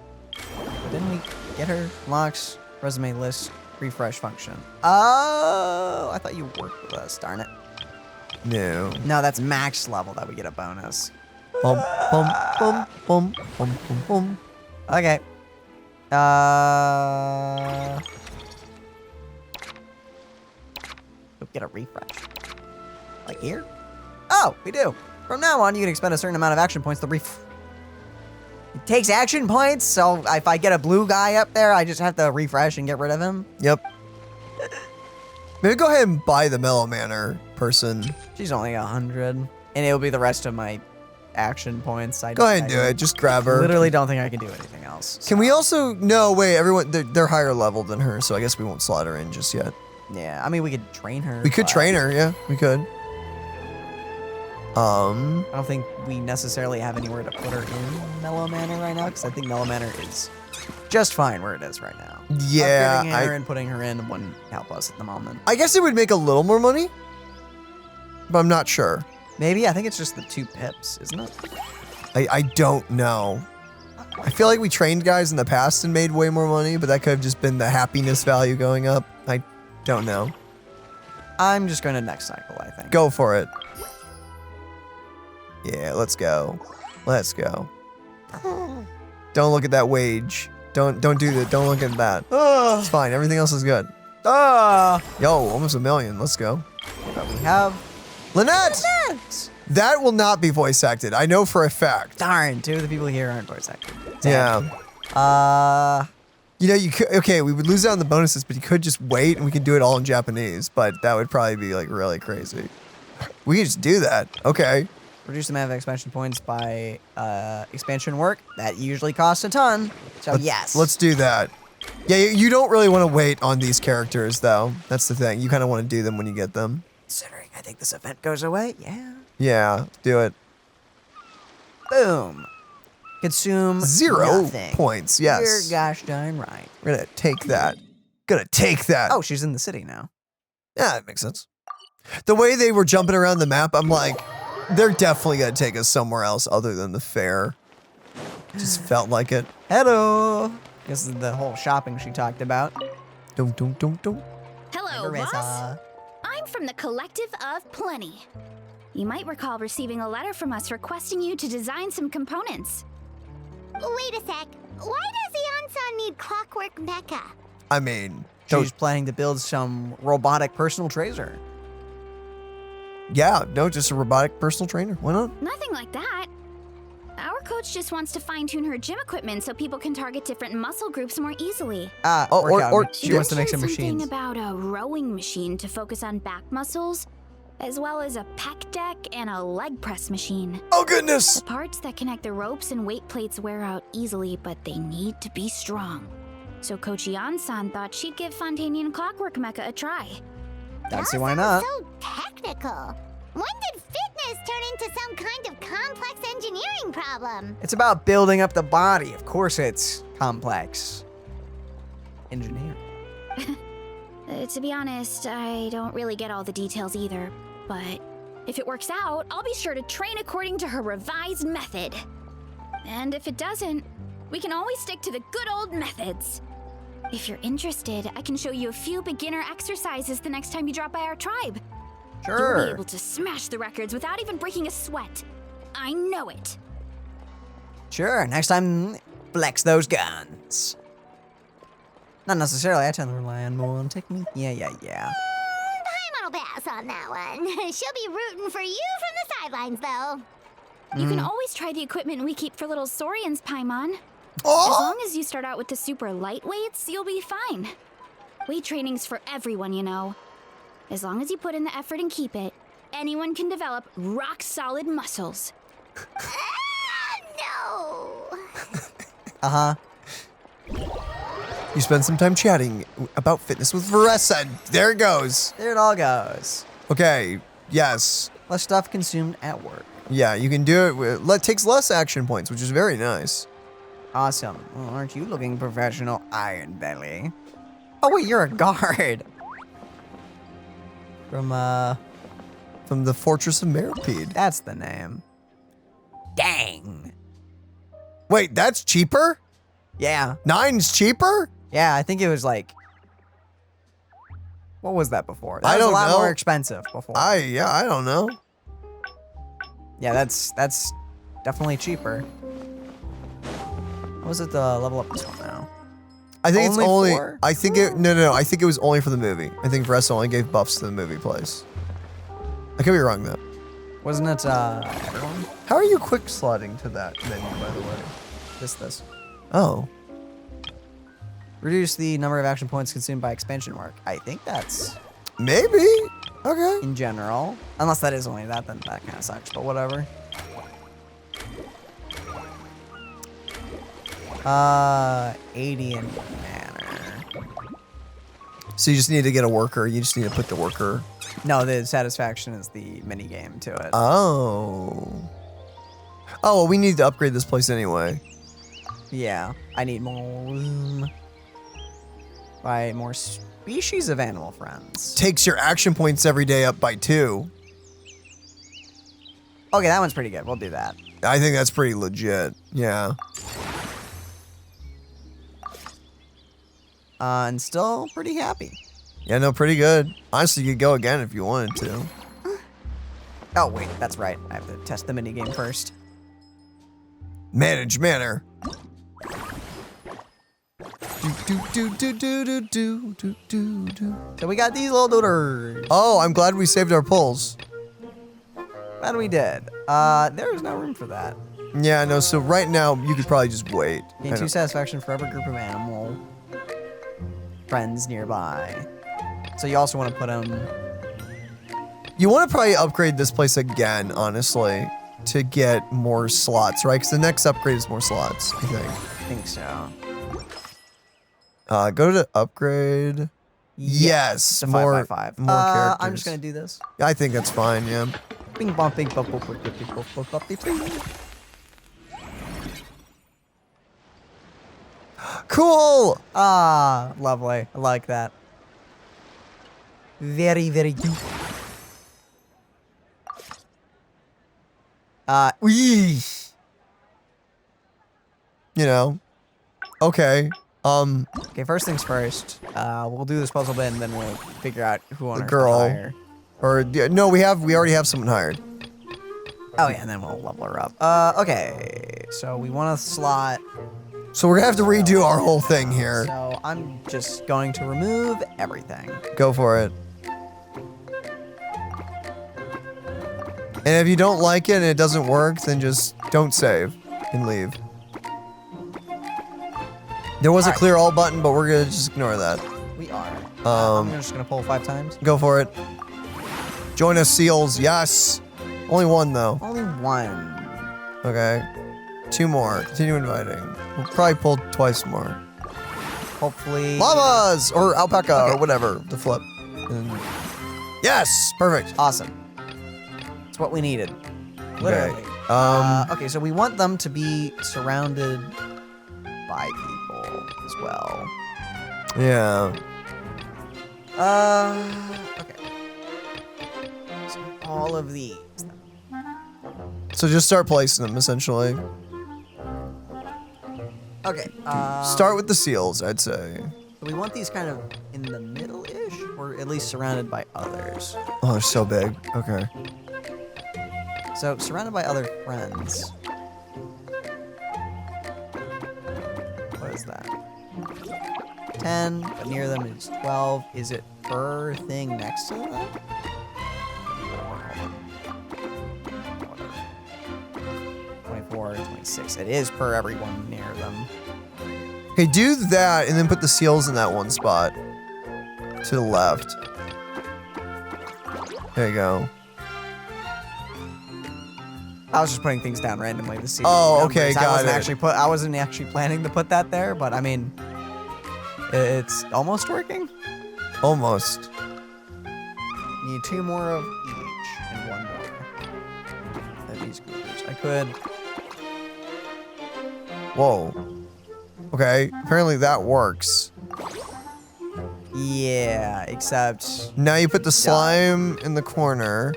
Didn't we get her locks, resume list, refresh function? Oh, I thought you worked with us, darn it. No. No, that's max level that we get a bonus. Bum, bum, bum, bum, bum, bum, bum. Okay. We'll get a refresh. Like here? Oh, we do. From now on, you can expend a certain amount of action points to It takes action points, so if I get a blue guy up there, I just have to refresh and get rid of him. Yep. Maybe go ahead and buy the Mellow Manor person. She's only 100, and it'll be the rest of my action points. Go ahead and do it. Just grab her. Literally don't think I can do anything else. Can we also? No, wait. Everyone, they're higher level than her, so I guess we won't slot her in just yet. Yeah, I mean, we could train her. We could but- train her. Yeah, we could. I don't think we necessarily have anywhere to put her in Mellow Manor right now, because I think Mellow Manor is just fine where it is right now. Yeah, Upgrading her and putting her in wouldn't help us at the moment. I guess it would make a little more money, but I'm not sure. Maybe. I think it's just the 2 pips, isn't it? I don't know. I feel like we trained guys in the past and made way more money, but that could have just been the happiness value going up. I don't know. I'm just going to next cycle, I think. Go for it. Yeah, let's go. Let's go. Don't look at that wage. Don't do that. Don't look at that. It's fine. Everything else is good. Yo, almost 1 million. Let's go. But we have Lynette! That will not be voice acted. I know for a fact. Darn, 2 of the people here aren't voice acted. Yeah. You know, you could, okay, we would lose out on the bonuses, but you could just wait and we could do it all in Japanese, but that would probably be like really crazy. We could just do that. Okay. Reduce the amount of expansion points by expansion work. That usually costs a ton. So yes. Let's do that. Yeah, you don't really want to wait on these characters though. That's the thing. You kind of want to do them when you get them. Considering I think this event goes away, yeah. Yeah, do it. Boom. Consume 0 nothing. points, yes. You're gosh darn right. We're gonna take that. Gonna take that. Oh, she's in the city now. Yeah, that makes sense. The way they were jumping around the map, I'm like, they're definitely gonna take us somewhere else other than the fair. Just felt like it. Hello. This is the whole shopping she talked about. Don't. Hello, boss. I'm from the Collective of Plenty. You might recall receiving a letter from us requesting you to design some components. Wait a sec. Why does Iansan need clockwork mecha? I mean, she's planning to build some robotic personal trainer. Yeah, no, just a robotic personal trainer. Why not? Nothing like that. Our coach just wants to fine-tune her gym equipment so people can target different muscle groups more easily. Or she wants to make some something machines. about a rowing machine to focus on back muscles, as well as a pec deck and a leg press machine. Oh goodness! The parts that connect the ropes and weight plates wear out easily, but they need to be strong. So Coach Ian-san thought she'd give Fontanian Clockwork Mecha a try. Don't see why not. So technical. When did fitness turn into some kind of complex engineering problem? It's about building up the body. Of course it's complex. Engineering. To be honest, I don't really get all the details either. But if it works out, I'll be sure to train according to her revised method. And if it doesn't, we can always stick to the good old methods. If you're interested, I can show you a few beginner exercises the next time you drop by our tribe. Sure. You'll be able to smash the records without even breaking a sweat. I know it. Sure, next time, flex those guns. Not necessarily, I tend to rely on more on technique. Yeah. Paimon will pass on that one. She'll be rooting for you from the sidelines, though. You can always try the equipment we keep for little Saurians, Paimon. As long as you start out with the super lightweights, you'll be fine. Weight training's for everyone, you know. As long as you put in the effort and keep it, anyone can develop rock-solid muscles. No! Uh-huh. You spend some time chatting about fitness with Varesa. There it goes. There it all goes. Okay, yes. Less stuff consumed at work. Yeah, you can do it. It takes less action points, which is very nice. Awesome. Well, aren't you looking professional, Iron Belly? Oh wait, you're a guard. From the Fortress of Meripede. That's the name. Dang. Wait, that's cheaper? Yeah. 9's cheaper? Yeah, I think it was like, what was that before? That I was don't a lot know. more expensive before. I don't know. Yeah, that's definitely cheaper. What was it the level up this one now? I think Only it's only. 4? I think it. No. I think it was only for the movie. I think Varesa only gave buffs to the movie place. I could be wrong though. Wasn't it everyone? How are you quick slotting to that menu, by the way? This. Oh. Reduce the number of action points consumed by expansion work. I think that's maybe. Okay. In general, unless that is only that, then that kind of sucks. But whatever. 80 in manner. So you just need to get a worker. You just need to put the worker No, the satisfaction is the mini game to it. Oh. Oh, well, we need to upgrade this place anyway. Yeah, I need more room. Buy more species of animal friends. Takes your action points every day up by 2. Okay, that one's pretty good. We'll do that. I think that's pretty legit. Yeah. And still pretty happy. Yeah, no, pretty good. Honestly, you could go again if you wanted to. Oh, wait, that's right. I have to test the minigame first. Manage manner. So we got these little dooders. Oh, I'm glad we saved our pulls. And we did. There's no room for that. Yeah, no, so right now, you could probably just wait. Gain 2 satisfaction for every group of animal friends nearby. So you also want to put them... You want to probably upgrade this place again, honestly, to get more slots, right? Because the next upgrade is more slots, I think. I think so. Go to upgrade. Yes, to more 5x5. More characters. I'm just going to do this. I think that's fine, yeah. Bing bong bing bong bong bong bong bong bong bong bing. Cool! Ah, lovely. I like that. Very, very cute. You know. Okay. Okay, first things first. We'll do this puzzle bit and then we'll figure out who on The Earth girl. to hire. Or, yeah, no, we already have someone hired. Oh yeah, and then we'll level her up. Okay, so we want to slot. So we're gonna have to redo our whole thing here. So I'm just going to remove everything. Go for it. And if you don't like it and it doesn't work, then just don't save and leave. There was a clear all button, but we're gonna just ignore that. We are. I'm just gonna pull 5 times. Go for it. Join us, seals. Yes. Only 1 though. Only 1. Okay. 2 more. Continue inviting. We'll probably pull twice more. Hopefully. Llamas or alpaca or whatever to flip. And yes. Perfect. Awesome. That's what we needed. Literally. Okay. Okay, so we want them to be surrounded by people as well. Yeah. Okay. So all of these. So just start placing them, essentially. Okay. Start with the seals, I'd say. So we want these kind of in the middle-ish, or at least surrounded by others. Oh, they're so big. Okay. So surrounded by other friends. What is that? 10, but near them is 12. Is it per thing next to them? 24, 26. It is per everyone near them. Okay, do that and then put the seals in that one spot. To the left. There you go. I was just putting things down randomly to see. Oh, okay, got it. I wasn't actually planning to put that there, but I mean, it's almost working. Almost. Need 2 more of each and 1 more of these groupers. I could. Whoa. Okay, apparently that works. Yeah, except now you put the slime in the corner.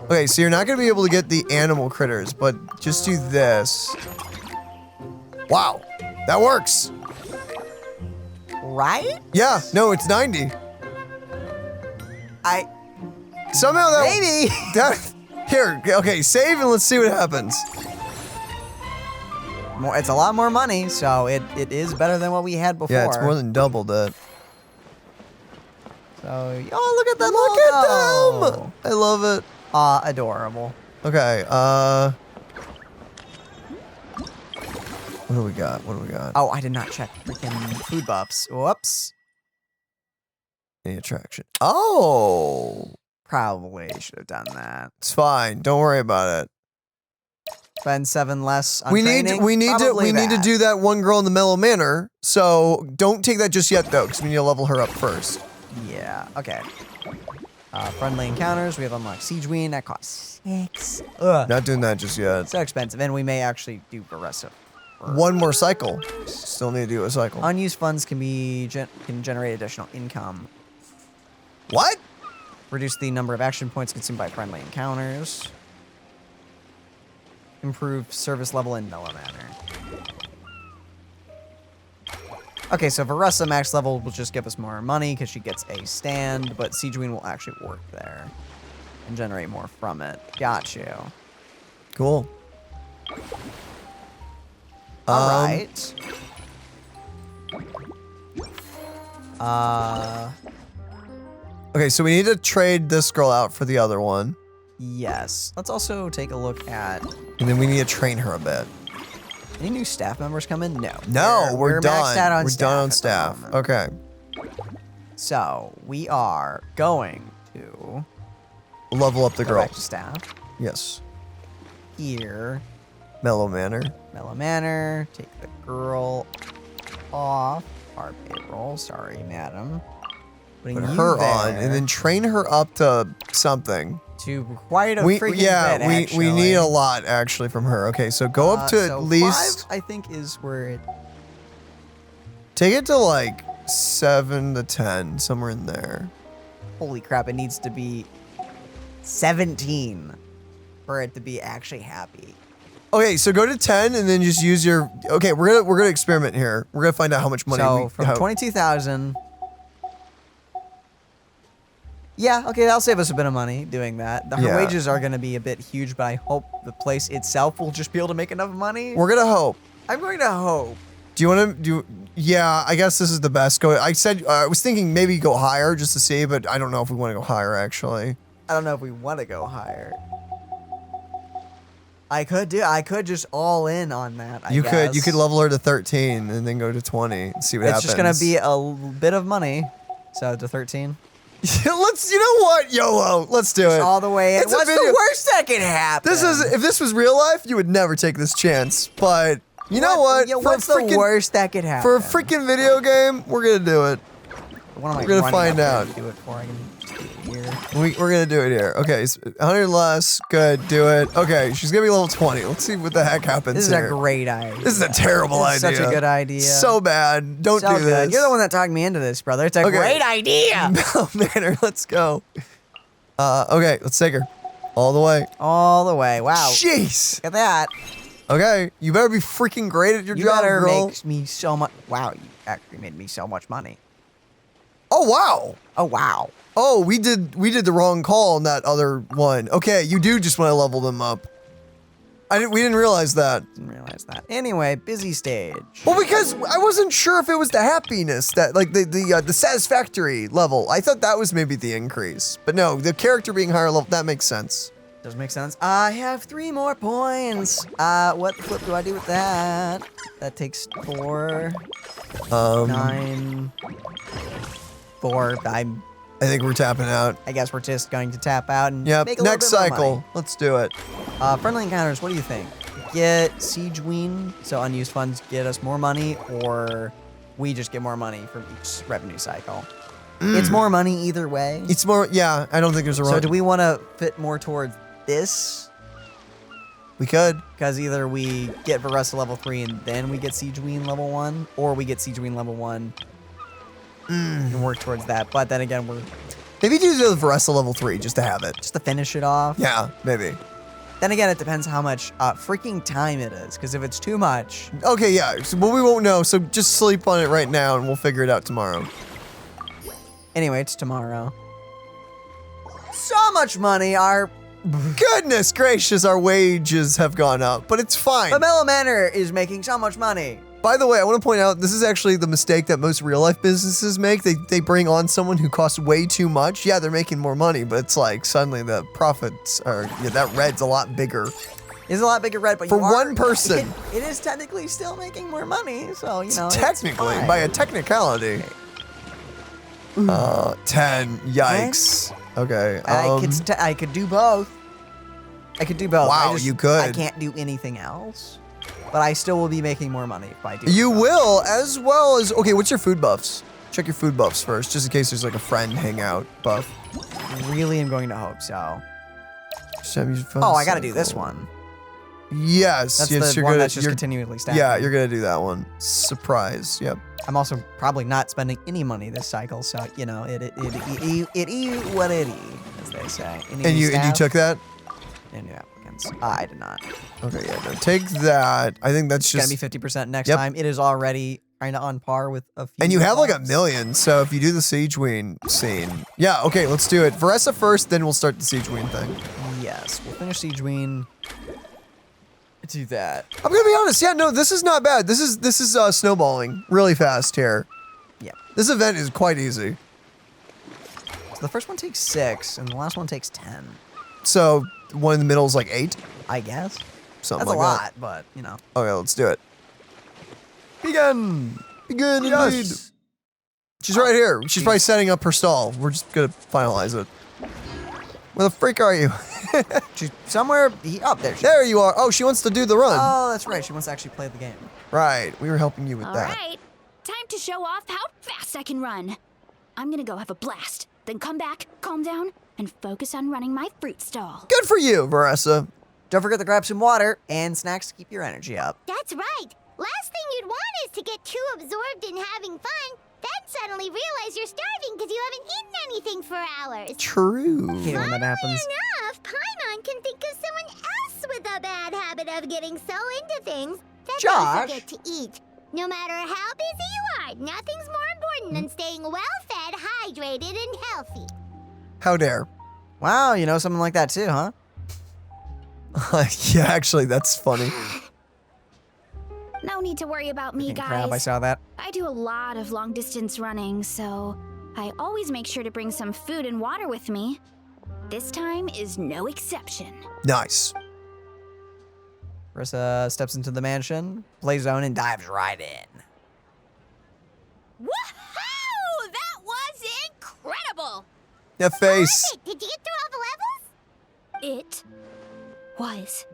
Okay, so you're not gonna be able to get the animal critters, but just do this. Wow, that works. Right? Yeah, no, it's 90. Somehow that maybe that here. Okay, save and let's see what happens. It's a lot more money, so it is better than what we had before. Yeah, it's more than double that. So oh, look at that! Look logo. at them! I love it. Adorable. Okay, what do we got? What do we got? Oh, I did not check freaking food buffs. Whoops. Any attraction? Oh! Probably should have done that. It's fine. Don't worry about it. Spend 7 less on we training? need to do that one girl in the Mellow Manor. So don't take that just yet though, because we need to level her up first. Yeah. Okay. Friendly encounters. We have unlocked Sigewinne. That costs 6. Ugh. Not doing that just yet. So expensive. And we may actually do Varesa. One more cycle. Still need to do a cycle. Unused funds can can generate additional income. What? Reduce the number of action points consumed by friendly encounters. Improve service level in Mellow Manor. Okay, so Varesa max level will just give us more money because she gets a stand, but Sigewinne will actually work there and generate more from it. Got you. Cool. All right. Okay, so we need to trade this girl out for the other one. Yes. Let's also take a look at... And then we need to train her a bit. Any new staff members come in? No. No, we're done. Maxed out on we're done on staff. Okay. So, we are going to... Level up the go girl. back to staff. Yes. Here. Mellow Manor. Mellow Manor. Take the girl off our payroll. Sorry, madam. Put her on, and then train her up to something. To quite a freaking bit, we need a lot, actually, from her. Okay, so go up to at least... 5, I think, is where it... Take it to, like, 7 to 10, somewhere in there. Holy crap, it needs to be 17 for it to be actually happy. Okay, so go to 10 and then just use your... Okay, we're gonna experiment here. We're gonna find out how much money so from 22,000... Yeah, okay, that'll save us a bit of money doing that. Her wages are going to be a bit huge, but I hope the place itself will just be able to make enough money. We're going to hope. I'm going to hope. Do you want to do... Yeah, I guess this is the best. I was thinking maybe go higher just to see, but I don't know if we want to go higher, actually. I don't know if we want to go higher. I could just all in on that, I guess. You could level her to 13 and then go to 20 and see what happens. It's just going to be a bit of money. So to 13. You know what, YOLO, let's do it. All the way in. What's the worst that can happen? If this was real life, you would never take this chance. But you know what? What's the worst that could happen? For a freaking video game, we're gonna do it. We're gonna find out. Do it for I can just do it here. We're gonna do it here. Okay, so 100 less. Good, do it. Okay, she's gonna be level 20. Let's see what the heck happens. This is a great idea. This is a terrible idea. Such a good idea. So bad. Don't do this. You're the one that talked me into this, brother. It's a great idea. No, Manor, let's go. Okay, let's take her. All the way. All the way. Wow. Jeez. Look at that. Okay, you better be freaking great at your job, better girl. Makes me so much. Wow, you actually made me so much money. Oh wow. Oh wow. Oh, we did the wrong call on that other one. Okay, you do just want to level them up. We didn't realize that. Anyway, busy stage. Well, because I wasn't sure if it was the happiness that, like, the satisfactory level. I thought that was maybe the increase. But no, the character being higher level, that makes sense. Does make sense. I have 3 more points. What the flip do I do with that? That takes 4. 9. 4. I think we're tapping out. I guess we're just going to tap out and yep. Make a Next little bit cycle. More money. Let's do it. Friendly encounters, what do you think? Get Sigewinne, so unused funds get us more money, or we just get more money from each revenue cycle? It's more money either way. It's more, yeah, I don't think there's a wrong. So do we want to fit more towards this? We could. Because either we get Varesa level 3 and then we get Sigewinne level 1, or we get Sigewinne level 1 and work towards that. But then again, we're... Maybe do the Varesa level 3 just to have it. Just to finish it off? Yeah, maybe. Then again, it depends how much freaking time it is. Because if it's too much... Okay, yeah. So, well, we won't know. So just sleep on it right now and we'll figure it out tomorrow. Anyway, it's tomorrow. So much money. Our... Goodness gracious, our wages have gone up. But it's fine. But Mellow Manor is making so much money. By the way, I want to point out, this is actually the mistake that most real-life businesses make. They bring on someone who costs way too much. Yeah, they're making more money, but it's like suddenly the profits are... Yeah, that red's a lot bigger. It's a lot bigger red, but for one person. It is technically still making more money, so, you know, technically, by a technicality. 10. Yikes. Okay. I could do both. I could do both. Wow, you could. I can't do anything else. But I still will be making more money if I do. You will, as well as... Okay, what's your food buffs? Check your food buffs first, just in case there's like a friend hangout buff. Really am going to hope so. Oh, I gotta do this one. Yes, That's yes, the one that's just continually stacking. Yeah, you're gonna do that one. Surprise. Yep. I'm also probably not spending any money this cycle, so you know it what it as they say. And you took that? Any new applicants? I did not. Okay, yeah, no, take that. I think that's just gonna be 50% next time. It is already kind of on par with a few. And you have like 1 million, so if you do the Sigewinne scene, yeah, okay, let's do it. Varesa first, then we'll start the Sigewinne thing. Yes, we'll finish Sigewinne. Do that. I'm gonna be honest. Yeah, no, this is not bad. This is snowballing really fast here. Yeah. This event is quite easy. So the first one takes 6, and the last one takes 10. So one in the middle is like 8, I guess. Something That's like a that. lot, but you know. Okay, let's do it. Begin. Begin indeed. She's right here. She's probably setting up her stall. We're just gonna finalize it. Where the freak are you? She's somewhere up there. There you are. Oh, she wants to do the run. Oh, that's right. She wants to actually play the game. Right. We were helping you with All that. right, time to show off how fast I can run. I'm gonna go have a blast, then come back, calm down, and focus on running my fruit stall. Good for you, Varesa. Don't forget to grab some water and snacks to keep your energy up. That's right. Last thing you'd want is to get too absorbed in having fun, then suddenly realize you're starving because you haven't eaten anything for hours. True. Hate when that happens. Enough, Paimon can think of someone else with a bad habit of getting so into things that Josh. they forget to eat. No matter how busy you are, nothing's more important than staying well-fed, hydrated, and healthy. How dare. Wow, you know something like that too, huh? Yeah, actually, that's funny. No need to worry about me, guys. Crap, I saw that. I do a lot of long-distance running, so I always make sure to bring some food and water with me. This time is no exception. Nice. Varesa steps into the mansion, plays zone, and dives right in. Woohoo! That was incredible! That face. Did you get through all the levels? It was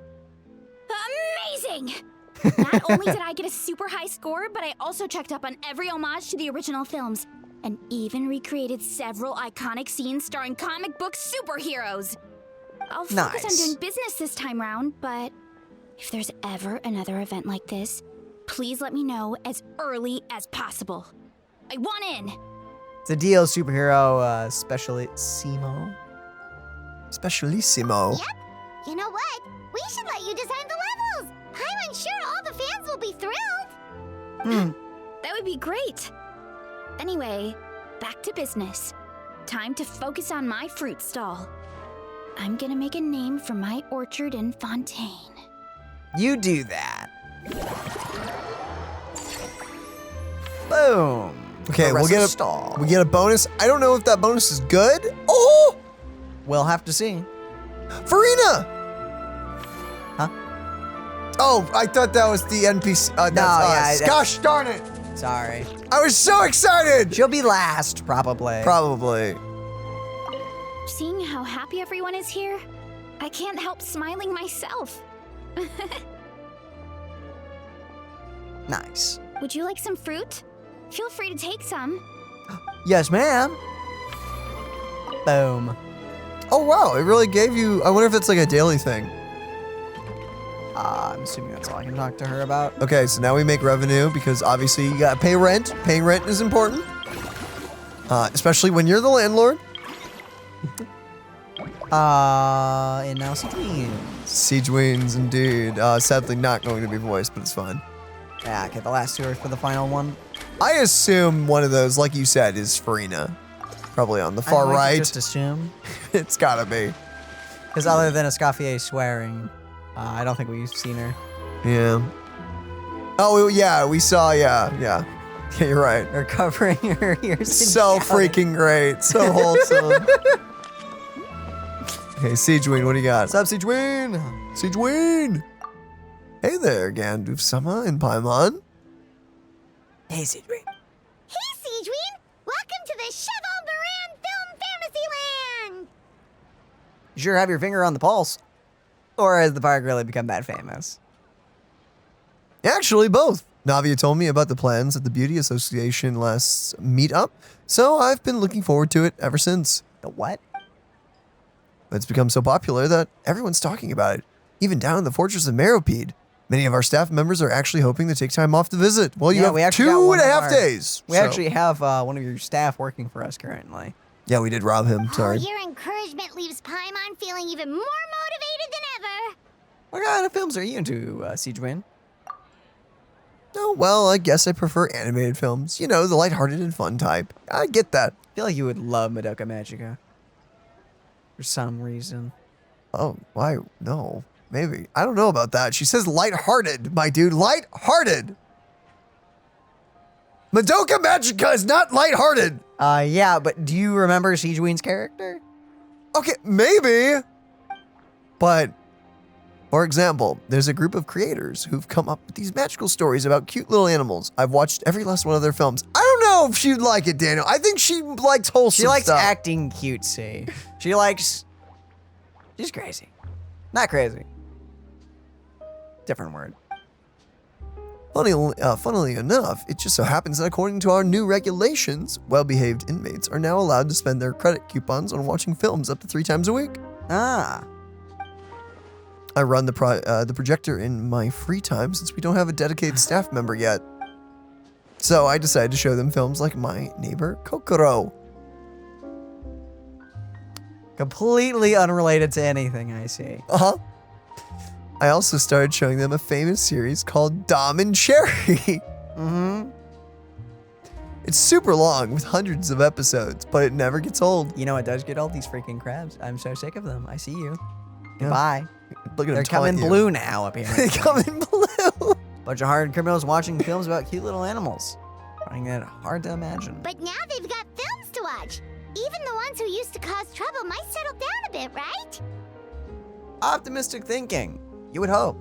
amazing! Not only did I get a super high score, but I also checked up on every homage to the original films, and even recreated several iconic scenes starring comic book superheroes. I'll focus on doing business this time round, but if there's ever another event like this, please let me know as early as possible. I want in! It's a deal, superhero, specialissimo. Specialissimo. Yep. You know what? We should let you design the levels. I'm sure all the fans will be thrilled. That would be great. Anyway, back to business. Time to focus on my fruit stall. I'm gonna make a name for my orchard in Fontaine. You do that. Boom. Okay, The we'll get a stall. we get a bonus. I don't know if that bonus is good. Oh, we'll have to see. Farina. Huh? Oh, I thought that was the NPC. That's us. yeah, Gosh darn it. Sorry. I was so excited. She'll be last, probably. Probably. Seeing how happy everyone is here, I can't help smiling myself. Nice. Would you like some fruit? Feel free to take some. Yes, ma'am. Boom. Oh wow, it really gave you. I wonder if it's like a daily thing. I'm assuming that's all I can talk to her about. Okay, so now we make revenue because obviously you gotta pay rent. Paying rent is important, especially when you're the landlord. And now Sigewinne. Sigewinne's indeed. Sadly not going to be voiced, but it's fine. Yeah, okay, the last two are for the final one. I assume one of those, like you said, is Farina. Probably on the far right. Just assume. It's gotta be. Because other than Escoffier swearing, I don't think we've seen her. Yeah. Oh, yeah, we saw, yeah. Yeah, you're right. Her covering her ears. So freaking great. So wholesome. Okay, Sigewinne, what do you got? What's up, Sigewinne? Sigewinne! Hey there, Gandalf-sama and Paimon. Hey, Sigewinne. Hey, Sigewinne! Welcome to the Cheval Film Fantasyland! You sure have your finger on the pulse. Or has the park really become that famous? Actually, both. Navia told me about the plans at the Beauty Association last meetup, so I've been looking forward to it ever since. The what? It's become so popular that everyone's talking about it, even down in the Fortress of Meropede. Many of our staff members are actually hoping to take time off to visit. Well, you have 2.5 days. We actually have one of your staff working for us currently. Yeah, we did rob him. Sorry. Your encouragement leaves Paimon feeling even more motivated than ever. What kind of films are you into, Sigewinne? Oh, well, I guess I prefer animated films. You know, the lighthearted and fun type. I get that. I feel like you would love Madoka Magica. For some reason. Oh, why? No. Maybe. I don't know about that. She says lighthearted, my dude. Lighthearted. Madoka Magica is not lighthearted. Yeah, but do you remember Sigewinne's character? Okay, maybe. But, for example, there's a group of creators who've come up with these magical stories about cute little animals. I've watched every last one of their films. I don't know if she'd like it, Daniel. I think she likes wholesome She likes stuff. acting cutesy. She likes... She's crazy. Not crazy. Different word. Funnily enough, it just so happens that according to our new regulations, well-behaved inmates are now allowed to spend their credit coupons on watching films up to 3 times a week. Ah. I run the projector in my free time since we don't have a dedicated staff member yet. So I decided to show them films like My Neighbor Kokoro. Completely unrelated to anything I see. Uh-huh. I also started showing them a famous series called Dom and Cherry. Mm-hmm. It's super long with hundreds of episodes, but it never gets old. You know what does get old? These freaking crabs. I'm so sick of them. I see you. Yeah. Goodbye. Look at They're coming blue now up here. They come in blue. Bunch of hardened criminals watching films about cute little animals. Finding it hard to imagine. But now they've got films to watch. Even the ones who used to cause trouble might settle down a bit, right? Optimistic thinking. You would hope.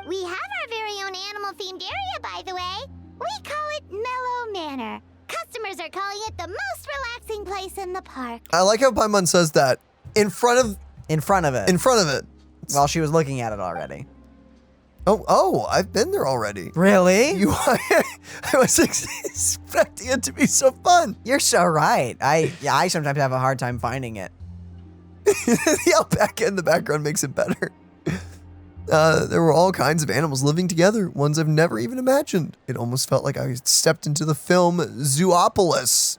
We have our very own animal-themed area, by the way. We call it Mellow Manor. Customers are calling it the most relaxing place in the park. I like how Paimon says that in front of it. While she was looking at it already. Oh, I've been there already. Really? I was expecting it to be so fun. You're so right. I sometimes have a hard time finding it. The alpaca in the background makes it better. There were all kinds of animals living together, ones I've never even imagined. It almost felt like I stepped into the film Zoopolis.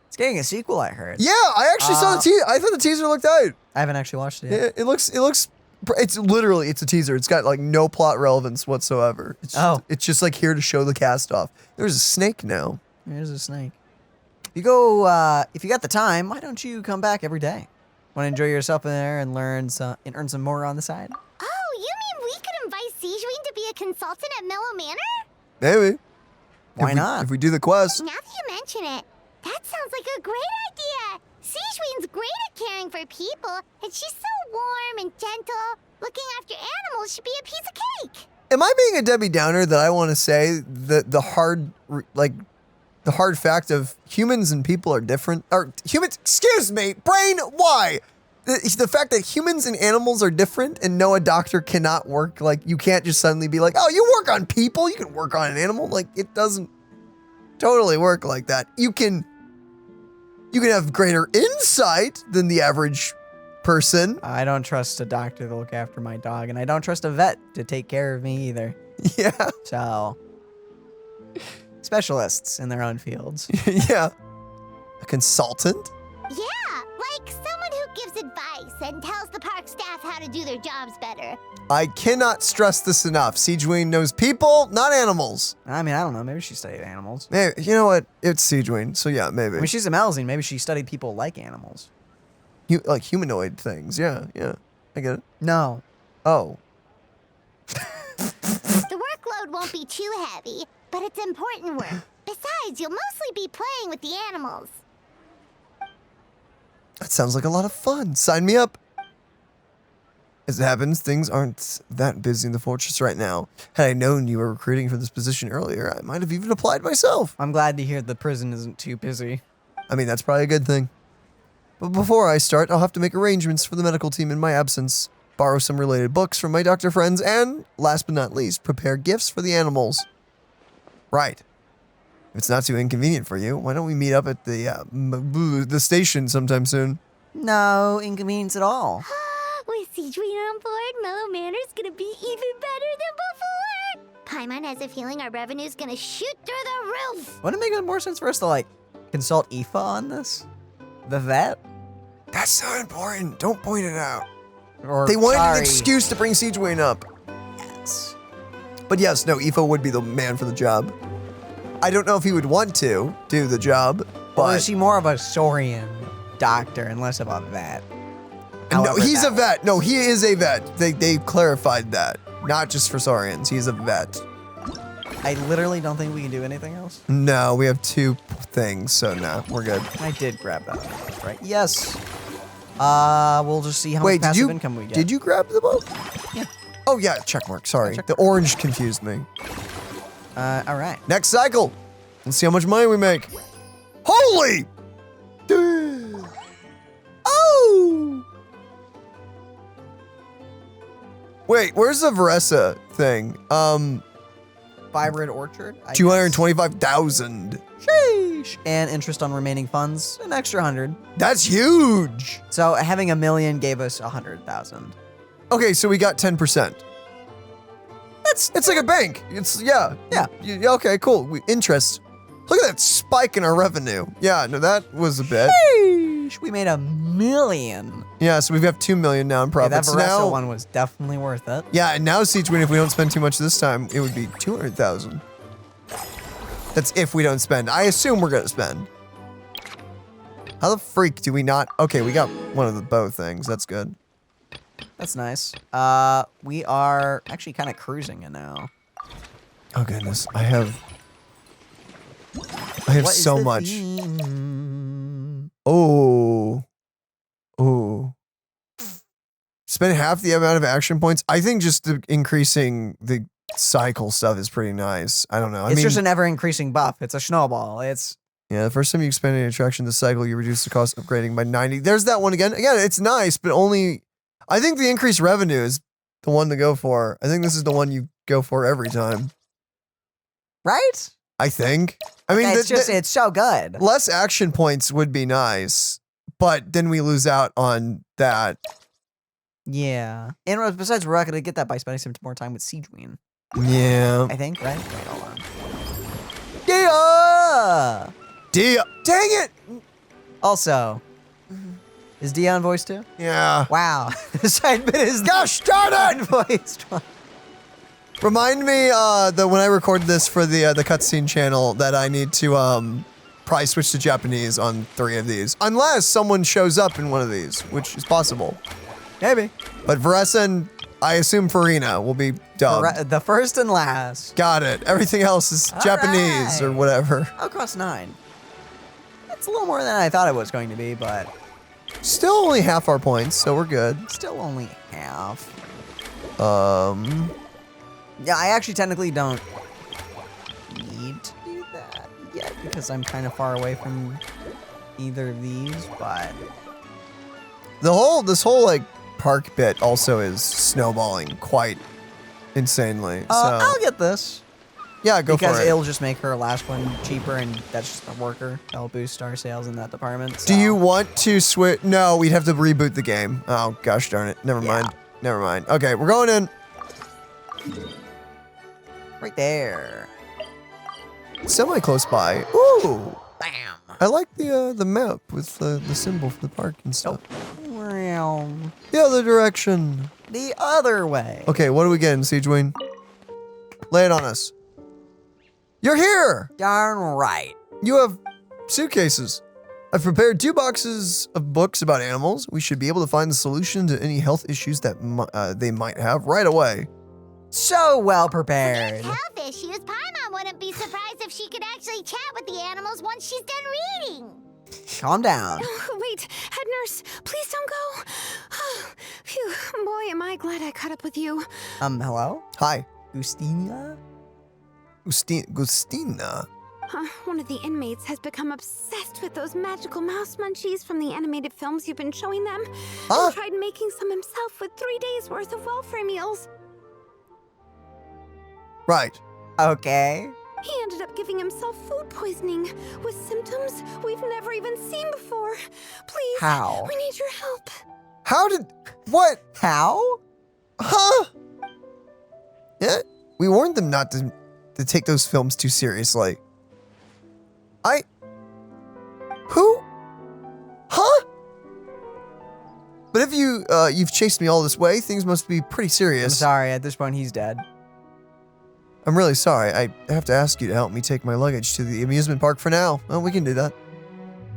It's getting a sequel, I heard. Yeah, I actually saw the teaser. I thought the teaser looked out. I haven't actually watched it yet. Yeah, it looks. It's a teaser. It's got like no plot relevance whatsoever. It's just like here to show the cast off. There's a snake now. There's a snake. If you go, if you got the time, why don't you come back every day? Want to enjoy yourself in there and earn some more on the side? Oh, you mean we could invite Sigewinne to be a consultant at Mellow Manor? Maybe. Why not? If we do the quest. Now that you mention it, that sounds like a great idea. Sigewinne's great at caring for people, and she's so warm and gentle. Looking after animals should be a piece of cake. Am I being a Debbie Downer that I want to say that the hard fact of humans and people are different? Or humans, excuse me, brain, why? The fact that humans and animals are different and no, a doctor cannot work, like you can't just suddenly be like, oh, you work on people, you can work on an animal. Like it doesn't totally work like that. You can have greater insight than the average person. I don't trust a doctor to look after my dog, and I don't trust a vet to take care of me either. Yeah. So, specialists in their own fields. Yeah. A consultant? Yeah, like someone who gives advice and tells the park staff how to do their jobs better. I cannot stress this enough. Sigewinne knows people, not animals. I mean, I don't know. Maybe she studied animals. Maybe, you know what? It's Sigewinne, so yeah, maybe. I mean, she's a Malazine. Maybe she studied people like animals. Like humanoid things. Yeah. I get it. No. Oh. The workload won't be too heavy, but it's important work. Besides, you'll mostly be playing with the animals. That sounds like a lot of fun. Sign me up. As it happens, things aren't that busy in the fortress right now. Had I known you were recruiting for this position earlier, I might have even applied myself. I'm glad to hear the prison isn't too busy. I mean, that's probably a good thing. But before I start, I'll have to make arrangements for the medical team in my absence. borrow some related books from my doctor friends, and last but not least, prepare gifts for the animals. Right. If it's not too inconvenient for you, why don't we meet up at the station sometime soon? No inconvenience at all. With Sigewinne on board, Mellow Manor's gonna be even better than before. Paimon has a feeling our revenue's gonna shoot through the roof. Wouldn't it make more sense for us to, like, consult Ifa on this? The vet? That's not important. Don't point it out. Or, they wanted sorry. an excuse to bring Sigewinne up. Yes. But yes, no, Ifa would be the man for the job. I don't know if he would want to do the job, but... Or is he more of a Saurian doctor and less of a vet? No, However he's that a vet. No, he is a vet. They clarified that. Not just for Saurians. He's a vet. I literally don't think we can do anything else. No, we have 2 things, so no, we're good. I did grab that, right? Yes. We'll just see how much passive income we get. Did you grab the boat? Yeah. Oh yeah, checkmark. Sorry, the orange confused me. All right. Next cycle. Let's see how much money we make. Holy! Oh! Wait, where's the Varesa thing? Vibrant Orchard? 225,000. Sheesh. And interest on remaining funds, an extra 100. That's huge. So having 1 million gave us 100,000. Okay, so we got 10%. It's like a bank. Yeah. Okay, cool. Interest. Look at that spike in our revenue. Yeah, no, that was a bit. Sheesh. We made 1 million. Yeah, so we've got 2 million now in profits. Yeah, that Varesa now, one was definitely worth it. Yeah, and now Sigewinne, if we don't spend too much this time, it would be 200,000. That's if we don't spend. I assume we're gonna spend. How the freak do we not? Okay, we got one of the bow things. That's good. That's nice. We are actually kind of cruising it now. Oh goodness, I have so much. Oh. Spend half the amount of action points. I think just increasing the cycle stuff is pretty nice. I don't know. I It's mean, just an ever-increasing buff. It's a snowball. It's the first time you expand an attraction this cycle, you reduce the cost of upgrading by 90. There's that one again. Again, it's nice, but only... I think the increased revenue is the one to go for. I think this is the one you go for every time. Right? I think. I mean, it's so good. Less action points would be nice, but then we lose out on that. Yeah. And besides, we're not going to get that by spending some more time with Sigewinne. Yeah. I think, right? Wait, hold on. Dia! Dang it! Also, is Dia on voice too? Yeah. Wow. The side bit is gosh darn it! Voiced. Remind me that when I record this for the cutscene channel that I need to probably switch to Japanese on 3 of these, unless someone shows up in one of these, which is possible. Maybe. But Varesa and I assume Farina will be dubbed. The first and last. Got it. Everything else is Japanese or whatever. I'll cross 9. That's a little more than I thought it was going to be, but still only half our points, so we're good. Still only half. Yeah, I actually technically don't need to do that yet because I'm kind of far away from either of these, but this whole like park bit also is snowballing quite insanely. So I'll get this. Yeah, go for it. Because it'll just make her last one cheaper, and that's just a worker. That'll boost our sales in that department. So. Do you want to switch? No, we'd have to reboot the game. Oh, gosh darn it. Never mind. Never mind. Okay, we're going in. Right there. Semi-close by. Ooh. Bam. I like the map with the symbol for the park and stuff. Well, the other direction. The other way. Okay, what are we getting, Sigewinne? Lay it on us. You're here! Darn right. You have suitcases. I've prepared 2 boxes of books about animals. We should be able to find the solution to any health issues that they might have right away. So well prepared. Health issues? Paimon wouldn't be surprised if she could actually chat with the animals once she's done reading. Calm down. Wait, head nurse, please don't go. Phew, boy, am I glad I caught up with you. Hello? Hi. Gustina? Gustina? One of the inmates has become obsessed with those magical mouse munchies from the animated films you've been showing them. And tried making some himself with 3 days worth of welfare meals. Right. Okay. He ended up giving himself food poisoning with symptoms we've never even seen before. Please, How? we need your help. How did... What? How? Huh? Yeah, we warned them not to take those films too seriously. Who? Huh? But if you've chased me all this way, things must be pretty I'm serious. sorry, at this point he's dead. I'm really sorry. I have to ask you to help me take my luggage to the amusement park for now. Well, we can do that.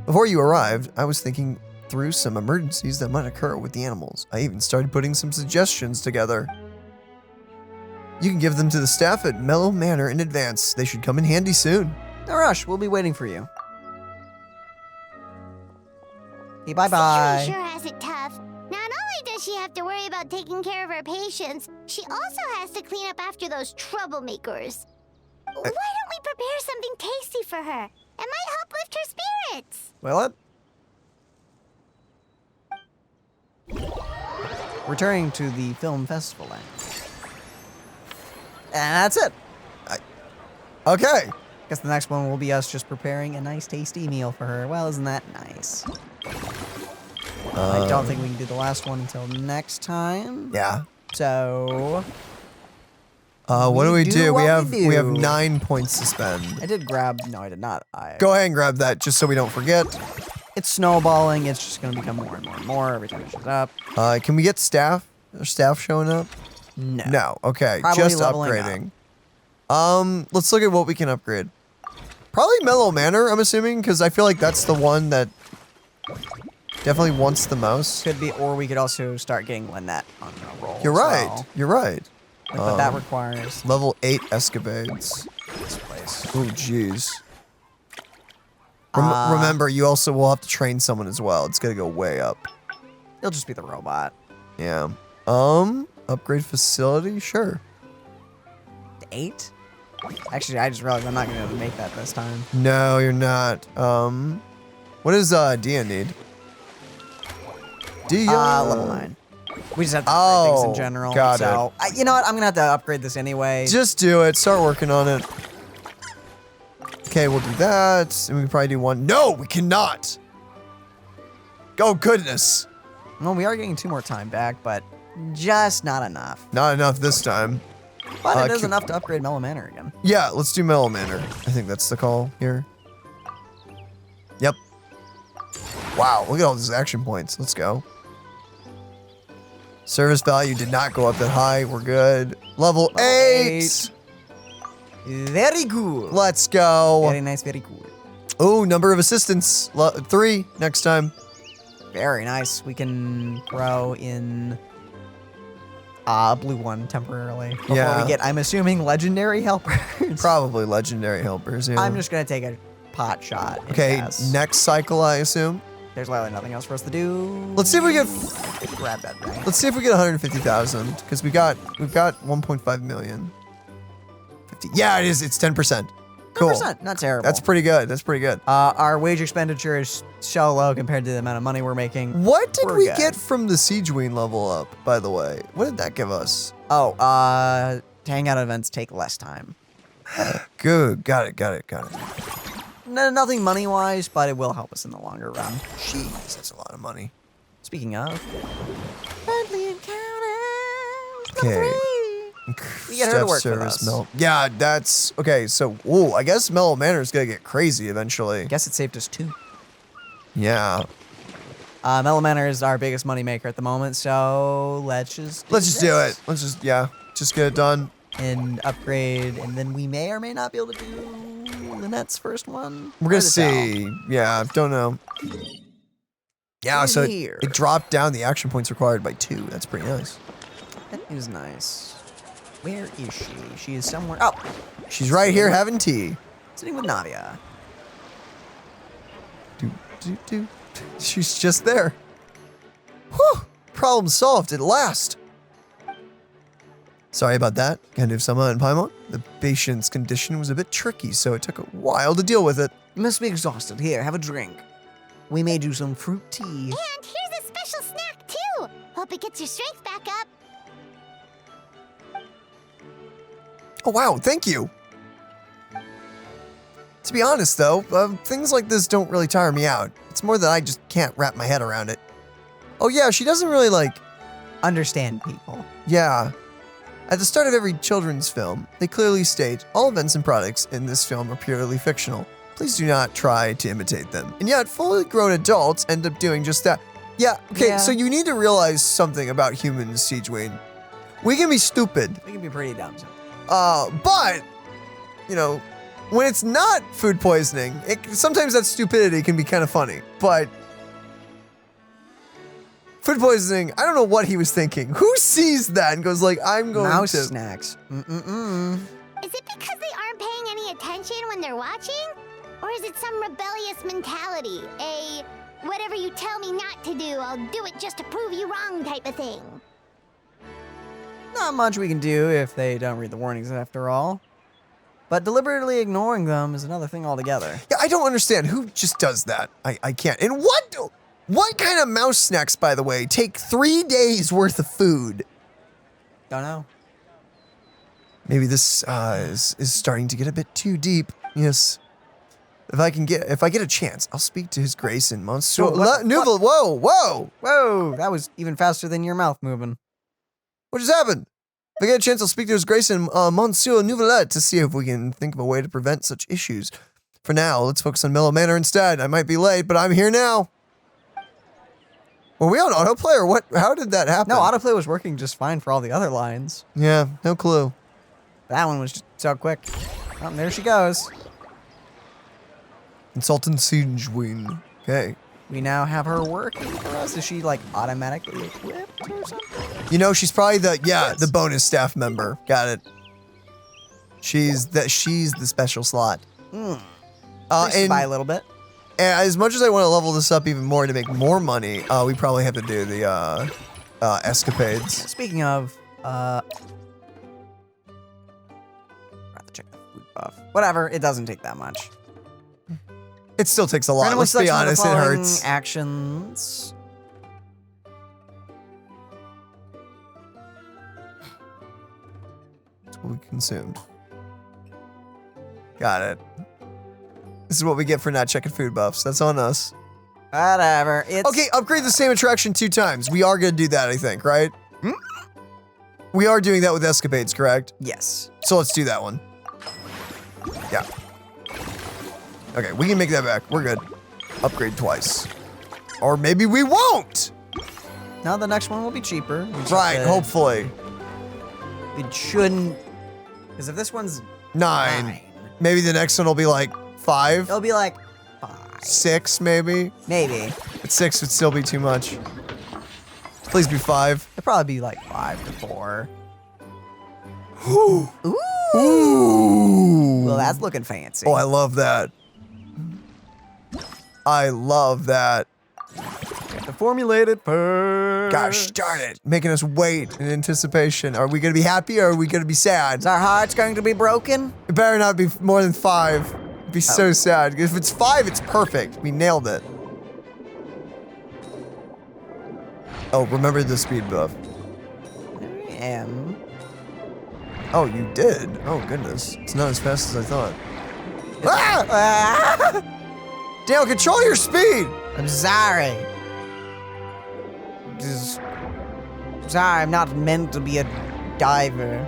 Before you arrived, I was thinking through some emergencies that might occur with the animals. I even started putting some suggestions together. You can give them to the staff at Mellow Manor in advance. They should come in handy soon. No rush, we'll be waiting for you. Hey, bye-bye. She sure has it tough. Not only does she have to worry about taking care of her patients, she also has to clean up after those troublemakers. Why don't we prepare something tasty for her? It might help lift her spirits. Will it? Returning to the film festival land. And that's it. Okay. Guess the next one will be us just preparing a nice tasty meal for her. Well, isn't that nice? I don't think we can do the last one until next time. Yeah. So what do we do? We have do. 9 points to spend. I did grab. No, I did not. Go ahead and grab that just so we don't forget. It's snowballing. It's just going to become more and more and more every time it shows up. Can we get staff? Are staff showing up? No. No. Okay. Probably just leveling upgrading. Let's look at what we can upgrade. Probably Mellow Manor, I'm assuming, because I feel like that's the one that definitely wants the most. Could be, or we could also start getting Lynette on a roll. You're right. Well. You're right. But that requires level 8 escapades. This place. Oh, jeez. Remember, you also will have to train someone as well. It's gonna go way up. It'll just be the robot. Yeah. Upgrade facility? Sure. 8? Actually, I just realized I'm not gonna be able to make that this time. No, you're not. What does Dia need? Dia. Level 9. We just have to upgrade things in general. Got so, it. You know what? I'm gonna have to upgrade this anyway. Just do it. Start working on it. Okay, we'll do that. And we can probably do one. No, we cannot. Oh, goodness. Well, we are getting 2 more time back, but just not enough. Not enough this time. But it is enough to upgrade Mellow Manor again. Yeah, let's do Mellow Manor. I think that's the call here. Yep. Wow, look at all these action points. Let's go. Service value did not go up that high. We're good. Level 8. Very good. Let's go. Very nice, very cool. Oh, number of assistants. 3 next time. Very nice. We can grow in a blue one temporarily. Before we get, I'm assuming, legendary helpers. Probably legendary helpers, yeah. I'm just going to take a pot shot. Okay, next cycle, I assume. There's literally nothing else for us to do. Let's see if we get... Grab that ring. Let's see if we get 150,000, because we've got 1.5 million. 50. Yeah, it is. It's 10%. Cool. 10%, not terrible. That's pretty good. That's pretty good. Our wage expenditure is so low compared to the amount of money we're making. What did we get from the Sigewinne level up, by the way? What did that give us? Oh, hangout events take less time. Good. Got it. No, nothing money-wise, but it will help us in the longer run. Jeez, that's a lot of money. Speaking of... Friendly encounters. Okay. We get her to work with us. Yeah, that's... Okay, so... I guess Mellow Manor is going to get crazy eventually. Guess it saved us 2. Yeah. Mellow Manor is our biggest moneymaker at the moment, so let's just do it. Let's just get it done. And upgrade, and then we may or may not be able to do Lynette's first one. We're going to see. Yeah, don't know. Yeah, so it dropped down the action points required by 2. That's pretty nice. That is nice. Where is she? She is somewhere. Oh! She's right here having tea. Sitting with Navia. She's just there. Whew! Problem solved at last. Sorry about that, Candies-sama and Paimon. The patient's condition was a bit tricky, so it took a while to deal with it. You must be exhausted. Here, have a drink. We made you some fruit tea. And here's a special snack, too. Hope it gets your strength back up. Oh, wow, thank you. To be honest, though, things like this don't really tire me out. It's more that I just can't wrap my head around it. Oh, yeah, she doesn't really, understand people. Yeah. At the start of every children's film, they clearly state all events and products in this film are purely fictional. Please do not try to imitate them. And yet, fully grown adults end up doing just that. Yeah, okay, Yeah. so you need to realize something about humans, Sigewinne. We can be stupid. We can be pretty dumb. But, when it's not food poisoning, sometimes that stupidity can be kind of funny. But food poisoning, I don't know what he was thinking. Who sees that and goes I'm going Mouse to... snacks. Is it because they aren't paying any attention when they're watching? Or is it some rebellious mentality? Whatever you tell me not to do, I'll do it just to prove you wrong type of thing? Not much we can do if they don't read the warnings after all. But deliberately ignoring them is another thing altogether. Yeah, I don't understand. Who just does that? I can't. And what kind of mouse snacks, by the way, take 3 days worth of food? Don't know. Maybe this is starting to get a bit too deep. Yes. If I get a chance, I'll speak to His Grace and Monsieur Nouvel. Whoa! That was even faster than your mouth moving. What just happened? If I get a chance, I'll speak to His Grace and Monsieur Nouvelet to see if we can think of a way to prevent such issues. For now, let's focus on Mellow Manor instead. I might be late, but I'm here now. Were we on autoplay or what? How did that happen? No, autoplay was working just fine for all the other lines. Yeah, no clue. That one was just so quick. Oh, there she goes. Consultant Sigewinne. Okay. We now have her working for us. Is she automatically equipped or something? She's probably the bonus staff member. Got it. She's the special slot. And by a little bit. As much as I want to level this up even more to make more money, we probably have to do the escapades. Speaking of, I have to check the food buff. Whatever, it doesn't take that much. It still takes a lot. Randomly Let's be select honest, it the following hurts. Actions. That's what we consumed. Got it. This is what we get for not checking food buffs. That's on us. Whatever. Okay, upgrade the same attraction 2 times. We are going to do that, I think, right? We are doing that with escapades, correct? Yes. So let's do that one. Yeah. Okay, we can make that back. We're good. Upgrade twice. Or maybe we won't! No, the next one will be cheaper. Right, hopefully. It shouldn't... Because if this one's 9, maybe the next one will be 5? It'll be 5. 6, maybe? Maybe. But 6 would still be too much. Please be 5. It'll probably be 5 to 4. Ooh. Ooh. Well, that's looking fancy. Oh, I love that. I love that. The formulated first. Gosh darn it. Making us wait in anticipation. Are we going to be happy or are we going to be sad? Is our hearts going to be broken? It better not be more than 5. It'd be so sad. If it's 5, it's perfect. We nailed it. Oh, remember the speed buff. I am. Oh, you did? Oh, goodness. It's not as fast as I thought. Ah! Dale, control your speed! I'm sorry. Sorry, I'm not meant to be a diver.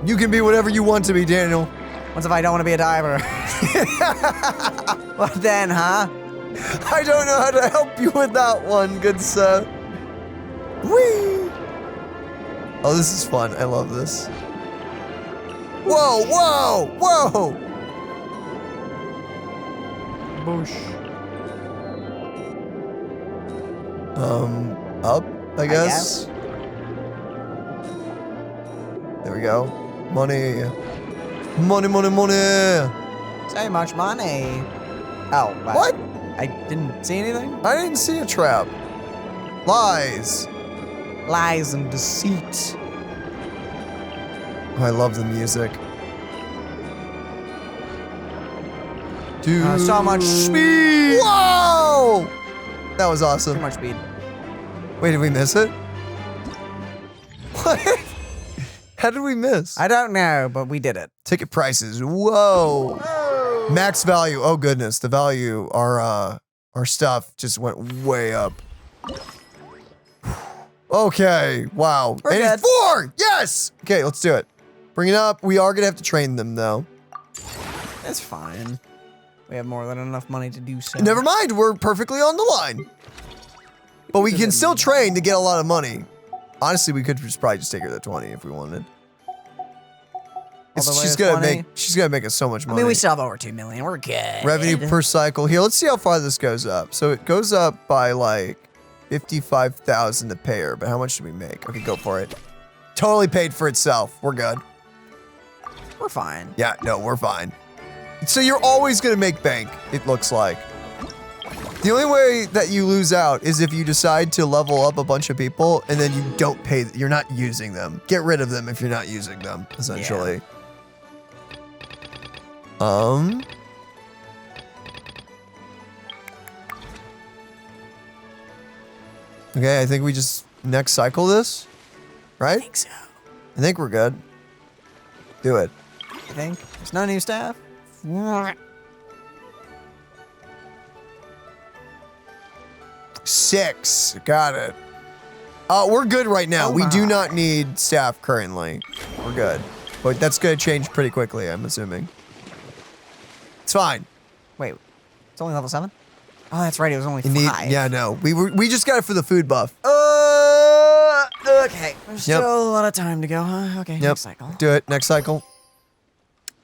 You can be whatever you want to be, Daniel. What if I don't want to be a diver? What then, huh? I don't know how to help you with that one, good sir. Whee! Oh, this is fun. I love this. Whoa, whoa, whoa! Bush. Up, I guess. There we go. Money. Money, money, money. So much money. Oh, wow. What? I didn't see anything? I didn't see a trap. Lies. Lies and deceit. I love the music. Dude. So much speed. Whoa! That was awesome. Too much speed. Wait, did we miss it? What? How did we miss? I don't know, but we did it. Ticket prices. Whoa. Max value. Oh goodness, the value. Our stuff just went way up. Okay. Wow. We're good. 84. Yes. Okay, let's do it. Bring it up. We are gonna have to train them though. That's fine. We have more than enough money to do so. Never mind. We're perfectly on the line. But we can still train to get a lot of money. Honestly, we could probably just take her to 20 if we wanted. She's gonna make us so much money. I mean, we still have over 2 million. We're good. Revenue per cycle. Here, let's see how far this goes up. So it goes up by like 55,000 to pay her, but how much do we make? Okay, go for it. Totally paid for itself. We're good. We're fine. Yeah, no, we're fine. So you're always gonna make bank, it looks like. The only way that you lose out is if you decide to level up a bunch of people and then you don't pay, you're not using them. Get rid of them if you're not using them, essentially. Yeah. Okay, I think we just next cycle this, right? I think so. I think we're good. Do it. I think. There's no new staff. 6. Got it. We're good right now. We do not need staff currently. We're good. But that's going to change pretty quickly, I'm assuming. It's fine. Wait, it's only level 7? Oh, that's right. It was only 5. Yeah, no. We just got it for the food buff. Okay. There's still a lot of time to go, huh? Okay, next cycle. Do it. Next cycle.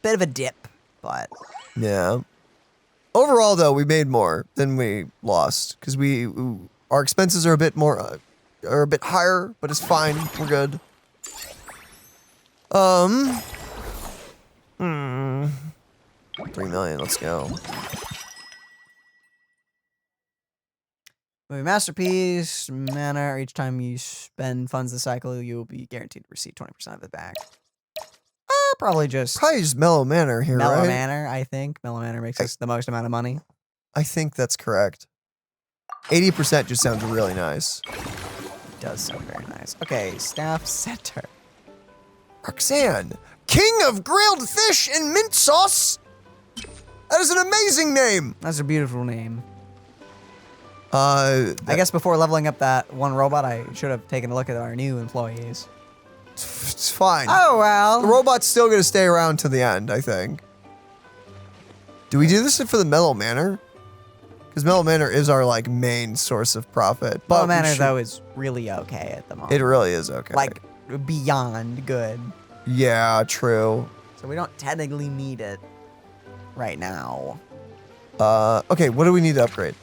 Bit of a dip, but... Yeah. Overall, though, we made more than we lost because our expenses are a bit more, are a bit higher, but it's fine. We're good. 3 million. Let's go. Movie Masterpiece, mana. Each time you spend funds this cycle, you will be guaranteed to receive 20% of it back. Probably just Mellow Manor here, Mellow right? Manor, I think. Mellow Manor makes us the most amount of money. I think that's correct. 80% just sounds really nice. It does sound very nice. Okay, Staff Center. Roxanne, King of Grilled Fish and Mint Sauce. That is an amazing name. That's a beautiful name. I guess before leveling up that one robot, I should have taken a look at our new employees. It's fine. Oh, well. The robot's still going to stay around to the end, I think. Do we do this for the Mellow Manor? Because Mellow Manor is our, like, main source of profit. Mellow Manor, though, is really okay at the moment. It really is okay. Like, beyond good. Yeah, true. So we don't technically need it right now. Okay, what do we need to upgrade?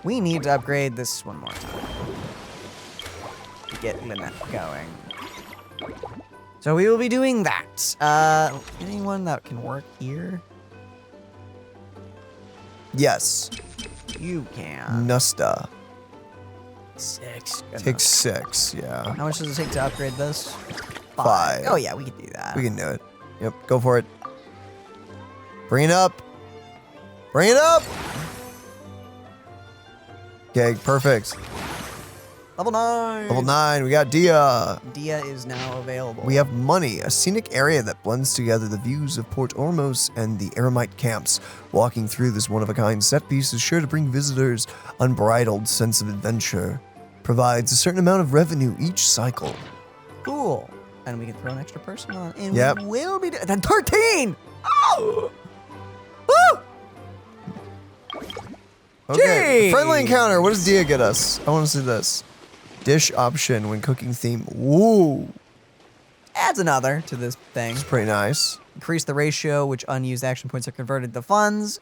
We need to upgrade this one more time. To get limit going. So we will be doing that. Anyone that can work here? Yes. You can. Nusta. 6. Take 6, yeah. How much does it take to upgrade this? 5. Oh yeah, we can do that. We can do it. Yep, go for it. Bring it up. Bring it up. Okay, perfect. Level 9. Level 9, we got Dia. Dia is now available. We have Money, a scenic area that blends together the views of Port Ormos and the Eremite camps. Walking through this one-of-a-kind set piece is sure to bring visitors unbridled sense of adventure. Provides a certain amount of revenue each cycle. Cool. And we can throw an extra person on. And Yep. we will be... Then 13! Oh! Woo! Okay, Jeez. friendly encounter. What does Dia get us? I want to see this. Dish option when cooking theme. Woo! Adds another to this thing. It's pretty nice. Increase the ratio which unused action points are converted to funds.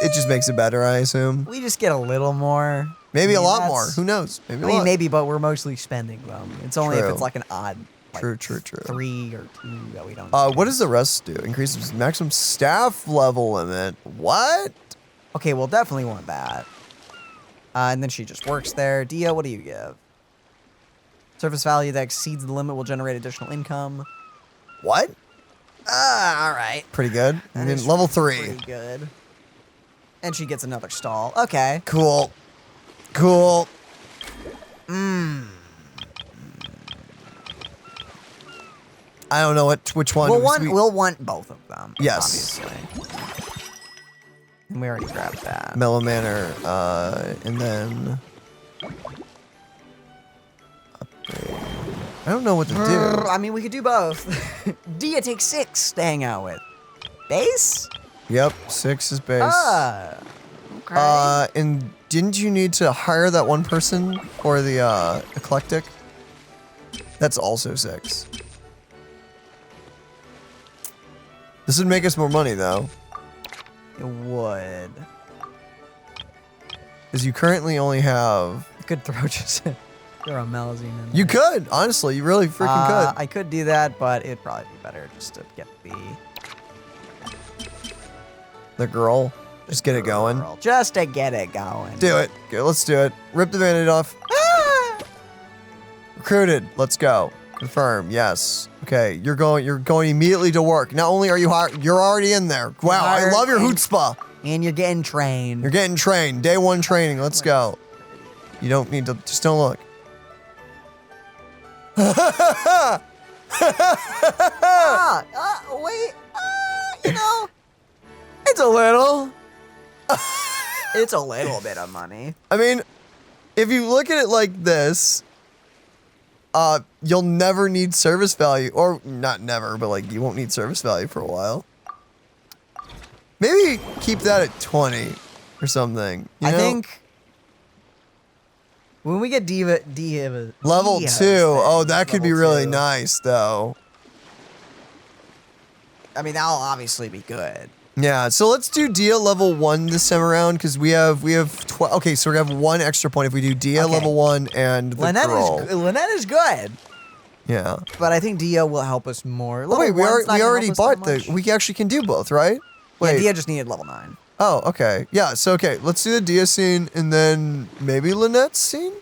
It just makes it better, I assume. We just get a little more. Maybe a lot that's- more. Who knows? Maybe a I mean, lot. maybe, but we're mostly spending them. It's only if True. it's like an odd. Like True. 3 or 2 that we don't. What does the rest do? Increases maximum staff level limit. What? Okay, we'll definitely want that. And then she just works there. Dia, what do you give? Surface value that exceeds the limit will generate additional income. What? All right. Pretty good. I mean, level 3. Pretty good. And she gets another stall. Okay. Cool. Cool. I don't know which one. We'll want both of them. Yes. Obviously. And we already grabbed that. Mellow Manor, and then I don't know what to do. I mean, we could do both. Dia takes 6 to hang out with. Base? Yep, 6 is base. Okay. And didn't you need to hire that one person for the eclectic? That's also 6. This would make us more money, though. It would. Because you currently only have... I could throw just throw a Malazine in there. You could, honestly. You really freaking could. I could do that, but it'd probably be better just to get the girl. Just get it going. Just to get it going. Do it. Okay, let's do it. Rip the band-aid off. Recruited. Let's go. Confirm. Yes. Okay. You're going immediately to work. Not only are you hired, you're already in there. Wow. I love your chutzpah. And you're getting trained. You're getting trained. Day 1 training. Let's go. You don't need to. Just don't look. Wait. You know, it's a little. It's a little bit of money. I mean, if you look at it like this, you'll never need service value, or not never, but like you won't need service value for a while. Maybe keep that at 20 or something. I think when we get Diva level 2, oh, that could be really nice though. I mean, that'll obviously be good. Yeah, so let's do Dia level 1 this time around because we have 12. Okay, so we're gonna have 1 extra point if we do Dia level 1 and the girl. Lynette is good. Yeah, but I think Dia will help us more. Oh, wait, we already bought we actually can do both, right? Wait, yeah, Dia just needed level 9. Oh, okay. Yeah, so okay, let's do the Dia scene and then maybe Lynette's scene?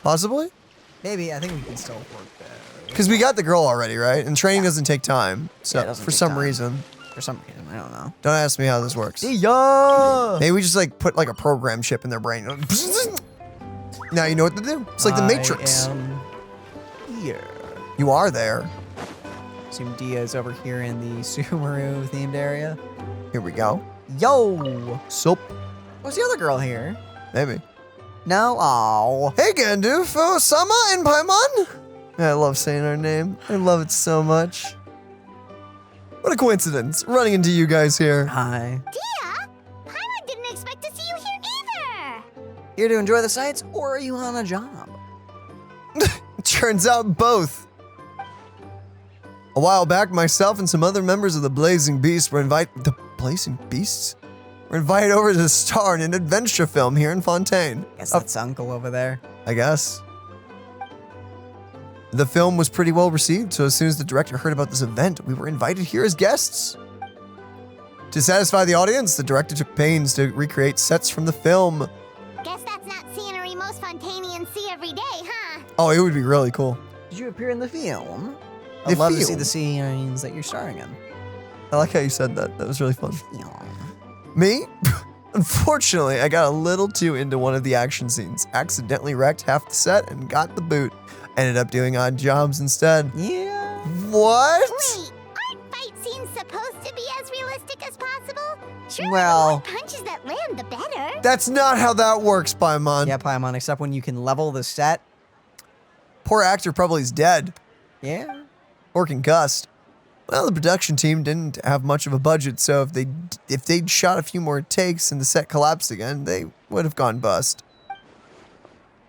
Possibly? Maybe, I think we can still work that. Because we got the girl already, right? And training doesn't take time. So for some reason. For some reason, I don't know. Don't ask me how this works. Dia! Maybe we just like put like a program chip in their brain. Now you know what to do. It's like the Matrix. I am here. You are there. Assume Dia is over here in the Sumeru themed area. Here we go. Yo! Sup? What's the other girl here? Maybe. No? Oh. Hey, Gandalf, Osama, and Paimon. I love saying our name. I love it so much. What a coincidence, running into you guys here. Hi. Dia? Paimon didn't expect to see you here either. Here to enjoy the sights, or are you on a job? Turns out both. A while back, myself and some other members of the Blazing Beasts were invited... The Blazing Beasts? We're invited over to star in an adventure film here in Fontaine. Guess that's Uncle over there. I guess. The film was pretty well received, so as soon as the director heard about this event, we were invited here as guests. To satisfy the audience, the director took pains to recreate sets from the film. Guess that's not scenery most Fontainians see every day, huh? Oh, it would be really cool. Did you appear in the film? I'd love to see the scenes that you're starring in. I like how you said that. That was really fun. Me? Unfortunately, I got a little too into one of the action scenes, accidentally wrecked half the set, and got the boot. Ended up doing odd jobs instead. Yeah. What? Wait, aren't fight scenes supposed to be as realistic as possible? Surely Well- the more punches that land, the better. That's not how that works, Paimon. Yeah, Paimon, except when you can level the set. Poor actor probably is dead. Yeah. Or concussed. Well, the production team didn't have much of a budget, so if they'd shot a few more takes and the set collapsed again, they would have gone bust.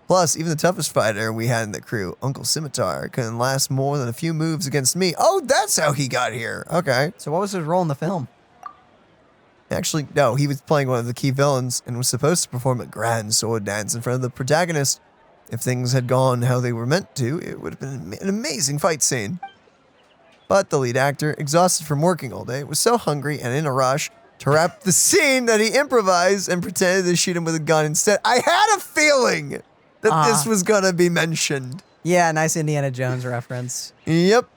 Plus, even the toughest fighter we had in the crew, Uncle Scimitar, couldn't last more than a few moves against me. Oh, that's how he got here. Okay. So what was his role in the film? Actually, no, he was playing one of the key villains and was supposed to perform a grand sword dance in front of the protagonist. If things had gone how they were meant to, it would have been an amazing fight scene. But the lead actor, exhausted from working all day, was so hungry and in a rush to wrap the scene that he improvised and pretended to shoot him with a gun instead. I had a feeling that this was gonna be mentioned. Yeah, nice Indiana Jones reference. Yep.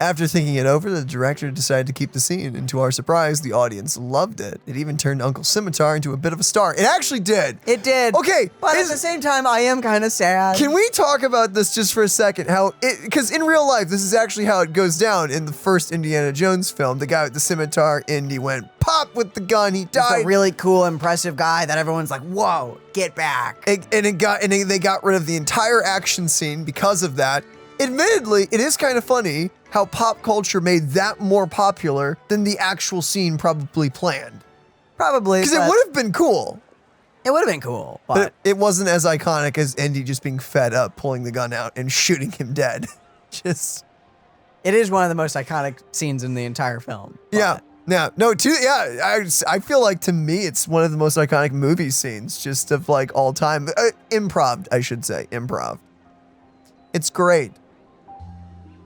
After thinking it over, the director decided to keep the scene, and to our surprise, the audience loved it. It even turned Uncle Scimitar into a bit of a star. It actually did. It did. Okay. But at the same time, I am kind of sad. Can we talk about this just for a second? Because in real life, this is actually how it goes down in the first Indiana Jones film. The guy with the scimitar, Indy went pop with the gun, he died. He's a really cool, impressive guy that everyone's like, whoa, get back. And they got rid of the entire action scene because of that. Admittedly, it is kind of funny how pop culture made that more popular than the actual scene probably planned. Probably. Because it would have been cool. It would have been cool. But it wasn't as iconic as Indy just being fed up, pulling the gun out, and shooting him dead. Just. It is one of the most iconic scenes in the entire film. Yeah. Yeah. No, I feel like to me, it's one of the most iconic movie scenes just of like all time. Improv, I should say. Improv. It's great.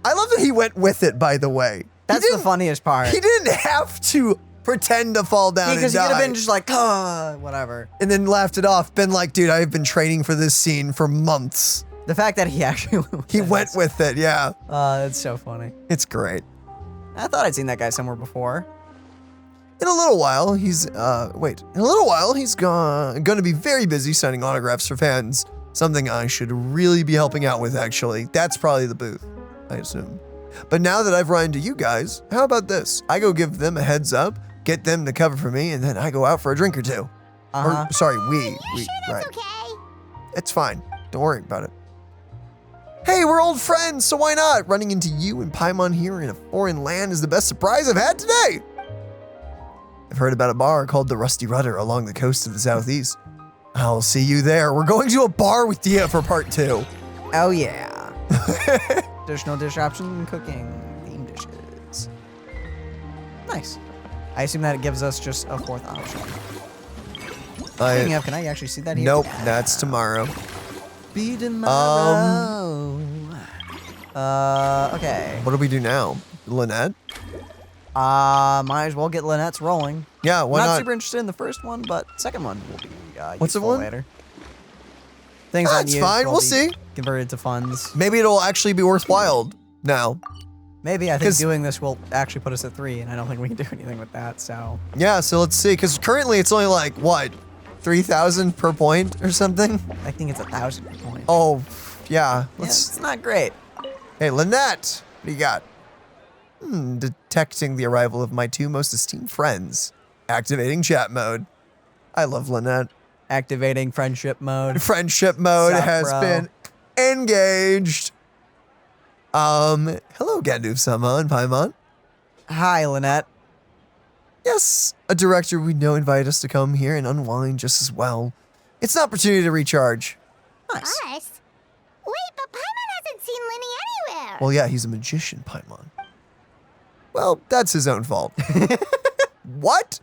I love that he went with it, by the way. That's the funniest part. He didn't have to pretend to fall down and die. Because he could have been just like, whatever. And then laughed it off. Been like, dude, I've been training for this scene for months. The fact that he actually went with it, yeah. It's so funny. It's great. I thought I'd seen that guy somewhere before. In a little while, he's going to be very busy signing autographs for fans. Something I should really be helping out with, actually. That's probably the booth, I assume. But now that I've run into you guys, how about this? I go give them a heads up, get them to cover for me, and then I go out for a drink or two. Or, sorry, we right. Okay. It's fine. Don't worry about it. Hey, we're old friends, so why not? Running into you and Paimon here in a foreign land is the best surprise I've had today. I've heard about a bar called the Rusty Rudder along the coast of the southeast. I'll see you there. We're going to a bar with Dia for part 2. Oh, yeah. Additional dish option, cooking, theme dishes. Nice. I assume that it gives us just a 4th option. Speaking of, can I actually see that here? Nope, that's tomorrow. Be tomorrow. Okay. What do we do now? Lynette? Might as well get Lynette's rolling. Yeah, why not? Not super interested in the first one, but second one will be What's the one? later. Things That's fine, we'll see. Converted to funds. Maybe it'll actually be worthwhile now. Maybe. I think doing this will actually put us at 3, and I don't think we can do anything with that, so. Yeah, so let's see, because currently it's only like, what, 3,000 per point or something? I think it's 1,000 per point. Oh, yeah. It's not great. Hey, Lynette, what do you got? Detecting the arrival of my 2 most esteemed friends. Activating chat mode. I love Lynette. Activating friendship mode. Friendship mode has been engaged. Hello, Gandalf-sama and Paimon. Hi, Lynette. Yes, a director we know invited us to come here and unwind just as well. It's an opportunity to recharge. Nice. Us? Wait, but Paimon hasn't seen Linny anywhere. Well, yeah, he's a magician, Paimon. Well, that's his own fault. What?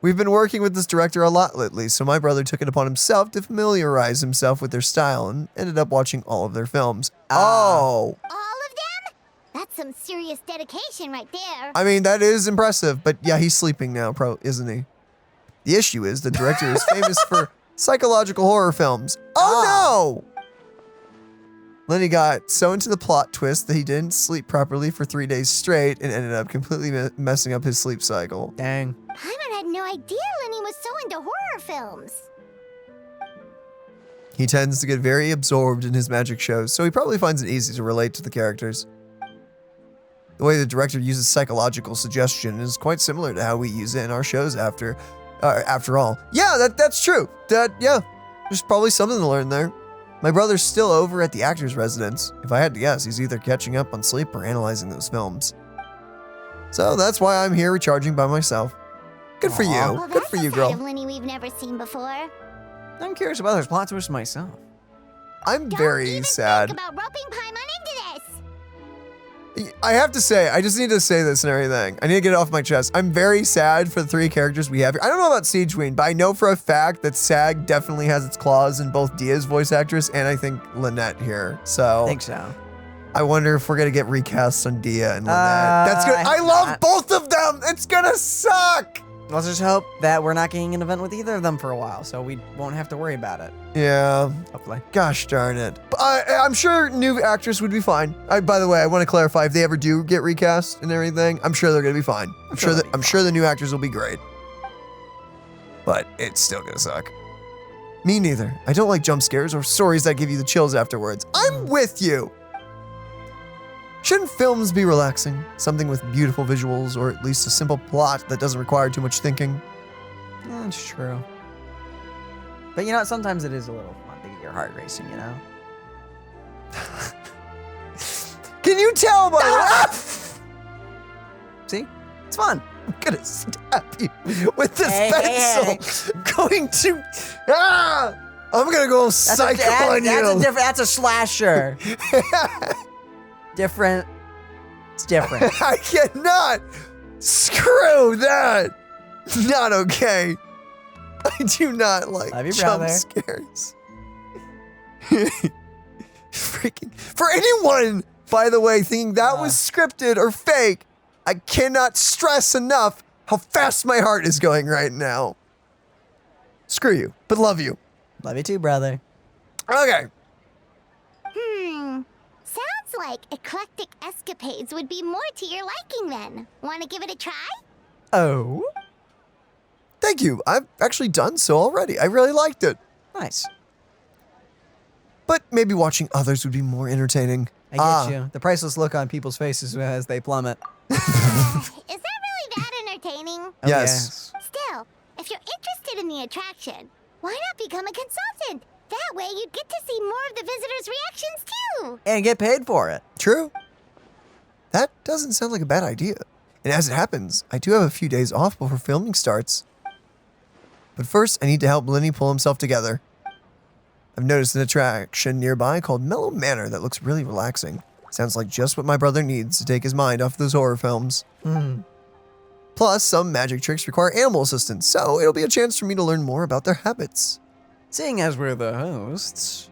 We've been working with this director a lot lately, so my brother took it upon himself to familiarize himself with their style and ended up watching all of their films. All of them? That's some serious dedication right there. I mean, that is impressive, but yeah, he's sleeping now, isn't he? The issue is the director is famous for psychological horror films. Oh no! Lenny got so into the plot twist that he didn't sleep properly for 3 days straight and ended up completely messing up his sleep cycle. Dang. Paimon had no idea Lenny was so into horror films. He tends to get very absorbed in his magic shows, so he probably finds it easy to relate to the characters. The way the director uses psychological suggestion is quite similar to how we use it in our shows after all. Yeah, that's true. There's probably something to learn there. My brother's still over at the actor's residence. If I had to guess, he's either catching up on sleep or analyzing those films. So that's why I'm here recharging by myself. Good for you. Well, Good for you, that's a side of girl. Lenny we've never seen before. I'm curious about those plot twists myself. I'm very sad. Think about roping Paimon into this. I have to say, I just need to say this and everything. I need to get it off my chest. I'm very sad for the 3 characters we have here. I don't know about Sigewinne, but I know for a fact that SAG definitely has its claws in both Dia's voice actress and I think Lynette here. So I think so. I wonder if we're gonna get recast on Dia and Lynette. That's good. I love both of them. It's gonna suck. Let's just hope that we're not getting an event with either of them for a while, so we won't have to worry about it. Yeah. Hopefully. Gosh darn it. I'm sure new actors would be fine. By the way, I want to clarify, if they ever do get recast and everything, I'm sure they're going to be fine. I'm sure the new actors will be great. But it's still going to suck. Me neither. I don't like jump scares or stories that give you the chills afterwards. I'm with you. Shouldn't films be relaxing? Something with beautiful visuals, or at least a simple plot that doesn't require too much thinking? That's true. But you know what? Sometimes it is a little fun to get your heart racing, you know? Can you tell by that? See? It's fun. I'm gonna stab you with this pencil. Going to... I'm gonna go psycho on you. That's a slasher. Different. It's different. I cannot. Screw that. Not okay. I do not like jump scares. Freaking. For anyone, by the way, thinking that was scripted or fake, I cannot stress enough how fast my heart is going right now. Screw you, but love you. Love you too, brother. Okay. Sounds like eclectic escapades would be more to your liking then. Want to give it a try? Oh? Thank you. I've actually done so already. I really liked it. Nice. But maybe watching others would be more entertaining. I get you. The priceless look on people's faces as they plummet. Is that really that entertaining? Oh, yes. Still, if you're interested in the attraction, why not become a consultant? That way you'd get to see more of the visitors' reactions too. And get paid for it. True. That doesn't sound like a bad idea. And as it happens, I do have a few days off before filming starts. But first, I need to help Lenny pull himself together. I've noticed an attraction nearby called Mellow Manor that looks really relaxing. Sounds like just what my brother needs to take his mind off those horror films. Plus, some magic tricks require animal assistance, so it'll be a chance for me to learn more about their habits. Seeing as we're the hosts,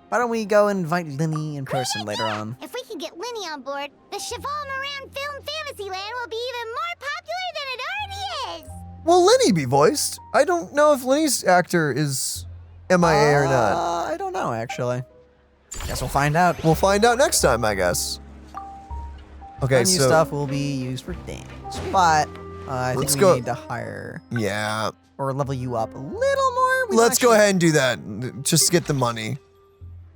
why don't we go invite Lenny in person later on? If we can get Lenny on board, the Cheval Moran Film Fantasyland will be even more popular than it already is. Will Lenny be voiced? I don't know if Lenny's actor is MIA or not. I don't know, actually. Guess we'll find out. We'll find out next time, I guess. Okay, New stuff will be used for things, but I think we need to hire. Yeah. Or level you up a little more. Let's go ahead and do that. Just get the money.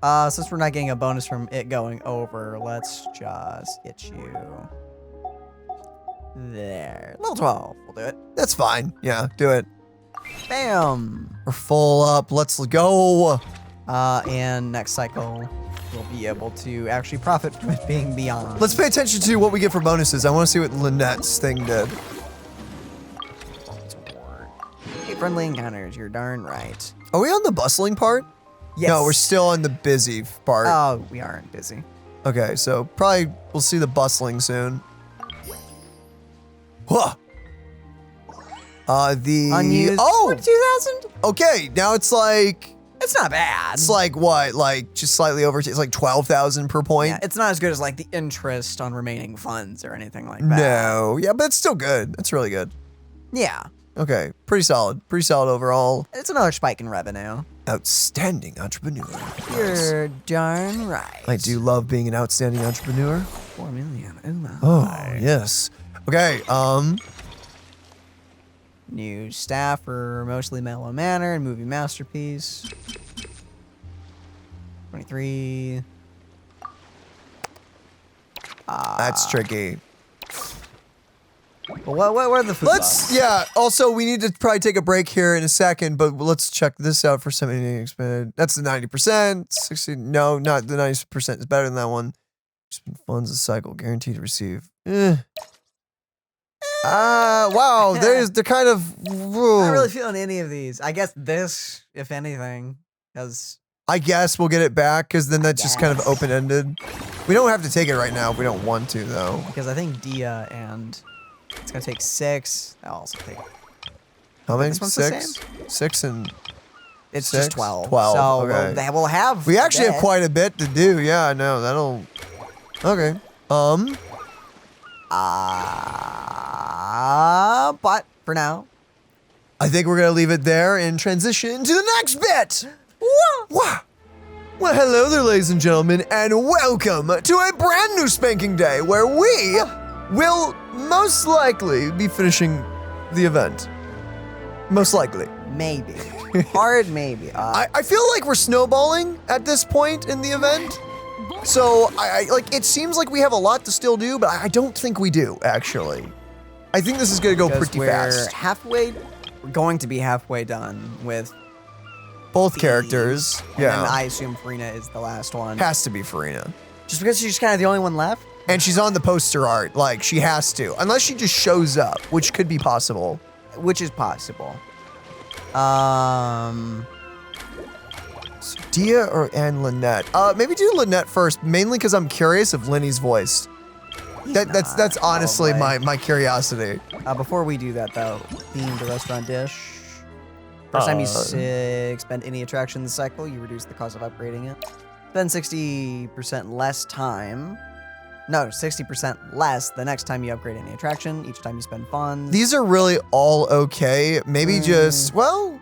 Since we're not getting a bonus from it going over, let's just get you there. Level 12. We'll do it. That's fine. Yeah, do it. Bam. We're full up. Let's go. And next cycle, we'll be able to actually profit with being beyond. Let's pay attention to what we get for bonuses. I want to see what Lynette's thing did. Friendly encounters, you're darn right. Are we on the bustling part? Yes. No, we're still on the busy part. Oh, we aren't busy. Okay, so probably we'll see the bustling soon. Huh. The unused 42,000? Okay, now it's like it's not bad. It's like what? Like just slightly over it's like 12,000 per point. Yeah, it's not as good as like the interest on remaining funds or anything like that. No, yeah, but it's still good. It's really good. Yeah. Okay, pretty solid. Pretty solid overall. It's another spike in revenue. Outstanding entrepreneur. You're darn right. I do love being an outstanding entrepreneur. 4 million. Oh my. Oh, yes. Okay, new staff for mostly Mellow Manor and Movie Masterpiece. 23. That's tricky. Well, what are the food buffs? Yeah, also, we need to probably take a break here in a second, but let's check this out for 70 expanded. That's the 90%. 60, no, not the 90%. It's better than that one. Spend funds a cycle, guaranteed to receive. Wow, they're kind of... I'm not really feeling any of these. I guess this, if anything, because... I guess we'll get it back, because then that's just kind of open-ended. We don't have to take it right now if we don't want to, though. Because I think Dia and... It's going to take 6. I'll also take... How many? This one's 6? the same? 6 and... It's 6? just 12. 12, So okay. we'll have... We actually have quite a bit to do. Yeah, I know. That'll... Okay. But for now. I think we're gonna leave it there and transition to the next bit. Wah! Well, hello there, ladies and gentlemen, and welcome to a brand new spanking day where we will most likely be finishing the event. Most likely. Maybe. Hard maybe. I feel like we're snowballing at this point in the event. So, I like, it seems like we have a lot to still do, but I don't think we do, actually. I think this is gonna go pretty fast. We're going to be halfway done with both characters. And then I assume Farina is the last one. Has to be Farina. Just because she's kind of the only one left? And she's on the poster art, like, she has to. Unless she just shows up, which could be possible. Which is possible. So Dia and Lynette? Maybe do Lynette first, mainly because I'm curious of Lenny's voice. That's honestly my curiosity. Before we do that, though, themed restaurant dish. First time you spend any attraction this cycle, you reduce the cost of upgrading it. Spend 60% less time. No, 60% less the next time you upgrade any attraction, each time you spend funds. These are really all okay. Maybe just, well,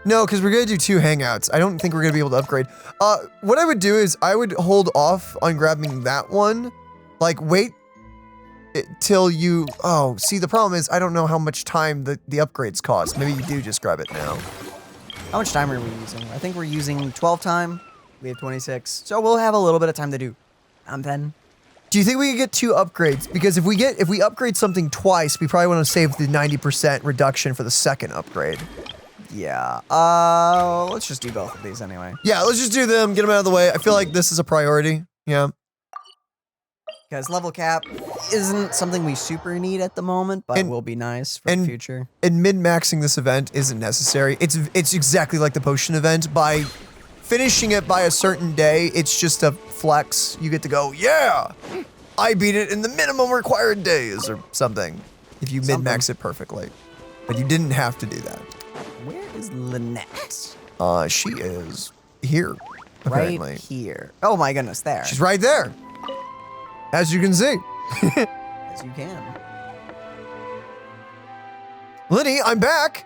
no, because we're going to do 2 hangouts. I don't think we're going to be able to upgrade. What I would do is I would hold off on grabbing that one. Like, wait till you, see, the problem is I don't know how much time the upgrades cost. Maybe you do just grab it now. How much time are we using? I think we're using 12 time. We have 26. So we'll have a little bit of time to do. Then. Do you think we could get 2 upgrades? Because if we upgrade something twice, we probably want to save the 90% reduction for the second upgrade. Yeah. Let's just do both of these anyway. Yeah, let's just do them, get them out of the way. I feel like this is a priority. Yeah. Because level cap isn't something we super need at the moment, but will be nice for the future. And min-maxing this event isn't necessary. It's exactly like the potion event. By finishing it by a certain day, it's just a flex. You get to go, yeah, I beat it in the minimum required days or something. If you min-max it perfectly. But you didn't have to do that. Where is Lynette? She is here, apparently. Right here. Oh my goodness, there. She's right there. As you can see. As you can. Lenny, I'm back.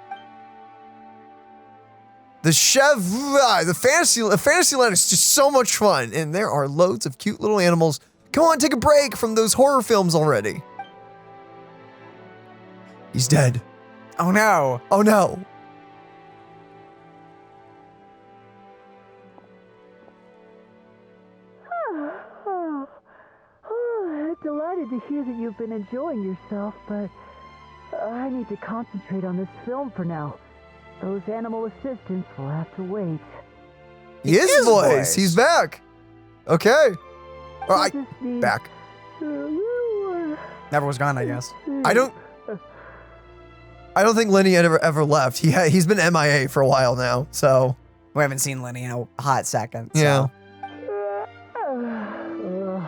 The Fantasyland is just so much fun, and there are loads of cute little animals. Come on, take a break from those horror films already. He's dead. Oh no. Oh no. Delighted to hear that you've been enjoying yourself, but I need to concentrate on this film for now. Those animal assistants will have to wait. His voice. He's back. Okay. Back. Never was gone, I guess. I don't think Lenny ever left. He's been MIA for a while now, so. We haven't seen Lenny in a hot second. Yeah. So.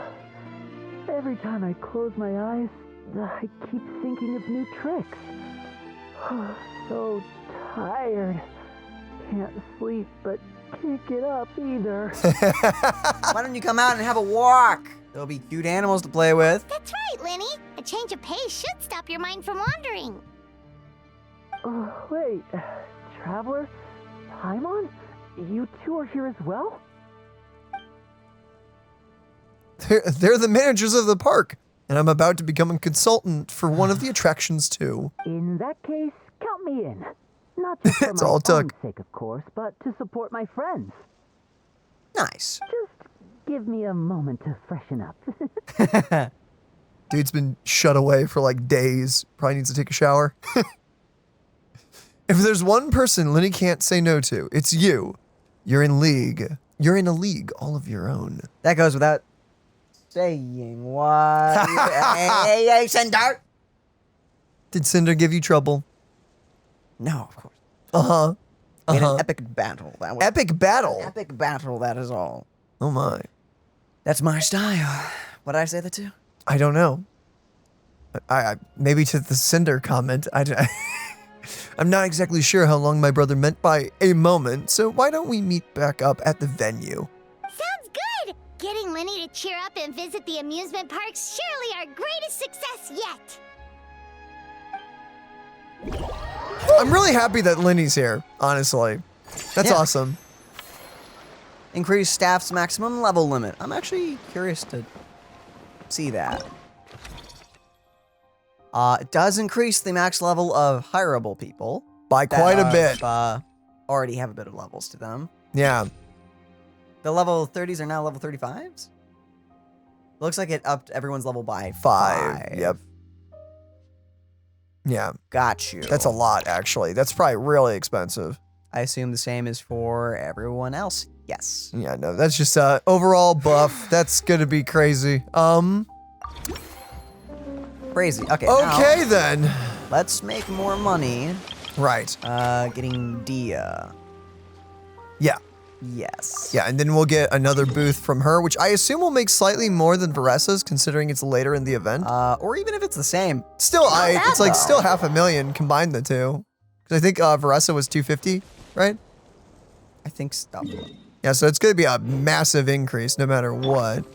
Every time I close my eyes, I keep thinking of new tricks. So tired. Can't sleep, but can't get up either. Why don't you come out and have a walk? There'll be cute animals to play with. That's right, Lenny. A change of pace should stop your mind from wandering. Wait, Traveler? Paimon? You two are here as well? They're the managers of the park, and I'm about to become a consultant for one of the attractions too. In that case, count me in. Not just for That's my all it took. own sake, of course, but to support my friends. Nice. Just give me a moment to freshen up. Dude's been shut away for like days. Probably needs to take a shower. If there's one person Lenny can't say no to, it's you. You're in league. You're in a league all of your own. That goes without saying. What? Hey, Cinder! Did Cinder give you trouble? No, of course. Uh-huh. We had an epic battle. That was Epic battle? Epic battle, that is all. Oh my. That's my style. What did I say that to? I don't know. I maybe to the Cinder comment. I'm not exactly sure how long my brother meant by a moment, so why don't we meet back up at the venue? Sounds good! Getting Lenny to cheer up and visit the amusement park's surely our greatest success yet! I'm really happy that Linny's here, honestly. That's Yeah. awesome. Increase staff's maximum level limit. I'm actually curious to see that. It does increase the max level of hireable people. By quite a bit. Already have a bit of levels to them. Yeah. The level 30s are now level 35s? Looks like it upped everyone's level by 5. Yep. Yeah. Got you. That's a lot, actually. That's probably really expensive. I assume the same is for everyone else. Yes. Yeah, no, that's just overall buff. That's gonna be crazy. Crazy. Okay. Okay, then. Let's make more money. Right. Getting Dia. Yeah. Yes. Yeah, and then we'll get another booth from her, which I assume will make slightly more than Varesa's, considering it's later in the event. Or even if it's the same. Still, it's like still $500,000 combined the two. Because I think Varesa was 250, right? I think so. Yeah, so it's gonna be a massive increase no matter what.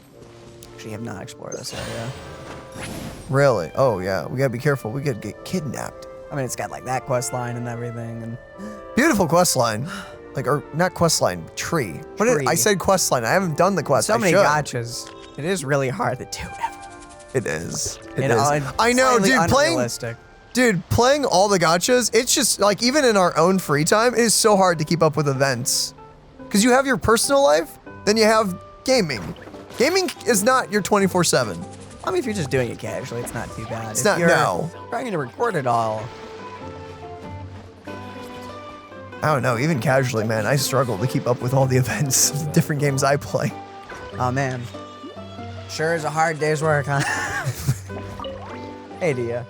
Actually, have not explored this area. Really? Oh yeah, we gotta be careful. We could get kidnapped. I mean, it's got like that quest line and everything, and beautiful quest line. Like, or not quest line, tree. I said quest line. I haven't done the quest. So many gotchas. It is really hard to do it. It is. It And, is. I know, dude. unrealistic. Playing all the gotchas. It's just like even in our own free time, it is so hard to keep up with events. Because you have your personal life, then you have gaming. Gaming is not your 24/7. I mean, if you're just doing it casually, it's not too bad. It's If not. you're No. trying to record it all. I don't know. Even casually, man, I struggle to keep up with all the events of the different games I play. Oh man, sure is a hard day's work, huh? Hey, Dia.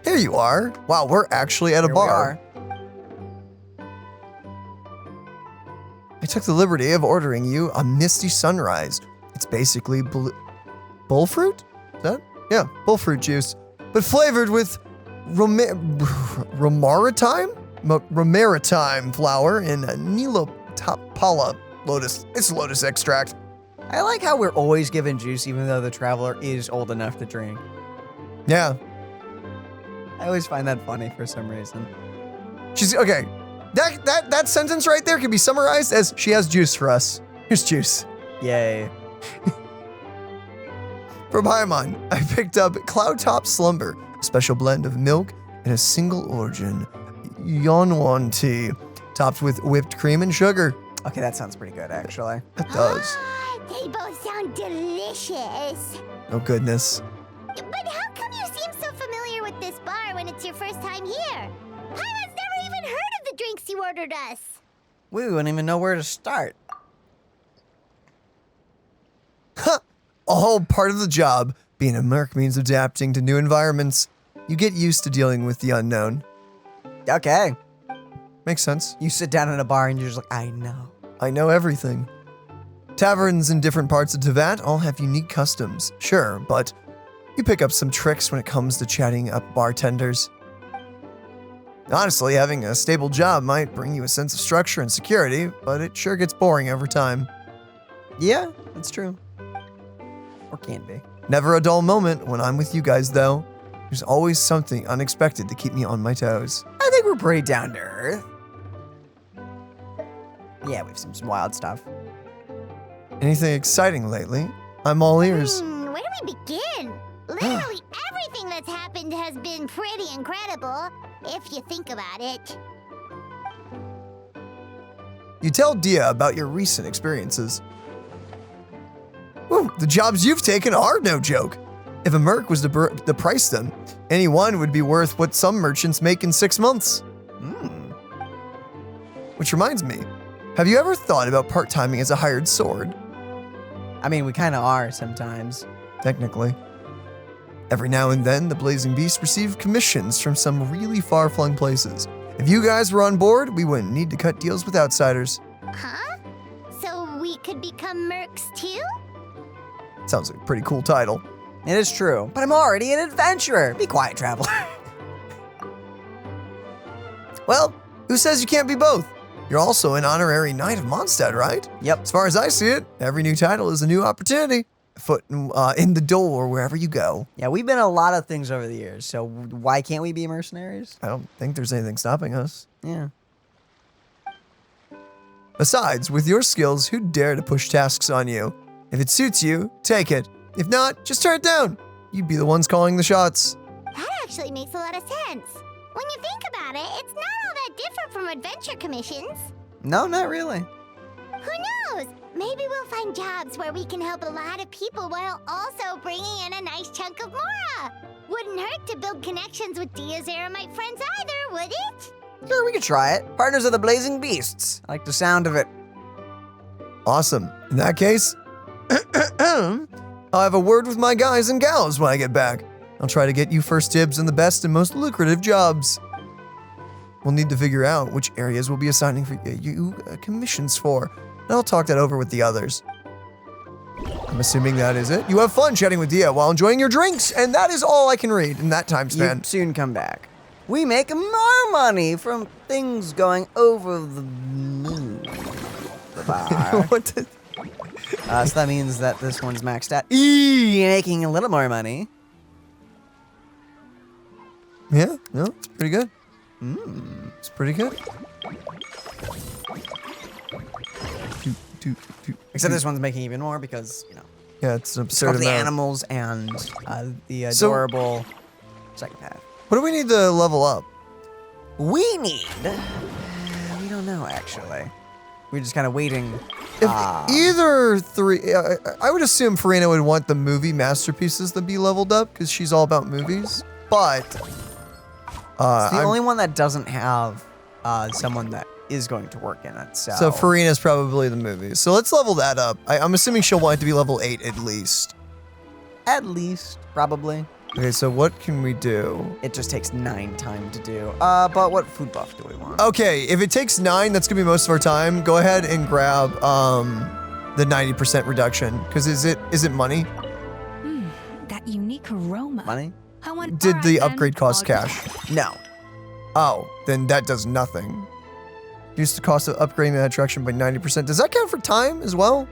Here you are. Wow, we're actually at a bar. I took the liberty of ordering you a Misty Sunrise. It's basically bullfruit? Is that? Yeah, bullfruit juice. But flavored with romaritime flower and Nilotopala lotus. It's lotus extract. I like how we're always given juice even though the traveler is old enough to drink. Yeah. I always find that funny for some reason. She's okay. That sentence right there can be summarized as she has juice for us. Here's juice. Yay. From Paimon, I picked up Cloudtop Slumber, a special blend of milk and a single origin Yonwan tea, topped with whipped cream and sugar. Okay, that sounds pretty good, actually. It does. They both sound delicious. Oh, goodness. But how come you seem so familiar with this bar when it's your first time here? Paimon's never even heard of the drinks you ordered us. We wouldn't even know where to start. Huh. A whole part of the job. Being a merc means adapting to new environments. You get used to dealing with the unknown. Okay. Makes sense. You sit down in a bar and you're just like, I know. I know everything. Taverns in different parts of Teyvat all have unique customs, sure, but you pick up some tricks when it comes to chatting up bartenders. Honestly, having a stable job might bring you a sense of structure and security, but it sure gets boring over time. Yeah, that's true. Or can be. Never a dull moment when I'm with you guys, though. There's always something unexpected to keep me on my toes. I think we're pretty down to earth. Yeah, we've seen some wild stuff. Anything exciting lately? I'm all ears. Where do we begin? Literally everything that's happened has been pretty incredible, if you think about it. You tell Dia about your recent experiences. Whew, the jobs you've taken are no joke. If a merc was to price them, any one would be worth what some merchants make in 6 months. Which reminds me, have you ever thought about part-timing as a hired sword? I mean, we kind of are sometimes. Technically. Every now and then, the Blazing Beast receive commissions from some really far-flung places. If you guys were on board, we wouldn't need to cut deals with outsiders. Huh? So we could become mercs too? Sounds like a pretty cool title. It is true, but I'm already an adventurer. Be quiet, traveler. Well, who says you can't be both? You're also an honorary Knight of Mondstadt, right? Yep. As far as I see it, every new title is a new opportunity. Foot in the door wherever you go. Yeah, we've been a lot of things over the years, so why can't we be mercenaries? I don't think there's anything stopping us. Yeah. Besides, with your skills, who'd dare to push tasks on you? If it suits you, take it. If not, just turn it down. You'd be the ones calling the shots. That actually makes a lot of sense. When you think about it, it's not all that different from adventure commissions. No, not really. Who knows? Maybe we'll find jobs where we can help a lot of people while also bringing in a nice chunk of Mora. Wouldn't hurt to build connections with Dia's Eremite friends either, would it? Sure, we could try it. Partners of the Blazing Beasts. I like the sound of it. Awesome. In that case, I'll have a word with my guys and gals when I get back. I'll try to get you first dibs on the best and most lucrative jobs. We'll need to figure out which areas we'll be assigning for you commissions for, and I'll talk that over with the others. I'm assuming that is it. You have fun chatting with Dia while enjoying your drinks, and that is all I can read in that time span. You soon come back. We make more money from things going over the moon. The bar. What the? So that means that this one's maxed out. Making a little more money. Yeah, no, it's pretty good. It's pretty good. Except this one's making even more because, you know. Yeah, it's an absurd of the amount. animals and the adorable psychopath. What do we need to level up? We need... we don't know, actually. We're just kind of waiting. If either three... I would assume Farina would want the movie masterpieces to be leveled up because she's all about movies. But... it's the only one that doesn't have someone that is going to work in it. So Farina's probably the movies. So let's level that up. I'm assuming she'll want it to be level 8 at least. At least, probably. Okay, so what can we do? It just takes 9 time to do. But what food buff do we want? Okay, if it takes 9, that's gonna be most of our time. Go ahead and grab the 90% reduction. Because is it money? That unique aroma. Money? I want. Did the upgrade cost cash? No. Oh, then that does nothing. Reduce the cost of upgrading that attraction by 90%. Does that count for time as well?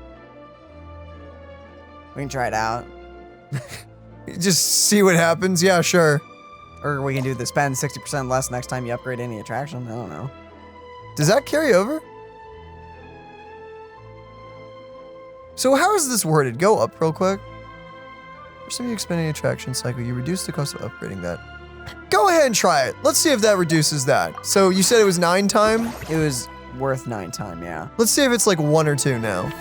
We can try it out. Just see what happens. Yeah, sure. Or we can do the spend 60% less next time you upgrade any attraction. I don't know. Does that carry over? So how is this worded? Go up real quick. First time you expend any attraction cycle, you reduce the cost of upgrading that. Go ahead and try it. Let's see if that reduces that. So you said it was 9 time? It was worth 9 time, yeah. Let's see if it's like 1 or 2 now.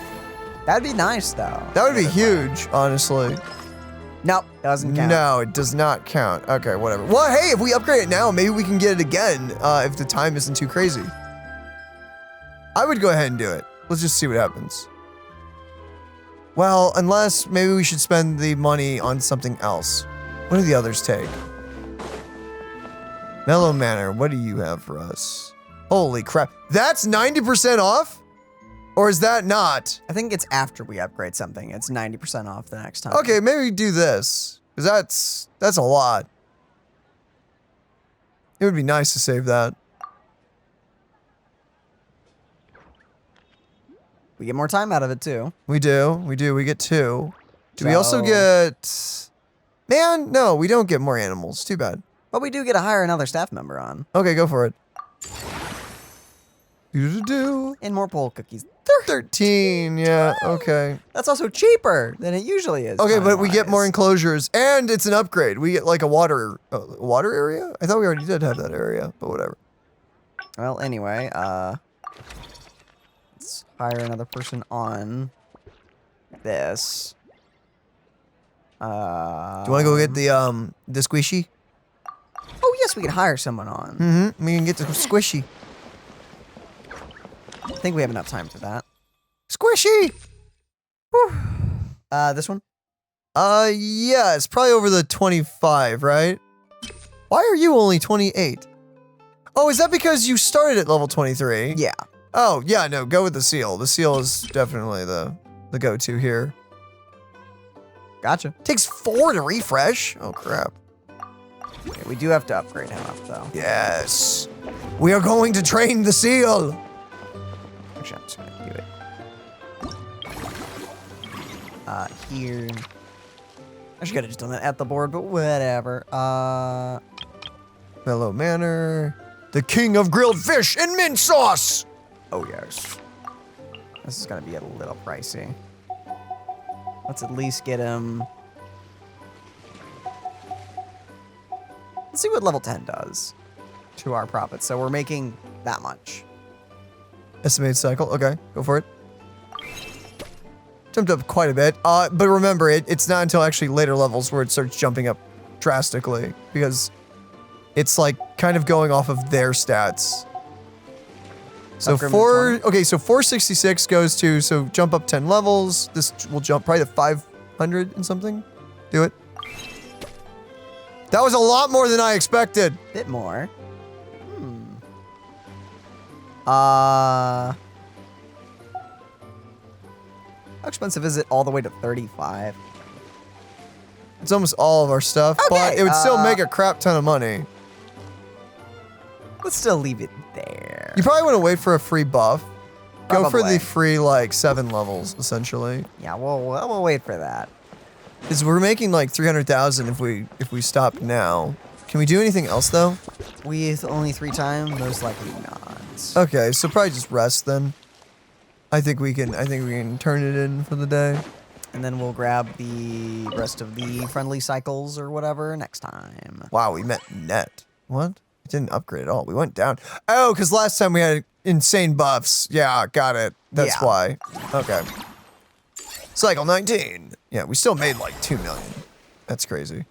That'd be nice, though. That would be huge, honestly. Nope, doesn't count. No, it does not count. Okay, whatever. Well, hey, if we upgrade it now, maybe we can get it again if the time isn't too crazy. I would go ahead and do it. Let's just see what happens. Well, unless maybe we should spend the money on something else. What do the others take? Mellow Manor, what do you have for us? Holy crap. That's 90% off? Or is that not? I think it's after we upgrade something. It's 90% off the next time. Okay, maybe do this. Because that's a lot. It would be nice to save that. We get more time out of it, too. We do. We get 2. Do we also get... Man, no, we don't get more animals. Too bad. But we do get to hire another staff member on. Okay, go for it. Do-do-do. And more pole cookies. 13, yeah, okay. That's also cheaper than it usually is. Okay, but we get more enclosures, and it's an upgrade. We get like a water area? I thought we already did have that area, but whatever. Well, anyway, let's hire another person on this. Do you want to go get the squishy? Oh, yes, we can hire someone on. Mm-hmm, we can get the squishy. I think we have enough time for that. Squishy! Whew. This one? Yeah, it's probably over the 25, right? Why are you only 28? Oh, is that because you started at level 23? Yeah. Oh, yeah, no, go with the seal. The seal is definitely the go-to here. Gotcha. Takes 4 to refresh. Oh, crap. Okay, we do have to upgrade him up, though. Yes. We are going to train the seal. Actually, I'm just gonna do it. Here. I should have just done that at the board, but whatever. Mellow Manor. The king of grilled fish and mint sauce! Oh, yes. This is gonna be a little pricey. Let's at least get him... Let's see what level 10 does to our profits. So we're making that much. Estimated cycle. Okay, go for it. Jumped up quite a bit. But remember, it's not until actually later levels where it starts jumping up drastically, because it's like kind of going off of their stats. So so 466 goes to, so jump up 10 levels. This will jump probably to 500 and something. Do it. That was a lot more than I expected. Bit more. How expensive is it all the way to 35? It's almost all of our stuff, but it would still make a crap ton of money. Let's still leave it there. You probably want to wait for a free buff. Go for Probably. the free, like, 7 levels, essentially. Yeah, we'll wait for that. Because we're making, like, 300,000 if we stop now. Can we do anything else, though? With only 3 times, most likely not. Okay, so probably just rest, then. I think we can turn it in for the day. And then we'll grab the rest of the friendly cycles or whatever next time. Wow, we met net. What? It didn't upgrade at all. We went down. Oh, because last time we had insane buffs. Yeah, got it. That's why. Okay. Cycle 19. Yeah, we still made like 2 million. That's crazy.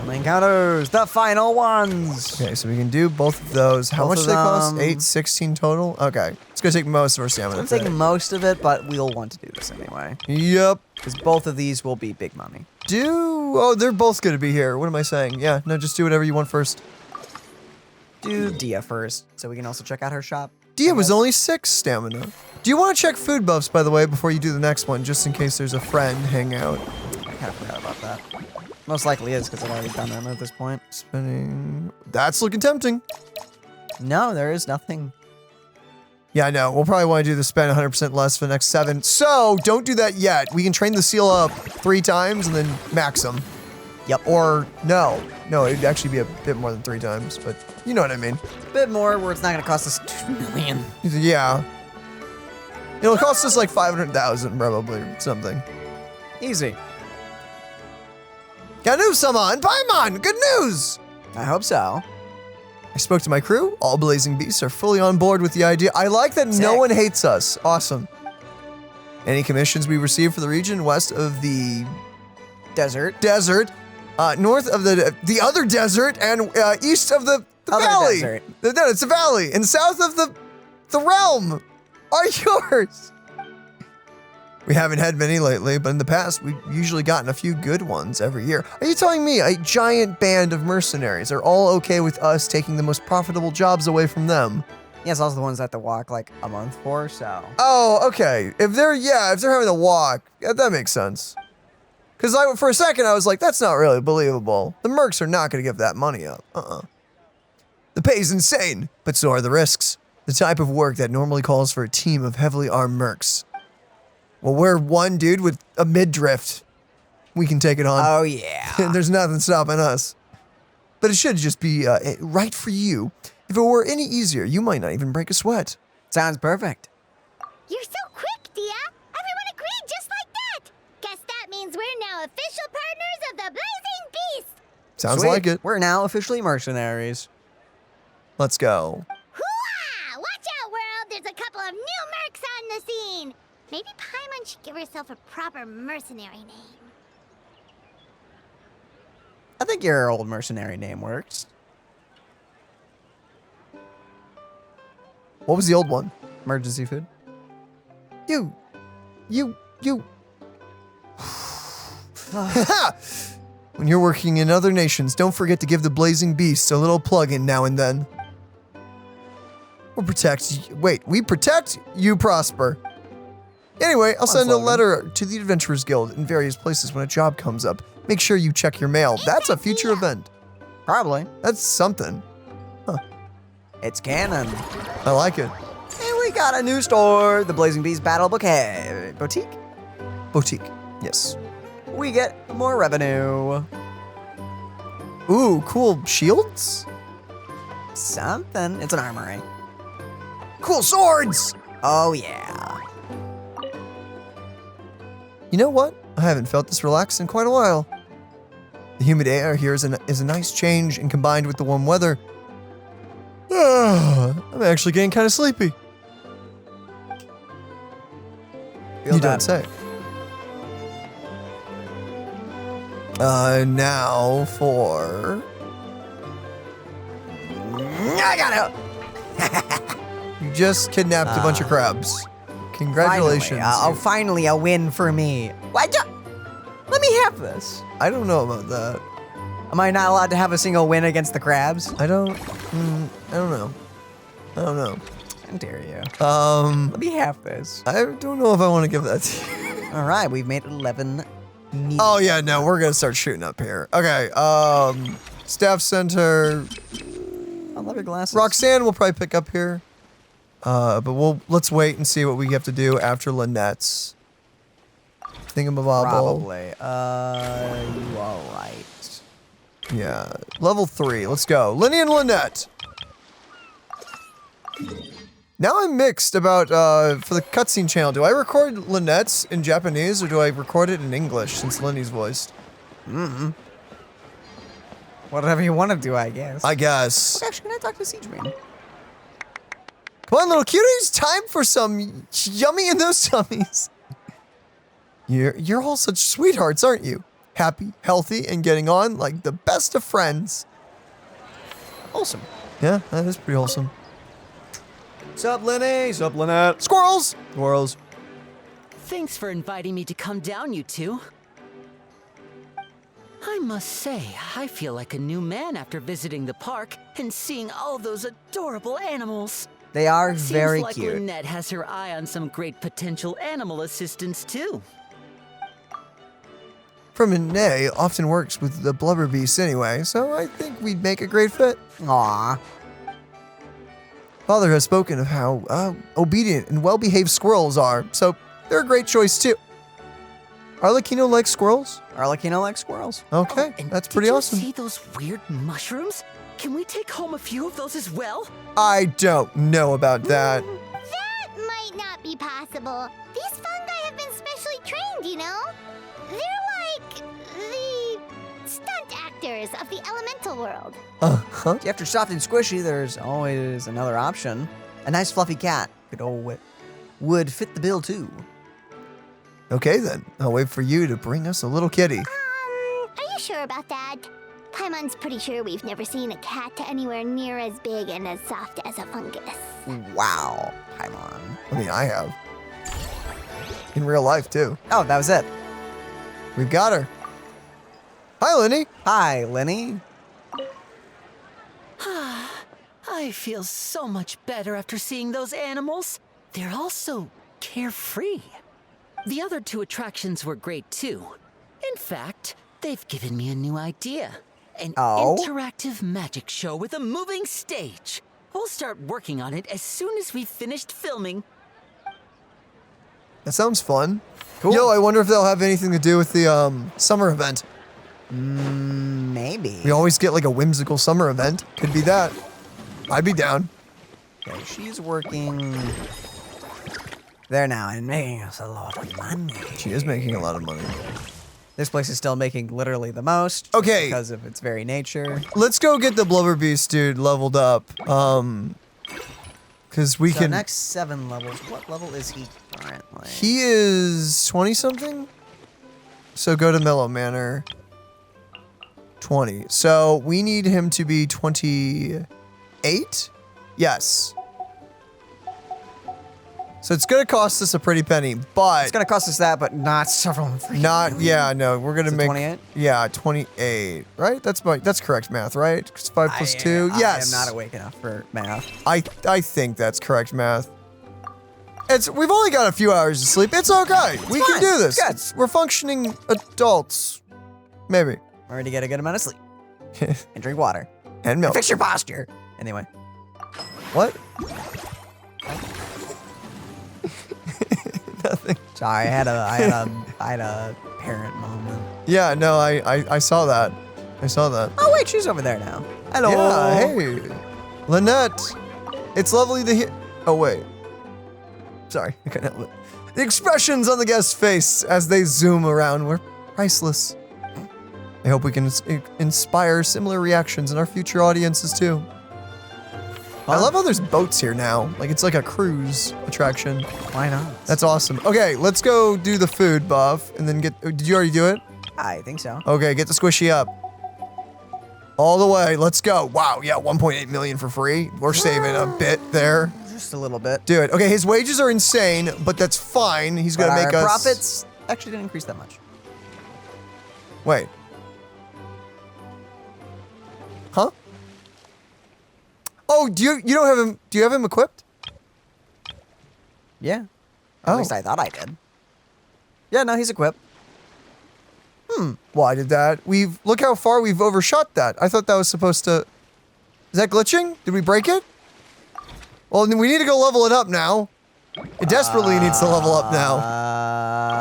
Encounters, the final ones. Okay, so we can do both of those. How much do they cost? 816 total? Okay. It's going to take most of our stamina. It's going to take most of it, but we'll want to do this anyway. Yep. Because both of these will be big money. Oh, they're both going to be here. What am I saying? Yeah, no, just do whatever you want first. Do Dia first, so we can also check out her shop. Dia was only 6 stamina. Do you want to check food buffs, by the way, before you do the next one, just in case there's a friend hang out? I kind of forgot about that. Most likely is, because I've already done them at this point. Spinning. That's looking tempting. No, there is nothing. Yeah, I know. We'll probably want to do the spend 100% less for the next 7. So, don't do that yet. We can train the seal up 3 times and then max them. Yep. Or, no, it'd actually be a bit more than 3 times, but you know what I mean. A bit more where it's not going to cost us 2 million. Yeah. It'll cost us like 500,000 probably, or something. Easy. Kanu-sama and Paimon, good news! I hope so. I spoke to my crew. All Blazing Beasts are fully on board with the idea. I like that no one hates us. Awesome. Any commissions we receive for the region west of the desert, north of the other desert, and east of the valley. Desert. No, it's a valley, and south of the realm are yours. We haven't had many lately, but in the past, we've usually gotten a few good ones every year. Are you telling me a giant band of mercenaries are all okay with us taking the most profitable jobs away from them? Yeah, it's also the ones that have to walk like a month for, so. Oh, okay. If they're having to walk, that makes sense. Because for a second, I was like, that's not really believable. The mercs are not going to give that money up. The pay's insane, but so are the risks. The type of work that normally calls for a team of heavily armed mercs. Well, we're one dude with a mid-drift. We can take it on. Oh, yeah. There's nothing stopping us. But it should just be right for you. If it were any easier, you might not even break a sweat. Sounds perfect. You're so quick, Dia. Everyone agreed just like that. Guess that means we're now official partners of the Blazing Beast. Sounds Sweet. like it. We're now officially mercenaries. Let's go. Hooah! Watch out, world. There's a couple of new mercs on the scene. Maybe Paimon should give herself a proper mercenary name. I think your old mercenary name works. What was the old one? Emergency food. You. When you're working in other nations, don't forget to give the Blazing Beasts a little plug-in now and then. We protect, you prosper. Anyway, I'll send a letter to the Adventurers Guild in various places when a job comes up. Make sure you check your mail. That's a future event. Probably. That's something. Huh. It's canon. I like it. Hey, wait, got a new store, the Blazing Bees Battle Boutique. Boutique, yes. We get more revenue. Ooh, cool shields? Something. It's an armory. Cool swords! Oh, yeah. You know what? I haven't felt this relaxed in quite a while. The humid air here is a nice change, and combined with the warm weather, I'm actually getting kind of sleepy. You don't say. Now for... I got it! You just kidnapped a bunch of crabs. Congratulations. Finally a win for me. What? Let me have this. I don't know about that. Am I not allowed to have a single win against the crabs? I don't know. How dare you? Let me have this. I don't know if I want to give that to you. All right, we've made 11 meat. Oh yeah, no, we're gonna start shooting up here. Okay, staff center. I love your glasses. Roxanne will probably pick up here. But let's wait and see what we have to do after Lynette's thingamabobble. Probably. You are right. Yeah, level 3. Let's go, Linny and Lynette. Now I'm mixed about for the cutscene channel. Do I record Lynette's in Japanese or do I record it in English since Linny's voiced? Whatever you want to do, I guess. I guess. Actually, can I talk to Sigewinne? Come on, little cuties, time for some yummy in those tummies. You're all such sweethearts, aren't you? Happy, healthy, and getting on like the best of friends. Wholesome. Yeah, that is pretty wholesome. Sup, Lenny? Sup, Lynette? Squirrels! Squirrels. Thanks for inviting me to come down, you two. I must say, I feel like a new man after visiting the park and seeing all those adorable animals. They are very Seems like cute. Lynette has her eye on some great potential animal assistants, too. Renee often works with the blubber beasts anyway, so I think we'd make a great fit. Aww. Father has spoken of how obedient and well-behaved squirrels are, so they're a great choice too. Arlecchino likes squirrels? Arlecchino likes squirrels. Okay, that's pretty awesome. Did you see those weird mushrooms? Can we take home a few of those as well? I don't know about that. That might not be possible. These fungi have been specially trained, you know? They're like the stunt actors of the elemental world. Uh-huh. After soft and squishy, there's always another option. A nice fluffy cat would fit the bill too. Okay then, I'll wait for you to bring us a little kitty. Are you sure about that? Paimon's pretty sure we've never seen a cat anywhere near as big and as soft as a fungus. Wow, Paimon. I mean, I have. In real life too. Oh, that was it. We've got her. Hi, Lenny. Hi, Lenny. I feel so much better after seeing those animals. They're all so carefree. The other two attractions were great too. In fact, they've given me a new idea. An interactive magic show with a moving stage. We'll start working on it as soon as we've finished filming. That sounds fun. Cool. Yo, I wonder if they'll have anything to do with the summer event. Maybe. We always get like a whimsical summer event. Could be that. I'd be down. Okay, she's working there now and making us a lot of money. She is making a lot of money. This place is still making literally the most. Okay. Because of its very nature. Let's go get the blubber beast dude leveled up. Because we can. Next 7 levels. What level is he currently? He is 20 something. So go to Mellow Manor. 20. So we need him to be 28? Yes. So it's gonna cost us a pretty penny, but it's gonna cost us that, but not several. No, we're gonna make 28. Yeah, 28. Right? That's correct math, right? 'Cause 5 plus 2. Yes. I am not awake enough for math. I think that's correct math. We've only got a few hours of sleep. It's okay. We can do this. We're functioning adults. Maybe. Already get a good amount of sleep. And drink water. And milk. Fix your posture. Anyway. What? Nothing. Sorry, I had a parent moment. Yeah, no, I saw that. I saw that. Oh wait, she's over there now. Hello. Yeah, hey. Lynette. It's lovely to hear. Oh, wait. Sorry, I couldn't help it. The expressions on the guest's face as they zoom around were priceless. I hope we can inspire similar reactions in our future audiences too. I love how there's boats here now. Like it's like a cruise attraction. Why not? That's awesome. Okay, let's go do the food buff and then get. Did you already do it? I think so. Okay, get the squishy up. All the way. Let's go. Wow. Yeah, 1.8 million for free. We're saving a bit there. Just a little bit. Do it. Okay, his wages are insane, but that's fine. He's gonna make us. Profits actually didn't increase that much. Wait. Huh? Oh, you don't have him? Do you have him equipped? Yeah. At least I thought I did. Yeah, no, he's equipped. Why did that? Look how far we've overshot that. I thought that was supposed to. Is that glitching? Did we break it? Well, we need to go level it up now. It desperately needs to level up now.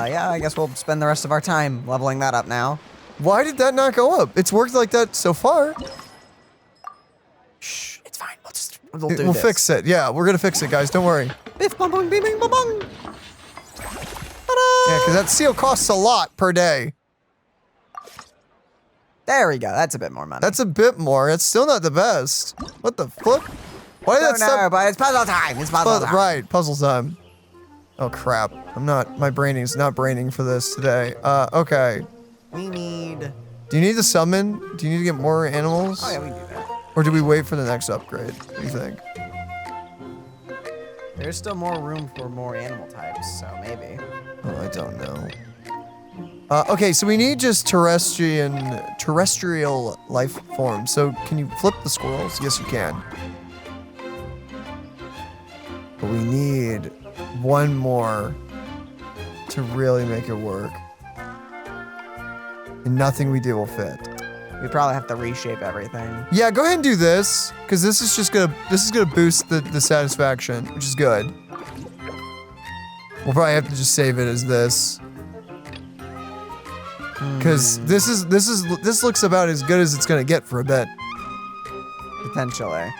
Yeah, I guess we'll spend the rest of our time leveling that up now. Why did that not go up? It's worked like that so far. Shh, it's fine. We'll fix it. Yeah, we're gonna fix it, guys. Don't worry. Biff, bong, bong, bing, bing, bong, bong. Yeah, because that seal costs a lot per day. There we go. That's a bit more money. That's a bit more. It's still not the best. What the fuck? Why did that stop? But it's puzzle time. It's puzzle time. Right, puzzle time. Oh crap. My braining's not braining for this today. Okay. We need. Do you need to summon? Do you need to get more animals? Oh yeah, we can do that. Or do we wait for the next upgrade? What do you think? There's still more room for more animal types, so maybe. Oh, I don't know. Okay, so we need just terrestrial life forms. So can you flip the squirrels? Yes, you can. But we need one more to really make it work. And nothing we do will fit. We probably have to reshape everything. Yeah, go ahead and do this, because this is gonna boost the satisfaction, which is good. We'll probably have to just save it as this. Because this looks about as good as it's gonna get for a bit. Potentially.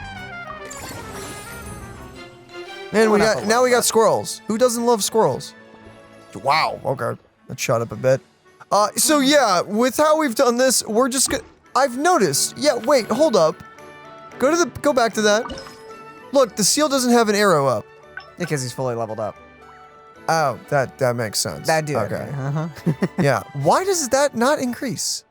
Man, we got squirrels. Who doesn't love squirrels? Wow. Okay, that shot up a bit. So yeah, with how we've done this, we're just gonna. I've noticed. Yeah, wait, hold up. Go back to that. Look, the seal doesn't have an arrow up. Because he's fully leveled up. Oh, that makes sense. That do. Okay. Uh-huh. Yeah. Why does that not increase?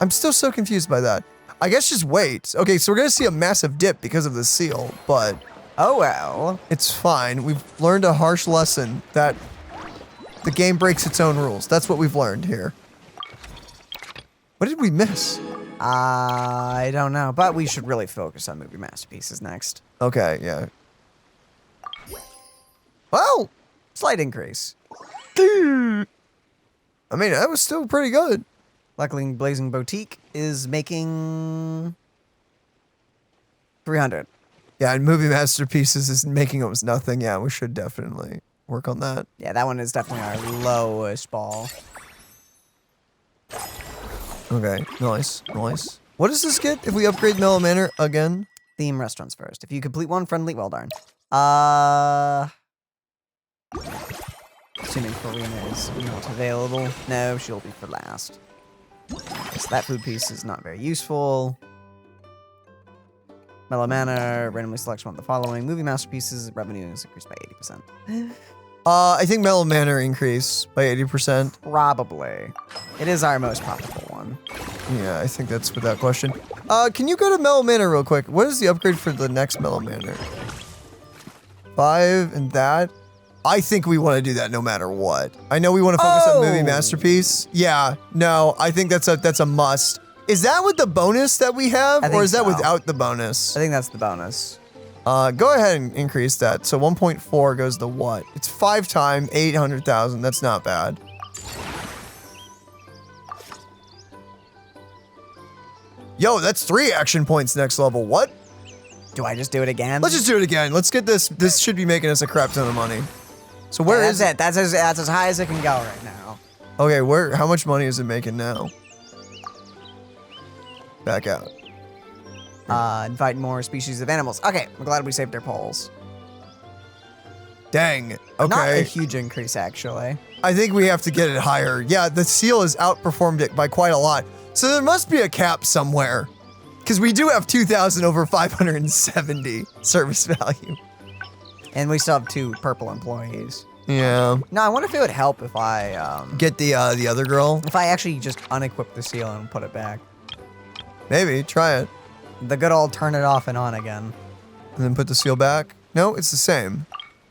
I'm still so confused by that. I guess just wait. Okay, so we're gonna see a massive dip because of the seal, but oh well. It's fine. We've learned a harsh lesson that the game breaks its own rules. That's what we've learned here. What did we miss? I don't know, but we should really focus on movie masterpieces next. Okay, yeah. Well, slight increase. I mean, that was still pretty good. Luckily, Blazing Boutique is making 300. Yeah, and Movie Masterpieces is making almost nothing. Yeah, we should definitely work on that. Yeah, that one is definitely our lowest ball. Okay, nice, nice. What does this get if we upgrade Mellow Manor again? Theme restaurants first. If you complete one friendly, well darn. Assuming Farina is not available. No, she'll be for last. So that food piece is not very useful. Mellow Manor randomly selects one of the following. Movie masterpieces, revenue is increased by 80%. I think Mellow Manor increased by 80%. Probably. It is our most profitable one. Yeah, I think that's without question. Can you go to Mellow Manor real quick? What is the upgrade for the next Mellow Manor? 5 and that? I think we want to do that no matter what. I know we want to focus on Movie Masterpiece. Yeah, no, I think that's a must. Is that with the bonus that we have, or is that without the bonus? I think that's the bonus. Go ahead and increase that. So 1.4 goes to what? It's 5 times 800,000. That's not bad. Yo, that's 3 action points next level. What? Do I just do it again? Let's just do it again. Let's get this. This should be making us a crap ton of money. So where is it? That's as high as it can go right now. Okay, how much money is it making now? Back out. Invite more species of animals. Okay, I'm glad we saved our polls. Dang. Okay. Not a huge increase, actually. I think we have to get it higher. Yeah, the seal has outperformed it by quite a lot. So there must be a cap somewhere. Because we do have 2,000 over 570 service value. And we still have 2 purple employees. Yeah. No, I wonder if it would help if I get the other girl. If I actually just unequip the seal and put it back. Maybe try it. The good old turn it off and on again. And then put the seal back. No, it's the same.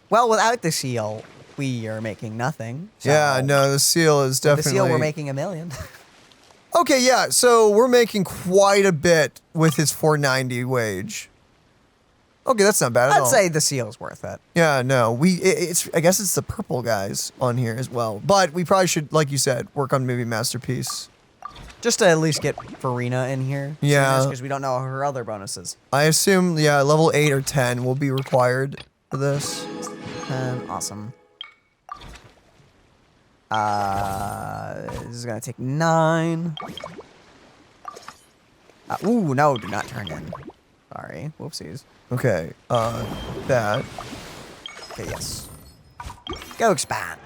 Well, without the seal, we are making nothing. So yeah, no, the seal is definitely. The seal, we're making $1 million. Okay, yeah. So we're making quite a bit with his 490 wage. Okay, that's not bad at all. I'd say the seal's worth it. Yeah, no, I guess it's the purple guys on here as well. But we probably should, like you said, work on maybe Masterpiece. Just to at least get Farina in here. Yeah. Because we don't know her other bonuses. I assume, yeah, level 8 or 10 will be required for this. Awesome. This is gonna take 9. Ooh, no, do not turn in. Sorry, whoopsies. Okay, that. Okay, yes. Go expand.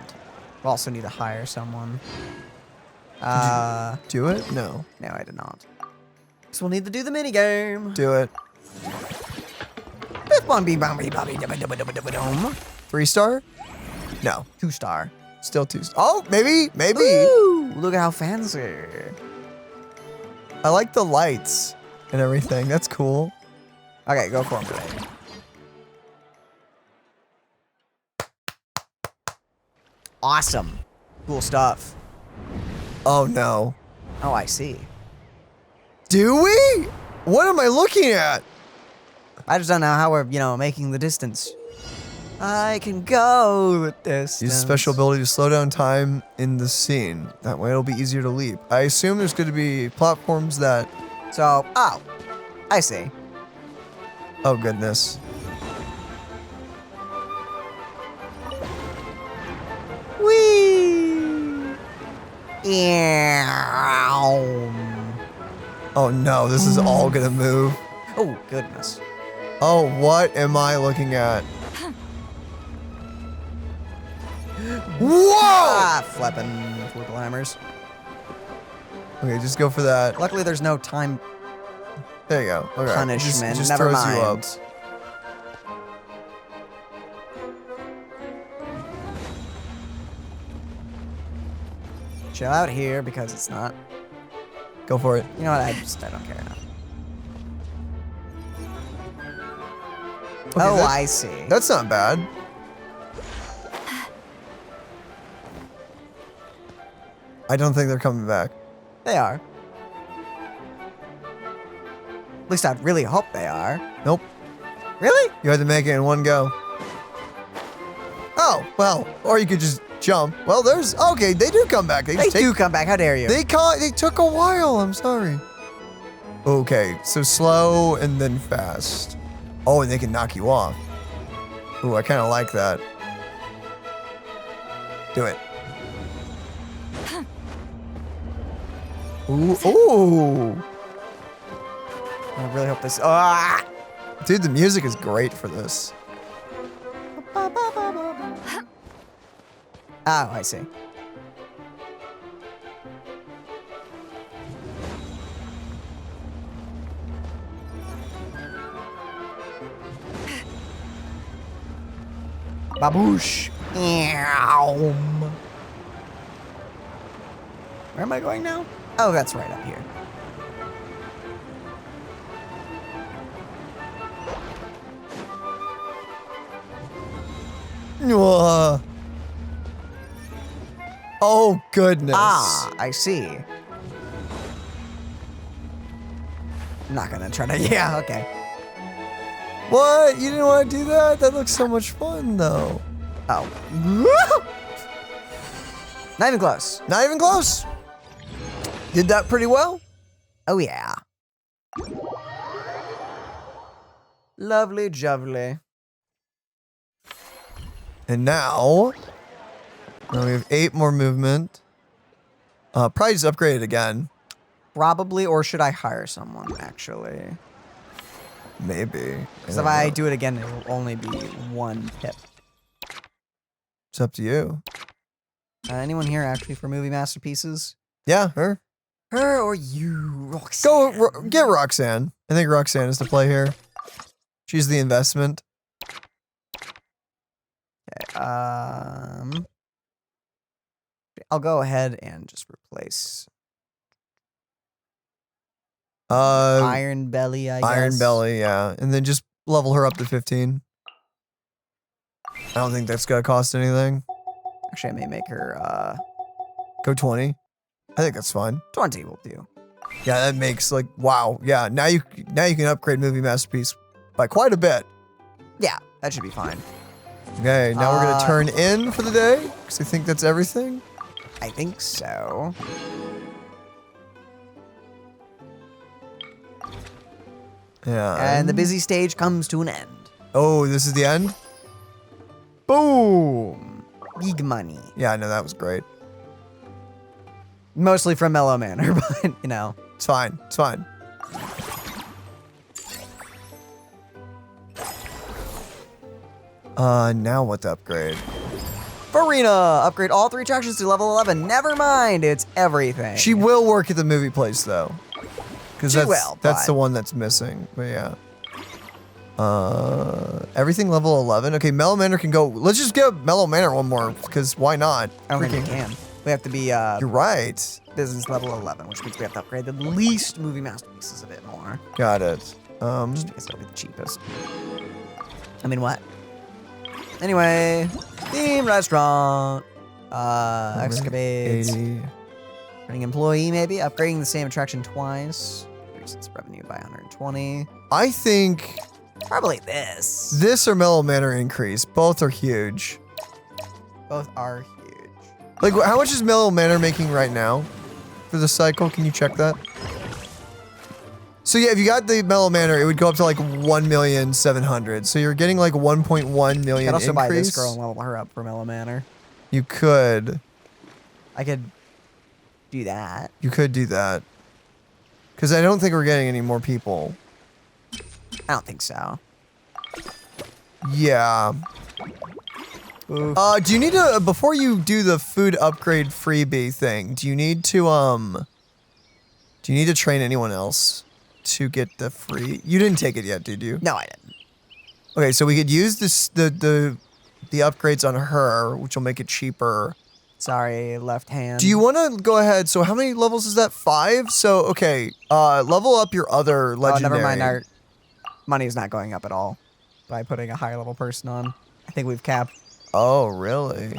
We'll also need to hire someone. Did you do it? No. No, I did not. So we'll need to do the minigame. Do it. 3-star? No. 2-star. Still 2-star. Oh, maybe. Ooh, look at how fancy. I like the lights and everything. That's cool. Okay, go for it. Awesome. Cool stuff. Oh, no. Oh, I see. Do we? What am I looking at? I just don't know how we're, making the distance. I can go the distance. Use a special ability to slow down time in the scene. That way it'll be easier to leap. I assume there's going to be platforms that... So, I see. Oh, goodness. Whee! Oh, no. This is all going to move. Oh, goodness. Oh, what am I looking at? Whoa! Flipping flipple hammers. Okay, just go for that. Luckily, there's no time. There you go. Okay. Punishment. Just Never throws mind. you up. Chill out here because it's not. Go for it. You know what? I don't care enough. Okay, I see. That's not bad. I don't think they're coming back. They are. At least I really hope they are. Nope. Really? You had to make it in one go. Oh, well, or you could just jump. Well, okay, they do come back. They do come back. How dare you? They took a while. I'm sorry. Okay, so slow and then fast. Oh, and they can knock you off. Ooh, I kind of like that. Do it. Ooh. I really hope this. Dude, the music is great for this. Oh, I see. Baboosh. Where am I going now? Oh, that's right up here. Oh, goodness. I see. I'm not gonna try to. Yeah, okay. What? You didn't want to do that? That looks so much fun, though. Oh. Not even close. Not even close. Did that pretty well. Oh, yeah. Lovely jubbly. And now we have 8 more movement. Probably just upgrade it again. Probably, or should I hire someone, actually? Maybe. Because if I do it again, it will only be 1 pip. It's up to you. Anyone here actually for movie masterpieces? Yeah, her. Her or you, Roxanne? Go get Roxanne. I think Roxanne is the play here. She's the investment. Okay, I'll go ahead and just replace Iron Belly, I guess. Iron Belly, yeah. And then just level her up to 15. I don't think that's gonna cost anything. Actually, I may make her go 20. I think that's fine. 20 will do. Yeah, that makes like wow. Yeah, now you can upgrade movie masterpiece by quite a bit. Yeah, that should be fine. Okay, now we're gonna turn in for the day because I think that's everything. I think so. Yeah. And the busy stage comes to an end. Oh, this is the end? Boom! Big money. Yeah, I know that was great. Mostly from Mellow Manor, but you know. It's fine. It's fine. Now what to upgrade? Varesa! Upgrade all 3 attractions to level 11. Never mind, it's everything. She will work at the movie place though. Because that's but the one that's missing. But yeah. Everything level 11. Okay, Mellow Manor can go. Let's just get Mellow Manor one more, because why not? I don't think we can. We have to be You're right. business level 11, which means we have to upgrade the least movie masterpieces a bit more. Got it. Just because it'll be the cheapest. I mean, what? Anyway, theme restaurant. Excavate. 80. Running employee, maybe. Upgrading the same attraction twice. Increases revenue by 120. I think probably this. This or Mellow Manor increase. Both are huge. Both are huge. Like, how much is Mellow Manor making right now for the cycle? Can you check that? So yeah, if you got the Mellow Manor, it would go up to like 1,700,000. So you're getting like 1.1 million. I'd also increase. buy this girl and level her up for Mellow Manor. You could. I could do that. You could do that. Because I don't think we're getting any more people. I don't think so. Yeah. Oof. Do you need to, before you do the food upgrade freebie thing, do you need to train anyone else to get the free? You didn't take it yet, did you? No, I didn't. Okay, so we could use this, the upgrades on her, which will make it cheaper. Sorry, left hand. Do you want to go ahead? So how many levels is that? 5? So, okay, level up your other legendary. Oh, never mind. Our money is not going up at all by putting a higher level person on. I think we've capped. Oh, really?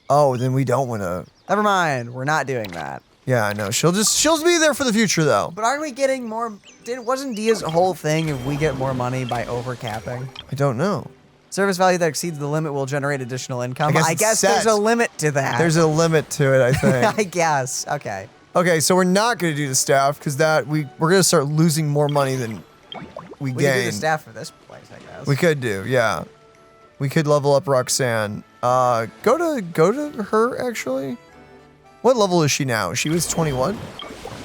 Oh, then we don't want to. Never mind. We're not doing that. Yeah, I know. She'll be there for the future, though. But aren't we getting more? Wasn't Dia's whole thing if we get more money by overcapping? I don't know. Service value that exceeds the limit will generate additional income. I guess there's a limit to that. There's a limit to it, I think. I guess. Okay. Okay, so we're not going to do the staff because we're going to start losing more money than we gain. We could do the staff for this place, I guess. We could do, yeah. We could level up Roxanne. Go to her actually. What level is she now? She was 21.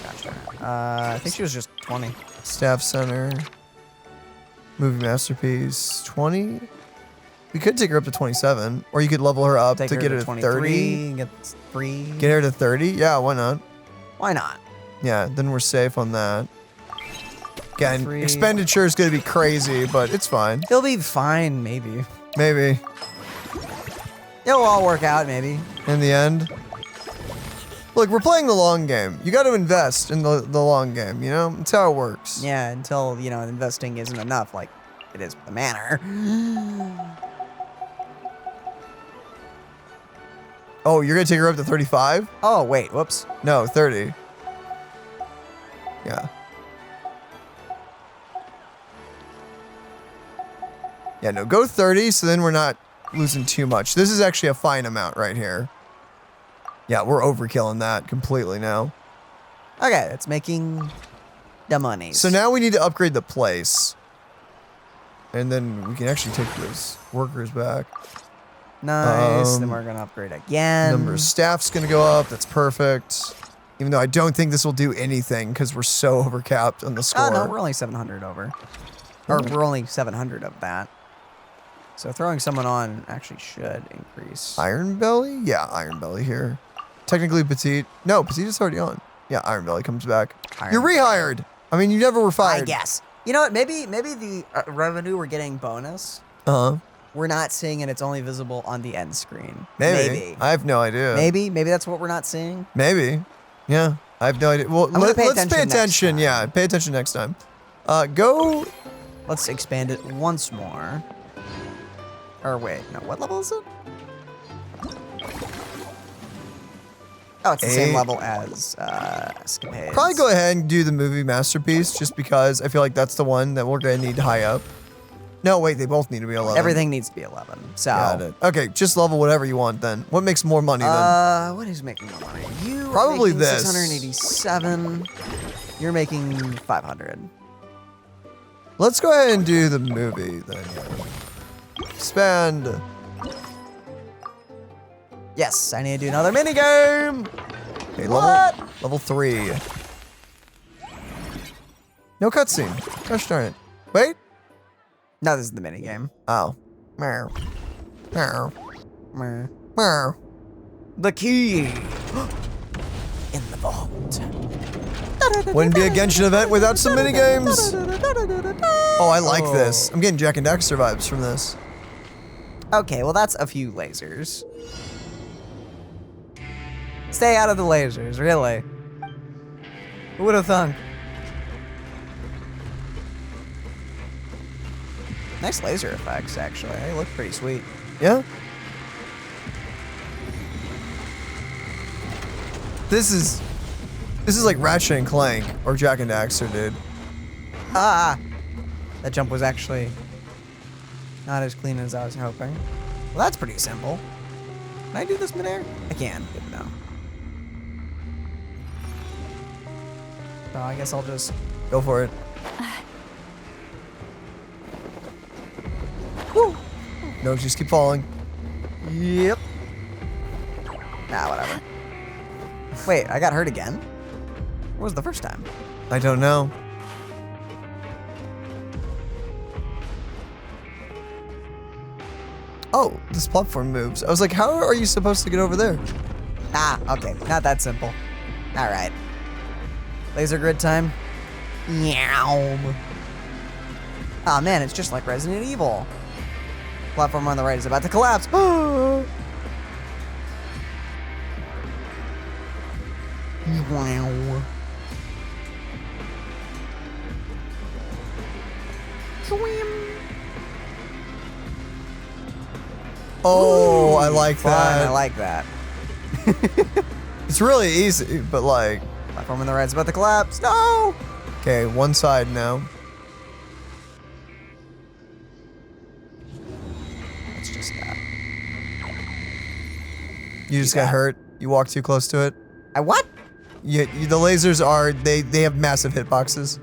Gotcha. I think she was just 20. Staff center. Movie masterpiece 20. We could take her up to 27, or you could level her up to get her to 30. Get free. Get her to 30. Yeah, why not? Why not? Yeah, then we're safe on that. Again, expenditure is going to be crazy, but it's fine. It'll be fine, maybe. Maybe. It'll all work out, maybe. In the end. Look, we're playing the long game. You got to invest in the long game, you know? That's how it works. Yeah, until, you know, investing isn't enough, like it is with the manor. Oh, you're going to take her up to 35? Oh, wait, whoops. No, 30. Yeah. Yeah, no, go 30, so then we're not losing too much. This is actually a fine amount right here. Yeah, we're overkilling that completely now. Okay, it's making the money. So now we need to upgrade the place. And then we can actually take those workers back. Nice. Then we're going to upgrade again. Number of staff's going to go up. That's perfect. Even though I don't think this will do anything because we're so overcapped on the score. Oh, no, we're only 700 over. Or we're only 700 of that. So throwing someone on actually should increase. Iron Belly? Yeah, Iron Belly here. Technically Petite. No, Petite is already on. Yeah, Iron Belly comes back. You're rehired. I mean, you never were fired. I guess. You know what? Maybe the revenue we're getting bonus. We're not seeing it. It's only visible on the end screen. Maybe. I have no idea. Maybe that's what we're not seeing. Maybe. Yeah, I have no idea. Well, let's pay attention. Yeah, pay attention next time. Go. Let's expand it once more. Or wait, no, what level is it? Oh, it's the same level as Escapades. Probably go ahead and do the movie Masterpiece just because I feel like that's the one that we're going to need high up. No, wait, they both need to be 11. Everything needs to be 11. So. Got it. Okay, just level whatever you want then. What makes more money then? What is making more money? You probably are making this. 687. You're making 500. Let's go ahead and do the movie then. Expand. Yes, I need to do another minigame. Okay, level 3. No cutscene. Gosh darn it. Wait. No, this is the minigame. Oh. Meow. Meow. Meow. Meow. The key. In the vault. Wouldn't be a Genshin event without some minigames. Oh, I like this. I'm getting Jack and Daxter vibes from this. Okay, well that's a few lasers. Stay out of the lasers, really. Who would have thunk? Nice laser effects, actually. They look pretty sweet. Yeah? This is like Ratchet and Clank or Jack and Daxter, dude. Ah! That jump was actually not as clean as I was hoping. Well, that's pretty simple. Can I do this midair? I can. Good to know. So I guess I'll just go for it. Woo. No, just keep falling. Yep. Nah, whatever. Wait, I got hurt again? What was the first time? I don't know. Oh, this platform moves. I was like, how are you supposed to get over there? Ah, okay. Not that simple. All right. Laser grid time. Meow. Oh man, it's just like Resident Evil. Platform on the right is about to collapse. Wow. Oh, I like that. I like that. It's really easy, but like... Platform on the right's about to collapse. No! Okay, one side now. It's just that. You just got hurt? You walked too close to it? I what? The lasers are, they have massive hitboxes.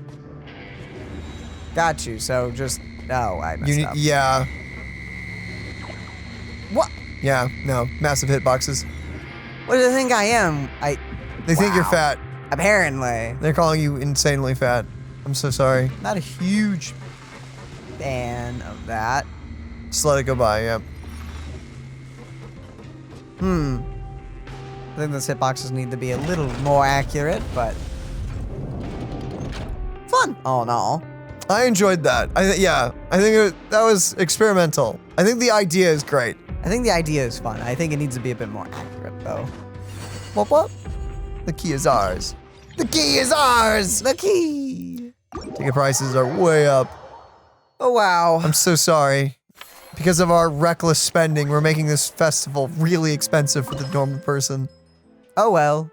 Got you, so just... Oh, I messed up. Yeah. What? Yeah, no, massive hitboxes. What do they think I am? They think you're fat. Apparently. They're calling you insanely fat. I'm so sorry. Not a huge fan of that. Just let it go by, yeah. I think those hitboxes need to be a little more accurate, but... Fun! Oh, no. I enjoyed that. I think that was experimental. I think the idea is great. I think the idea is fun. I think it needs to be a bit more accurate, though. What? The key is ours. The key is ours! The key! Ticket prices are way up. Oh, wow. I'm so sorry. Because of our reckless spending, we're making this festival really expensive for the normal person. Oh, well.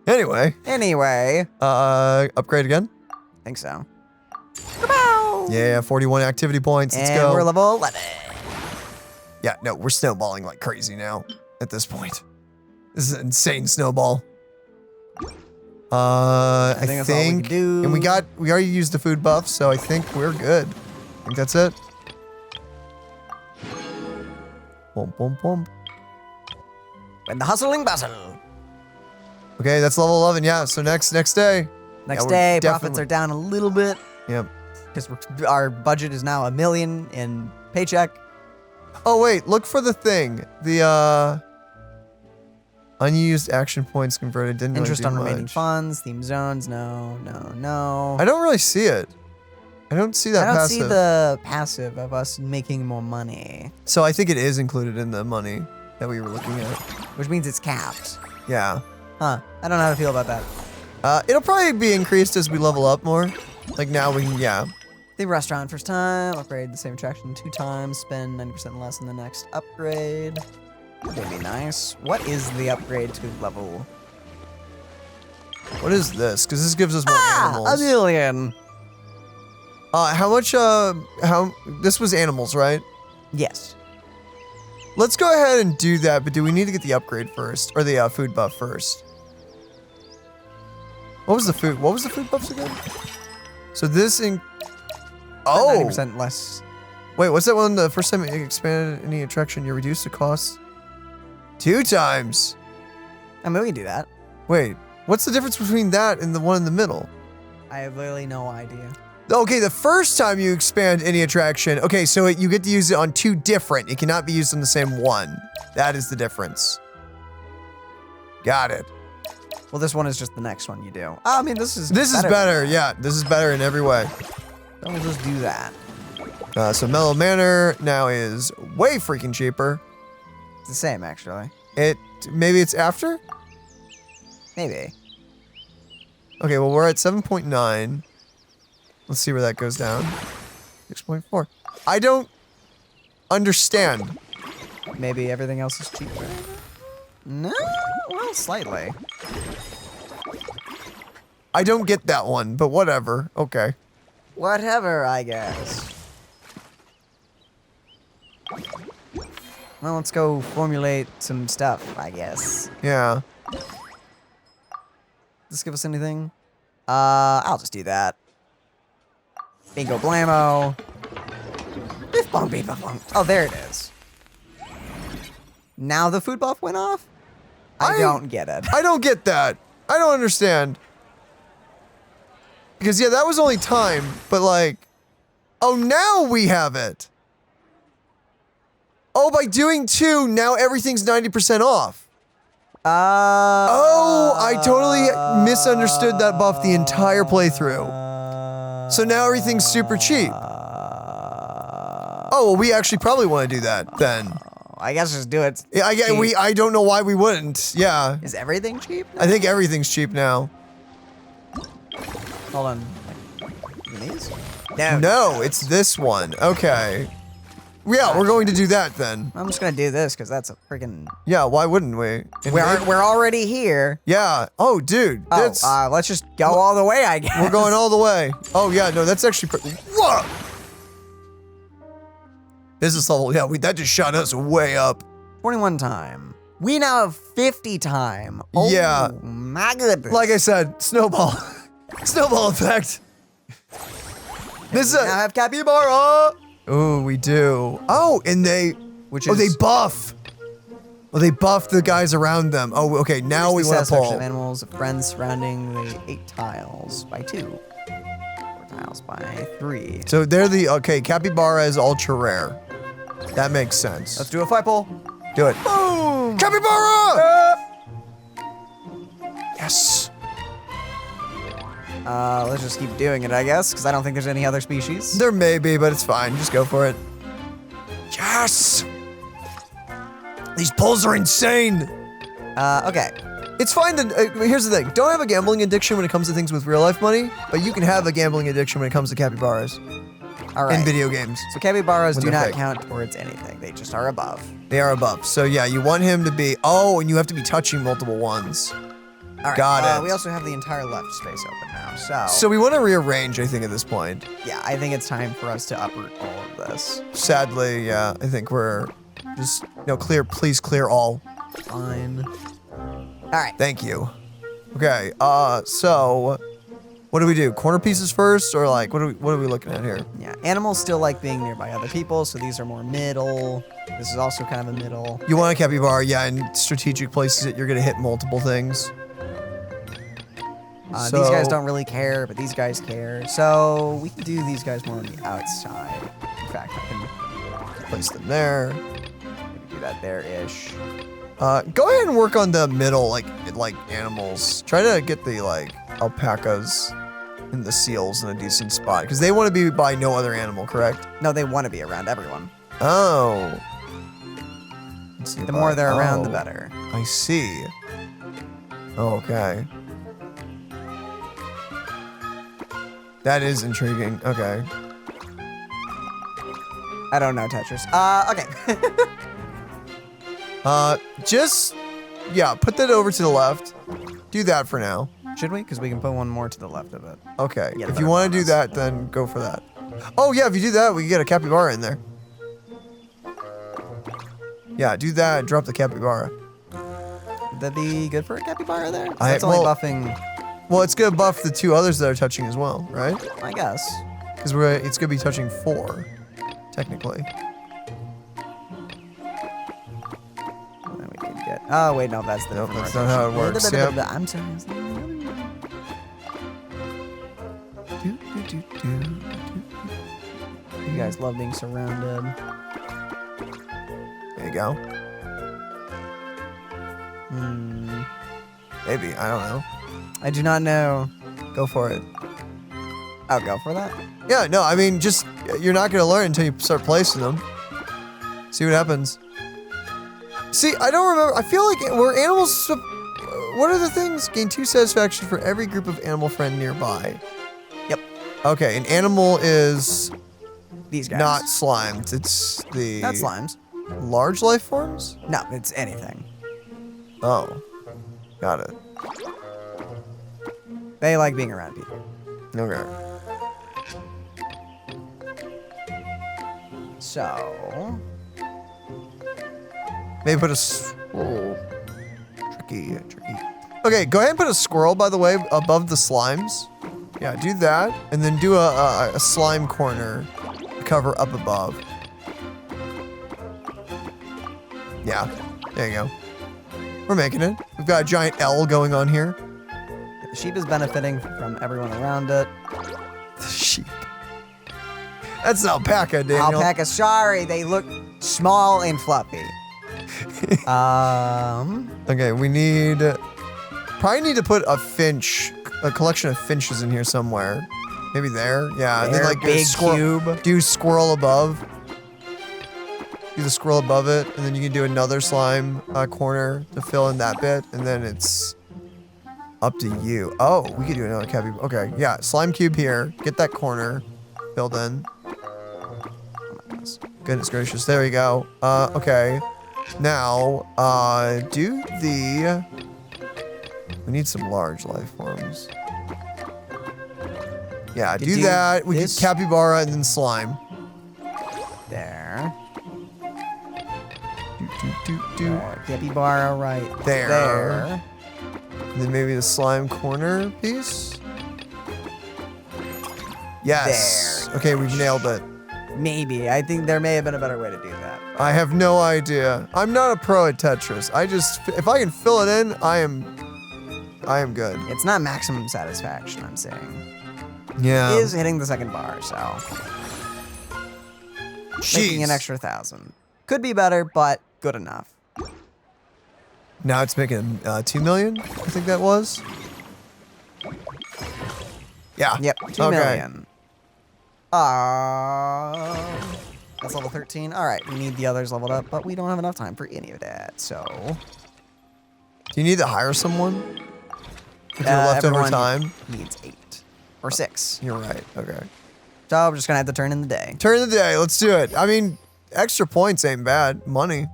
Anyway. Upgrade again? Think so. Yeah, 41 activity points. Let's go. And we're level 11. Yeah, no, we're snowballing like crazy now at this point. This is an insane snowball. I think that's all we can do. And we already used the food buff, so I think we're good. I think that's it. Boom, boom, boom. And the hustling bustle. Okay, that's level 11. Yeah, so next day. Next Yeah, day, we're profits are down a little bit. Yep. Because our budget is now $1 million in paycheck. Oh, wait, look for the thing. The, unused action points converted. Didn't Interest really on do remaining much. funds, theme zones. No, no, no. I don't really see it. I don't see that I don't passive. see the passive of us making more money. So I think it is included in the money that we were looking at. Which means it's capped. Yeah. Huh. I don't know how to feel about that. It'll probably be increased as we level up more. Like now we can, yeah. The restaurant first time, upgrade the same attraction 2 times, spend 90% less in the next upgrade. That'd be nice. What is the upgrade to level? What is this? Because this gives us more animals. $1 million. How much, this was animals, right? Yes. Let's go ahead and do that, but do we need to get the upgrade first? Or the food buff first? What was the food buffs again? So this Oh! 90% less. Wait, what's that one? The first time you expanded any attraction, you reduce the cost 2 times. I mean, we can do that. Wait, what's the difference between that and the one in the middle? I have literally no idea. Okay, the first time you expand any attraction, okay, so you get to use it on 2 different. It cannot be used on the same one. That is the difference. Got it. Well, this one is just the next one you do. I mean, this is better. Yeah, this is better in every way. Then we'll just do that. So Mellow Manor now is way freaking cheaper. It's the same, actually. Maybe it's after? Maybe. Okay, well, we're at 7.9. Let's see where that goes down. 6.4. I don't understand. Maybe everything else is cheaper. No, well, slightly. I don't get that one, but whatever. Okay. Whatever, I guess. Well, let's go formulate some stuff, I guess. Yeah. Does this give us anything? I'll just do that. Bingo blammo. Biff bong, beef bong. Oh, there it is. Now the food buff went off? I don't get it. I don't get that. I don't understand. Because, yeah, that was only time, but like, oh, now we have it. Oh, by doing 2, now everything's 90% off. Oh, I totally misunderstood that buff the entire playthrough. So now everything's super cheap. Oh, well, we actually probably want to do that then. I guess just do it. Yeah, I don't know why we wouldn't. Yeah. Is everything cheap now? I think everything's cheap now. Hold on. These? No, it's this one. Okay. Yeah, we're going to do that then. I'm just gonna do this because that's a freaking. Yeah, why wouldn't we? We're already here. Yeah. Oh, dude. That's. Let's just go all the way, I guess. We're going all the way. Oh yeah, no, that's actually. Whoa! Business level. Yeah, that just shot us way up. 21 time. We now have 50 time. Oh, yeah. My goodness. Like I said, snowball. Snowball effect. This is now have capybara. Oh, we do. Oh, and they buff. Oh, they buff the guys around them. Oh, okay. Now we want to pull. Of animals of friends surrounding the 8 tiles by 2. 4 tiles by 3. So they're capybara is ultra rare. That makes sense. Let's do a fight pull. Do it. Boom! Capybara! Yes. Let's just keep doing it, I guess, because I don't think there's any other species. There may be, but it's fine. Just go for it. Yes! These pulls are insane. Okay. It's fine to, here's the thing. Don't have a gambling addiction when it comes to things with real life money, but you can have a gambling addiction when it comes to capybaras. All right. In video games. So capybaras do not fake. count towards anything. They just are above. They are above. So yeah, you want him to be, and you have to be touching multiple ones. All right. Got it. We also have the entire left space open now, So we want to rearrange, I think, at this point. Yeah, I think it's time for us to uproot all of this. Sadly, yeah, I think we're just, please clear all. Fine. All right. Thank you. Okay, so what do we do? Corner pieces first, or like, what are we looking at here? Yeah, Animals still like being nearby other people, so these are more middle. This is also kind of a middle. You want a capybara, yeah, in strategic places that you're gonna hit multiple things. These guys don't really care, but these guys care. So we can do these guys more on the outside. In fact, I can place them there. Maybe do that there-ish. Go ahead and work on the middle, like animals. Try to get the alpacas and the seals in a decent spot, because they want to be by no other animal, correct? No, they want to be around everyone. Oh. The more they're around, the better. I see. Oh, okay. That is intriguing. Okay. I don't know Tetris. Okay. Put that over to the left. Do that for now. Should we? Because we can put one more to the left of it. Okay. If you want to do that, then go for that. Oh, yeah, if you do that, we can get a capybara in there. Yeah, do that and drop the capybara. Would that be good for a capybara there? That's only buffing... Well, it's going to buff the 2 others that are touching as well, right? I guess. Because it's going to be touching 4, technically. And then we can get... Oh, wait, no, that's the... Nope, that's not how it works. Yep. I'm sorry. You guys love being surrounded. There you go. Maybe, I don't know. I do not know. Go for it. I'll go for that? Yeah, no, I mean, just, you're not going to learn until you start placing them. See what happens. See, I don't remember. I feel like were animals... What are the things? Gain 2 satisfaction for every group of animal friend nearby. Yep. Okay, an animal is... These guys. Not slimes. It's the... Not slimes. Large life forms? No, it's anything. Oh. Got it. They like being around people. Okay. So... Maybe put a... Oh. Tricky. Okay, go ahead and put a squirrel, by the way, above the slimes. Yeah, do that. And then do a slime corner cover up above. Yeah, there you go. We're making it. We've got a giant L going on here. The sheep is benefiting from everyone around it. The sheep. That's an alpaca, Daniel. Alpaca, sorry, they look small and fluffy. Okay, probably need to put a collection of finches in here somewhere. Maybe there, yeah. And then like big cube. Do squirrel above. Do the squirrel above it, and then you can do another slime corner to fill in that bit, and then it's up to you. Oh, we could do another cabbie. Okay, yeah, slime cube here. Get that corner filled in. Goodness gracious, there we go. Okay. Now, we need some large life forms. Yeah, do that. We get capybara and then slime. There. Capybara right there. And then maybe the slime corner piece. Yes. There. Okay, we've nailed it. Maybe. I think there may have been a better way to do that. I have no idea. I'm not a pro at Tetris. If I can fill it in, I am good. It's not maximum satisfaction, I'm saying. Yeah. It is hitting the second bar, so. Making an extra 1,000. Could be better, but good enough. Now it's making 2 million, I think that was. Yeah. Yep, 2 million. That's level 13. All right, we need the others leveled up, but we don't have enough time for any of that, so. Do you need to hire someone? If you're leftover time? Needs 8 or 6. You're right, okay. So we're just gonna have to turn in the day. Turn in the day, let's do it. I mean, extra points ain't bad. Money.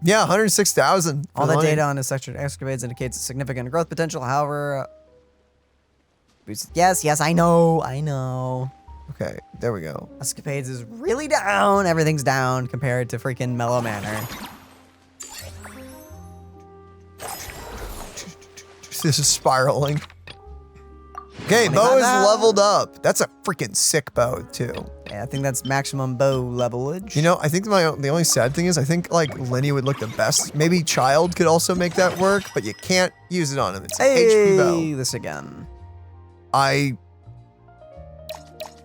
Yeah, 106,000. All the data on this sector excavates indicates a significant growth potential, however. Yes, I know. Okay, there we go. Escapades is really down. Everything's down compared to freaking Mellow Manor. This is spiraling. Okay, bow is leveled up. That's a freaking sick bow too. Yeah, I think that's maximum bow levelage. You know, I think the only sad thing is I think like Lenny would look the best. Maybe Child could also make that work, but you can't use it on him. It's an HP bow. This again.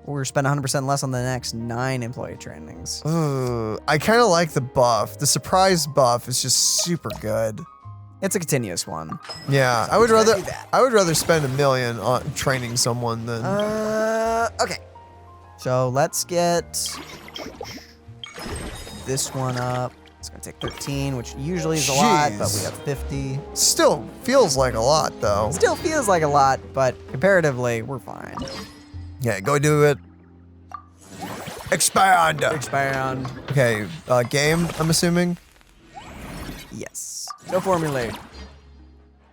We're spending 100% less on the next 9 employee trainings. I kind of like the buff. The surprise buff is just super good. It's a continuous one. Yeah, I would rather spend $1 million on training someone than. Okay. So let's get this one up. It's gonna take 13, which usually is a lot, but we have 50. Still feels like a lot though. Still feels like a lot, but comparatively, we're fine. Yeah, go do it. Expand. Expand. Okay, game, I'm assuming? Yes. Go formulate.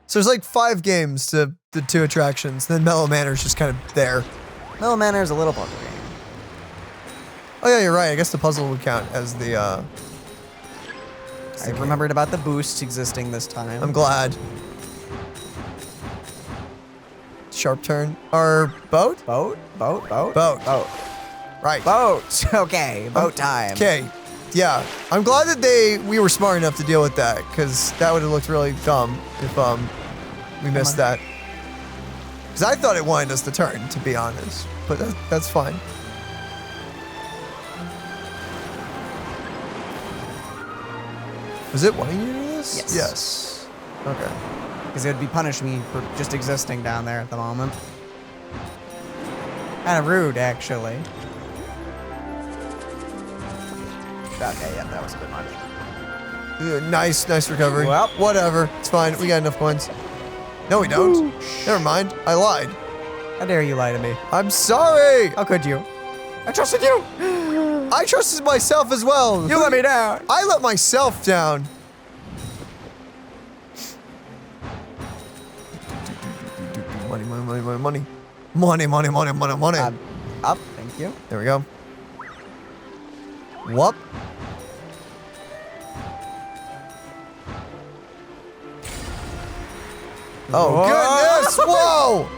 So there's like 5 games to the 2 attractions, then Mellow Manor's just kind of there. Mellow Manor's a little puzzle game. Oh yeah, you're right. I guess the puzzle would count as the, I remembered about the boosts existing this time. I'm glad. Sharp turn. Or boat? Boat. Right. Boat. Okay, boat time. Okay. Yeah. I'm glad that we were smart enough to deal with that, because that would have looked really dumb if we missed that. Because I thought it wanted us to turn, to be honest. But that's fine. Was it wanting you to do this? Yes. Yes. Okay. Because it would be punishing me for just existing down there at the moment. Kind of rude, actually. Okay, yeah, that was a bit much. Yeah, nice recovery. Well, whatever. It's fine. We got enough coins. No, we don't. Never mind. I lied. How dare you lie to me? I'm sorry. How could you? I trusted you. I trusted myself as well. You let me down. I let myself down. Money. Up, thank you. There we go. Whoop. Oh, goodness. Whoa.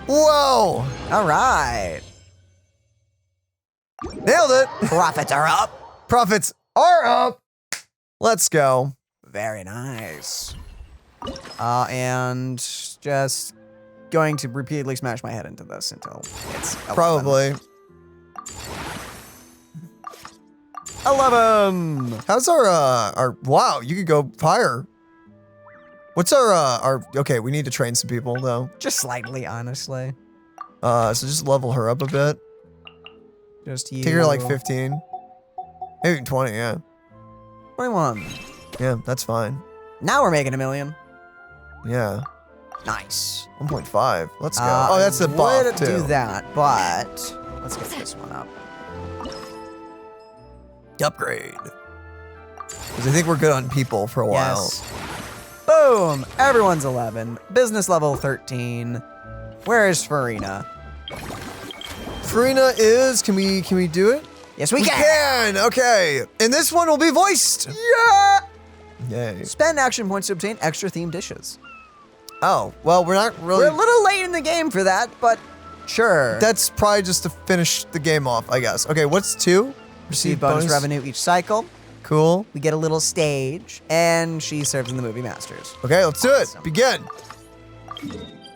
Whoa. All right. Nailed it. Profits are up. Profits are up. Let's go. Very nice. And just going to repeatedly smash my head into this until it's 11. Probably. 11. How's our wow, you could go higher. What's our okay, we need to train some people though. Just slightly, honestly. So just level her up a bit. Just you. Take her like 15. Maybe even 20, yeah. 21. Yeah, that's fine. Now we're making $1 million. Yeah. Nice. 1.5. Let's go. Oh, that's the buff would too. do that, but let's get this one up. Upgrade. Because I think we're good on people for a while. Yes. Boom! Everyone's 11. Business level 13. Where is Farina? Farina is, can we do it? Yes, we can! Okay. And this one will be voiced. Yeah! Yay. Spend action points to obtain extra themed dishes. Oh, well, we're not really... We're a little late in the game for that, but sure. That's probably just to finish the game off, I guess. Okay, what's 2? Receive bonus revenue each cycle. Cool. We get a little stage, and she serves in the movie Masters. Okay, let's do it. Begin.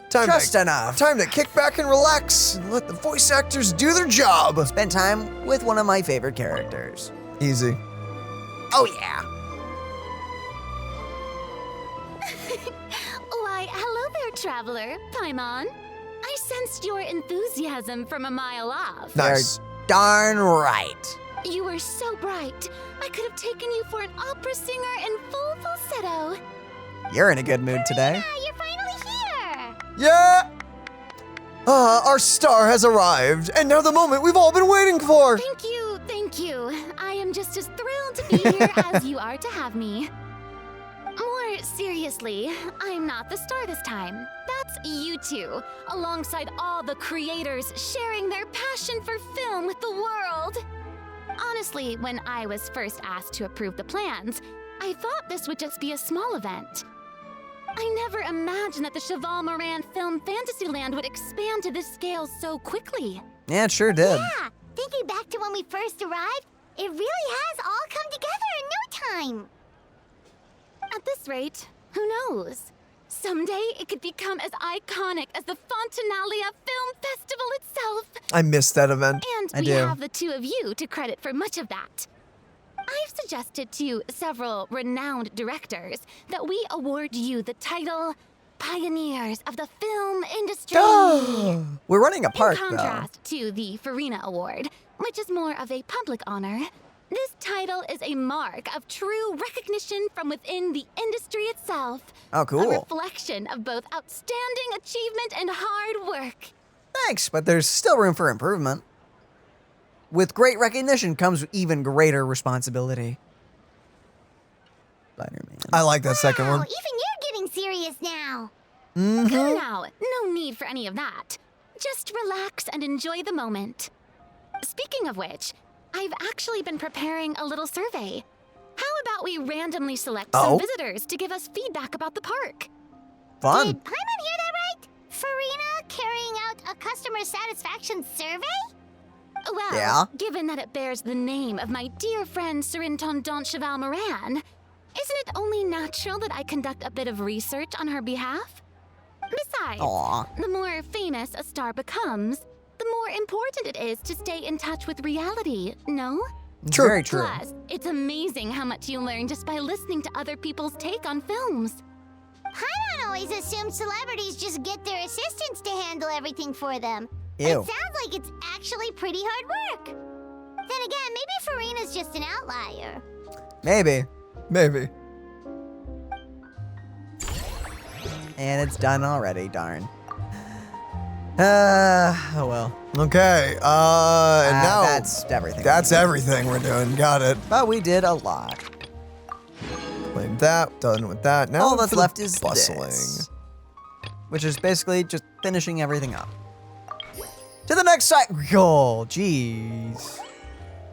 Just enough. Time to kick back and relax and let the voice actors do their job. Spend time with one of my favorite characters. Easy. Oh, yeah. Why, hello there, traveler. Paimon. I sensed your enthusiasm from a mile off. Nice. You're darn right. You were so bright. I could have taken you for an opera singer in full falsetto. You're in a good mood today. Yeah, you're finally here. Yeah! Our star has arrived, and now the moment we've all been waiting for. Thank you. I am just as thrilled to be here as you are to have me. More seriously, I'm not the star this time. That's you two, alongside all the creators sharing their passion for film with the world. Honestly, when I was first asked to approve the plans, I thought this would just be a small event. I never imagined that the Cheval Moran Film Fantasyland would expand to this scale so quickly. Yeah, it sure did. Yeah, thinking back to when we first arrived, it really has all come together in no time. At this rate, who knows? Someday it could become as iconic as the Fontanalia Film Festival itself. I missed that event. And we have the two of you to credit for much of that. I've suggested to several renowned directors that we award you the title Pioneers of the Film Industry. We're running a park, In contrast to the Farina Award, which is more of a public honor, this title is a mark of true recognition from within the industry itself. Oh, cool. A reflection of both outstanding achievement and hard work. Thanks, but there's still room for improvement. With great recognition comes even greater responsibility. Spider-Man. I like that second one. Even you're getting serious now. Come now, no need for any of that. Just relax and enjoy the moment. Speaking of which, I've actually been preparing a little survey. How about we randomly select some visitors to give us feedback about the park? Fun. Did Paimon hear that right? Farina carrying out a customer satisfaction survey? Well, given that it bears the name of my dear friend Surintendant Cheval Moran, isn't it only natural that I conduct a bit of research on her behalf? Besides, the more famous a star becomes, the more important it is to stay in touch with reality, no? True. Very true. Plus, it's amazing how much you learn just by listening to other people's take on films. Paimon always assumed celebrities just get their assistants to handle everything for them. Ew. It sounds like it's actually pretty hard work. Then again, maybe Farina's just an outlier. Maybe. Maybe. And it's done already, darn. Oh well. Okay, and now that's everything. That's everything we're doing. Got it. But we did a lot. Claim that. Done with that. Now all that's left is bustling, this, which is basically just finishing everything up. To the next site. Oh, jeez.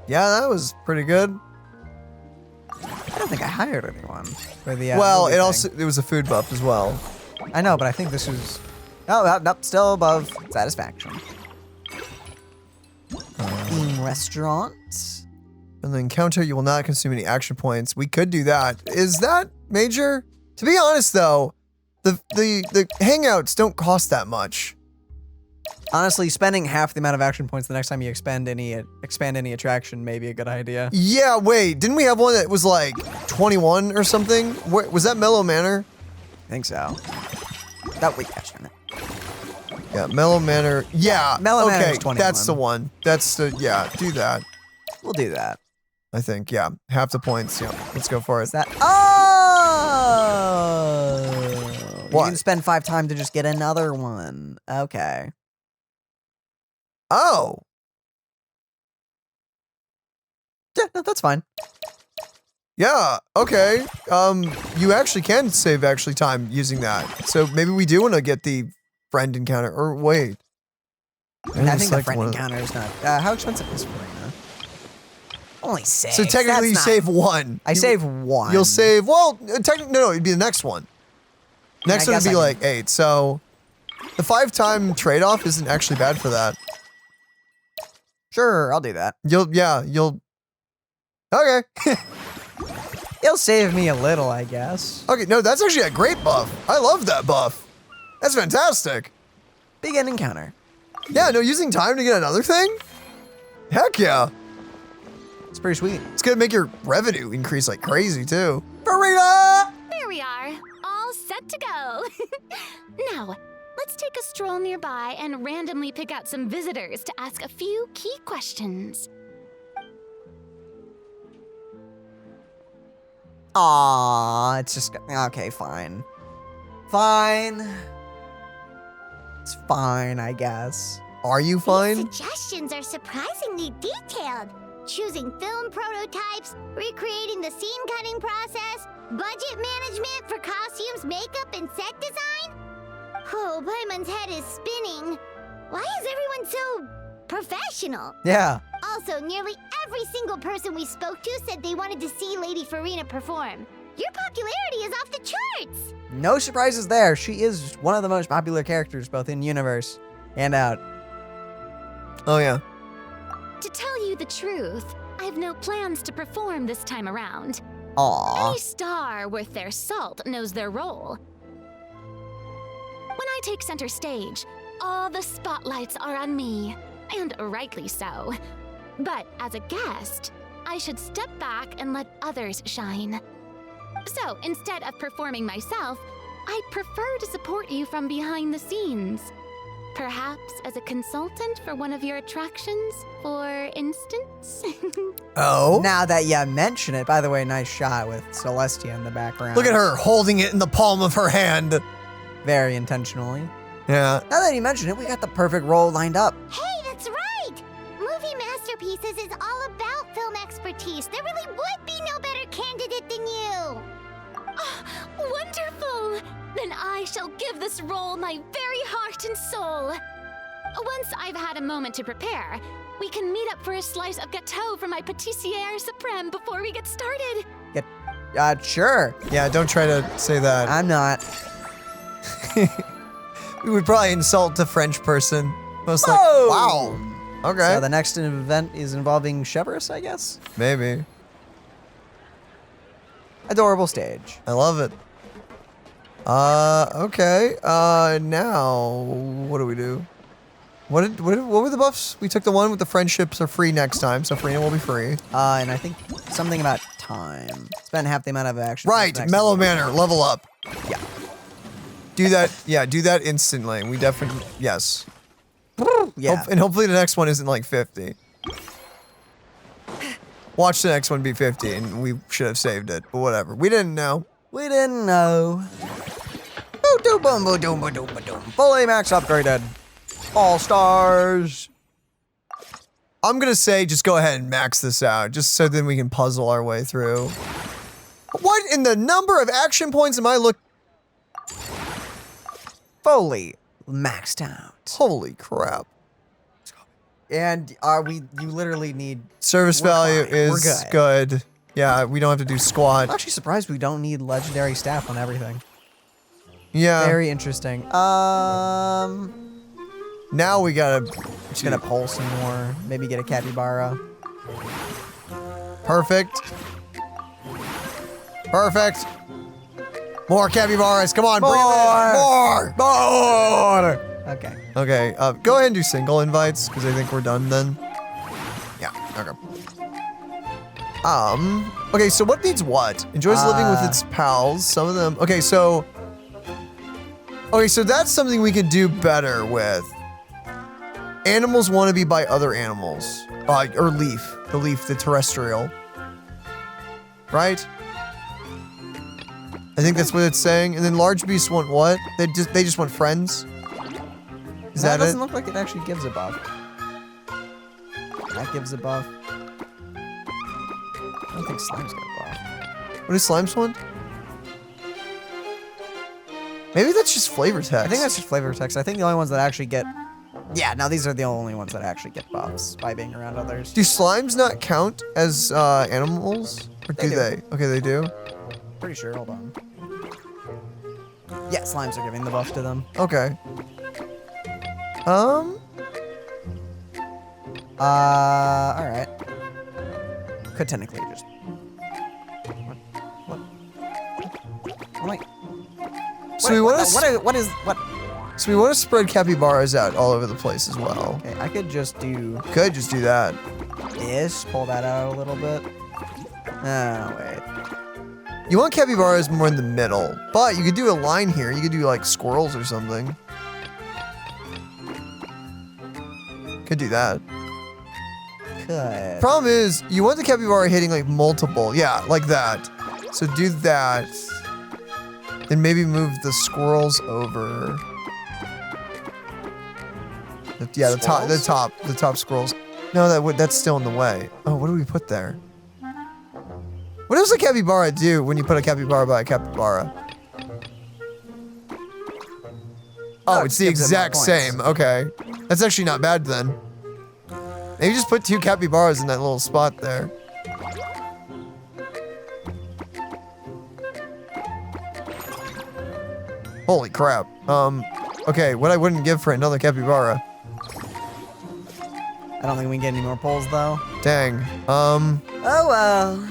Yeah, that was pretty good. I don't think I hired anyone for the. Well, movie it thing. also was a food buff as well. I know, but I think this was. Oh, nope, still above satisfaction. Theme restaurant. In the encounter, you will not consume any action points. We could do that. Is that major? To be honest, though, the hangouts don't cost that much. Honestly, spending half the amount of action points the next time you expand any attraction may be a good idea. Yeah, wait, didn't we have one that was like 21 or something? Was that Mellow Manor? I think so. That we catch it. Yeah, Mellow Manor. Yeah, Mellow Manor okay, is 21. that's the one. That's the, yeah, do that. We'll do that. I think, yeah, half the points. Yeah, let's go for it. That. Oh! What? You can spend 5 time to just get another one. Okay. Oh. Yeah, no, that's fine. Yeah, okay. You actually can save time using that. So maybe we do want to get the friend encounter, or wait. I think the friend encounter is not. How expensive is Farina? Only 6. So technically you save 1. I save 1. You'll save, well, technically, no, it'd be the next one. Next one would be like 8, so the 5 time trade-off isn't actually bad for that. Sure, I'll do that. You'll, okay. It'll save me a little, I guess. Okay, no, that's actually a great buff. I love that buff. That's fantastic. Big end encounter. Yeah, no, using time to get another thing? Heck yeah. It's pretty sweet. It's gonna make your revenue increase like crazy too. Farina! There we are, all set to go. Now, let's take a stroll nearby and randomly pick out some visitors to ask a few key questions. Aww, it's just, okay, fine. Fine. It's fine, I guess. Are you fine? These suggestions are surprisingly detailed. Choosing film prototypes, recreating the scene cutting process, budget management for costumes, makeup, and set design? Oh, Paimon's head is spinning. Why is everyone so professional? Yeah. Also, nearly every single person we spoke to said they wanted to see Lady Farina perform. Your popularity is off the charts. No surprises there. She is one of the most popular characters both in universe and out. Oh, yeah. To tell you the truth, I have no plans to perform this time around. Aww. Any star worth their salt knows their role. When I take center stage, all the spotlights are on me, and rightly so. But as a guest, I should step back and let others shine. So instead of performing myself, I'd prefer to support you from behind the scenes. Perhaps as a consultant for one of your attractions, for instance? Oh? Now that you mention it, by the way, nice shot with Celestia in the background. Look at her holding it in the palm of her hand. Very intentionally. Yeah. Now that you mention it, we got the perfect role lined up. Hey, that's right! Movie Masterpieces is all about film expertise. There really would be no better candidate than you. Oh, wonderful! Then I shall give this role my very heart and soul. Once I've had a moment to prepare, we can meet up for a slice of gâteau from my pâtissière suprême before we get started. Sure. Yeah, don't try to say that. I'm not. We would probably insult the French person. Most like, wow. Okay. So the next event is involving Cheverus, I guess? Maybe. Adorable stage. I love it. Okay. Now, what do we do? What were the buffs? We took the one with the friendships are free next time, so Farina will be free. And I think something about time. Spend half the amount of action. Right, Mellow Manor, level up. Yeah. Do that, yeah, do that instantly. We definitely, yes. Yeah. And hopefully the next one isn't like 50. Watch the next one be 50, and we should have saved it, but whatever. We didn't know. We didn't know. Fully max upgraded. All stars. I'm gonna say just go ahead and max this out, just so then we can puzzle our way through. What in the number of action points am I looking? Fully maxed out. Holy crap. And you literally need... Service value is good. Yeah, we don't have to do squat. I'm actually surprised we don't need legendary staff on everything. Yeah. Very interesting. Now we gotta... Just gonna pull some more. Maybe get a capybara. Perfect. Perfect. More capybaras. Come on, bring them in. More. Okay. Okay, go ahead and do single invites, because I think we're done then. Yeah, okay. Okay, so what needs what? Enjoys living with its pals. Some of them... Okay, so that's something we can do better with. Animals want to be by other animals. Or leaf. The leaf, the terrestrial. Right? I think that's what it's saying. And then large beasts want what? They just want friends? Is that it? Doesn't look like it actually gives a buff. That gives a buff. I don't think Slime's got a buff. What does Slime's want? Maybe that's just flavor text. I think that's just flavor text. I think the only ones that actually get... Yeah, now these are the only ones that actually get buffs by being around others. Do slimes not count as animals? Or do they? Okay, they do? Pretty sure, hold on. Yeah, slimes are giving the buff to them. Okay. Alright. Could technically just... What? Oh my... So we want to... So we want to spread capybaras out all over the place as well. Okay, I could just do... Could just do that. Pull that out a little bit. Oh, wait. You want capybaras more in the middle, but you could do a line here. You could do like squirrels or something. Could do that. Could. Problem is, you want the capybara hitting like multiple. Yeah, like that. So do that. Then maybe move the squirrels over. Yeah, the top squirrels. No, that's still in the way. Oh, what do we put there? What does a capybara do when you put a capybara by a capybara? Oh, it's the exact same. Okay. That's actually not bad then. Maybe just put 2 capybaras in that little spot there. Holy crap. Okay, what I wouldn't give for another capybara. I don't think we can get any more pulls though. Dang. Oh well.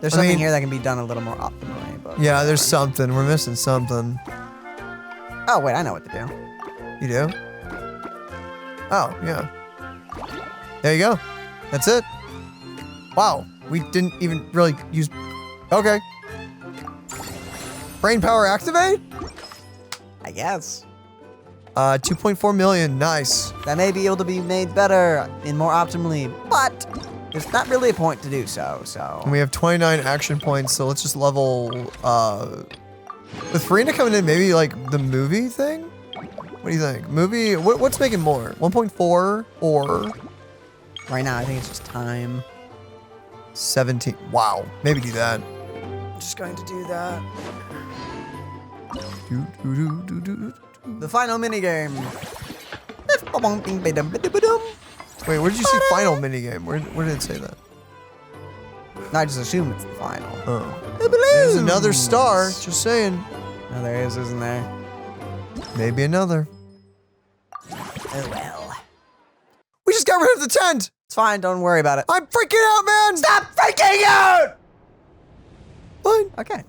There's something here that can be done a little more optimally. But yeah, there's something. We're missing something. Oh wait, I know what to do. You do? Oh, yeah. There you go. That's it. Wow, we didn't even really use... Okay. Brain power activate? I guess. 2.4 million, nice. That may be able to be made better and more optimally, but there's not really a point to do so, And we have 29 action points, so let's just level, with Farina coming in, maybe like the movie thing? What do you think? Movie, what's making more? 1.4 or? Right now, I think it's just time. 17, wow, maybe do that. I'm just going to do that. The final minigame. Wait, where did you see final minigame? Where did it say that? I just assume it's the final. Oh. There's another star, just saying. No, there is, isn't there? Maybe another. Oh well. We just got rid of the tent! It's fine, don't worry about it. I'm freaking out, man! Stop freaking out! Fine. Okay.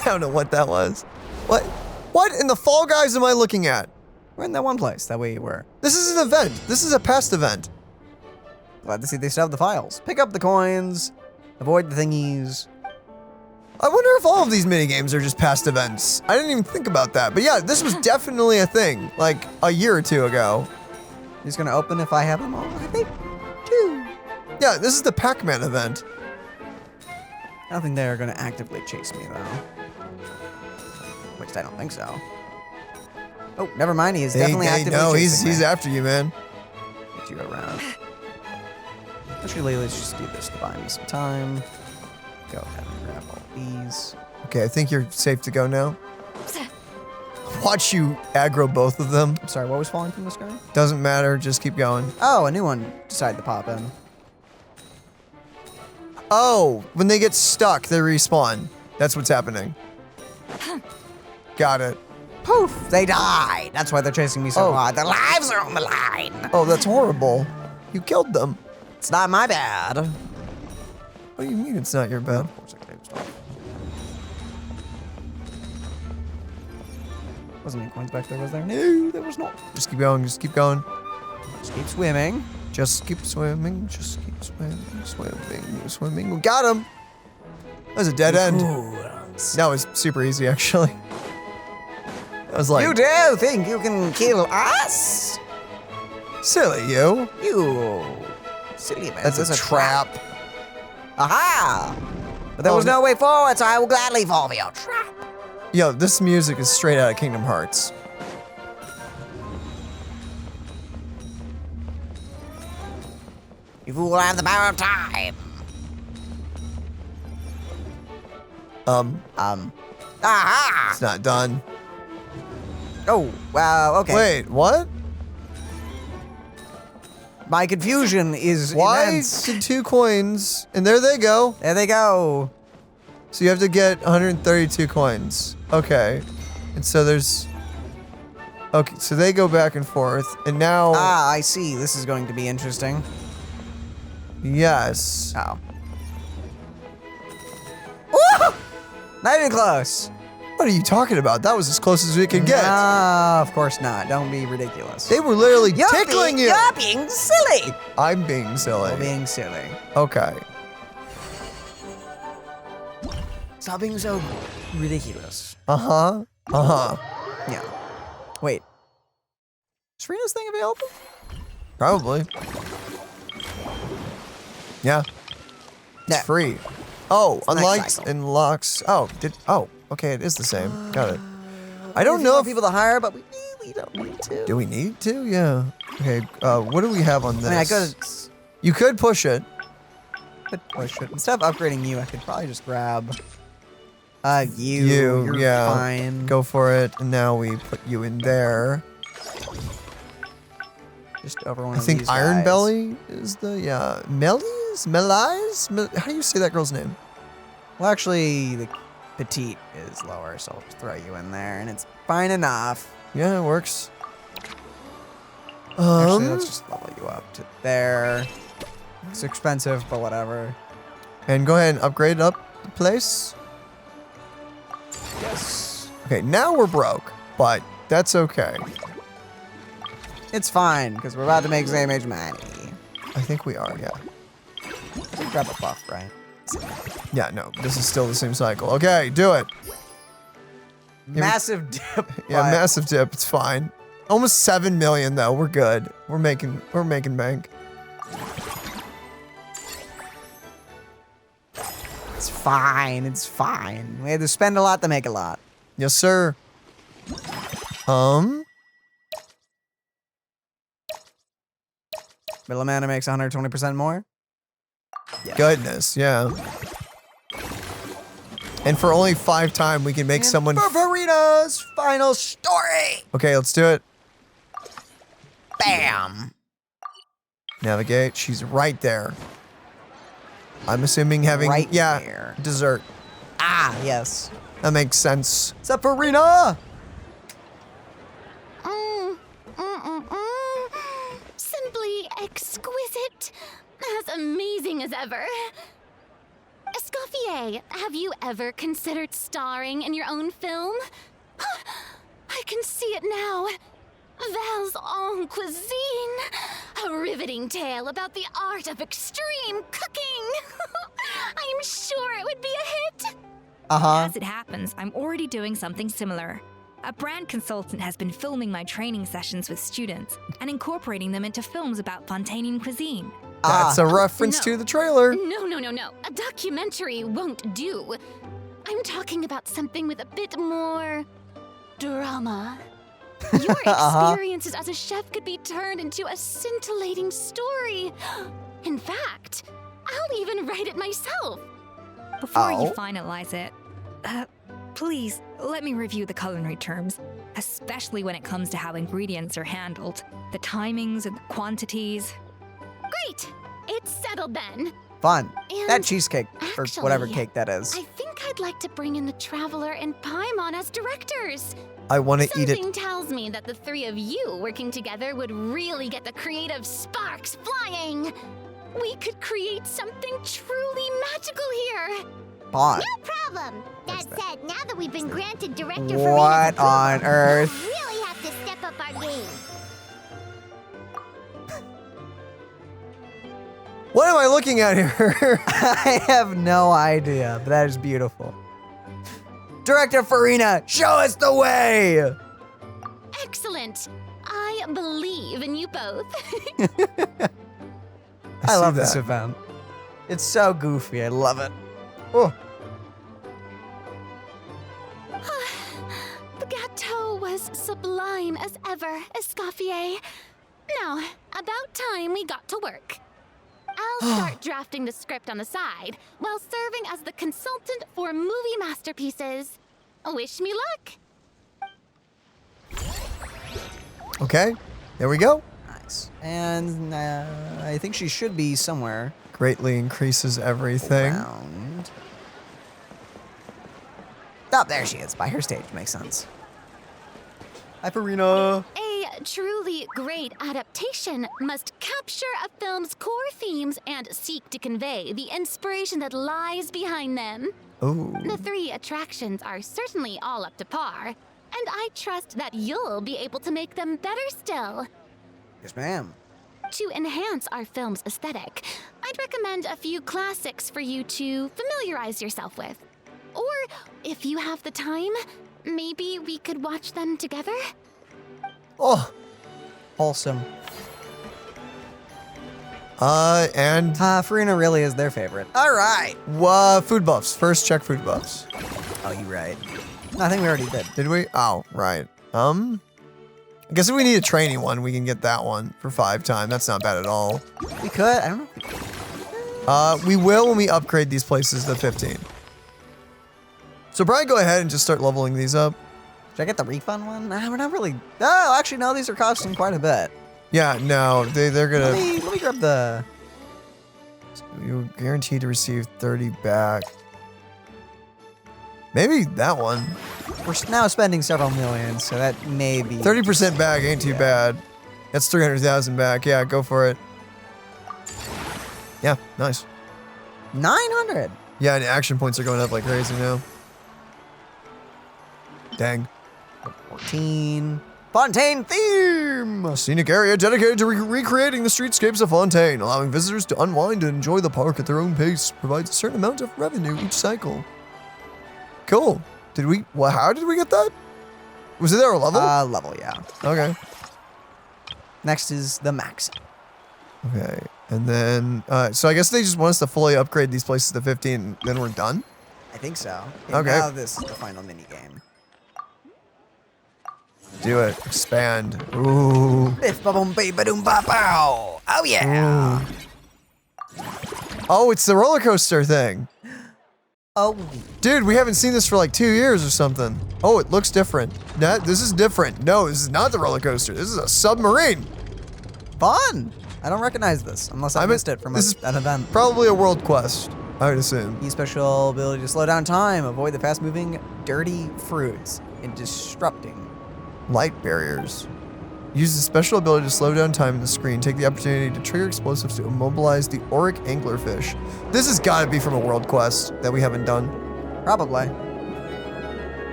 I don't know what that was. What in the Fall Guys am I looking at? We're in that one place that we were. This is an event. This is a past event. Glad to see they still have the files. Pick up the coins. Avoid the thingies. I wonder if all of these minigames are just past events. I didn't even think about that. But yeah, this was definitely a thing, like a year or two ago. He's gonna open if I have them all. I think two. Yeah, this is the Pac-Man event. I don't think they're gonna actively chase me though. Which I don't think so. Oh, never mind. He is definitely actively chasing me. He's after you, man. Get you around. Actually, let's just do this to buy me some time. Go ahead and grab all these. Okay, I think you're safe to go now. Watch you aggro both of them. I'm sorry, what was falling from the sky? Doesn't matter, just keep going. Oh, a new one decided to pop in. Oh, when they get stuck, they respawn. That's what's happening. Got it. Poof, they died. That's why they're chasing me so hard. Their lives are on the line. Oh, that's horrible. You killed them. It's not my bad. What do you mean it's not your bad? Wasn't any coins back there, was there? No, there was not. Just keep going, just keep going. Just keep swimming. Just keep swimming, just keep swimming, swimming. We got him. That was a dead end. That was super easy, actually. I was like, you do think you can kill us? Silly you. You silly man. That's a trap. Aha! But there was no way forward, so I will gladly fall for your trap. Yo, this music is straight out of Kingdom Hearts. You fool have the power of time. Aha! It's not done. Oh, wow, okay. Wait, what? My confusion is Why immense. did 2 coins? And there they go. There they go. So you have to get 132 coins. Okay. And so there's... Okay, so they go back and forth. And now... Ah, I see. This is going to be interesting. Yes. Oh. Woo! Not even close. What are you talking about? That was as close as we could get. Of course not. Don't be ridiculous. They were literally tickling you. You're being silly. I'm being silly. You're being silly. Okay. Stop being so ridiculous. Uh-huh. Uh-huh. Yeah. Wait. Is Farina's thing available? Probably. Yeah. It's free. Oh, unlocks. Oh, okay, it is the same. Got it. I don't know if people to hire, but we really don't need to. Do we need to? Yeah. Okay. What do we have on this? I mean, I could. You could push it. Push it. Instead of upgrading you, I could probably just grab. You're yeah. fine. Go for it. And now we put you in there. Just over one I of think these Iron guys. Belly is the Mellies? How do you say that girl's name? Well, actually, the petite is lower, so I'll just throw you in there, and it's fine enough. Yeah, it works. Actually, let's just level you up to there. It's expensive, but whatever. And go ahead and upgrade up the place. Yes. Okay, now we're broke, but that's okay. It's fine, because we're about to make same age money. I think we are, yeah. Grab a buff, right? Yeah, no, this is still the same cycle. Okay, do it. Massive dip. Yeah, but- massive dip. It's fine. Almost 7 million though. We're good. We're making bank. It's fine. It's fine. We had to spend a lot to make a lot. Yes, sir. Middleman makes 120% more. Yeah. Goodness, yeah. And for only 5 time, we can make someone. For Varina's final story. Okay, let's do it. Bam. Navigate. She's right there. I'm assuming having Right yeah there. dessert. Ah, yes. That makes sense. What's up, Varina? Simply exquisite. As amazing as ever. Escoffier, have you ever considered starring in your own film? I can see it now. Val's en cuisine. A riveting tale about the art of extreme cooking. I'm sure it would be a hit. As it happens, I'm already doing something similar. A brand consultant has been filming my training sessions with students and incorporating them into films about Fontanian cuisine. That's a reference to the trailer. No. A documentary won't do. I'm talking about something with a bit more drama. Your experiences as a chef could be turned into a scintillating story. In fact, I'll even write it myself. Before you finalize it, please let me review the culinary terms, especially when it comes to how ingredients are handled, the timings and the quantities. Great! It's settled then. Fun. And That cheesecake, or actually, whatever cake that is. I think I'd like to bring in the Traveler and Paimon as directors. I want to eat it. Something tells me that the three of you working together would really get the creative sparks flying. We could create something truly magical here. Fun. No problem. That said, now that we've been granted director for What on earth? we really have to step up our game. What am I looking at here? I have no idea, but that is beautiful. Director Farina, show us the way! Excellent. I believe in you both. I love this that. event. It's so goofy. I love it. Oh. The gâteau was sublime as ever, Escoffier. Now, about time we got to work. I'll start drafting the script on the side while serving as the consultant for movie masterpieces. Wish me luck. Okay, there we go. Nice. And I think she should be somewhere. Greatly increases everything. Around. Oh, there she is. By her stage. Makes sense. Hi, Farina. A truly great adaptation must capture a film's core themes and seek to convey the inspiration that lies behind them. Ooh. The 3 attractions are certainly all up to par, and I trust that you'll be able to make them better still. Yes, ma'am. To enhance our film's aesthetic, I'd recommend a few classics for you to familiarize yourself with. Or, if you have the time, maybe we could watch them together? Oh. Wholesome. And Farina really is their favorite. all right. Food buffs. First, check food buffs. Oh, you're right. No, I think we already did. Did we? Oh, right. I guess if we need a training one, we can get that one for 5 time. That's not bad at all. We could. I don't know. If we could. We will when we upgrade these places to 15. So Brian, go ahead and just start leveling these up. Should I get the refund one? Nah, we're not really. Oh, actually, no. These are costing quite a bit. Yeah, no, they're gonna. Let me grab the. You're guaranteed to receive 30 back. Maybe that one. We're now spending several million, so that may be... 30% back ain't too bad. That's 300,000 back. Yeah, go for it. Yeah, nice. 900. Yeah, and action points are going up like crazy now. Dang. 14. Fontaine theme! A scenic area dedicated to recreating the streetscapes of Fontaine, allowing visitors to unwind and enjoy the park at their own pace, provides a certain amount of revenue each cycle. Cool. How did we get that? Was it there a level? Level, yeah. Okay. Next is the max. Okay. And then, so I guess they just want us to fully upgrade these places to 15, then we're done? I think so. Okay. Now this is the final minigame. Do it. Expand. Ooh. Biff ba boom ba doom ba pow. Oh yeah. Ooh. Oh, it's the roller coaster thing. Oh. Dude, we haven't seen this for like 2 years or something. Oh, it looks different. This is different. No, this is not the roller coaster. This is a submarine. Fun. I don't recognize this unless I missed it from an event. Probably a world quest, I would assume. The special ability to slow down time, avoid the fast-moving, dirty fruits, and disrupting light barriers. Use the special ability to slow down time in the screen. Take the opportunity to trigger explosives to immobilize the auric anglerfish. This has got to be from a world quest that we haven't done. Probably.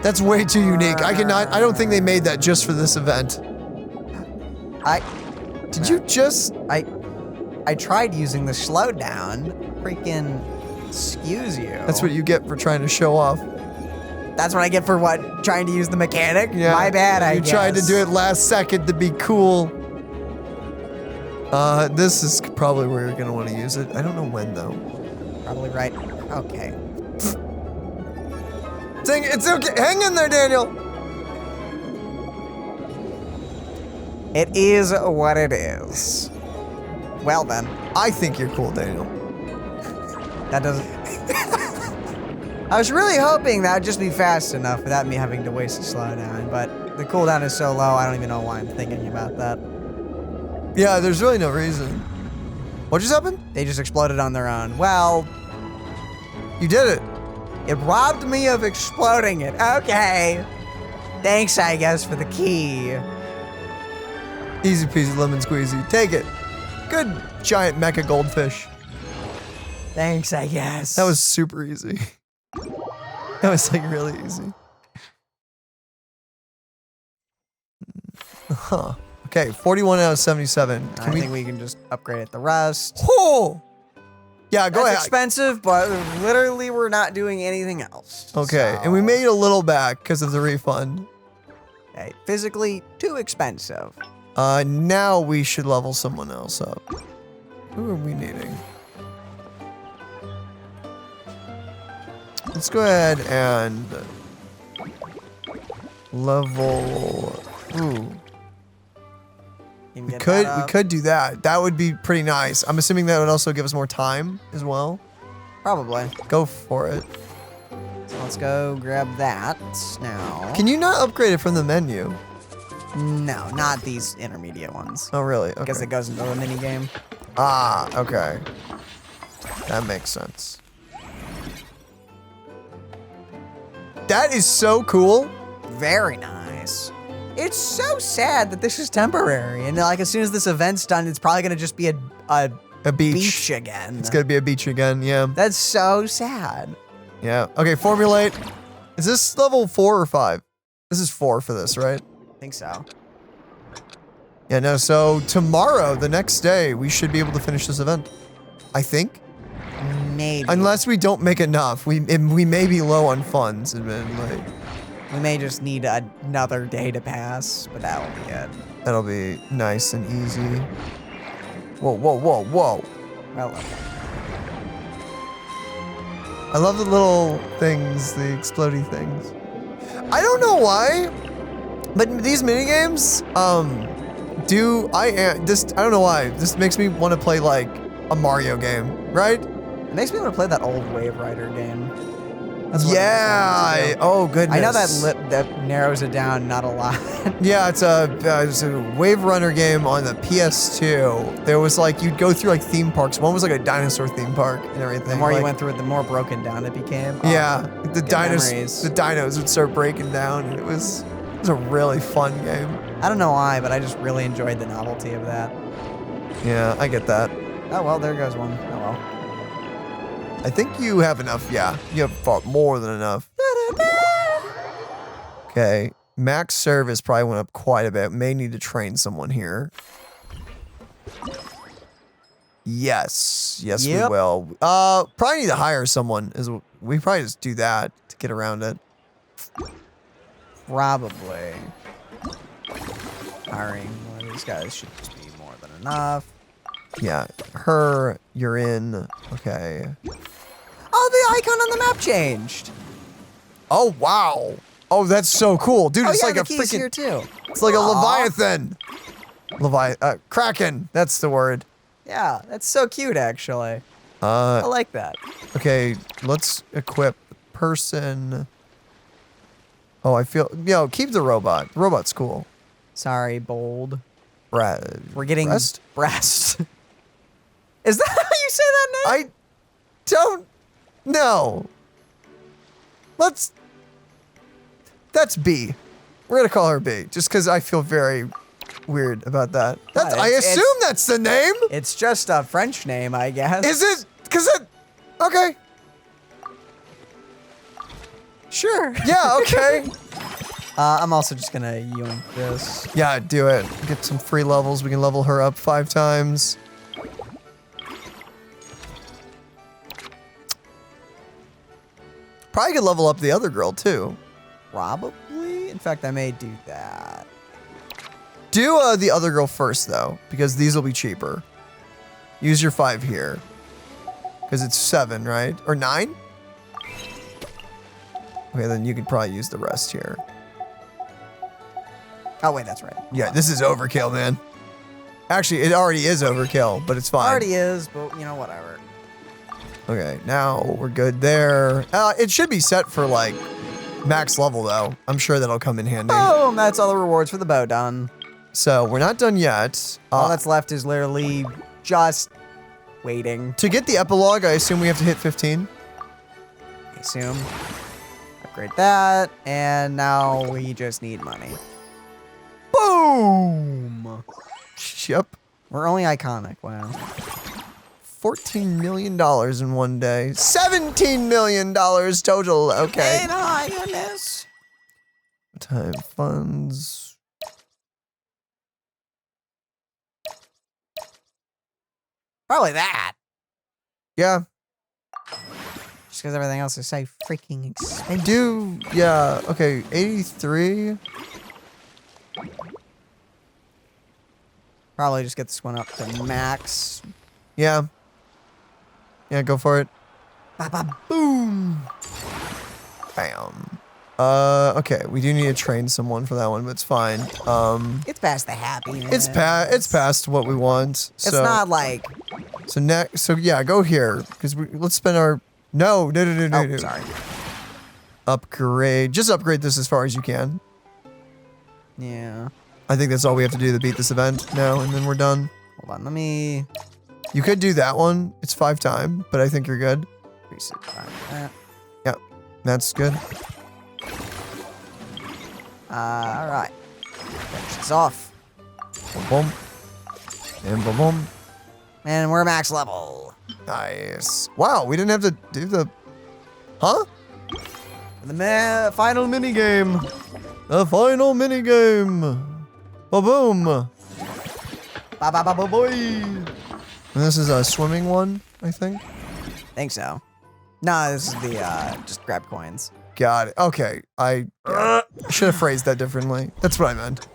That's way too unique. I don't think they made that just for this event. Did you just... I tried using the slowdown. Freaking excuse you. That's what you get for trying to show off. That's what I get for what? Trying to use the mechanic? Yeah. My bad, I guess. You tried to do it last second to be cool. This is probably where you're going to want to use it. I don't know when, though. Probably right. Okay. Dang, it's okay. Hang in there, Daniel. It is what it is. Well, then. I think you're cool, Daniel. That doesn't... I was really hoping that would just be fast enough without me having to waste a slowdown, but the cooldown is so low, I don't even know why I'm thinking about that. Yeah, there's really no reason. What just happened? They just exploded on their own. Well... You did it. It robbed me of exploding it. Okay. Thanks, I guess, for the key. Easy peasy lemon squeezy. Take it. Good giant mecha goldfish. Thanks, I guess. That was super easy. That was like really easy. Huh. Okay, 41 out of 77. I think we can just upgrade the rest. Oh! Yeah, go ahead. It's expensive, but literally we're not doing anything else. Okay, and we made a little back because of the refund. Okay, physically too expensive. Now we should level someone else up. Who are we needing? Let's go ahead and level. Ooh. We could do that. That would be pretty nice. I'm assuming that would also give us more time as well. Probably. Go for it. So let's go grab that now. Can you not upgrade it from the menu? No, not these intermediate ones. Oh, really? Okay. Because it goes into the mini game. Ah, okay. That makes sense. That is so cool. Very nice. It's so sad that this is temporary, and like as soon as this event's done, it's probably gonna just be a beach again. It's gonna be a beach again, yeah. That's so sad. Yeah. Okay, formulate. Is this level 4 or 5? This is 4 for this, right? I think so. Yeah, no, so tomorrow, the next day, we should be able to finish this event. I think. Maybe. Unless we don't make enough. We may be low on funds, admittedly. We may just need another day to pass, but that'll be it. That'll be nice and easy. Whoa, whoa, whoa, whoa. Well, okay. I love the little things, the explodey things. I don't know why, but these minigames, I don't know why. This makes me want to play like a Mario game, right? It makes me want to play that old Wave Rider game. That's what Yeah. Oh goodness. I know that narrows it down not a lot. Yeah, it's a Wave Runner game on the PS2. There was like you'd go through like theme parks. One was like a dinosaur theme park and everything. The more like, you went through it, the more broken down it became. Yeah, the good dinos memories. the dinos would start breaking down, and it was a really fun game. I don't know why, but I just really enjoyed the novelty of that. Yeah, I get that. Oh well, there goes one. Oh well. I think you have enough. Yeah, you have fought more than enough. Okay, max service probably went up quite a bit. May need to train someone here. Yes, yes, Yep. we will. Probably need to hire someone. We probably just do that to get around it. Probably. Hiring one of these guys should just be more than enough. Yeah, her, you're in. Okay. Oh, the icon on the map changed. Oh wow. Oh, that's so cool, dude. Oh, It's yeah, like the a key's freaking. here too. It's like a Aw. Leviathan. Kraken. That's the word. Yeah, that's so cute, actually. I I like that. Okay, let's equip the person. Oh, I feel. Keep the robot. The robot's cool. Sorry, bold. We're getting breast. Is that how you say that name? I don't know. That's B. We're gonna call her B, just because I feel very weird about that. That's. I assume that's the name. It's just a French name, I guess. Is it? Cause it. Okay. Sure. Yeah. Okay. I'm also just gonna yoink this. Yeah, do it. Get some free levels. We can level her up 5 times. Probably could level up the other girl too. Probably. In fact, I may do that. Do the other girl first though, because these will be cheaper. Use your 5 here. Because it's 7, right? Or 9? Okay, then you could probably use the rest here. Oh, wait, that's right. Yeah, this is overkill, man. Actually, it already is overkill, but it's fine. Already is, but whatever. Okay, now we're good there. It should be set for like max level though. I'm sure that'll come in handy. Boom! That's all the rewards for the bow done. So we're not done yet. All that's left is literally just waiting. To get the epilogue, I assume we have to hit 15. I assume. Upgrade that, and now we just need money. Boom! Yep. We're only iconic. Wow. $14 million in one day. $17 million total. Okay. Hey, my goodness. Time funds. Probably that. Yeah. Just because everything else is so freaking expensive. Yeah. Okay. 83. Probably just get this one up to max. Yeah. Yeah, go for it. Boom. Bam. Okay, we do need to train someone for that one, but it's fine. It's past the happiness. It's past what we want. It's not like. So yeah, go here because let's spend our. No. Oh, sorry. Upgrade. Just upgrade this as far as you can. Yeah. I think that's all we have to do to beat this event now, and then we're done. Hold on, let me. You could do that one. It's 5 time, but I think you're good. Yep, that's good. All right. Finish this off. Boom, boom. And boom, boom. And we're max level. Nice. Wow, we didn't have to do the... Huh? The final minigame. The final minigame. Ba-boom. Ba-ba-ba-ba-boy. And this is a swimming one, I think. Think so. No, this is the just grab coins. Got it. Okay, I should have phrased that differently. That's what I meant.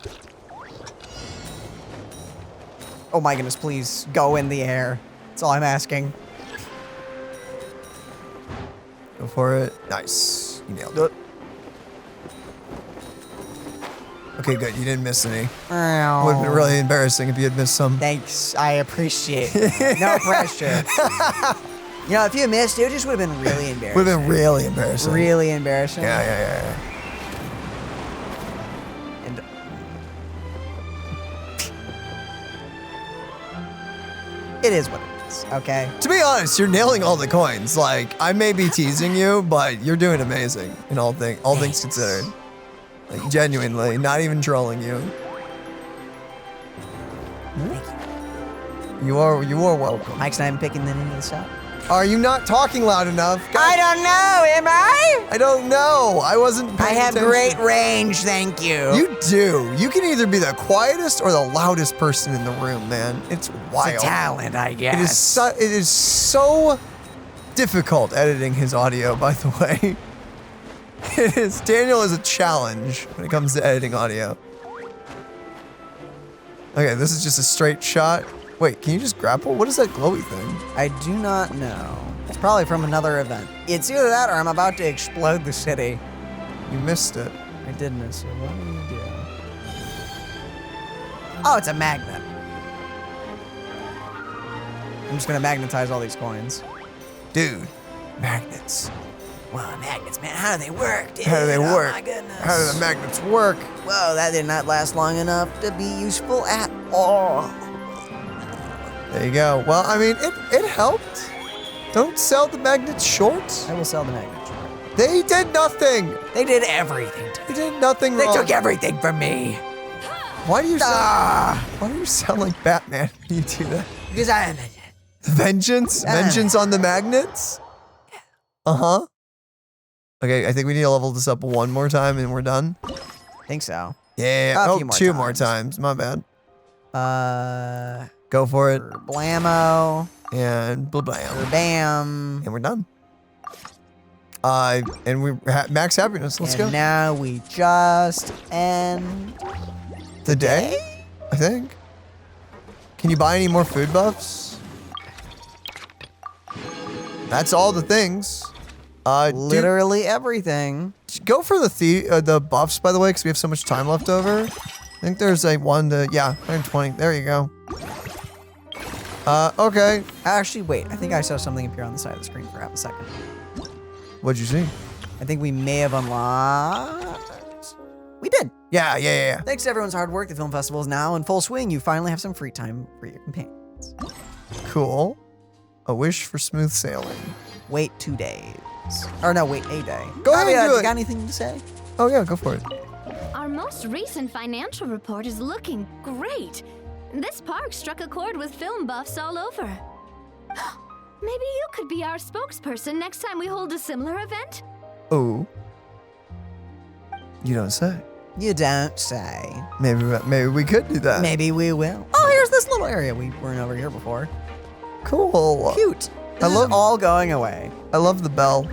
Oh my goodness, please go in the air. That's all I'm asking. Go for it. Nice. You nailed it. Okay, good. You didn't miss any. Would have been really embarrassing if you had missed some. Thanks. I appreciate it. No pressure. You know, if you missed, it just would have been really embarrassing. Would have been really embarrassing. Really embarrassing. Yeah. And it is what it is, okay? To be honest, you're nailing all the coins. Like, I may be teasing you, but you're doing amazing in all things considered. Like, genuinely, not even trolling you. Thank you. You are welcome. Mike's not even picking the name of the shop. Are you not talking loud enough? I don't know, am I? I don't know. I wasn't paying I have attention. great range, thank you. You do. You can either be the quietest or the loudest person in the room, man. It's wild. It's a talent, I guess. It is so difficult editing his audio, by the way. It is. Daniel is a challenge when it comes to editing audio. Okay, this is just a straight shot. Wait, can you just grapple? What is that glowy thing? I do not know. It's probably from another event. It's either that or I'm about to explode the city. You missed it. I did miss it. What do you do? Oh, it's a magnet. I'm just gonna magnetize all these coins. Dude, magnets. Wow, magnets, man. How do they work, dude? How do they work? Oh my goodness. How do the magnets work? Whoa, that did not last long enough to be useful at all. There you go. Well, I mean, it helped. Don't sell the magnets short. I will sell the magnets short. They did nothing. They did everything. They did nothing They wrong. took everything from me. Why do you sound like Batman when you do that? Because I am Vengeance? Vengeance on the magnets? Uh-huh. Okay, I think we need to level this up one more time and we're done. I think so. Yeah. A Oh, few more two more times. My bad. Go for it. Blammo. And blam. Bam. And we're done. And we max happiness. Let's go. And now we just end the day? I think. Can you buy any more food buffs? That's all the things. Literally everything. Go for the buffs, by the way, because we have so much time left over. I think there's a 120. There you go. Okay. Actually, wait. I think I saw something appear on the side of the screen for half a second. What'd you see? I think we may have unlocked. We did. Yeah. Thanks to everyone's hard work, the film festival is now in full swing. You finally have some free time for your companions. Cool. A wish for smooth sailing. Wait 2 days. Or no, wait a day. Go ahead and do you it. got anything to say? Oh yeah, go for it. Our most recent financial report is looking great. This park struck a chord with film buffs all over. Maybe you could be our spokesperson next time we hold a similar event? Oh. You don't say. You don't say. Maybe we could do that. Maybe we will. Oh, here's this little area. We weren't over here before. Cool. Cute. This is all going away. I love the bell.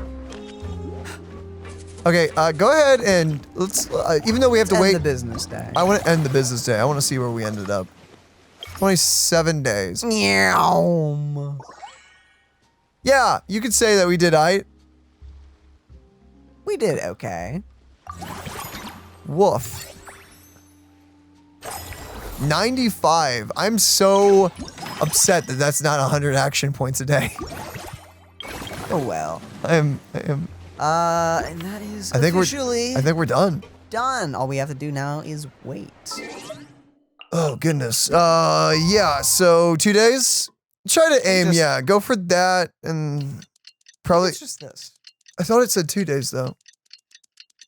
Okay, go ahead and let's, even though we have to wait. End the business day. I want to end the business day. I want to see where we ended up. 27 days. Meow. Yeah, you could say that we did aight. We did okay. Woof. 95. I'm so upset that that's not 100 action points a day. Oh well. I am. And that is I think officially I think we're done. done. All we have to do now is wait. Oh goodness. Yeah. So 2 days. Try to aim. Yeah. Go for that and probably. It's just this. I thought it said 2 days though.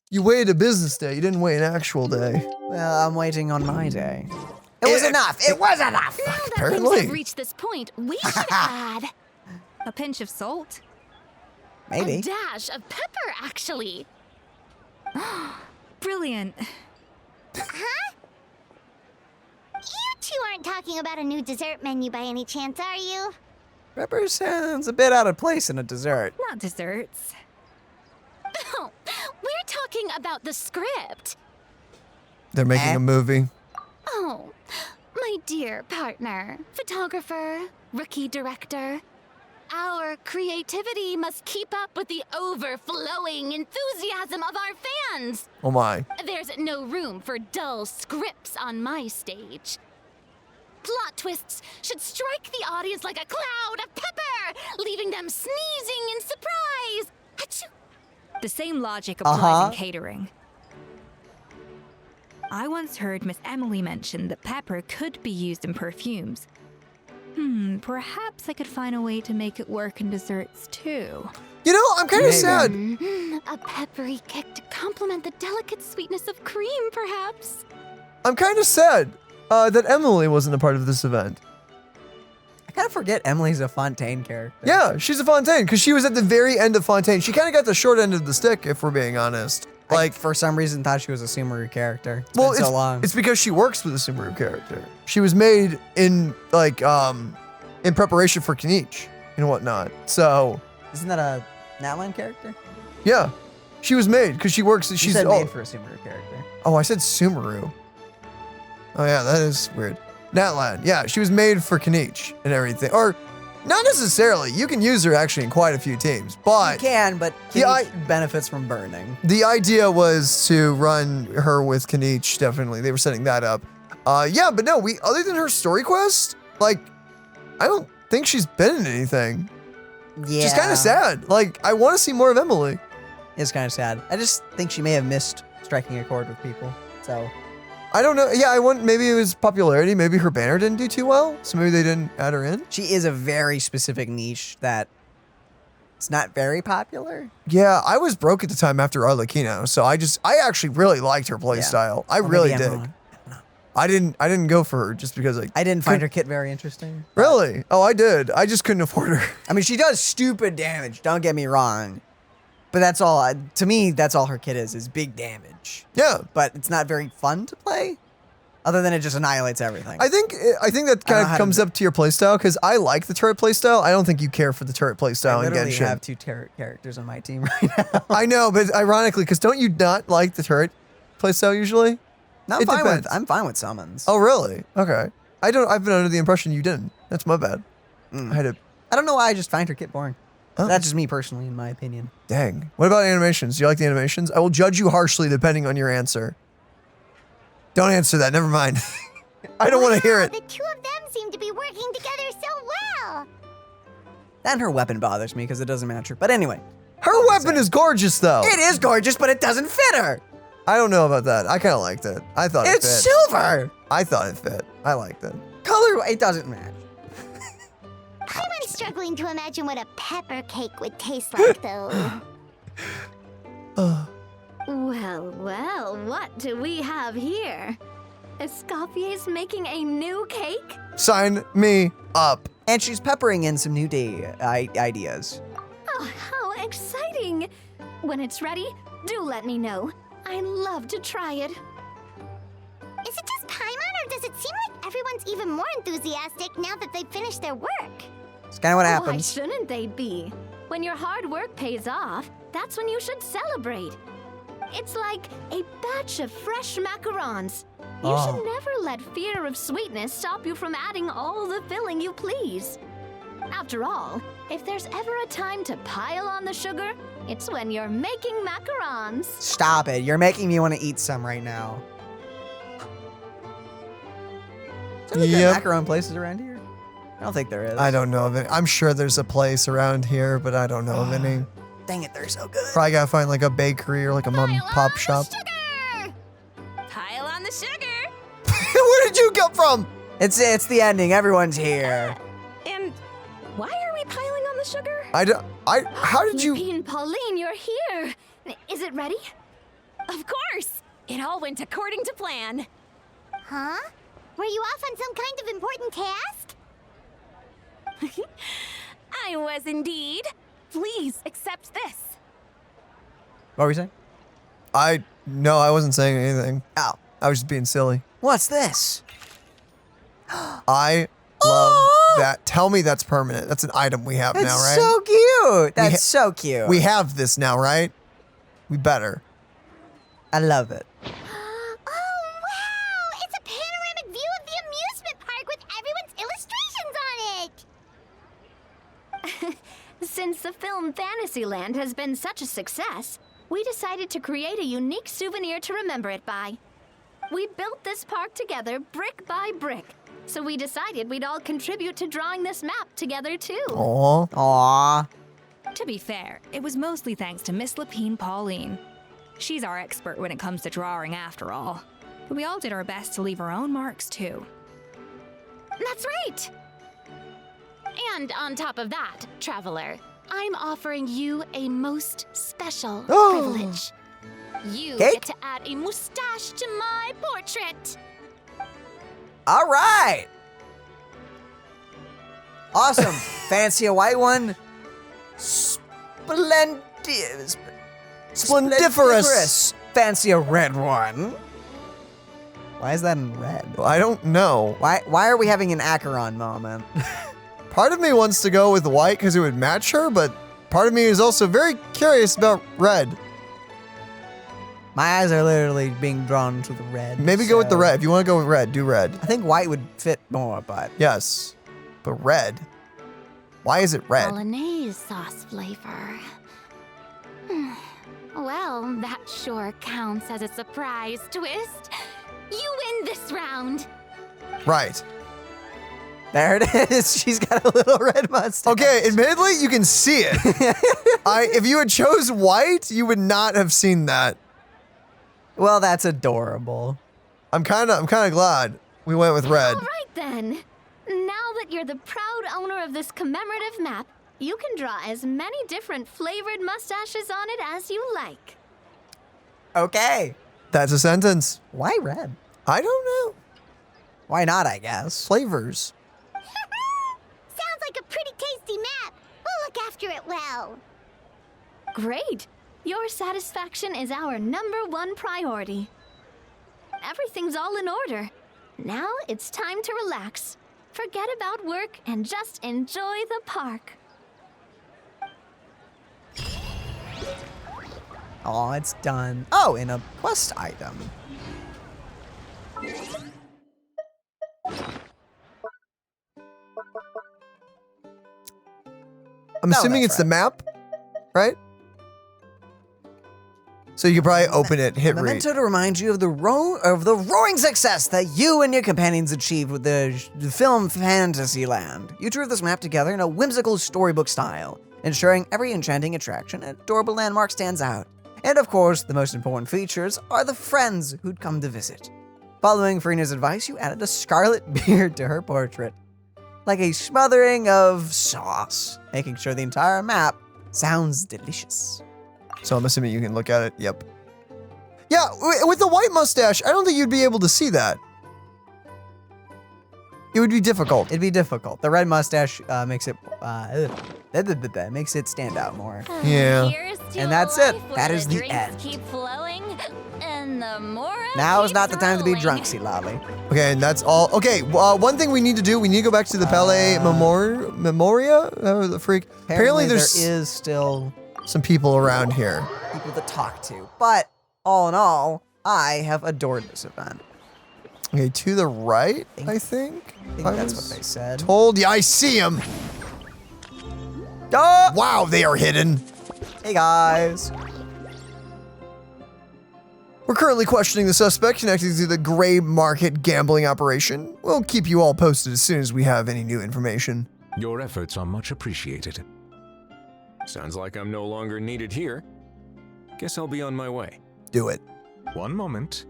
You waited a business day. You didn't wait an actual day. Well, I'm waiting on my day. It was enough. It was enough. Now that things Apparently. have reached this point, we should add A pinch of salt? Maybe. a dash of pepper, actually. Brilliant. Huh? You two aren't talking about a new dessert menu by any chance, are you? Pepper sounds a bit out of place in a dessert. Not desserts. Oh, we're talking about the script. They're making a movie. Oh, my dear partner, photographer, rookie director. Our creativity must keep up with the overflowing enthusiasm of our fans. Oh my. There's no room for dull scripts on my stage. plot twists should strike the audience like a cloud of pepper, leaving them sneezing in surprise. Achoo! The same logic applies in catering. I once heard Miss Emily mention that pepper could be used in perfumes. Perhaps I could find a way to make it work in desserts too. You know, I'm kind of sad. A peppery kick to complement the delicate sweetness of cream, perhaps. I'm kind of sad that Emily wasn't a part of this event. I kind of forget Emily's a Fontaine character. Yeah, she's a Fontaine because she was at the very end of Fontaine. She kind of got the short end of the stick, if we're being honest. Like, for some reason, thought she was a Sumeru character. It's well, been so long. It's because she works with a Sumeru character. She was made in in preparation for Kinich and whatnot. So isn't that a Natlan character? Yeah, she was made because she works. She's made for a Sumeru character. Oh, I said Sumeru. Oh yeah, that is weird. Natlan. Yeah, she was made for Kinich and everything, or. Not necessarily. You can use her actually in quite a few teams, but you can, but Kinich benefits from burning. The idea was to run her with Kinich. Definitely, they were setting that up. Yeah, but no, other than her story quest, like, I don't think she's been in anything. Yeah, she's kind of sad. Like, I want to see more of Emily. It's kind of sad. I just think she may have missed striking a chord with people. So. I don't know. Yeah, maybe it was popularity. Maybe her banner didn't do too well, so maybe they didn't add her in. She is a very specific niche that it's not very popular. Yeah, I was broke at the time after Arlecchino, so I actually really liked her playstyle. I really did. I didn't go for her just because I didn't find her kit very interesting. Really? Oh, I did. I just couldn't afford her. I mean, she does stupid damage. Don't get me wrong. But that's all, to me, that's all her kit is big damage. Yeah. But it's not very fun to play, other than it just annihilates everything. I think that kind of comes up to your playstyle, because I like the turret playstyle. I don't think you care for the turret playstyle in Genshin. I literally have 2 turret characters on my team right now. I know, but ironically, because don't you not like the turret playstyle usually? No, I'm fine with summons. Oh, really? Okay. I've been under the impression you didn't. That's my bad. I don't know why I just find her kit boring. Oh. That's just me personally, in my opinion. Dang. What about animations? Do you like the animations? I will judge you harshly depending on your answer. Don't answer that. Never mind. I don't want to hear it. The two of them seem to be working together so well. And her weapon bothers me because it doesn't match her. But anyway. Her weapon is gorgeous, though. It is gorgeous, but it doesn't fit her. I don't know about that. I kind of liked it. I thought it fit. It's silver. I thought it fit. I liked it. Color, it doesn't match. I'm struggling to imagine what a pepper cake would taste like, though. Well, what do we have here? Escoffier's making a new cake? Sign me up. And she's peppering in some new ideas. Oh, how exciting! When it's ready, do let me know. I'd love to try it. Is it just Paimon, or does it seem like everyone's even more enthusiastic now that they've finished their work? It's kind of what Why happens. shouldn't they be? When your hard work pays off, that's when you should celebrate. It's like a batch of fresh macarons. You should never let fear of sweetness stop you from adding all the filling you please. After all, if there's ever a time to pile on the sugar, it's when you're making macarons. Stop it. You're making me want to eat some right now. Is there like macaron places around here? I don't think there is. I don't know of any. I'm sure there's a place around here, but I don't know of any. Dang it, they're so good. Probably gotta find like a bakery or like a mom and pop shop. Pile on the sugar. Where did you come from? It's the ending. Everyone's here. And why are we piling on the sugar? How did you? Lupine, Pauline, you're here. Is it ready? Of course. It all went according to plan. Huh? Were you off on some kind of important task? I was indeed. Please accept this. What were you saying? No, I wasn't saying anything. Oh. I was just being silly. What's this? I love that. Tell me that's permanent. That's an item we have now, right? That's so cute. That's so cute. We have this now, right? We better. I love it. Oh, wow! It's a panoramic view of the amusement park with everyone's illustrations on it! Since the film Fantasyland has been such a success, we decided to create a unique souvenir to remember it by. We built this park together brick by brick, So we decided we'd all contribute to drawing this map together too. Aww. Aww. To be fair, it was mostly thanks to Miss Lapine Pauline. She's our expert when it comes to drawing after all. But we all did our best to leave our own marks too. That's right! And on top of that, Traveler, I'm offering you a most special privilege. You Cake? get to add a mustache to my portrait. All right. Awesome. Fancy a white one? Splendiferous. Fancy a red one? Why is that in red? I don't know. Why are we having an Acheron moment? Part of me wants to go with white because it would match her, but part of me is also very curious about red. My eyes are literally being drawn to the red. Maybe go with the red. If you want to go with red, do red. I think white would fit more, but... Yes, but red. Why is it red? Bolognese sauce flavor. Well, that sure counts as a surprise twist. You win this round. Right. There it is. She's got a little red mustache. Okay, admittedly, you can see it. If you had chose white, you would not have seen that. Well, that's adorable. I'm kind of glad we went with red. All right then. Now that you're the proud owner of this commemorative map, you can draw as many different flavored mustaches on it as you like. Okay. That's a sentence. Why red? I don't know. Why not, I guess? Flavors. Sounds like a pretty tasty map. We'll look after it well. Great. Your satisfaction is our #1 priority. Everything's all in order. Now it's time to relax. Forget about work and just enjoy the park. Oh, it's done. Oh, and a quest item. I'm assuming it's the map, right? So you can probably open it, hit read. Memento to remind you of the roaring success that you and your companions achieved with the film Fantasyland. You drew this map together in a whimsical storybook style, ensuring every enchanting attraction and adorable landmark stands out. And of course, the most important features are the friends who'd come to visit. Following Farina's advice, you added a scarlet beard to her portrait, like a smothering of sauce, making sure the entire map sounds delicious. So I'm assuming you can look at it. Yep. Yeah, with the white mustache, I don't think you'd be able to see that. It would be difficult. It'd be difficult. The red mustache makes it stand out more. Yeah. And that's it. That is the end. Keep flowing, and the more Now is not the time to be drunk, Citlali. Okay, and that's all. Okay, one thing we need to do, we need to go back to the Palais Memoria? The freak. Apparently there is still some people around here. People to talk to. But all in all, I have adored this event. Okay, to the right, I think. I think that's what they said. Told you, I see him. Oh! Wow, they are hidden. Hey guys. We're currently questioning the suspect connected to the gray market gambling operation. We'll keep you all posted as soon as we have any new information. Your efforts are much appreciated. Sounds like I'm no longer needed here. Guess I'll be on my way. Do it. One moment.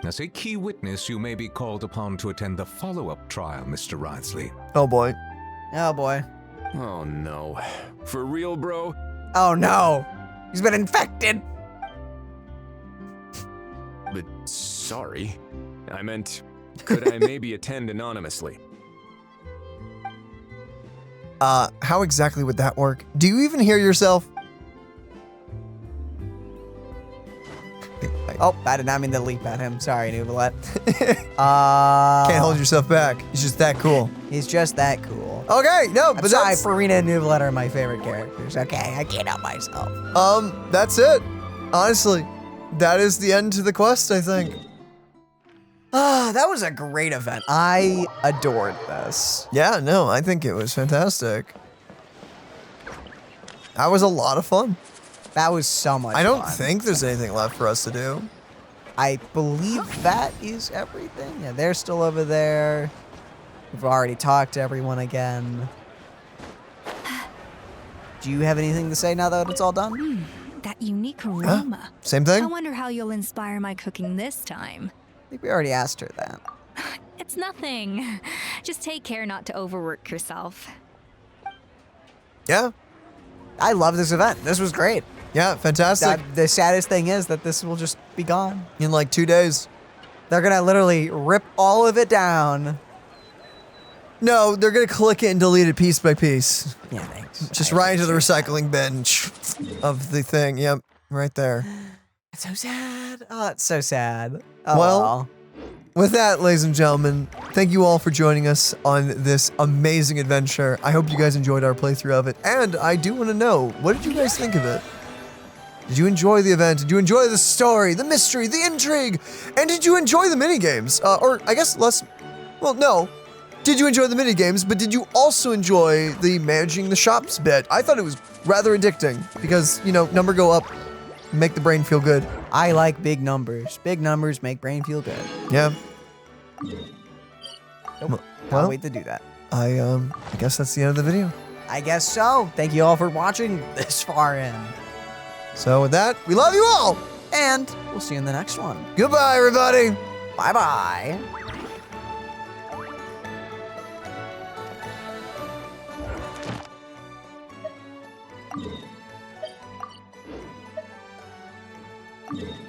As a key witness, you may be called upon to attend the follow-up trial, Mr. Wriothesley. Oh boy. Oh boy. Oh no. For real, bro? Oh no. He's been infected. But sorry. I meant, could I maybe attend anonymously? How exactly would that work? Do you even hear yourself? Oh, I did not mean to leap at him. Sorry, Nuvolette. Can't hold yourself back. He's just that cool. He's just that cool. Okay, no, I'm but sorry, that's... Farina and Nuvolette are my favorite characters. Okay, I can't help myself. That's it. Honestly, that is the end to the quest, I think. That was a great event. I adored this. Yeah, no, I think it was fantastic. That was a lot of fun. That was so much fun. I don't think there's anything left for us to do. I believe that is everything. Yeah, they're still over there. We've already talked to everyone again. Do you have anything to say now that it's all done? That unique aroma. Same thing? I wonder how you'll inspire my cooking this time. I think we already asked her that. It's nothing. Just take care not to overwork yourself. Yeah. I love this event. This was great. Yeah, fantastic. The saddest thing is that this will just be gone. In like 2 days. They're going to literally rip all of it down. No, they're going to click it and delete it piece by piece. Yeah, thanks. Just right into the recycling bin of the thing. Yep, right there. It's so sad. Oh, it's so sad. Oh, Well, with that, ladies and gentlemen, thank you all for joining us on this amazing adventure. I hope you guys enjoyed our playthrough of it. And I do want to know, what did you guys think of it? Did you enjoy the event? Did you enjoy the story, the mystery, the intrigue? And did you enjoy the minigames? Or I guess well, no. Did you enjoy the minigames, but did you also enjoy the managing the shops bit? I thought it was rather addicting because, you know, number go up, make the brain feel good. I like big numbers. Big numbers make brain feel good. Yeah. Nope. Well, Can't wait to do that. I guess that's the end of the video. I guess so. Thank you all for watching this far in. So with that, we love you all. And we'll see you in the next one. Goodbye, everybody. Bye-bye. you